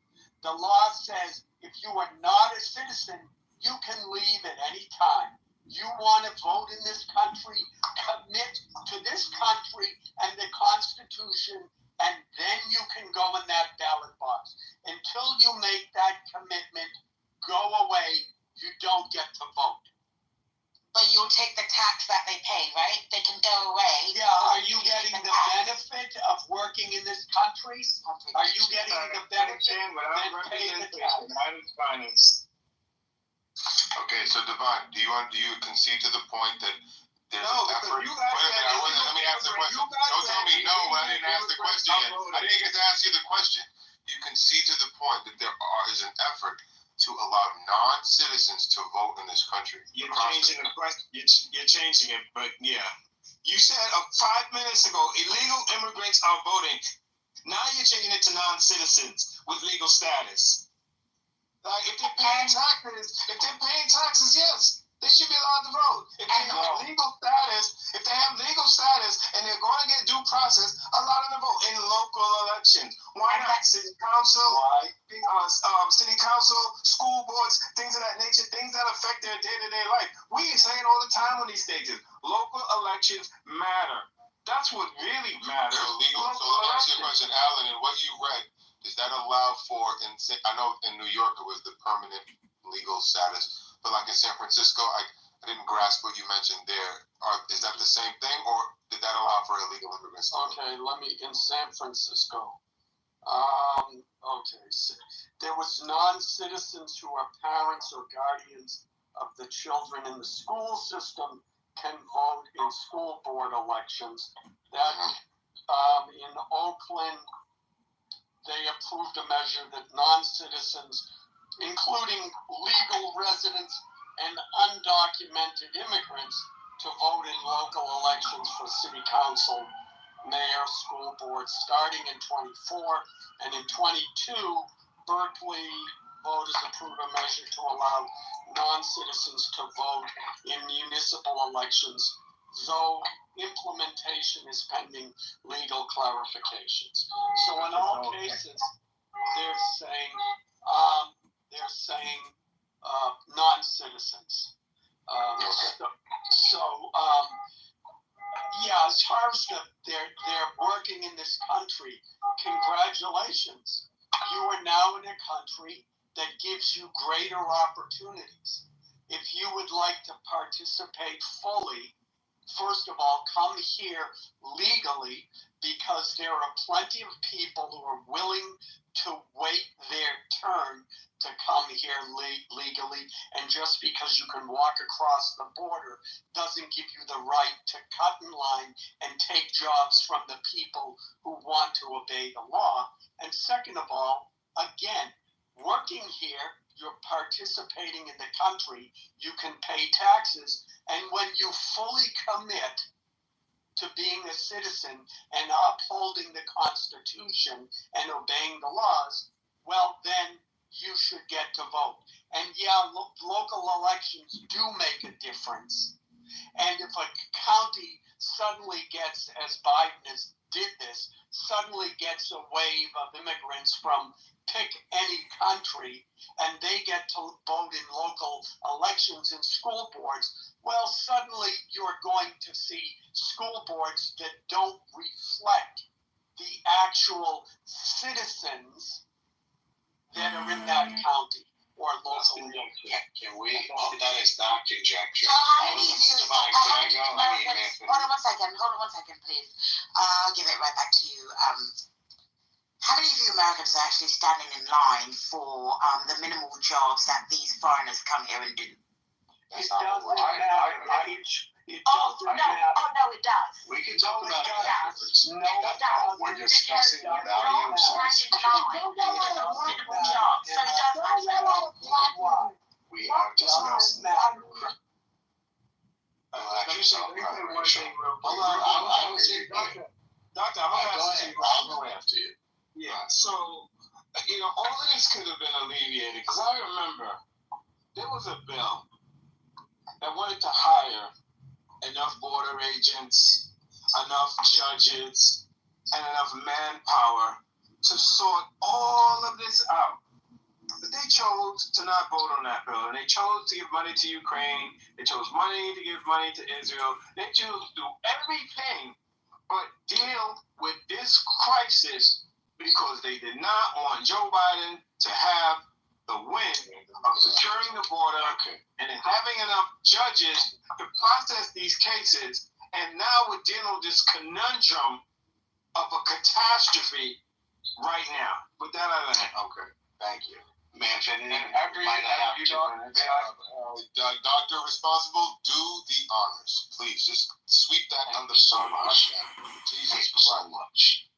The law says if you are not a citizen, you can leave at any time. You want to vote in this country, commit to this country and the Constitution, and then you can go in that ballot box. Until you make that commitment, go away, you don't get to vote. But you'll take the tax that they pay, right? They can go away. Yeah, are you getting the benefit of working in this country? Are you getting the benefit? Then pay the tax. Okay, so Divine, do you concede to the point that there's an effort? Let me ask the question. Don't tell me no, I didn't ask the question yet. I didn't get to ask you the question. You concede to the point that there is an effort to allow non-citizens to vote in this country. You're changing the question. You're changing it, but yeah. You said 5 minutes ago, illegal immigrants are voting. Now you're changing it to non-citizens with legal status. Like if they're paying taxes, yes, they should be allowed to vote. If they have legal status, and they're going to get due process, allow them to vote in local elections. Why not? City council, city council, school boards, things of that nature, things that affect their day-to-day life. We say it all the time on these stages. Local elections matter. That's what really matters. So let me ask you a question, Alan, and what you read, does that allow for, I know in New York it was the permanent legal status, but like in San Francisco, I didn't grasp what you mentioned there. Is that the same thing, or did that allow for illegal immigrants? Okay, in San Francisco, Okay, so there was non-citizens who are parents or guardians of the children in the school system can vote in school board elections. That in Oakland, they approved a measure that non-citizens, including legal residents and undocumented immigrants, to vote in local elections for city council, mayor, school board, starting in 24, and in 22, Berkeley voters approved a measure to allow non-citizens to vote in municipal elections, though implementation is pending legal clarifications. So in all cases, they're saying non-citizens. Yeah, as far as they're working in this country, congratulations. You are now in a country that gives you greater opportunities. If you would like to participate fully, first of all, come here legally, because there are plenty of people who are willing to wait their turn to come here legally, and just because you can walk across the border doesn't give you the right to cut in line and take jobs from the people who want to obey the law. And second of all, again, working here, you're participating in the country, you can pay taxes, and when you fully commit to being a citizen and upholding the Constitution and obeying the laws, well, then you should get to vote. And yeah, local elections do make a difference. And if a county suddenly gets, as Biden did this, suddenly gets a wave of immigrants from pick any country, and they get to vote in local elections and school boards, well, suddenly you're going to see school boards that don't reflect the actual citizens that are in that county or local. Can we? That is not conjecture. So how many of you? Hold on one second, please. I'll give it right back to you. How many of you Americans are actually standing in line for the minimal jobs that these foreigners come here and do? It doesn't matter. No, it does. We can talk about it afterwards. No, it does. We're discussing the value of service. Minimal jobs. So it does matter. We have discussed that. Doctor, I'll go after you. Yeah, so, all of this could have been alleviated, because I remember there was a bill that wanted to hire enough border agents, enough judges, and enough manpower to sort all of this out. But they chose to not vote on that bill, and they chose to give money to Ukraine, they chose to give money to Israel, they chose to do everything but deal with this crisis, because they did not want Joe Biden to have the win of securing the border and having enough judges to process these cases. And now we're dealing with this conundrum of a catastrophe right now. With that, I land. Okay, thank you. Doctor responsible, do the honors. Please, just sweep that under so much. Jesus, so much.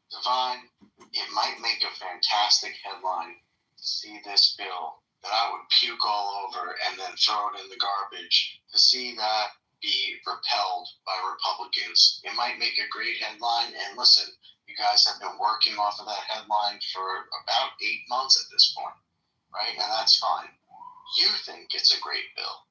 Divine, it might make a fantastic headline to see this bill that I would puke all over and then throw it in the garbage, to see that be repelled by Republicans. It might make a great headline, and listen, you guys have been working off of that headline for about 8 months at this point, right? And that's fine. You think it's a great bill.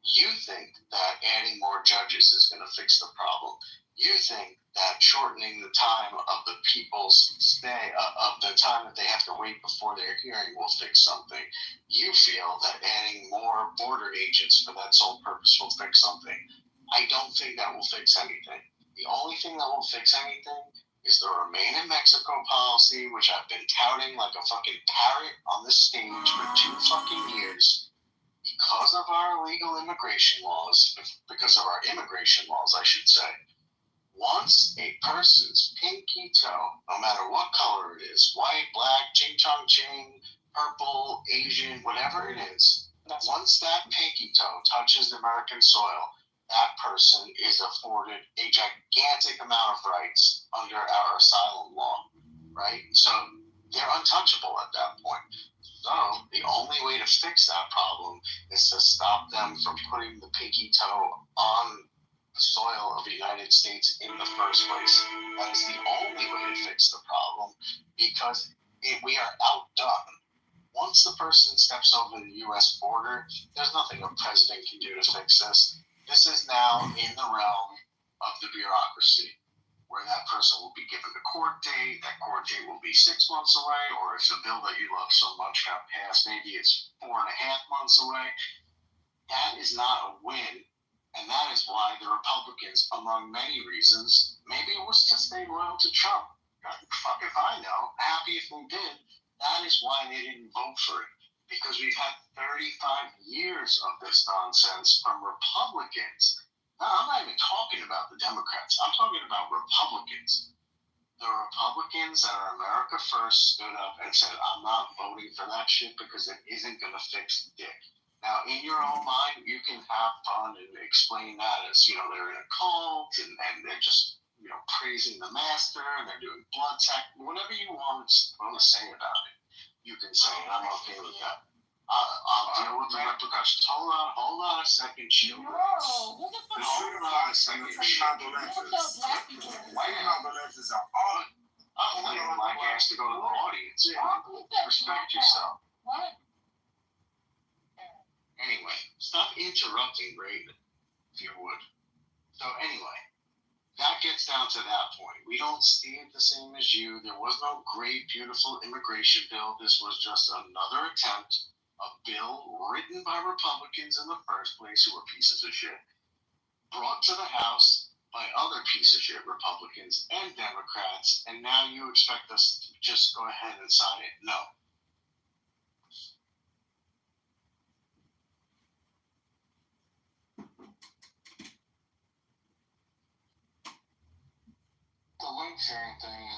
You think that adding more judges is going to fix the problem. You think that shortening the time of the people's stay, of the time that they have to wait before their hearing will fix something. You feel that adding more border agents for that sole purpose will fix something. I don't think that will fix anything. The only thing that will fix anything is the Remain in Mexico policy, which I've been touting like a fucking parrot on this stage for 2 fucking years. Because of our illegal immigration laws, because of our immigration laws, I should say, once a person's pinky toe, no matter what color it is, white, black, ching chong ching, purple, Asian, whatever it is, once that pinky toe touches the American soil, that person is afforded a gigantic amount of rights under our asylum law, right? So they're untouchable at that point. So the only way to fix that problem is to stop them from putting the pinky toe on the soil of the United States in the first place. That is the only way to fix the problem, because we are outdone. Once the person steps over the U.S. border, there's nothing a president can do to fix this. This is now in the realm of the bureaucracy, where that person will be given a court date. That court date will be 6 months away, or if the bill that you love so much got passed, maybe it's 4.5 months away. That is not a win. And that is why the Republicans, among many reasons, maybe it was to stay loyal to Trump. Fuck if I know. Happy if we did. That is why they didn't vote for it. Because we've had 35 years of this nonsense from Republicans. No, I'm not even talking about the Democrats. I'm talking about Republicans. The Republicans that are America First stood up and said, I'm not voting for that shit because it isn't going to fix dick. Now, in your own mind, you can have fun and explain that as, they're in a cult and they're just, praising the master and they're doing blood sack. Whatever you want to say about it, you can say, and I'm okay with that. I'll deal with the repercussions. Hold on a second, chill. Hold on a second, chill. White condolences are all. I'm leaving my ass to go to the audience. Respect yourself. Anyway, stop interrupting Raven, if you would. So anyway, that gets down to that point. We don't see it the same as you. There was no great, beautiful immigration bill. This was just another attempt, a bill written by Republicans in the first place, who were pieces of shit, brought to the House by other piece of shit Republicans and Democrats, and now you expect us to just go ahead and sign it. No. The link sharing thing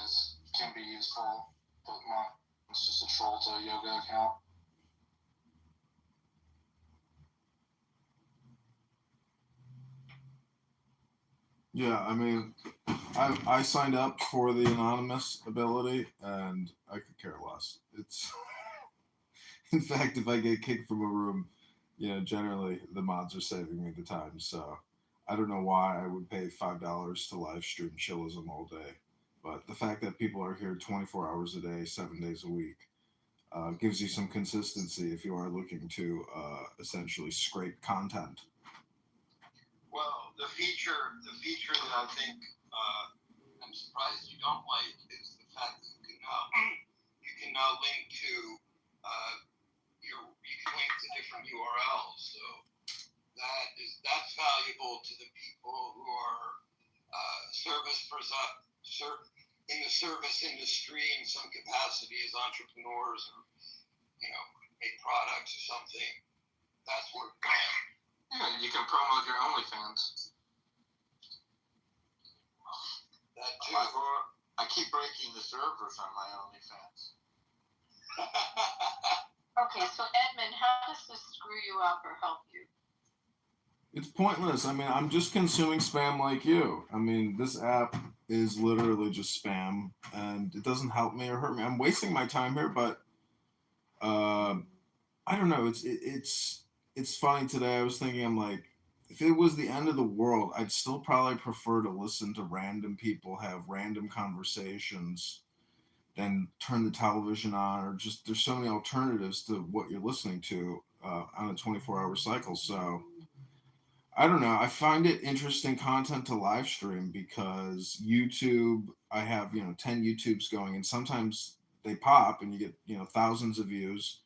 can be useful, but it's just a troll to a yoga account. Yeah, I mean, I signed up for the anonymous ability, and I could care less. It's, in fact, if I get kicked from a room, generally the mods are saving me the time. So I don't know why I would pay $5 to live stream chillism all day, but the fact that people are here 24 hours a day, 7 days a week, gives you some consistency if you are looking to essentially scrape content. Well, the feature that I think I'm surprised you don't like is the fact that you can now link to you can link to different URLs. So that's valuable to the people who are in the service industry in some capacity as entrepreneurs, or make products or something. That's what. Yeah, you can promote your OnlyFans. That too. I keep breaking the servers on my OnlyFans. Okay, so Edmund, how does this screw you up or help you? It's pointless. I mean, I'm just consuming spam like you. I mean, this app is literally just spam, and it doesn't help me or hurt me. I'm wasting my time here, but I don't know. It's funny today. I was thinking, I'm like, if it was the end of the world, I'd still probably prefer to listen to random people have random conversations than turn the television on, or just, there's so many alternatives to what you're listening to on a 24-hour cycle. So I don't know. I find it interesting content to live stream because YouTube, I have, 10 YouTubes going, and sometimes they pop and you get, thousands of views.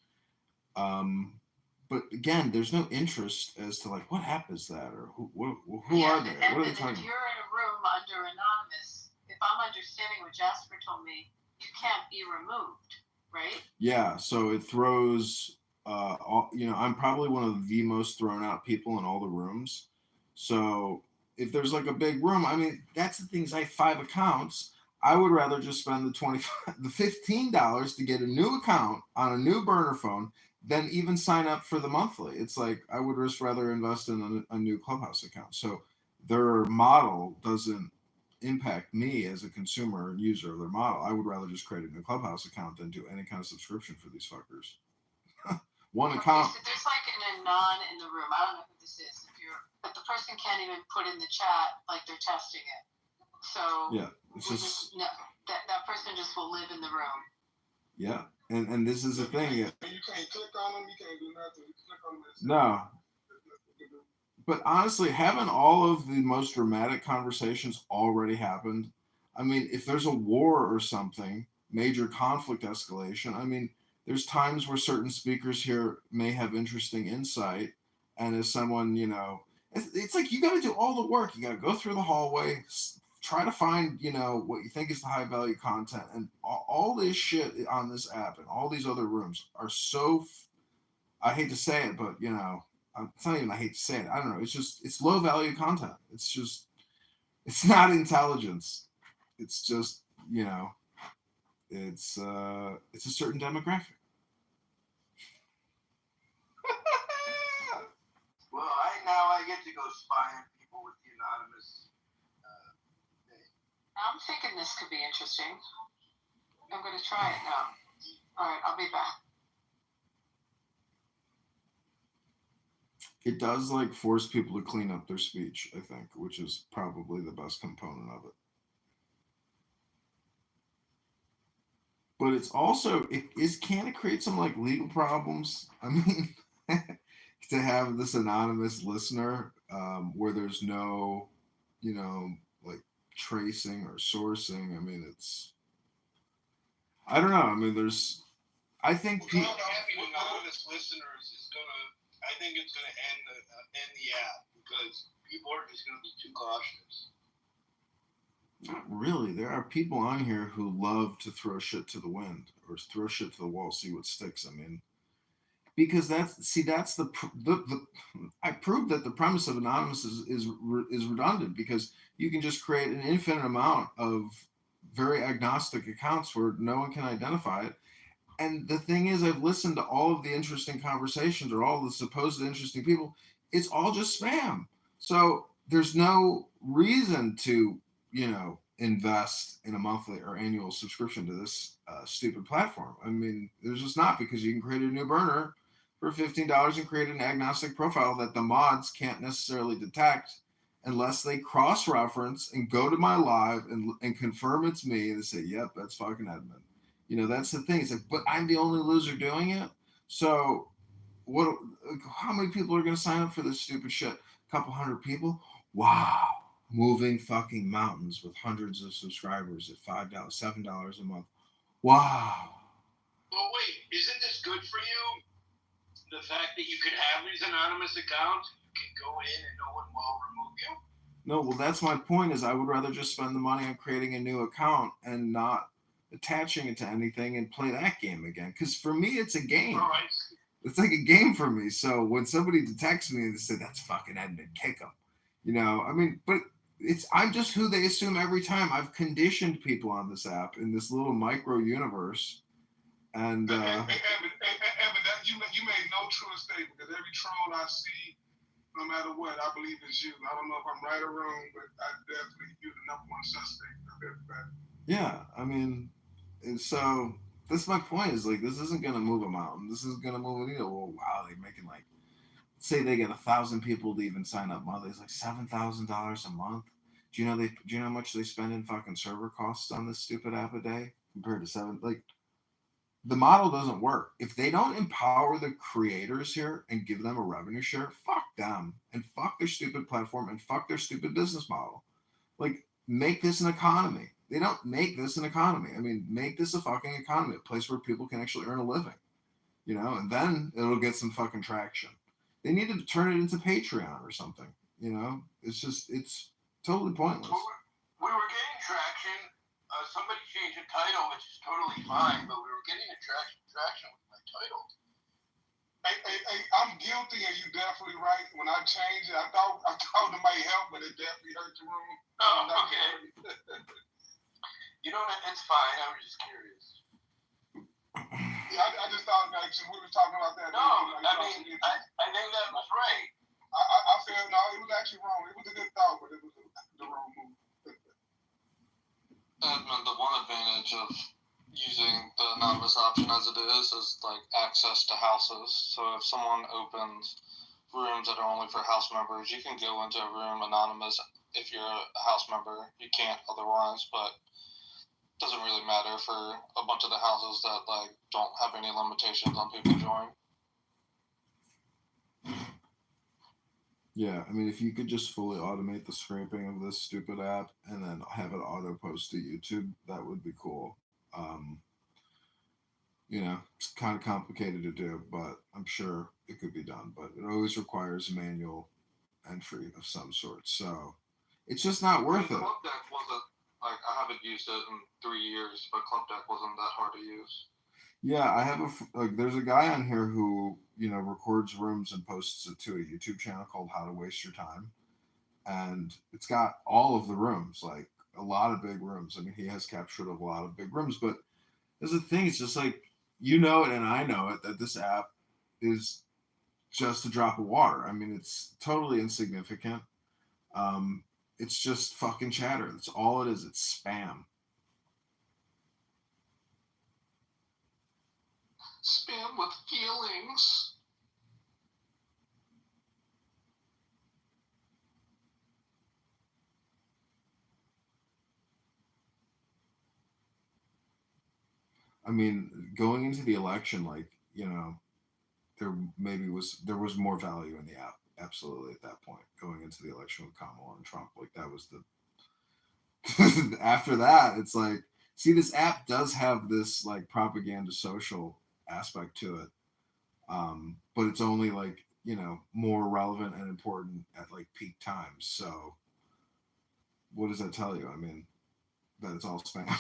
But again, there's no interest as to like, what app is that, or who are they? What are they talking If you're in a room under anonymous, if I'm understanding what Jasper told me, you can't be removed, right? Yeah, so it throws, I'm probably one of the most thrown out people in all the rooms. So if there's like a big room, I mean, that's the thing is I have 5 accounts. I would rather just spend the $15 to get a new account on a new burner phone than even sign up for the monthly. It's like I would just rather invest in a new Clubhouse account. So their model doesn't impact me as a consumer and user of their model. I would rather just create a new Clubhouse account than do any kind of subscription for these fuckers. One account. So there's like an anon in the room. I don't know who this is. But the person can't even put in the chat like they're testing it. So yeah, it's just no, that person just will live in the room. Yeah, and this is the thing. You can't click on them. You can't do nothing. You click on this. No. But honestly, haven't all of the most dramatic conversations already happened? I mean, if there's a war or something, major conflict escalation, I mean, there's times where certain speakers here may have interesting insight. And as someone, you know, it's like you got to do all the work. You got to go through the hallway, try to find, you know, what you think is the high value content. And all this shit on this app and all these other rooms are so, I hate to say it, but, you know, it's not even I hate to say it. I don't know. It's just, it's low value content. It's just, it's not intelligence. It's just, you know, it's a certain demographic. Well, I get to go spy on people with the anonymous thing. I'm thinking this could be interesting. I'm going to try it now. All right, I'll be back. It does like force people to clean up their speech, I think, which is probably the best component of it. But it's also, can it create some like legal problems? I mean, to have this anonymous listener where there's no, you know, like tracing or sourcing. I mean, I don't know. I mean, I think people having anonymous listeners is I think it's gonna end the app because people are just gonna be too cautious. Not really. There are people on here who love to throw shit to the wind or throw shit to the wall, see what sticks. I mean, because that's the I proved that the premise of anonymous is redundant because you can just create an infinite amount of very agnostic accounts where no one can identify it. And the thing is, I've listened to all of the interesting conversations or all the supposed interesting people. It's all just spam. So there's no reason to, you know, invest in a monthly or annual subscription to this stupid platform. I mean, there's just not, because you can create a new burner for $15 and create an agnostic profile that the mods can't necessarily detect unless they cross-reference and go to my live and confirm it's me and they say, yep, that's fucking Edmund. You know, that's the thing. It's like, but I'm the only loser doing it. So how many people are going to sign up for this stupid shit? A couple hundred people? Wow. Moving fucking mountains with hundreds of subscribers at $5, $7 a month. Wow. Well, wait, isn't this good for you? The fact that you can have these anonymous accounts, you can go in and no one will remove you? No, well, that's my point is I would rather just spend the money on creating a new account and not attaching it to anything and play that game again. Because for me, it's a game. All right. It's like a game for me. So when somebody detects me and they say, that's fucking Edmund, kick him. You know, I mean, but I'm just who they assume every time. I've conditioned people on this app in this little micro universe. And Evan, you made no true statement, because every troll I see, no matter what, I believe it's you. I don't know if I'm right or wrong, but I definitely you're the number one suspect of everybody. Yeah, I mean, and so that's my point. Is like this isn't gonna move a mountain. This is gonna move a needle. Well, wow, they're making like, say they get 1,000 people to even sign up monthly. It's like $7,000 a month. Do you know how much they spend in fucking server costs on this stupid app a day compared to $7? Like, the model doesn't work. If they don't empower the creators here and give them a revenue share, fuck them and fuck their stupid platform and fuck their stupid business model. Like, make this an economy. They don't make this an economy. I mean, make this a fucking economy, a place where people can actually earn a living, you know, and then it'll get some fucking traction. They need to turn it into Patreon or something, you know? It's totally pointless. We were getting traction. Somebody changed the title, which is totally fine, but we were getting traction with my title. I'm guilty, and you definitely right. When I changed it, I thought it might help, but it definitely hurt the room. Oh, okay. You know, it's fine. I was just curious. Yeah, I just thought we were talking about that. No, I think that was right. I feel no, it was actually wrong. It was a good thought, but it was the wrong move. Edmund, the one advantage of using the anonymous option as it is like access to houses. So if someone opens rooms that are only for house members, you can go into a room anonymous if you're a house member. You can't otherwise, but it doesn't really matter for a bunch of the houses that like don't have any limitations on people joining. Yeah, I mean, if you could just fully automate the scraping of this stupid app and then have it auto post to YouTube, that would be cool. You know, it's kind of complicated to do, but I'm sure it could be done. But it always requires a manual entry of some sort, so it's just not worth it. Club Deck wasn't like I haven't used it in 3 years, but Club Deck wasn't that hard to use. Yeah, I have there's a guy on here who, you know, records rooms and posts it to a YouTube channel called How to Waste Your Time. And it's got all of the rooms, like a lot of big rooms. I mean, he has captured a lot of big rooms, but there's a thing, it's just like, you know it and I know it, that this app is just a drop of water. I mean, it's totally insignificant. It's just fucking chatter. That's all it is. It's spam. Spam with feelings. I mean, going into the election, like, you know, there was more value in the app. Absolutely, at that point, going into the election with Kamala and Trump, like that was the. After that, it's like, see, this app does have this like propaganda social aspect to it, but it's only like, you know, more relevant and important at like peak times. So, what does that tell you? I mean, that it's all spam.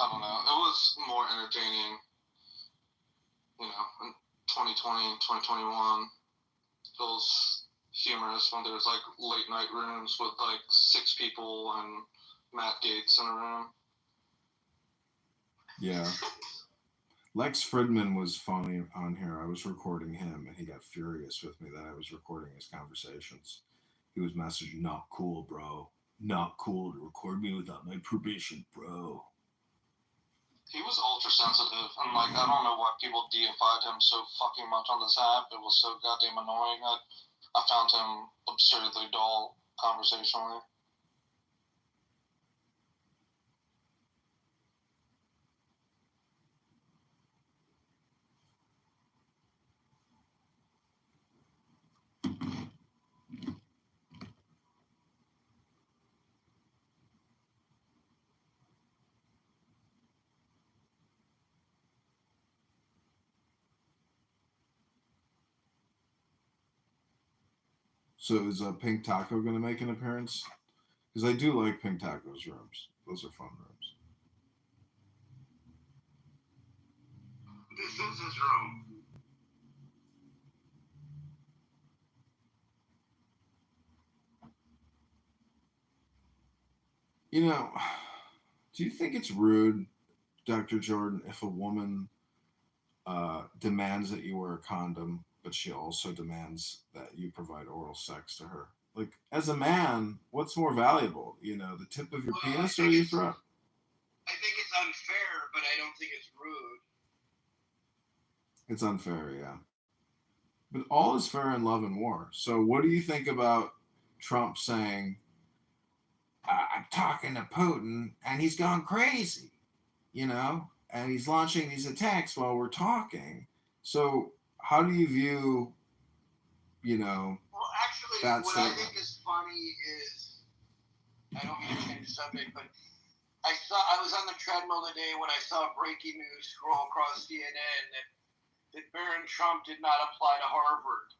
I don't know. It was more entertaining, you know, in 2020, 2021. It was humorous when there was like late night rooms with like 6 people and Matt Gaetz in a room. Yeah. Lex Fridman was funny on here. I was recording him, and he got furious with me that I was recording his conversations. He was messaging, "Not cool, bro. Not cool to record me without my permission, bro." He was ultra sensitive, and like I don't know why people deified him so fucking much on this app. It was so goddamn annoying. I found him absurdly dull conversationally. So is Pink Taco going to make an appearance? Because I do like Pink Taco's rooms. Those are fun rooms. This is his room. You know, do you think it's rude, Dr. Jordan, if a woman demands that you wear a condom, but she also demands that you provide oral sex to her? Like, as a man, what's more valuable? You know, the tip of your penis or your throat? I think it's unfair, but I don't think it's rude. It's unfair, yeah. But all is fair in love and war. So what do you think about Trump saying, I'm talking to Putin and he's gone crazy, you know, and he's launching these attacks while we're talking? So how do you view, you know, well, actually, that what statement? I think is funny is, I don't mean to change the subject, but I was on the treadmill today when I saw breaking news scroll across CNN that Barron Trump did not apply to Harvard,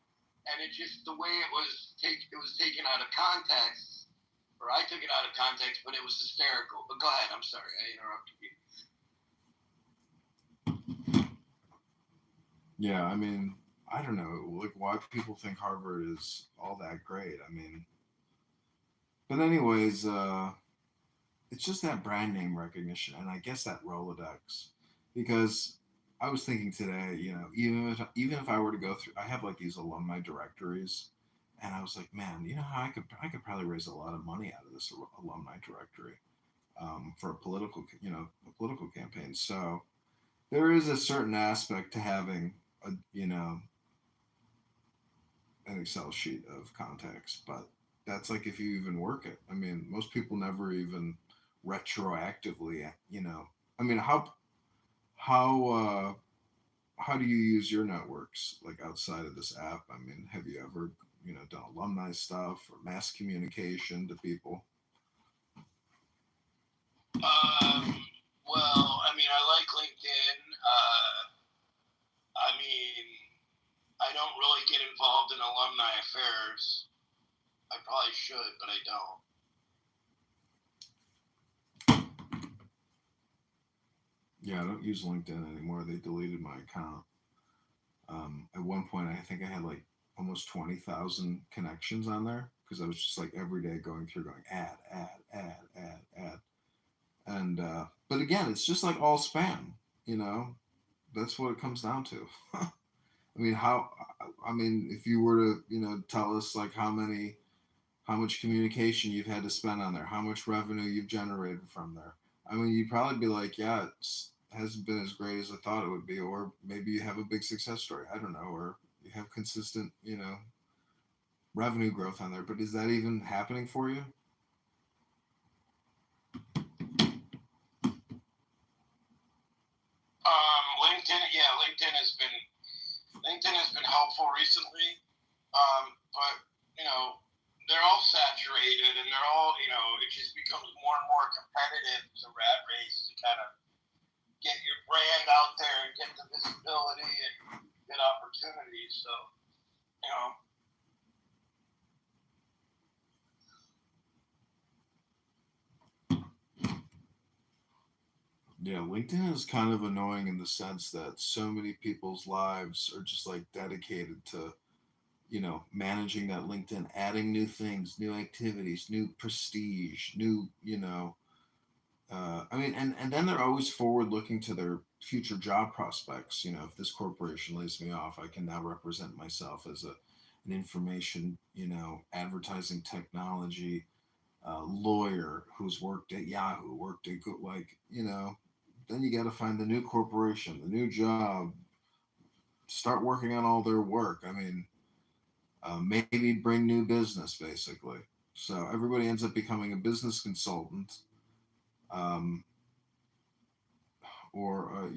and it just the way it was taken out of context, or I took it out of context, but it was hysterical. But go ahead, I'm sorry, I interrupted you. Yeah, I mean, I don't know, like why people think Harvard is all that great. I mean, but anyways, it's just that brand name recognition, and I guess that Rolodex, because I was thinking today, even if I were to go through, I have like these alumni directories, and I was like, man, how I could probably raise a lot of money out of this alumni directory, for a political campaign. So there is a certain aspect to having an Excel sheet of contacts, but that's like if you even work it. I mean, most people never even retroactively, I mean, how do you use your networks like outside of this app? I mean, have you ever, done alumni stuff or mass communication to people? Well, I mean, I like LinkedIn. I mean, I don't really get involved in alumni affairs. I probably should, but I don't. Yeah, I don't use LinkedIn anymore. They deleted my account. At one point, I think I had like almost 20,000 connections on there because I was just like every day going add, and but again, it's just like all spam. That's what it comes down to. I mean, if you were to tell us like how much communication you've had to spend on there, how much revenue you've generated from there, I mean, you'd probably be like, yeah, it hasn't been as great as I thought it would be, or maybe you have a big success story. I don't know, or you have consistent, revenue growth on there. But is that even happening for you? LinkedIn has been helpful recently, but they're all saturated, and they're all it just becomes more and more competitive. It's a rat race to kind of get your brand out there and get the visibility and get opportunities. So Yeah, LinkedIn is kind of annoying in the sense that so many people's lives are just like dedicated to, managing that LinkedIn, adding new things, new activities, new prestige, new, I mean, and then they're always forward looking to their future job prospects. If this corporation lays me off, I can now represent myself as an information, advertising technology lawyer who's worked at Yahoo, worked at Good, then you got to find the new corporation, the new job, start working on all their work. I mean, maybe bring new business, basically. So everybody ends up becoming a business consultant, or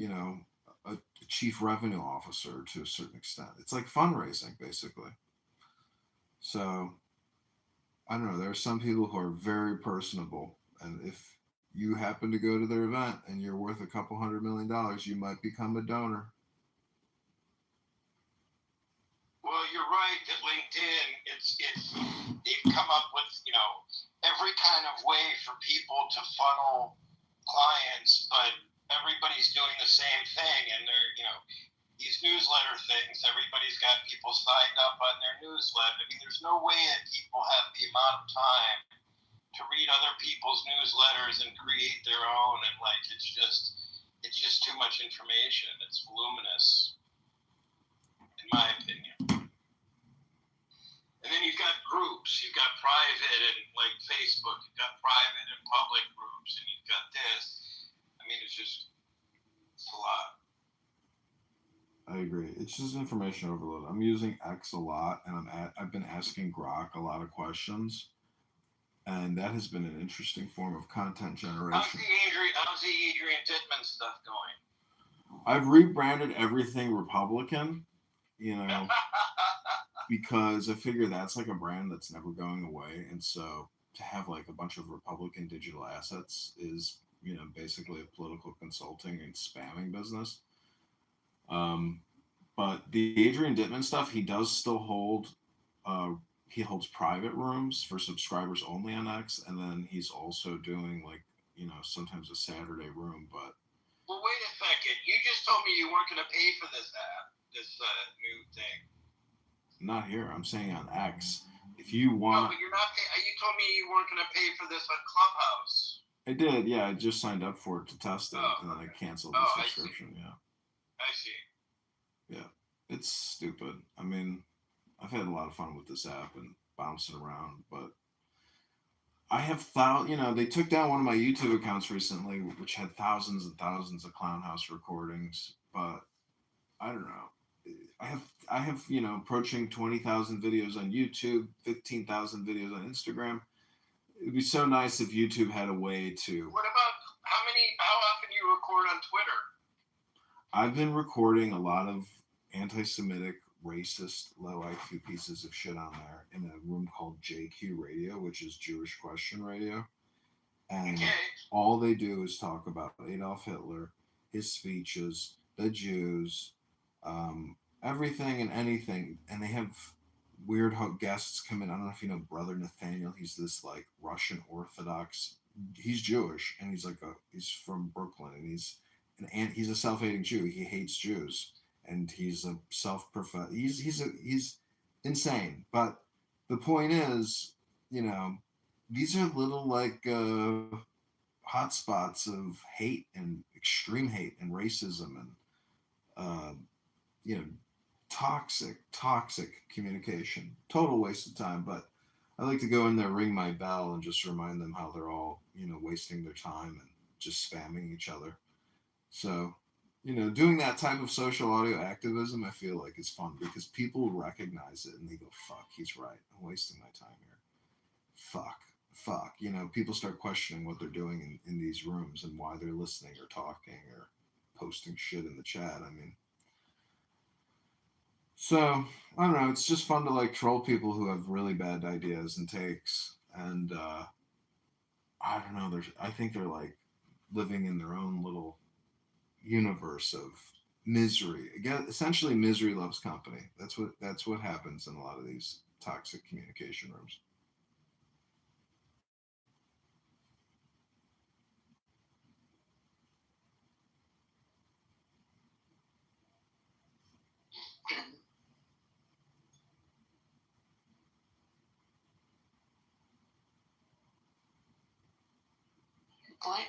a chief revenue officer to a certain extent. It's like fundraising, basically. So I don't know. There are some people who are very personable, and if you happen to go to their event and you're worth $200 million, you might become a donor. Well, you're right that LinkedIn, they've come up with, every kind of way for people to funnel clients, but everybody's doing the same thing, and they're, these newsletter things, everybody's got people signed up on their newsletter. I mean, there's no way that people have the amount of time to read other people's newsletters and create their own, and it's just too much information. It's voluminous, in my opinion. And then you've got groups, you've got private and like Facebook, you've got private and public groups, and you've got this. I mean, it's a lot. I agree. It's just information overload. I'm using X a lot, and I've been asking Grok a lot of questions. And that has been an interesting form of content generation. How's the Adrian Titman stuff going? I've rebranded everything Republican, because I figure that's like a brand that's never going away. And so to have like a bunch of Republican digital assets is basically a political consulting and spamming business. But the Adrian Dittman stuff, he does still hold. He holds private rooms for subscribers only on X, and then he's also doing sometimes a Saturday room. But well, wait a second. You just told me you weren't going to pay for this app, this new thing. Not here. I'm saying on X. If you want, no, but you're not. You told me you weren't going to pay for this on Clubhouse. I did. Yeah, I just signed up for it to test it, and then I canceled the subscription. I see. Yeah, it's stupid. I mean, I've had a lot of fun with this app and bouncing around, but I have they took down one of my YouTube accounts recently, which had thousands and thousands of Clown House recordings, but I don't know. I have approaching 20,000 videos on YouTube, 15,000 videos on Instagram. It'd be so nice if YouTube had a way to. What about how often you record on Twitter? I've been recording a lot of anti-Semitic, racist, low IQ pieces of shit on there in a room called JQ Radio, which is Jewish Question Radio. And all they do is talk about Adolf Hitler, his speeches, the Jews, everything and anything. And they have weird guests come in. I don't know if you know Brother Nathaniel. He's this like Russian Orthodox. He's Jewish, and he's from Brooklyn, and he's a self-hating Jew. He hates Jews, and he's a self-professed. He's insane. But the point is, these are little hot spots of hate and extreme hate and racism and toxic communication. Total waste of time. But I like to go in there, ring my bell, and just remind them how they're all wasting their time and just spamming each other. So, doing that type of social audio activism, I feel like is fun because people recognize it and they go, fuck, he's right. I'm wasting my time here. Fuck. People start questioning what they're doing in these rooms and why they're listening or talking or posting shit in the chat. I mean, so, I don't know. It's just fun to troll people who have really bad ideas and takes. And, I don't know. I think they're living in their own little universe of misery. Again, essentially, misery loves company. That's what happens in a lot of these toxic communication rooms.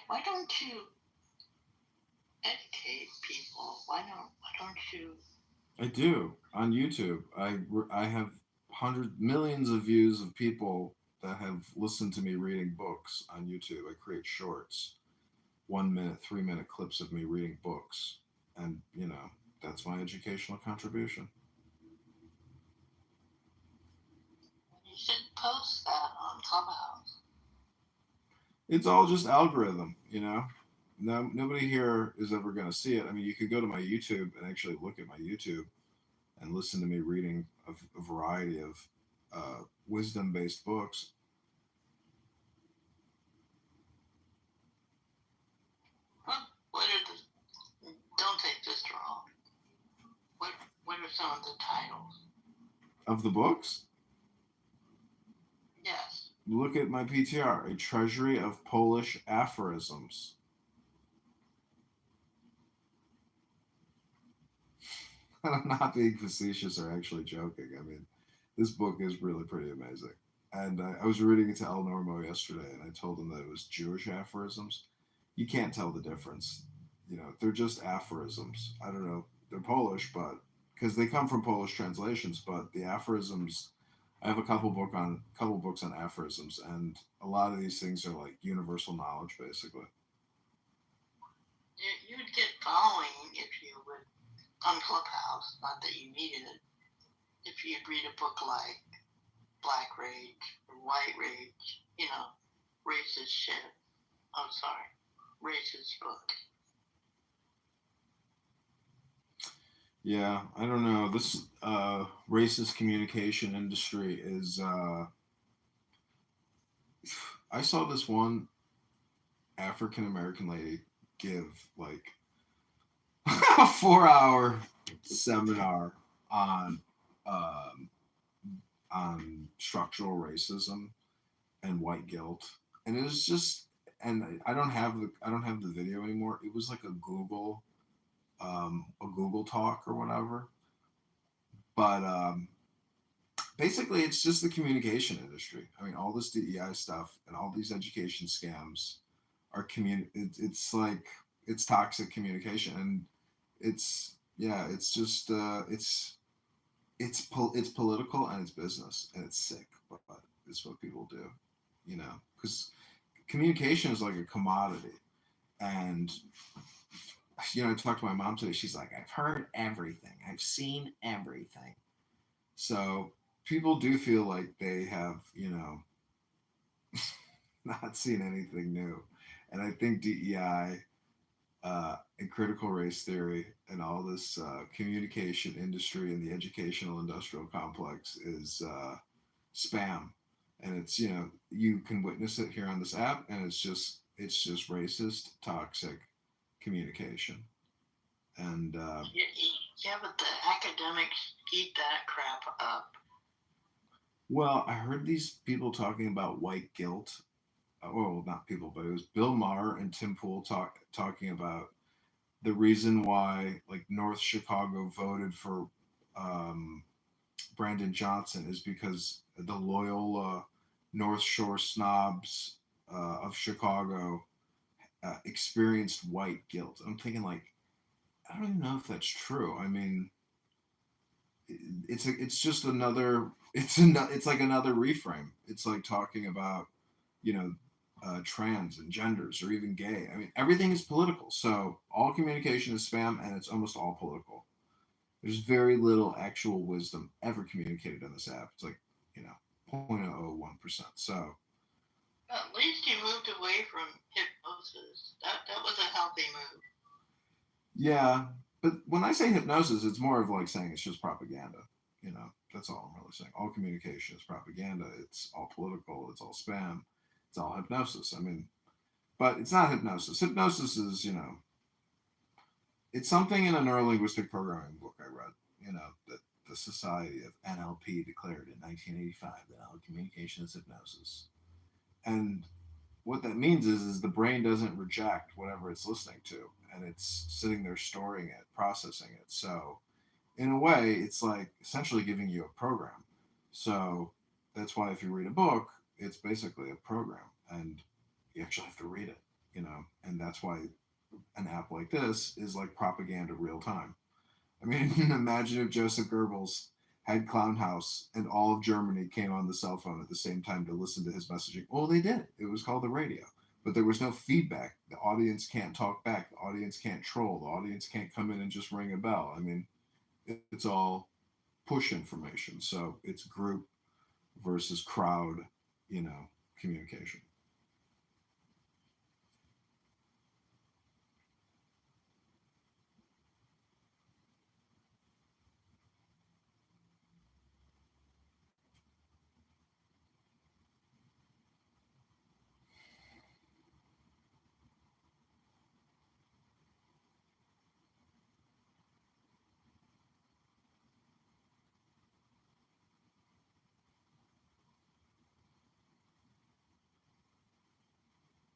Why don't you educate people? Why don't you? I do on YouTube. I have millions of views of people that have listened to me reading books on YouTube. I create shorts, 1 minute, 3 minute clips of me reading books, and that's my educational contribution. You should post that on Clubhouse. It's all just algorithm, No, nobody here is ever going to see it. I mean, you could go to my YouTube and actually look at my YouTube and listen to me reading a variety of wisdom-based books. Don't take this wrong. What are some of the titles? Of the books? Yes. Look at my PTR, A Treasury of Polish Aphorisms. I'm not being facetious or actually joking. I mean, this book is really pretty amazing. And I was reading it to El Normo yesterday, and I told him that it was Jewish aphorisms. You can't tell the difference. They're just aphorisms. I don't know. They're Polish, but because they come from Polish translations, but the aphorisms, I have a couple books on aphorisms, and a lot of these things are universal knowledge, basically. You would get following if you would on Clubhouse. Not that you needed it. If you'd read a book like Black Rage or White Rage, racist shit. I'm sorry, racist book. Yeah, I don't know. This racist communication industry is. I saw this one African American lady give like a 4-hour seminar um, on structural racism and white guilt, and it was just, and I don't have the video anymore. It was like a Google talk or whatever, but basically it's just the communication industry. I mean, all this DEI stuff and all these education scams are it's like it's toxic communication, and it's just it's political and it's business and it's sick, but it's what people do, because communication is like a commodity. And I talked to my mom today. She's like, I've heard everything, I've seen everything. So people do feel like they have not seen anything new. And I think DEI and critical race theory and all this communication industry and the educational industrial complex is spam. And it's you can witness it here on this app, and it's just racist, toxic communication. And Yeah, but the academics eat that crap up. well, I heard these people talking about white guilt. Well, not people, but it was Bill Maher and Tim Pool talking about the reason why like North Chicago voted for um, Brandon Johnson is because the Loyola North Shore snobs of Chicago experienced white guilt. I'm thinking like I don't even know if that's true. I mean, it's just another it's like another reframe. It's like talking about you know trans and genders or even gay. I mean, everything is political. So all communication is spam, and it's almost all political. There's very little actual wisdom ever communicated on this app. It's like, 0.001%. So At least you moved away from hypnosis. That was a healthy move. yeah, but when I say hypnosis, it's more of like saying it's just propaganda. That's all I'm really saying. All communication is propaganda. It's all political. It's all spam. It's all hypnosis. I mean, but it's not hypnosis. Hypnosis is, it's something in a neurolinguistic programming book I read, that the Society of NLP declared in 1985 that all communication is hypnosis. And what that means is the brain doesn't reject whatever it's listening to, and it's sitting there storing it, processing it. So in a way, it's like essentially giving you a program. So that's why if you read a book, it's basically a program, and you actually have to read it, and that's why an app like this is like propaganda real time. I mean, imagine if Joseph Goebbels had Clown House and all of Germany came on the cell phone at the same time to listen to his messaging. Well, they did. It was called the radio. But there was no feedback. The audience can't talk back. The audience can't troll. The audience can't come in and just ring a bell. I mean, it's all push information. So it's group versus crowd, communication.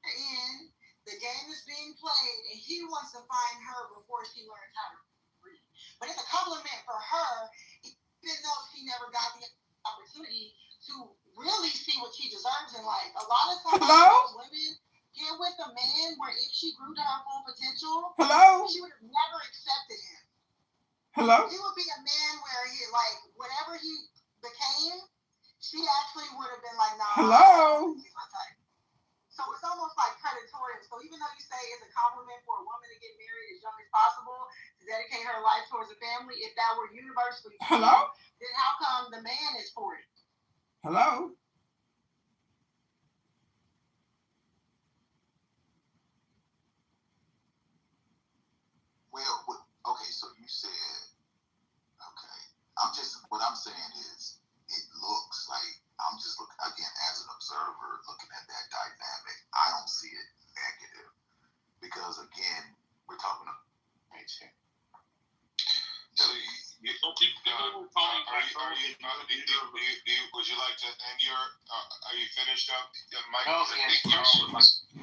In the game is being played, and he wants to find her before she learns how to read. But it's a compliment for her, even though she never got the opportunity to really see what she deserves in life. A lot of times, women get with a man where if she grew to her full potential, she would have never accepted him. He would be a man where he whatever he became, she actually would have been like, nah. He's my type. So it's almost like predatory. So even though you say it's a compliment for a woman to get married as young as possible, to dedicate her life towards a family, if that were universally true, then how come the man is 40? Hello? Well, okay, so you said, okay. What I'm saying is, it looks like, I'm just looking, again, as an observer, looking at that dynamic, I don't see it negative. Would you like to end your? Are you finished up, Mike? No,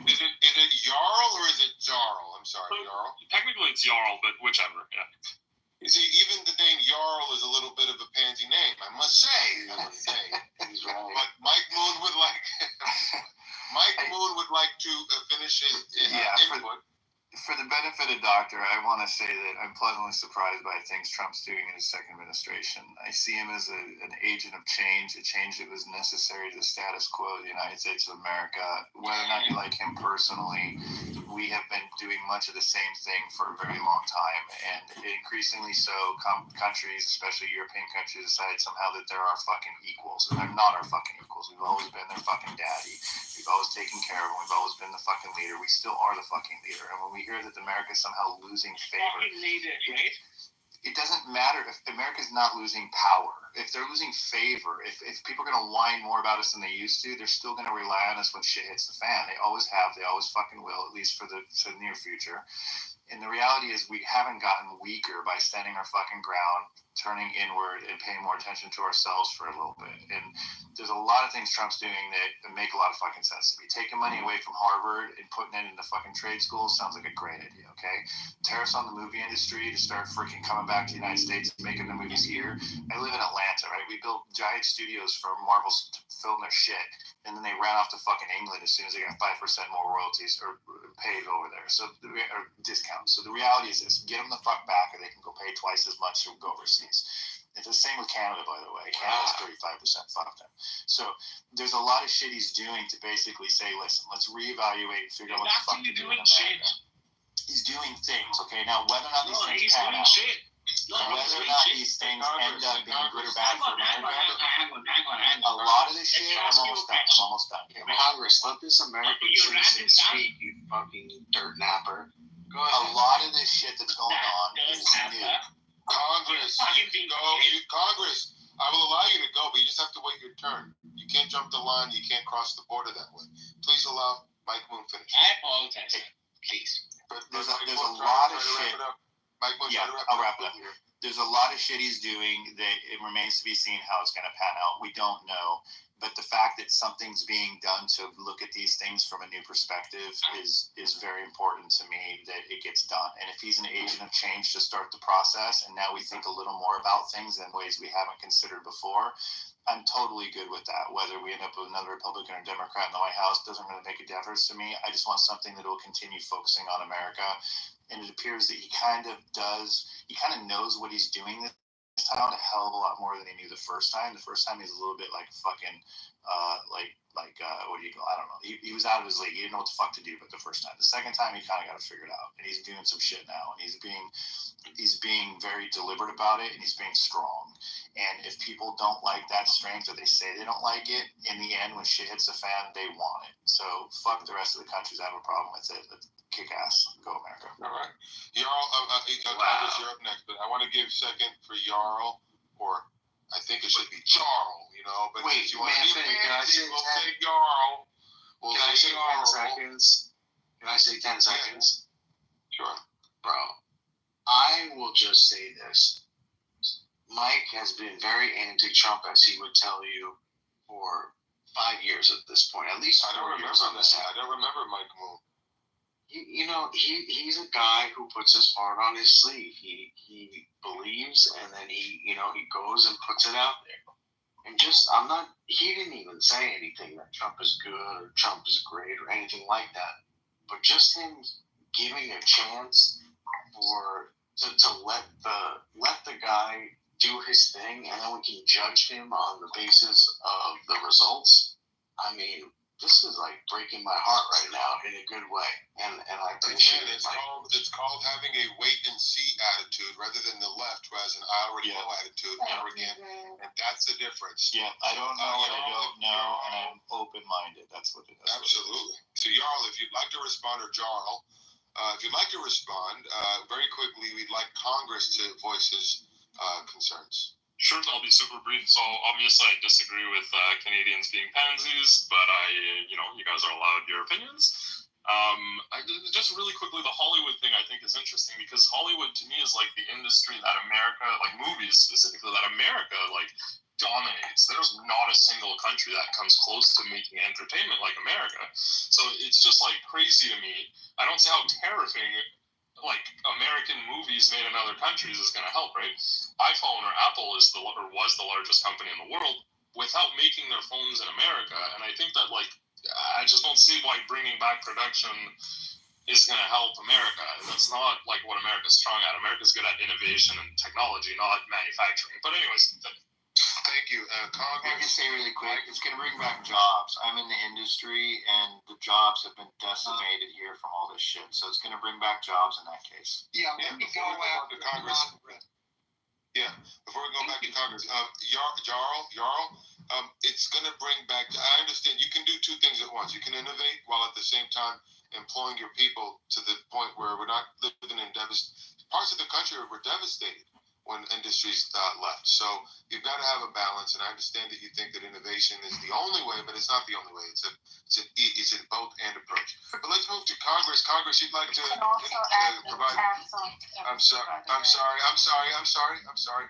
Is it Jarl or is it Jarl? I'm sorry, Jarl. Technically, it's Jarl, but whichever. Yeah. You see, even the name Jarl is a little bit of a pansy name, I must say. He's right. But Mike Moon would like to finish his input. For the benefit of Doctor, I want to say that I'm pleasantly surprised by things Trump's doing in his second administration. I see him as an agent of change, a change that was necessary to the status quo of the United States of America. Whether or not you like him personally, we have been doing much of the same thing for a very long time, and increasingly so, countries, especially European countries, decide somehow that they're our fucking equals, and they're not our fucking equals. We've always been their fucking daddy. We've always taken care of them. We've always been the fucking leader. We still are the fucking leader. And when we hear that America's somehow losing favor, it doesn't matter if America's not losing power. If they're losing favor, if people are going to whine more about us than they used to, they're still going to rely on us when shit hits the fan. They always have. They always fucking will, at least for the near future. And the reality is we haven't gotten weaker by standing our fucking ground, turning inward, and paying more attention to ourselves for a little bit. And there's a lot of things Trump's doing that make a lot of fucking sense to me. Taking money away from Harvard and putting it into fucking trade schools sounds like a great idea, okay? Tariffs on the movie industry to start freaking coming back to the United States and making the movies here. I live in Atlanta, right? We built giant studios for Marvel to film their shit, and then they ran off to fucking England as soon as they got 5% more royalties or paid over there, or discounts. So the reality is this: get them the fuck back, or they can go pay twice as much to go overseas. It's the same with Canada, by the way. Canada's 35%. Fuck them. So there's a lot of shit he's doing to basically say, listen, let's reevaluate and figure out what the fuck to do in America. He's doing things, okay? Now, whether or not these things pan out, whether or not these things end up being good or bad for America, a lot of this shit, I'm almost done. Congress, let this American citizen speak, you fucking dirt napper. Go ahead. A lot of this shit that's going on is new. Congress, you can go. Congress, I will allow you to go, but you just have to wait your turn. You can't jump the line. You can't cross the border that way. Please allow Mike Moon finish. I apologize. Please. There's a lot of shit. I'll wrap it up here. There's a lot of shit he's doing that it remains to be seen how it's going to pan out. We don't know. But the fact that something's being done to look at these things from a new perspective is very important to me, that it gets done. And if he's an agent of change to start the process, and now we think a little more about things in ways we haven't considered before, I'm totally good with that. Whether we end up with another Republican or Democrat in the White House doesn't really make a difference to me. I just want something that will continue focusing on America. And it appears that he kind of knows what he's doing this time a hell of a lot more than he knew the first time. The first time he's a little bit like fucking what do you call? I don't know. He was out of his league. He didn't know what the fuck to do. But the first time, the second time, he kind of got it figured out, and he's doing some shit now, and he's being very deliberate about it, and he's being strong. And if people don't like that strength, or they say they don't like it, in the end, when shit hits the fan, they want it. So fuck the rest of the countries that have a problem with it. Kick ass. Go America. All right. Jarl, Congress, you're up next, but I want to give second for Jarl, or I think it should be Jarl, but wait, if you want to be fancy, we'll say Jarl. Can I say 10 seconds? Can I say 10 seconds? Sure. Bro, I will just say this. Mike has been very anti-Trump, as he would tell you, for 5 years at this point. At least 4 years on this side. I don't remember Mike Moon. He's a guy who puts his heart on his sleeve. He believes, and then he goes and puts it out there. And he didn't even say anything that Trump is good or Trump is great or anything like that. But just him giving a chance to let the guy do his thing, and then we can judge him on the basis of the results. I mean, this is like breaking my heart right now in a good way, and I appreciate it. It's called having a wait and see attitude rather than the left who has an I already know attitude, arrogant, and that's the difference. Yeah, I don't know what I don't know, and I'm open-minded. That's what it is. Absolutely. So Jarl, if you'd like to respond, or Jarl, if you'd like to respond, very quickly, we'd like Congress to voice his concerns. Sure, I'll be super brief. So obviously I disagree with Canadians being pansies, but you guys are allowed your opinions. Just really quickly, the Hollywood thing I think is interesting because Hollywood to me is like the industry that America, like movies specifically, that America like dominates. There's not a single country that comes close to making entertainment like America. So it's just like crazy to me. I don't see how terrifying like American movies made in other countries is going to help, right? iPhone or Apple was the largest company in the world without making their phones in America, and I think that like I just don't see why bringing back production is going to help America. That's not like what America's strong at. America's good at innovation and technology, not manufacturing. But anyways, thank you. Can I just say really quick, it's going to bring back jobs. I'm in the industry, and the jobs have been decimated here from all this shit. So it's going to bring back jobs in that case. Yeah, before we go back to Congress. Yeah, before we go back to Congress, Jarl, it's going to bring back. I understand you can do two things at once. You can innovate while at the same time employing your people to the point where we're not living in parts of the country were devastated when industries left. So you've got to have a balance, and I understand that you think that innovation is the only way, but it's not the only way. It's a both and approach. But let's move to Congress. Congress, you'd like to provide. I'm sorry.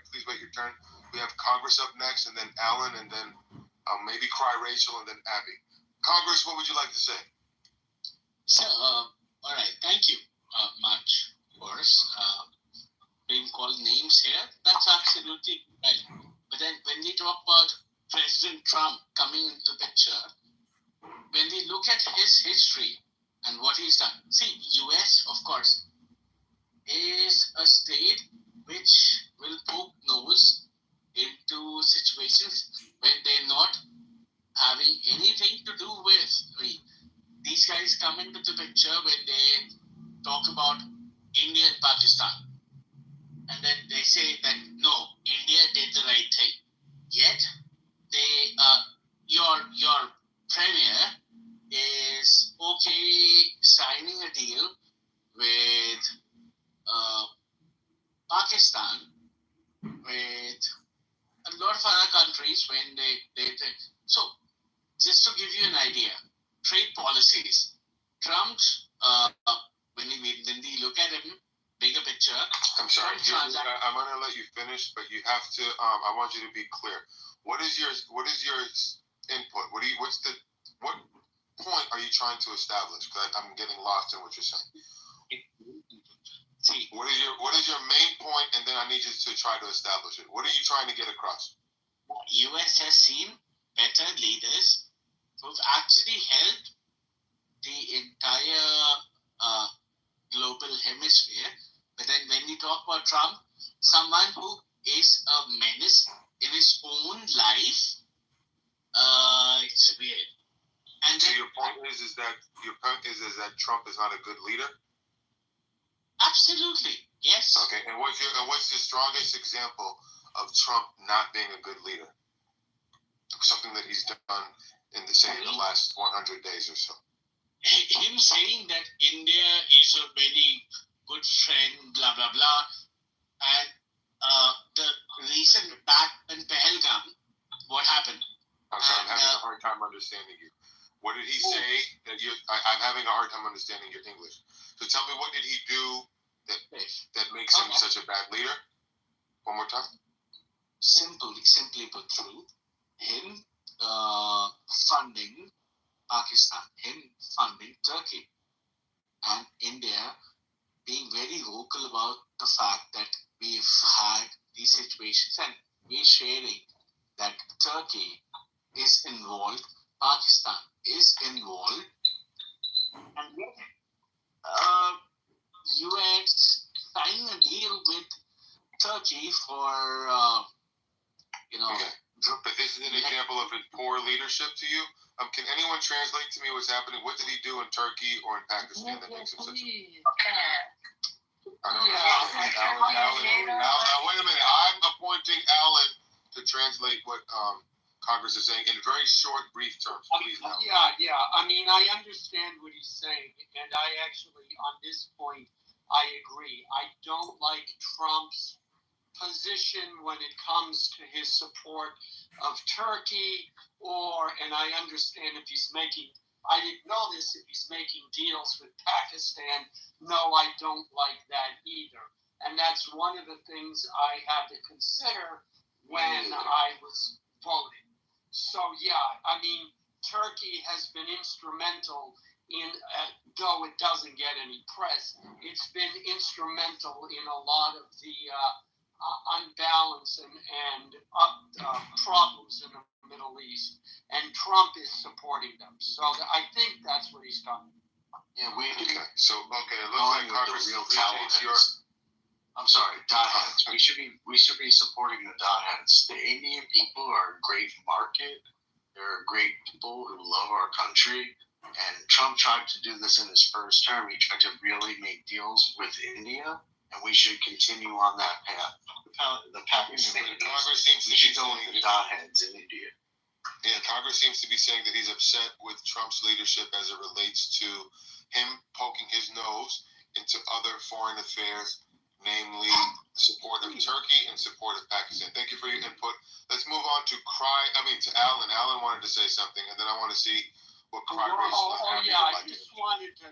Please wait your turn. We have Congress up next, and then Alan, and then maybe Cry Rachel, and then Abby. Congress, what would you like to say? So, all right, thank you much, of course. Being called names here, that's absolutely right. But then when we talk about President Trump coming into the picture, when we look at his history and what he's done, see, US, of course, is a state which will poke nose into situations when they're not having anything to do with. These guys come into the picture when they talk about India and Pakistan. And then they say that, no, India did the right thing. Yet, your premier is signing a deal with Pakistan, with a lot of other countries when they so just to give you an idea, trade policies, Trump's when we look at him, bigger picture. I'm sorry, I'm going to let you finish, but you have to. I want you to be clear. What is your input? What point are you trying to establish? Because I'm getting lost in what you're saying. See, what is your main point, and then I need you to try to establish it. What are you trying to get across? US has seen better leaders who've actually helped the entire global hemisphere. But then when we talk about Trump, someone who is a menace in his own life, it's weird. And so your point is that Trump is not a good leader? Absolutely, yes. Okay, and what's the strongest example of Trump not being a good leader? Something that he's done in the last 100 days or so. Him saying that India is a very good friend, blah, blah, blah. And the recent back in Pahalgam, what happened? I'm sorry, I'm having a hard time understanding you. What did he say? I'm having a hard time understanding your English. So tell me, what did he do that makes him such a bad leader? One more time. Simply put through, him funding Pakistan, him funding Turkey, and India being very vocal about the fact that we've had these situations and we're sharing that Turkey is involved, Pakistan is involved, and yet US signing a deal with Turkey for, Okay. But this is an example of his poor leadership to you? Can anyone translate to me what's happening? What did he do in Turkey or in Pakistan that makes him such a... I don't know. Alan, wait a minute. I'm appointing Alan to translate what Congress is saying in very short, brief terms. Please, Alan. Yeah. I mean, I understand what he's saying, and I actually, on this point, I agree. I don't like Trump's position when it comes to his support of Turkey, and I understand if he's making I didn't know this, if he's making deals with Pakistan, no, I don't like that either. And that's one of the things I had to consider when I was voting. So, yeah, I mean, Turkey has been instrumental in, though it doesn't get any press, it's been instrumental in a lot of the unbalance and problems in the Middle East. And Trump is supporting them. So I think that's what he's done. Yeah, we Okay, so it looks like Congress real appreciates your. I'm sorry, dot heads. We should be supporting the dot heads. The Indian people are a great market. They're great people who love our country. And Trump tried to do this in his first term. He tried to really make deals with India, and we should continue on that path. The Pakistanis. Congress seems to we be should go with the dot heads in India. Yeah, Congress seems to be saying that he's upset with Trump's leadership as it relates to him poking his nose into other foreign affairs, namely support of Turkey and support of Pakistan. Thank you for your input. Let's move on to Alan. Alan wanted to say something, and then I want to see what Cry Race I just wanted to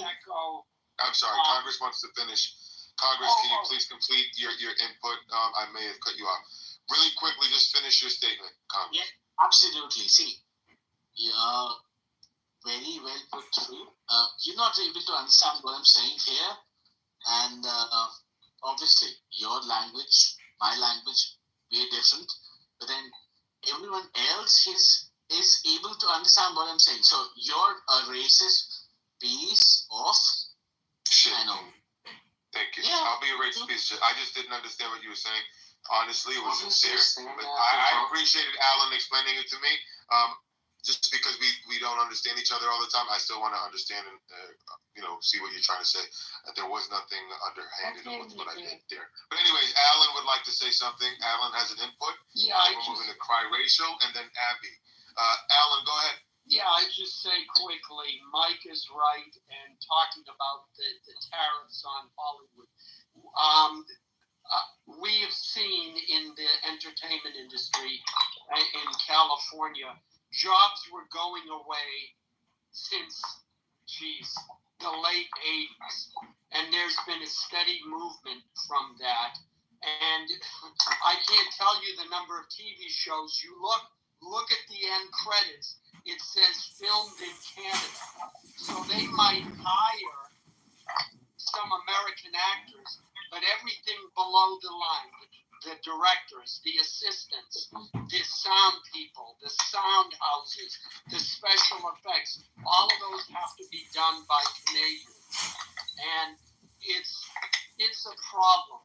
echo. I'm sorry, Congress wants to finish. Congress, can you please complete your input? I may have cut you off. Really quickly, just finish your statement, Congress. Yeah, absolutely. See, very well put through. You're not able to understand what I'm saying here, and obviously your language, my language, we're different, but then everyone else is able to understand what I'm saying. So you're a racist piece of shit. I know. Thank you. Yeah. I'll be a racist piece of shit. I just didn't understand what you were saying. Honestly, it was sincere. But I appreciated Alan explaining it to me. Just because we don't understand each other all the time, I still want to understand and see what you're trying to say. There was nothing underhanded with what I did there. But anyways, Alan would like to say something. Alan has an input. Yeah, we're moving to Cry Racial and then Abby. Alan, go ahead. Yeah, I just say quickly, Mike is right, and talking about the tariffs on Hollywood. We have seen in the entertainment industry in California, jobs were going away since, the late 80s. And there's been a steady movement from that. And I can't tell you the number of TV shows. You look at the end credits. It says filmed in Canada. So they might hire some American actors, but everything below the line, the directors, the assistants, the sound people, the sound houses, the special effects, all of those have to be done by Canadians. And it's a problem.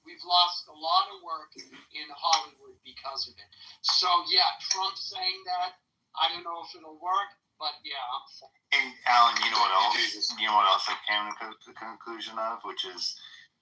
We've lost a lot of work in Hollywood because of it. So yeah, Trump saying that, I don't know if it'll work, but yeah, I'm for it. And Alan, you know what else? You know what else I came to the conclusion of, which is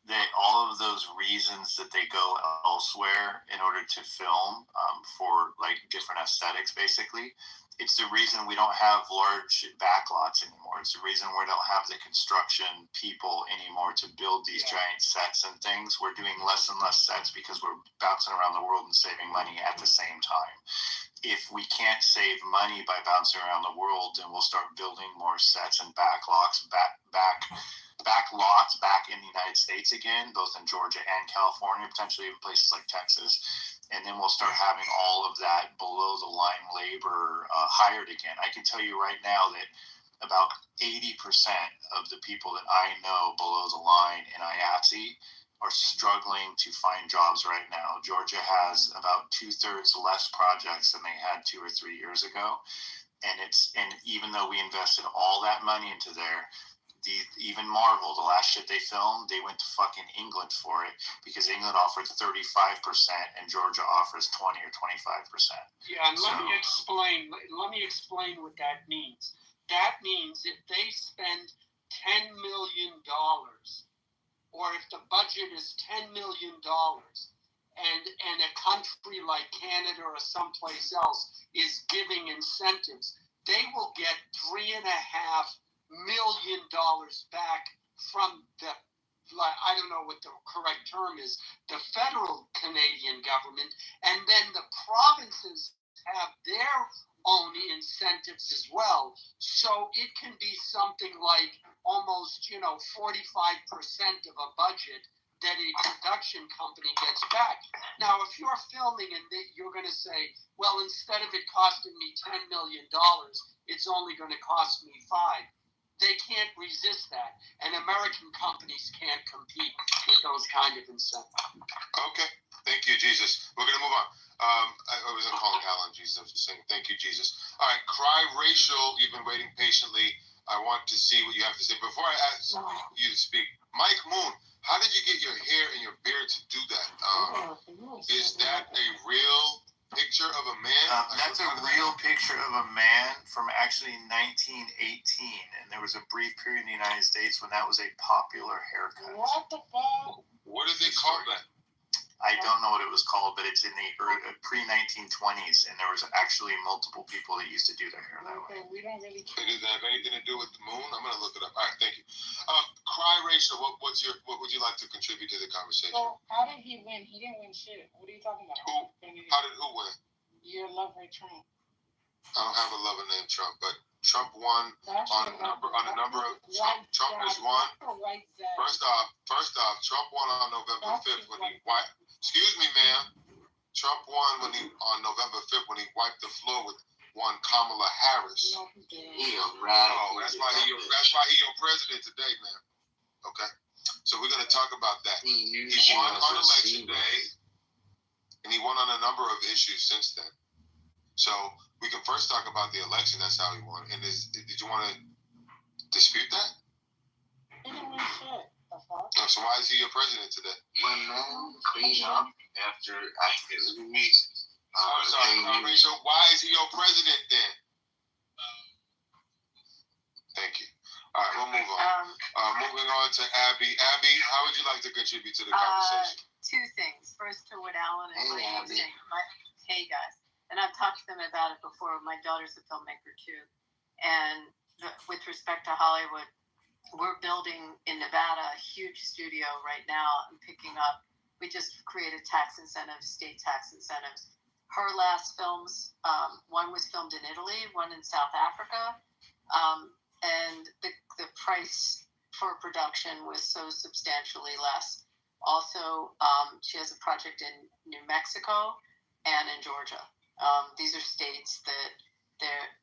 that all of those reasons that they go elsewhere in order to film for like different aesthetics, basically, it's the reason we don't have large backlots anymore. It's the reason we don't have the construction people anymore to build these giant sets and things. We're doing less and less sets because we're bouncing around the world and saving money at the same time. If we can't save money by bouncing around the world, then we'll start building more sets and backlots back in the United States again, both in Georgia and California, potentially even places like Texas. And then we'll start having all of that below the line labor hired again. I can tell you right now that about 80% of the people that I know below the line in IATSE are struggling to find jobs right now. Georgia has about 2/3 less projects than they had 2 or 3 years ago. And even though we invested all that money into there, even Marvel, the last shit they filmed, they went to fucking England for it because England offered 35% and Georgia offers 20 or 25%. Yeah, and let me explain what that means. That means if they spend $10 million, or if the budget is $10 million, and a country like Canada or someplace else is giving incentives, they will get $3.5 million back from the, I don't know what the correct term is, the federal Canadian government, and then the provinces have their own incentives as well. So it can be something like almost, 45% of a budget that a production company gets back. Now, if you're filming and you're going to say, well, instead of it costing me $10 million, it's only going to cost me $5 million. They can't resist that, and American companies can't compete with those kind of incentives. Okay, thank you, Jesus. We're gonna move on. I wasn't calling Alan Jesus. I was just saying thank you, Jesus. All right, Cry Racial. You've been waiting patiently. I want to see what you have to say before I ask you to speak. Mike Moon, how did you get your hair and your beard to do that? Is that a real picture of a man? That's a real picture of a man from actually 1918, and there was a brief period in the United States when that was a popular haircut. What the fuck? What did they call that? I don't know what it was called, but it's in the pre-1920s, and there was actually multiple people that used to do their hair that way. We don't really care. Does that have anything to do with the moon? I'm gonna look it up. All right, thank you. Cry Racial, what would you like to contribute to the conversation? So how did he win? He didn't win shit. What are you talking about? How did who win? Your lover Trump. I don't have a lover named Trump, but Trump won on a number of Trump has won. First off, Trump won on November 5th when he wiped. Excuse me, ma'am. Trump won on November 5th when he wiped the floor with one Kamala Harris. No, he a radical. That's why he your president today, man. Okay, so we're gonna talk about that. He won on election day, and he won on a number of issues since then. So we can first talk about the election. That's how he won. And did you want to dispute that? He didn't win shit. So why is he your president today? When men clean up after activities. I'm sorry, so why is he your president then? Thank you. All right, we'll move on. Moving on to Abby. Abby, how would you like to contribute to the conversation? Two things. First, to what Alan and Mike were saying. Hey, guys. And I've talked to them about it before. My daughter's a filmmaker, too. And with respect to Hollywood, we're building in Nevada a huge studio right now and picking up. We just created tax incentives, state tax incentives. Her last films, one was filmed in Italy, one in South Africa. And the price for production was so substantially less. Also, she has a project in New Mexico and in Georgia. These are states that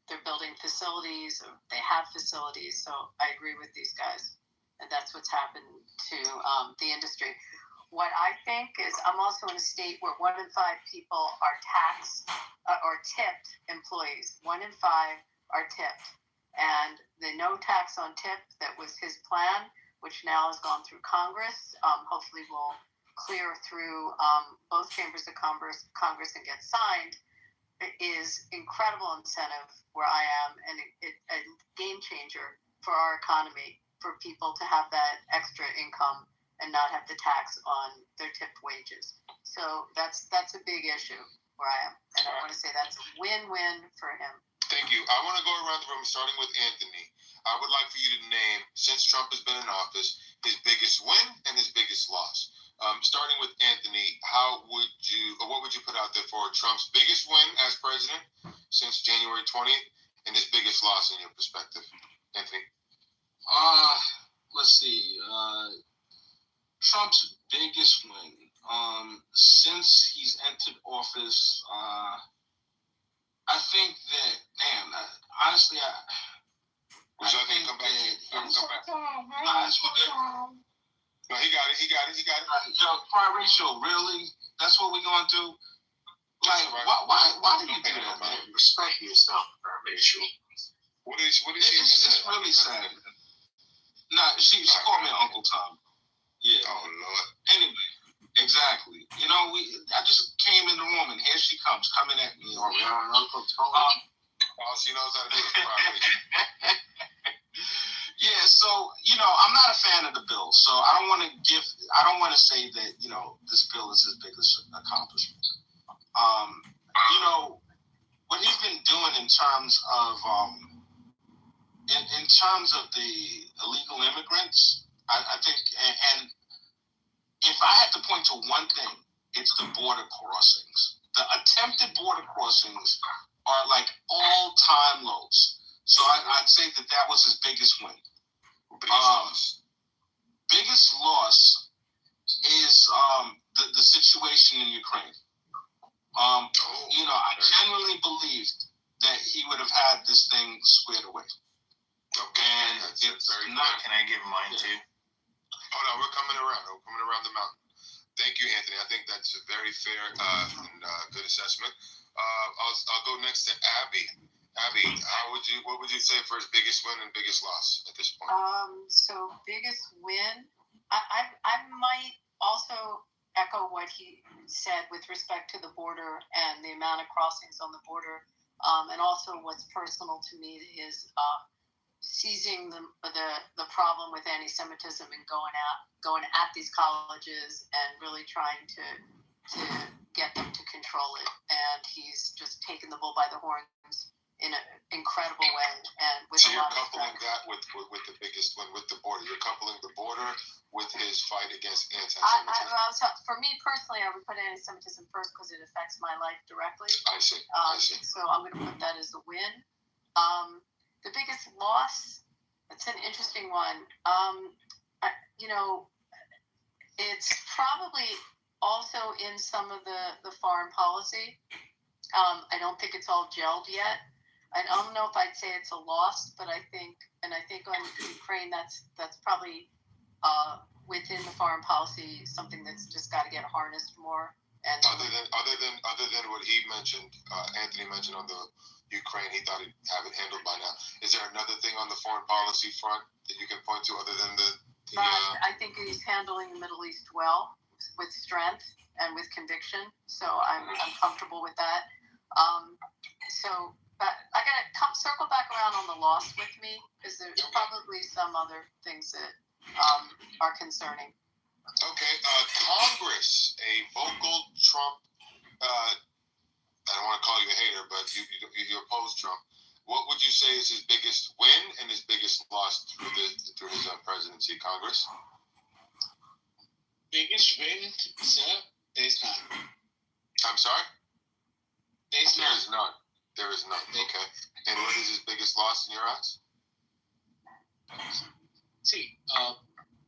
they're building facilities, or they have facilities. So I agree with these guys, and that's what's happened to the industry. What I think is, I'm also in a state where 1 in 5 people are taxed or tipped employees. 1 in 5 are tipped, and the no tax on tip that was his plan, which now has gone through Congress. Hopefully, will clear through both chambers of Congress and get signed. It is incredible incentive where I am, and a game changer for our economy, for people to have that extra income and not have the tax on their tipped wages. So that's a big issue where I am, and I want to say that's a win-win for him. Thank you. I want to go around the room, starting with Anthony. I would like for you to name, since Trump has been in office, his biggest win and his biggest loss. Starting with Anthony, what would you put out there for Trump's biggest win as president since January 20th and his biggest loss in your perspective? Anthony? Let's see. Trump's biggest win since he's entered office, I think that, honestly, No, he got it. Yo, Cry Racial, really? That's what we're going to do? Like, why do you do that, man? Respect yourself, Cry Racial. What is it's really sad. Nah, she called me Uncle Tom. Yeah. Oh, Lord. Anyway, exactly. I just came in the room, and here she comes, coming at me. Uncle Tom. All she knows how to do is cry. Yeah, so, I'm not a fan of the bill, so I don't want to say that, this bill is his biggest accomplishment. What he's been doing in terms of the illegal immigrants, I think, and if I had to point to one thing, it's the border crossings. The attempted border crossings are like all-time lows. So I'd say that was his biggest win. Biggest loss is the situation in Ukraine. I genuinely believed that he would have had this thing squared away. Okay. And it's not. Can I give mine too? Hold on, we're coming around. We're coming around the mountain. Thank you, Anthony. I think that's a very fair and good assessment. I'll go next to Abby. Abby, what would you say for his biggest win and biggest loss at this point? So biggest win, I might also echo what he said with respect to the border and the amount of crossings on the border, and also what's personal to me is seizing the problem with anti-Semitism and going at these colleges and really trying to get them to control it. And he's just taken the bull by the horns in an incredible way. And with so a you're lot coupling of that with the biggest one, with the border. You're coupling the border with his fight against anti-Semitism. For me personally, I would put anti-Semitism first because it affects my life directly. I see. So I'm going to put that as the win. The biggest loss, it's an interesting one. It's probably also in some of the foreign policy. I don't think it's all gelled yet. I don't know if I'd say it's a loss, but I think on Ukraine, that's probably within the foreign policy something that's just got to get harnessed more. And other than what he mentioned, Anthony mentioned on the Ukraine, he thought he'd have it handled by now. Is there another thing on the foreign policy front that you can point to other than I think he's handling the Middle East well, with strength and with conviction. So I'm comfortable with that. But I gotta circle back around on the loss with me, because there's probably some other things that are concerning. Okay, Congress, a vocal Trump. I don't want to call you a hater, but you oppose Trump. What would you say is his biggest win and his biggest loss through his presidency, Congress? Biggest win, sir, there's none. I'm sorry? There is none. There is none. Okay. And what is his biggest loss in your eyes? See,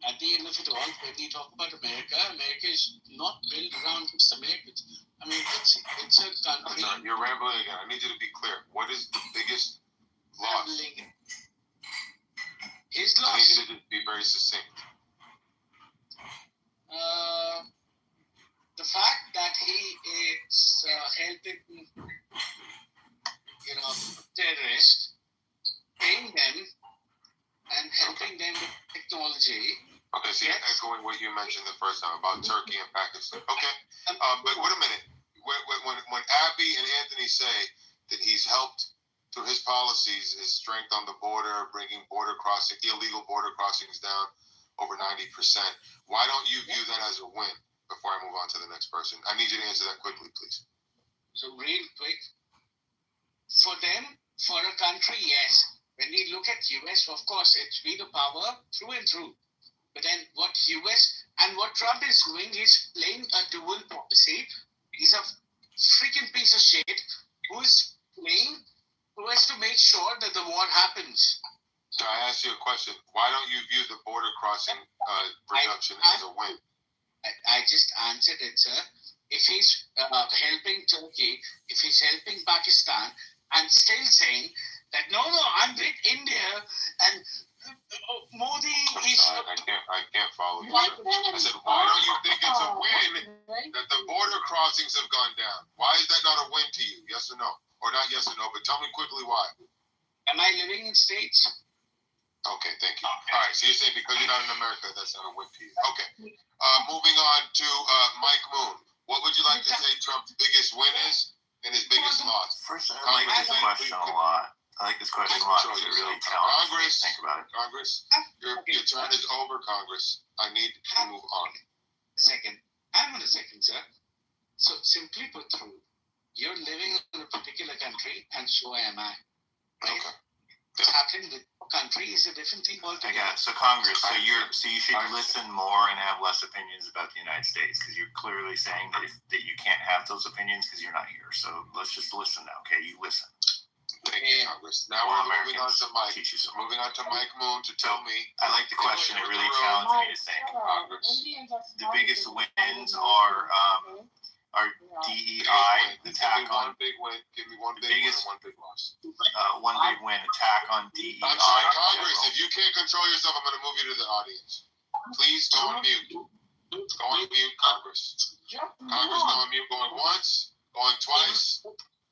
at the end of it all, when we talk about America is not built around just Americans. I mean, it's a country. I'm sorry, you're rambling again. I need you to be clear. What is the biggest loss? His loss. I need you to be very succinct. The fact that he is helping, terrorists, paying them and helping them with technology. Okay, so you're echoing what you mentioned the first time about Turkey and Pakistan. Okay, but wait a minute. When Abby and Anthony say that he's helped through his policies, his strength on the border, bringing illegal border crossings down over 90%, why don't you view that as a win? Before I move on to the next person, I need you to answer that quickly, please. So real quick, for them, for a country, yes. When we look at US, of course, it's been a power through and through. But then what US and what Trump is doing is playing a dual policy. He's a freaking piece of shit who has to make sure that the war happens. So I asked you a question. Why don't you view the border crossing reduction as a win? I just answered it, sir. If he's helping Turkey, if he's helping Pakistan, and still saying that no, I'm with India and Modi is. I can't follow you. I said, why don't you think it's a win that the border crossings have gone down? Why is that not a win to you? Yes or no? Or not yes or no, but tell me quickly why. Am I living in States? Okay, thank you. All right, so you're saying because you're not in America, that's not a win to you. Okay. Moving on to Mike Moon. What would you like to say Trump's biggest win is and his biggest loss? First, I like this question a lot. I like this question a lot because it really challenges me to think about it. Congress, your turn is over, Congress. I need to move on. Hang on a second, sir. So simply put through, you're living in a particular country and so am I. Right? Okay. happened with country is a different thing I altogether. got it. So Congress, so you should listen more and have less opinions about the United States, because you're clearly saying that you can't have those opinions because you're not here. So let's just listen now, okay? You listen. Thank you, Congress. Now we're moving on to Mike. Moving on to Mike Moon to tell me. I like the question. It really challenged me to think. The biggest wins are DEI attack on. Big win. Give me one big biggest, win and one big loss. One big win, attack on DEI. I'm sorry, Congress. If you can't control yourself, I'm going to move you to the audience. Please go on mute. Go on mute, Congress. Congress, go on mute. Going once, going twice,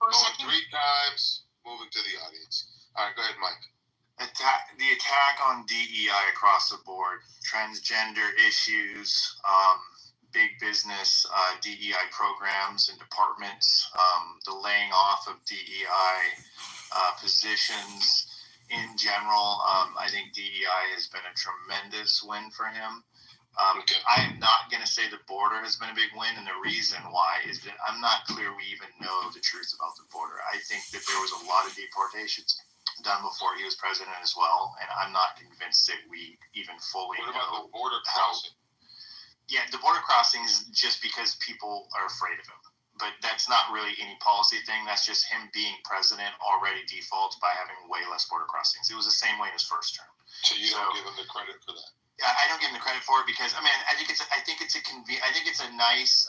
going 3 times, moving to the audience. All right, go ahead, Mike. The attack on DEI across the board, transgender issues, big business DEI programs and departments, the laying off of DEI positions in general. I think DEI has been a tremendous win for him. I am not going to say the border has been a big win, and the reason why is that I'm not clear we even know the truth about the border. I think that there was a lot of deportations done before he was president as well, and I'm not convinced that we even fully know. What about the border crossing? Yeah, the border crossing is just because people are afraid of him. But that's not really any policy thing. That's just him being president already defaults by having way less border crossings. It was the same way in his first term. So you don't give him the credit for that? Yeah, I don't give him the credit for it because I think it's a nice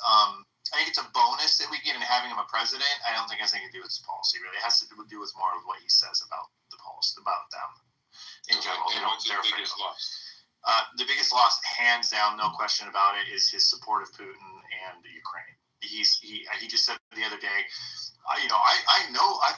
I think it's a bonus that we get in having him a president. I don't think it has anything to do with his policy really. It has to do with more of what he says about the policy, about them in general. And what's his biggest loss? The biggest loss, hands down, no question about it, is his support of Putin and Ukraine. He just said the other day, I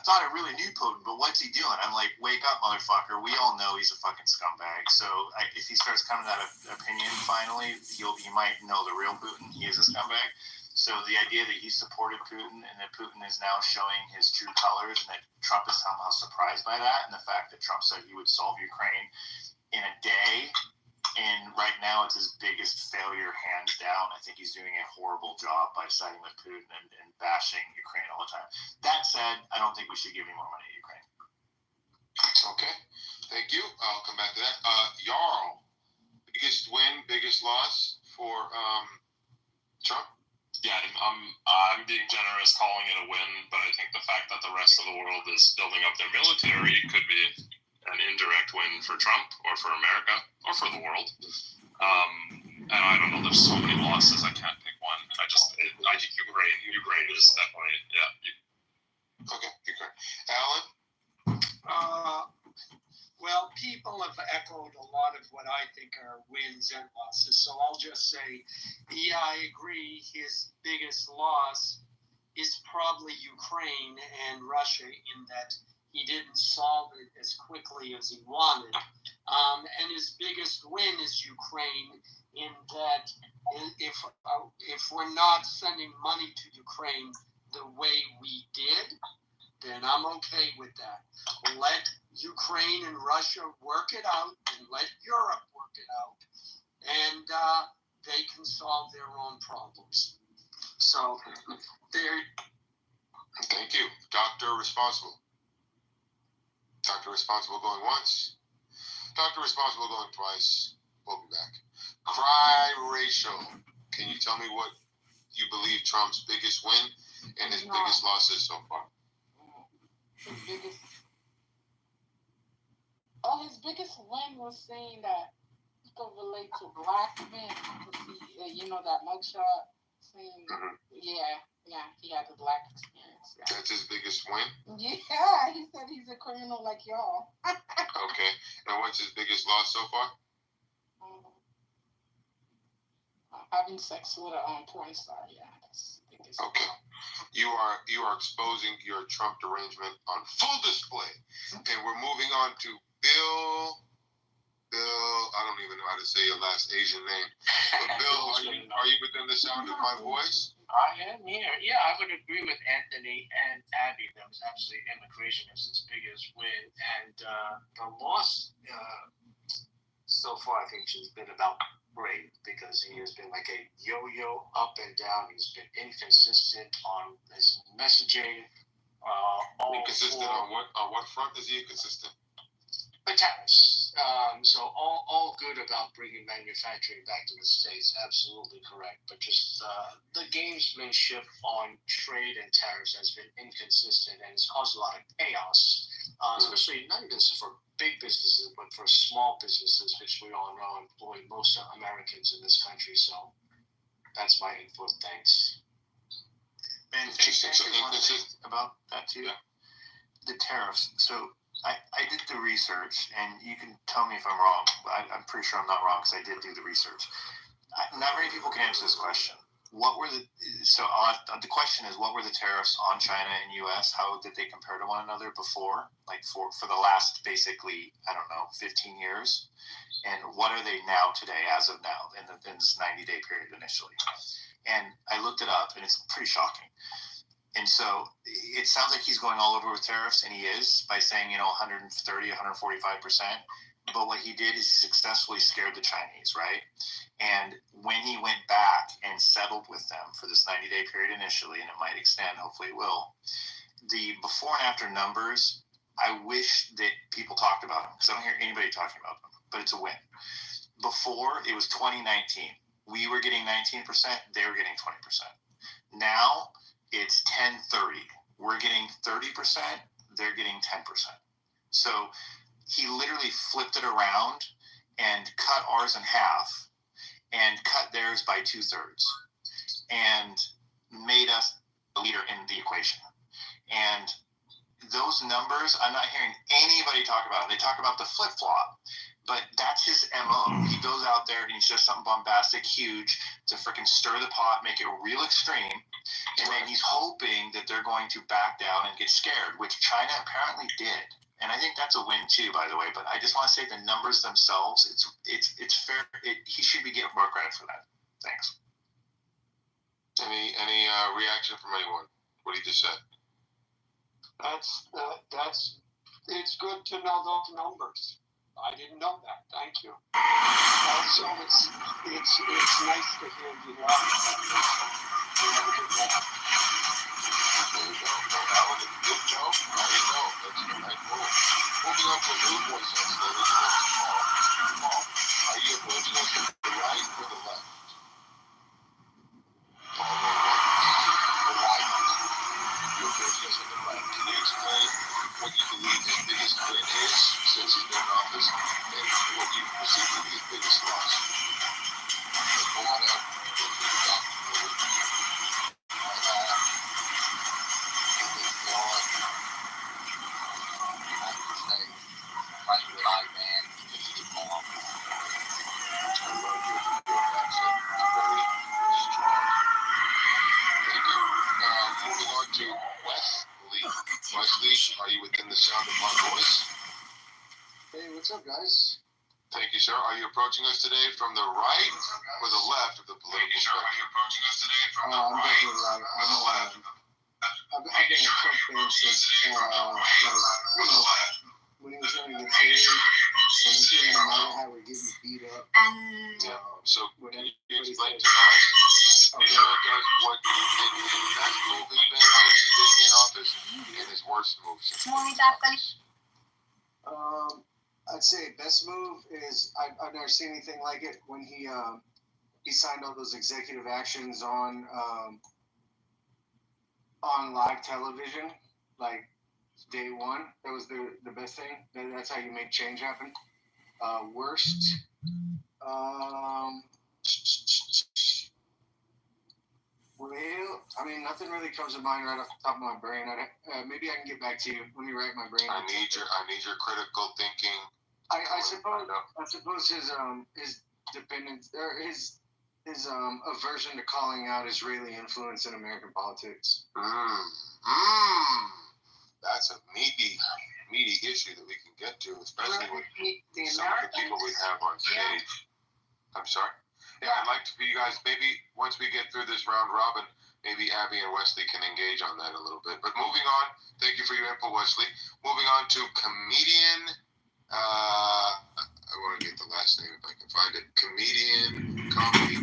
thought I really knew Putin, but what's he doing? I'm like, wake up, motherfucker. We all know he's a fucking scumbag. So if he starts coming to that opinion, finally, he might know the real Putin. He is a scumbag. So the idea that he supported Putin and that Putin is now showing his true colors and that Trump is somehow surprised by that, and the fact that Trump said he would solve Ukraine in a day, and right now it's his biggest failure, hands down. I think he's doing a horrible job by siding with Putin and bashing Ukraine all the time. That said, I don't think we should give any more money to Ukraine. Okay, thank you. I'll come back to that. Jarl, biggest win, biggest loss for Trump? Yeah, I'm being generous calling it a win, but I think the fact that the rest of the world is building up their military could be an indirect win for Trump or for America or for the world. And I don't know, there's so many losses, I can't pick one. I think Ukraine is definitely, yeah. Okay, Ukraine. Alan? Well, people have echoed a lot of what I think are wins and losses, so I'll just say, yeah, I agree. His biggest loss is probably Ukraine and Russia in that he didn't solve it as quickly as he wanted. And his biggest win is Ukraine in that if we're not sending money to Ukraine the way we did, then I'm okay with that. Let Ukraine and Russia work it out and let Europe work it out. And they can solve their own problems. So, thank you. Dr. Responsible. Dr. Responsible going once. Dr. Responsible going twice. We'll be back. Cry Rachel. Can you tell me what you believe Trump's biggest win and his biggest losses so far? His biggest win was saying that he could relate to black men. That mugshot saying, yeah, he had the black experience. Yeah. That's his biggest win? Yeah, he said he's a criminal like y'all. Okay, and what's his biggest loss so far? Having sex with a porn star, yeah. Okay. You are exposing your Trump derangement on full display. And we're moving on to Bill, I don't even know how to say your last Asian name. But Bill, are you within the sound of my voice? I am here. Yeah, I would agree with Anthony and Abby. That was absolutely immigration is his biggest win. And the loss so far, I think she's been about great because he has been like a yo-yo up and down. He's been inconsistent on his messaging. Inconsistent on what front is he inconsistent? But tariffs. So all good about bringing manufacturing back to the States. Absolutely correct. But just the gamesmanship on trade and tariffs has been inconsistent and it's caused a lot of chaos, especially not even for big businesses, but for small businesses, which we all know employ most Americans in this country. So that's my input. Thanks. And one thing about that too, the tariffs. So I did the research, and you can tell me if I'm wrong, but I'm pretty sure I'm not wrong because I did do the research. Not many people can answer this question. The question is, what were the tariffs on China and U.S.? How did they compare to one another before, like for the last basically, 15 years? And what are they now today, as of now, in this 90-day period initially? And I looked it up, and it's pretty shocking. And so it sounds like he's going all over with tariffs, and he is, by saying, 130, 145%. But what he did is he successfully scared the Chinese, right? And when he went back and settled with them for this 90-day period initially, and it might extend, hopefully it will, the before and after numbers, I wish that people talked about them, because I don't hear anybody talking about them, but it's a win. Before, it was 2019. We were getting 19%, they were getting 20%. Now, it's 10-30. We're getting 30%, they're getting 10%. So he literally flipped it around and cut ours in half and cut theirs by 2/3 and made us the leader in the equation. And those numbers, I'm not hearing anybody talk about them. They talk about the flip-flop, but that's his MO. He goes out there and he says something bombastic, huge, to freaking stir the pot, make it real extreme, and then he's hoping that they're going to back down and get scared, which China apparently did. And I think that's a win too, by the way. But I just want to say the numbers themselves, it's fair. He should be getting more credit for that. Thanks. Any reaction from anyone? What he just said? It's good to know those numbers. I didn't know that. Thank you. Also, it's nice to hear you have Good job. There you go. That's the right move. Moving on to new voices, ladies and gentlemen. Paul, are you approaching us to the right or the left? Paul, the right. You're approaching us to the right. Can you explain what you believe his biggest win is since he's been in office, and what you perceive to be his biggest loss? Let's go on out. Wesley, are you within the sound of my voice? Hey, what's up, guys? Thank you, sir. Are you approaching us today from the right or the left of the political spectrum? Are you approaching us today from the right or the left? I've been a Trump fan since, when he was running the series, when he came to how we're getting beat up. So can you explain to us, what you think his best move has been since being in office and his worst move since being in office? I'd say best move is I've never seen anything like it when he signed all those executive actions on live television, like day one. That was the best thing. That's how you make change happen. Worst. Well, I mean, nothing really comes to mind right off the top of my brain. Maybe I can get back to you. Let me rack my brain. I need your critical thinking. I suppose his dependence or his aversion to calling out Israeli influence in American politics. That's a meaty issue that we can get to, especially with some of the people we have on stage. I'm sorry? Yeah, I'd like for you guys, maybe once we get through this round robin, maybe Abby and Wesley can engage on that a little bit. But moving on, thank you for your input, Wesley. Moving on to comedian, I want to get the last name if I can find it. Comedian, comedy.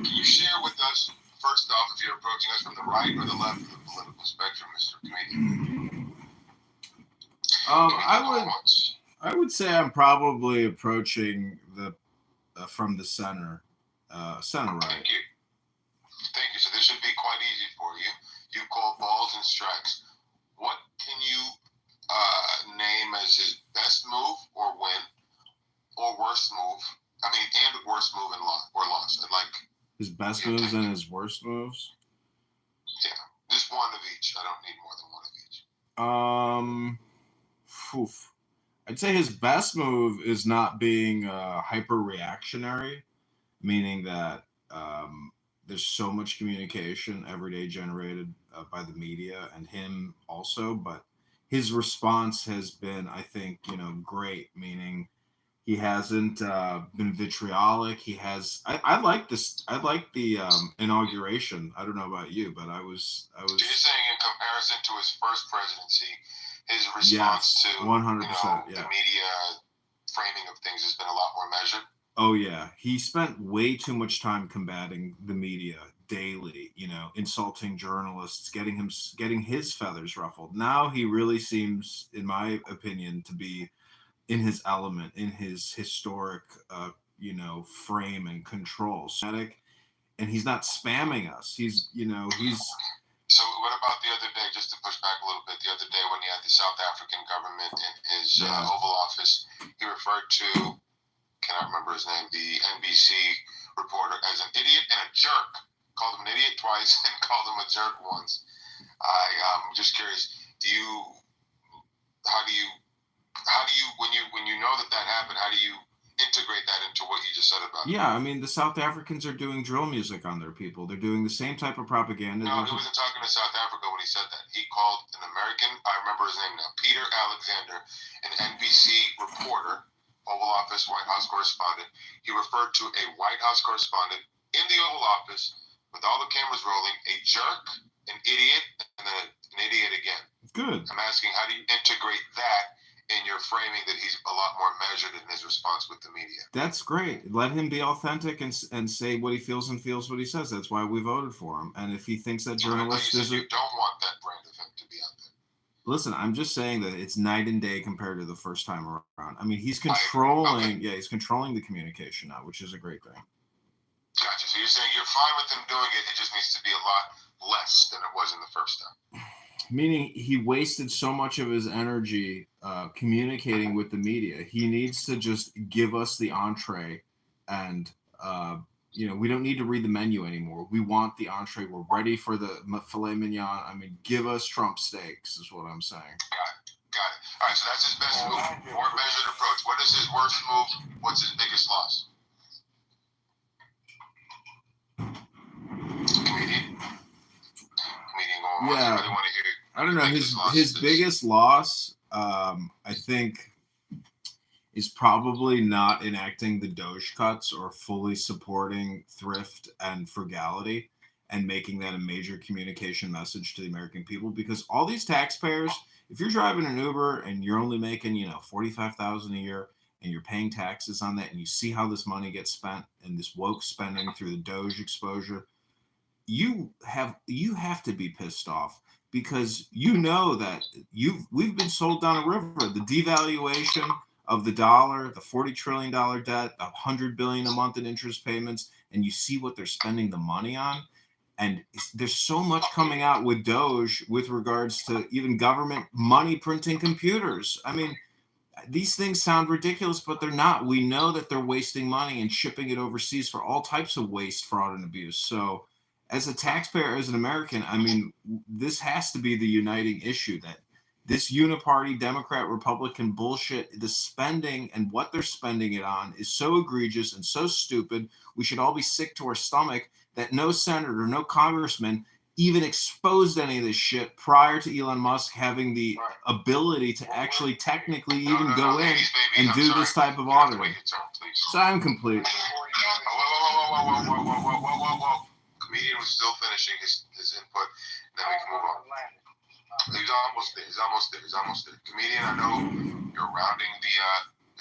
Can you share with us, first off, if you're approaching us from the right or the left of the political spectrum, Mr. Comedian? I would say I'm probably approaching the from the center right. Thank you. So this should be quite easy for you. You call balls and strikes. What can you name as his best move or win, or worst move? I mean, and worst move and loss. And like his best moves and his worst moves. Yeah, just one of each. I don't need more than one of each. I'd say his best move is not being hyper reactionary, meaning that there's so much communication every day generated by the media and him also, but his response has been, I think, great, meaning he hasn't been vitriolic. He has. I like this. I like the inauguration. I don't know about you, but I was. So you're saying in comparison to his first presidency, his response to 100%, the media framing of things has been a lot more measured. Oh yeah, he spent way too much time combating the media daily. Insulting journalists, getting his feathers ruffled. Now he really seems, in my opinion, to be in his element, in his historic, frame and control. And he's not spamming us. He's. So what about the other day, just to push back a little bit, the other day when he had the South African government in his Oval Office, he referred to, can I remember his name, the NBC reporter as an idiot and a jerk. Called him an idiot twice and called him a jerk once. I'm just curious, how do you, when you know that happened, how do you integrate that into what you just said about it? Yeah, I mean, the South Africans are doing drill music on their people. They're doing the same type of propaganda. No, he wasn't talking to South Africa when he said that. He called an American, I remember his name now, Peter Alexander, an NBC reporter, Oval Office, White House correspondent. He referred to a White House correspondent in the Oval Office with all the cameras rolling, a jerk, an idiot, and then an idiot again. Good. I'm asking, how do you integrate that in your framing that he's a lot more measured in his response with the media? That's great. Let him be authentic and say what he feels and feels what he says. That's why we voted for him. And if he thinks that journalists you don't want that brand of him to be out there. Listen, I'm just saying that it's night and day compared to the first time around. I mean, he's controlling, he's controlling the communication now, which is a great thing. Gotcha. So you're saying you're fine with him doing it. It just needs to be a lot less than it was in the first time. Meaning he wasted so much of his energy communicating with the media. He needs to just give us the entree and, we don't need to read the menu anymore. We want the entree. We're ready for the filet mignon. I mean, give us Trump steaks is what I'm saying. Got it. All right, so that's his best move, more measured approach. What is his worst move? What's his biggest loss? Comedian going once. I really want to hear. I don't know. His biggest loss, I think, is probably not enacting the Doge cuts or fully supporting thrift and frugality and making that a major communication message to the American people. Because all these taxpayers, if you're driving an Uber and you're only making, $45,000 a year and you're paying taxes on that, and you see how this money gets spent and this woke spending through the Doge exposure, you have to be pissed off. Because that we've been sold down a river. The devaluation of the dollar, the $40 trillion debt, the $100 billion a month in interest payments, and you see what they're spending the money on. And there's so much coming out with Doge with regards to even government money printing computers. I mean, these things sound ridiculous, but they're not. We know that they're wasting money and shipping it overseas for all types of waste, fraud, and abuse. So as a taxpayer, as an American, I mean, this has to be the uniting issue, that this uniparty Democrat Republican bullshit, the spending and what they're spending it on is so egregious and so stupid. We should all be sick to our stomach that no senator, no congressman even exposed any of this shit prior to Elon Musk having the ability to actually technically even go in and do this type of auditing. So I'm complete. Whoa. Comedian was still finishing his input, and then we can move on. He's almost there. Comedian, I know you're rounding the.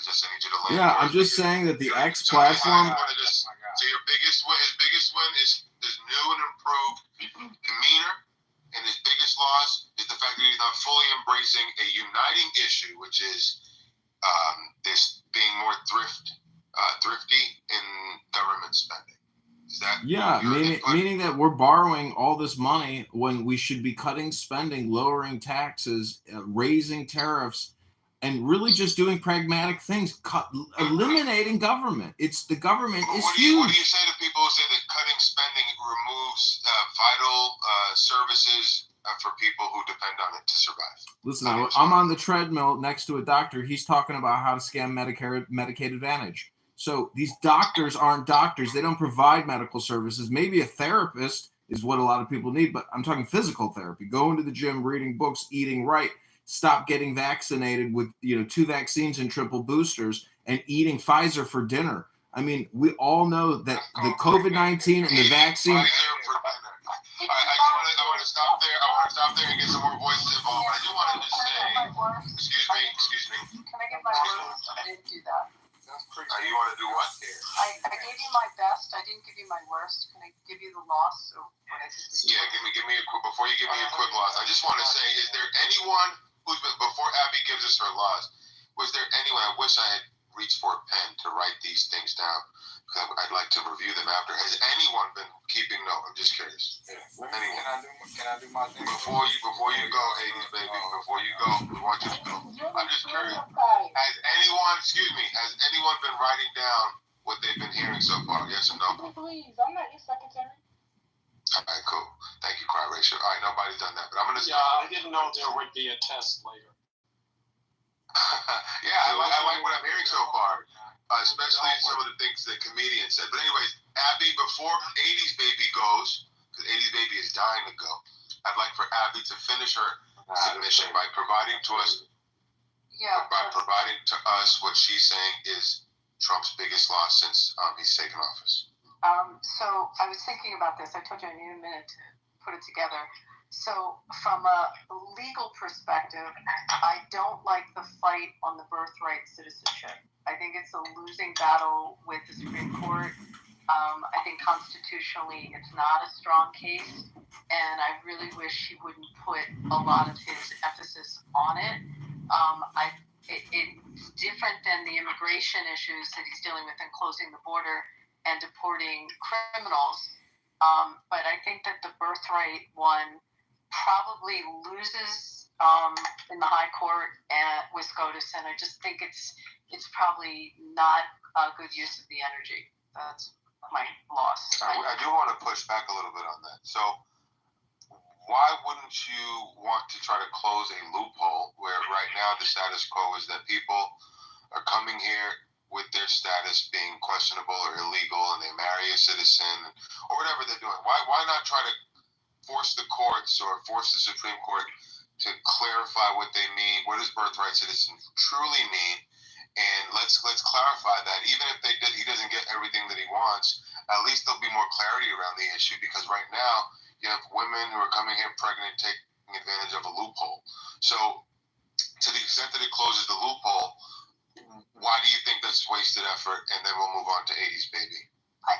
Just I need you to land. Yeah, I'm just saying that the X platform. So his biggest win is his new and improved demeanor, and his biggest loss is the fact that he's not fully embracing a uniting issue, which is this being more thrifty in government spending. Is that meaning that we're borrowing all this money when we should be cutting spending, lowering taxes, raising tariffs, and really just doing pragmatic things, eliminating government. The government is huge. What do you say to people who say that cutting spending removes vital services for people who depend on it to survive? Listen, I'm on the treadmill next to a doctor. He's talking about how to scam Medicaid Advantage. So these doctors aren't doctors. They don't provide medical services. Maybe a therapist is what a lot of people need, but I'm talking physical therapy. Going to the gym, reading books, eating right, stop getting vaccinated with 2 vaccines and triple boosters, and eating Pfizer for dinner. I mean, we all know that the COVID-19 and the vaccine. I want to stop there and get some more voices involved. I do want to just say, excuse me. Can I get my worst? I didn't do that. You want to do what here? I gave you my best. I didn't give you my worst. Can I give you the loss? Or what I did this give me a quick, before you give me a quick loss. I just want to say, is there anyone who's been, before Abby gives us her loss, was there anyone, I wish I had reached for a pen to write these things down, because I'd like to review them after. Has anyone been keeping note? I'm just curious. Anyone? Can I do my thing? Before you go, 80s baby, before you go, we want you to go. I'm just curious. Has anyone been writing down what they've been hearing so far? Yes or no? Please, I'm not your secretary. All right, cool. Thank you, Cry Ratio. All right, nobody's done that, but I'm gonna. Yeah, I didn't know there would be a test later. I like what I'm hearing so far, especially some of the things that comedians said. But anyways, Abby, before 80s baby goes, because 80s baby is dying to go, I'd like for Abby to finish her submission by providing to us. By providing to us what she's saying is Trump's biggest loss since he's taken office. So I was thinking about this. I told you I need a minute to put it together. So from a legal perspective, I don't like the fight on the birthright citizenship. I think it's a losing battle with the Supreme Court. I think constitutionally it's not a strong case, and I really wish he wouldn't put a lot of his emphasis on it. It's different than the immigration issues that he's dealing with in closing the border and deporting criminals. But I think that the birthright one probably loses in the high court with SCOTUS, and I just think it's probably not a good use of the energy. That's my loss. I do want to push back a little bit on that. So why wouldn't you want to try to close a loophole where right now the status quo is that people are coming here with their status being questionable or illegal, and they marry a citizen or whatever they're doing? Why not try to force the courts or force the Supreme Court to clarify what they mean? What does birthright citizen truly mean? And let's clarify that. Even if he doesn't get everything that he wants, at least there'll be more clarity around the issue, because right now you have women who are coming here pregnant taking advantage of a loophole. So to the extent that it closes the loophole, why do you think that's wasted effort? And then we'll move on to 80s baby. I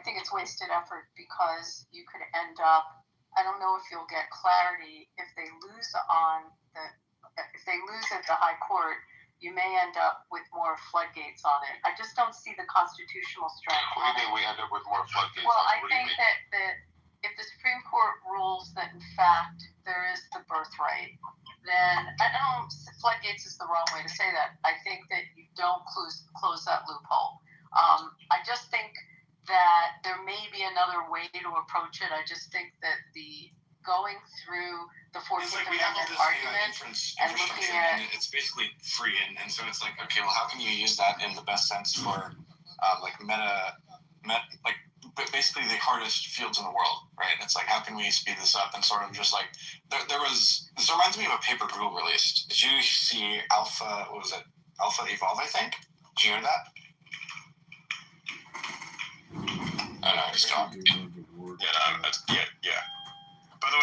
think it's wasted effort because you could end up, I don't know if you'll get clarity if they lose at the high court. You may end up with more floodgates on it. I just don't see the constitutional strength. What do you mean we end up with more floodgates? Well, I think that if the Supreme Court rules that in fact there is the birthright, then I don't. Floodgates is the wrong way to say that. I think that you don't close that loophole. I just think that there may be another way to approach it. I just think that the going through the 14th Amendment argument and looking at it's basically free, and so it's like, okay, well, how can you use that in the best sense for basically the hardest fields in the world, right? It's like, how can we speed this up? And sort of just like this reminds me of a paper Google released. Did you see Alpha Evolve, I think? Did you hear that? I know, just talk. Yeah. By the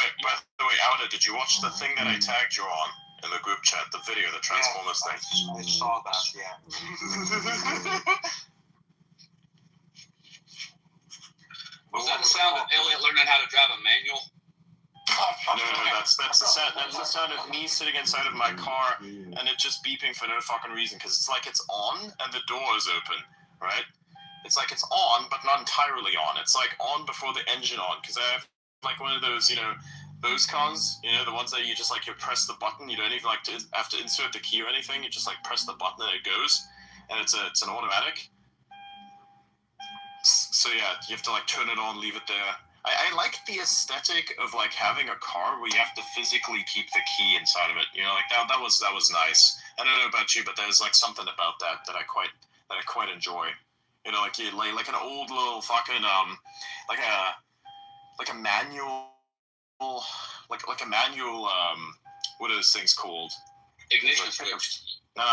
way, Alda, did you watch the thing that I tagged you on in the group chat? The video, the Transformers thing. I saw that. Yeah. Was that the sound of Elliot learning how to drive a manual? that's the sound of me sitting inside of my car and it just beeping for no fucking reason, because it's like it's on and the door is open, right? It's like it's on but not entirely on. It's like on before the engine on, because I have like one of those, those cars, the ones that you just like you press the button, you don't even like to have to insert the key or anything. You just like press the button and it goes, and it's an automatic. So yeah, you have to like turn it on, leave it there. I like the aesthetic of like having a car where you have to physically keep the key inside of it. Like that was nice. I don't know about you, but there's like something about that I quite enjoy. Like an old little fucking like a manual, like a manual what are those things called? Ignition switch. No.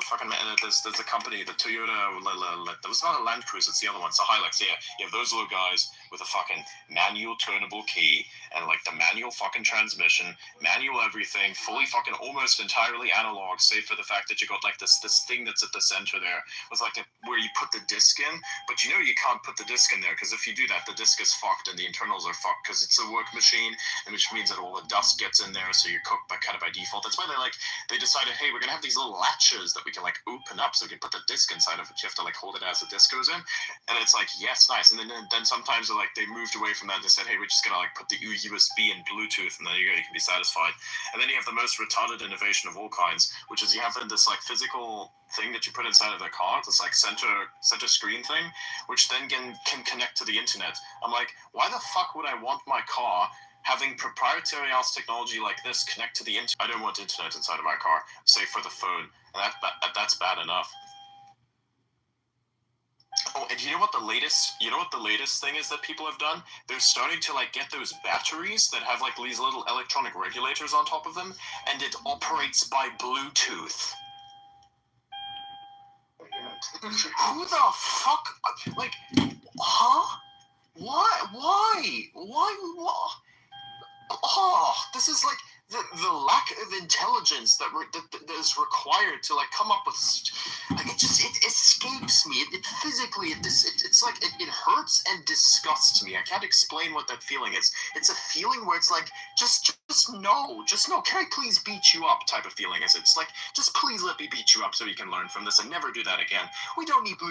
Fucking there's a company, the Toyota. It was not a Land Cruiser. It's the other one. It's a Hilux. Yeah, you have those little guys with a fucking manual turnable key and like the manual fucking transmission, manual everything, fully fucking almost entirely analog, save for the fact that you got like this thing that's at the center there with like where you put the disc in, but you can't put the disc in there, because if you do that, the disc is fucked and the internals are fucked, because it's a work machine, and which means that all the dust gets in there, so you cook by default. That's why they decided, hey, we're gonna have these little latches that we can like open up so we can put the disc inside of it. You have to like hold it as the disc goes in, and it's like, yes, nice. And then sometimes they moved away from that and they said, hey, we're just gonna like put the USB and Bluetooth, and then you can be satisfied. And then you have the most retarded innovation of all kinds, which is you have this like physical thing that you put inside of the car, this like center screen thing, which then can connect to the internet. I'm like, why the fuck would I want my car having proprietary ass technology like this connect to the internet? I don't want internet inside of my car, save for the phone, and that's bad enough. Oh, and you know what the latest thing is that people have done? They're starting to like get those batteries that have like these little electronic regulators on top of them, and it operates by Bluetooth. Who the fuck? Like, huh? Why? Oh, this is like the lack of intelligence that is required to like come up with, like, it escapes me. It physically it's like it hurts and disgusts me. I can't explain what that feeling is. It's a feeling where it's like just no, can I please beat you up type of feeling. It's like, just please let me beat you up so you can learn from this and never do that again. We don't need blue.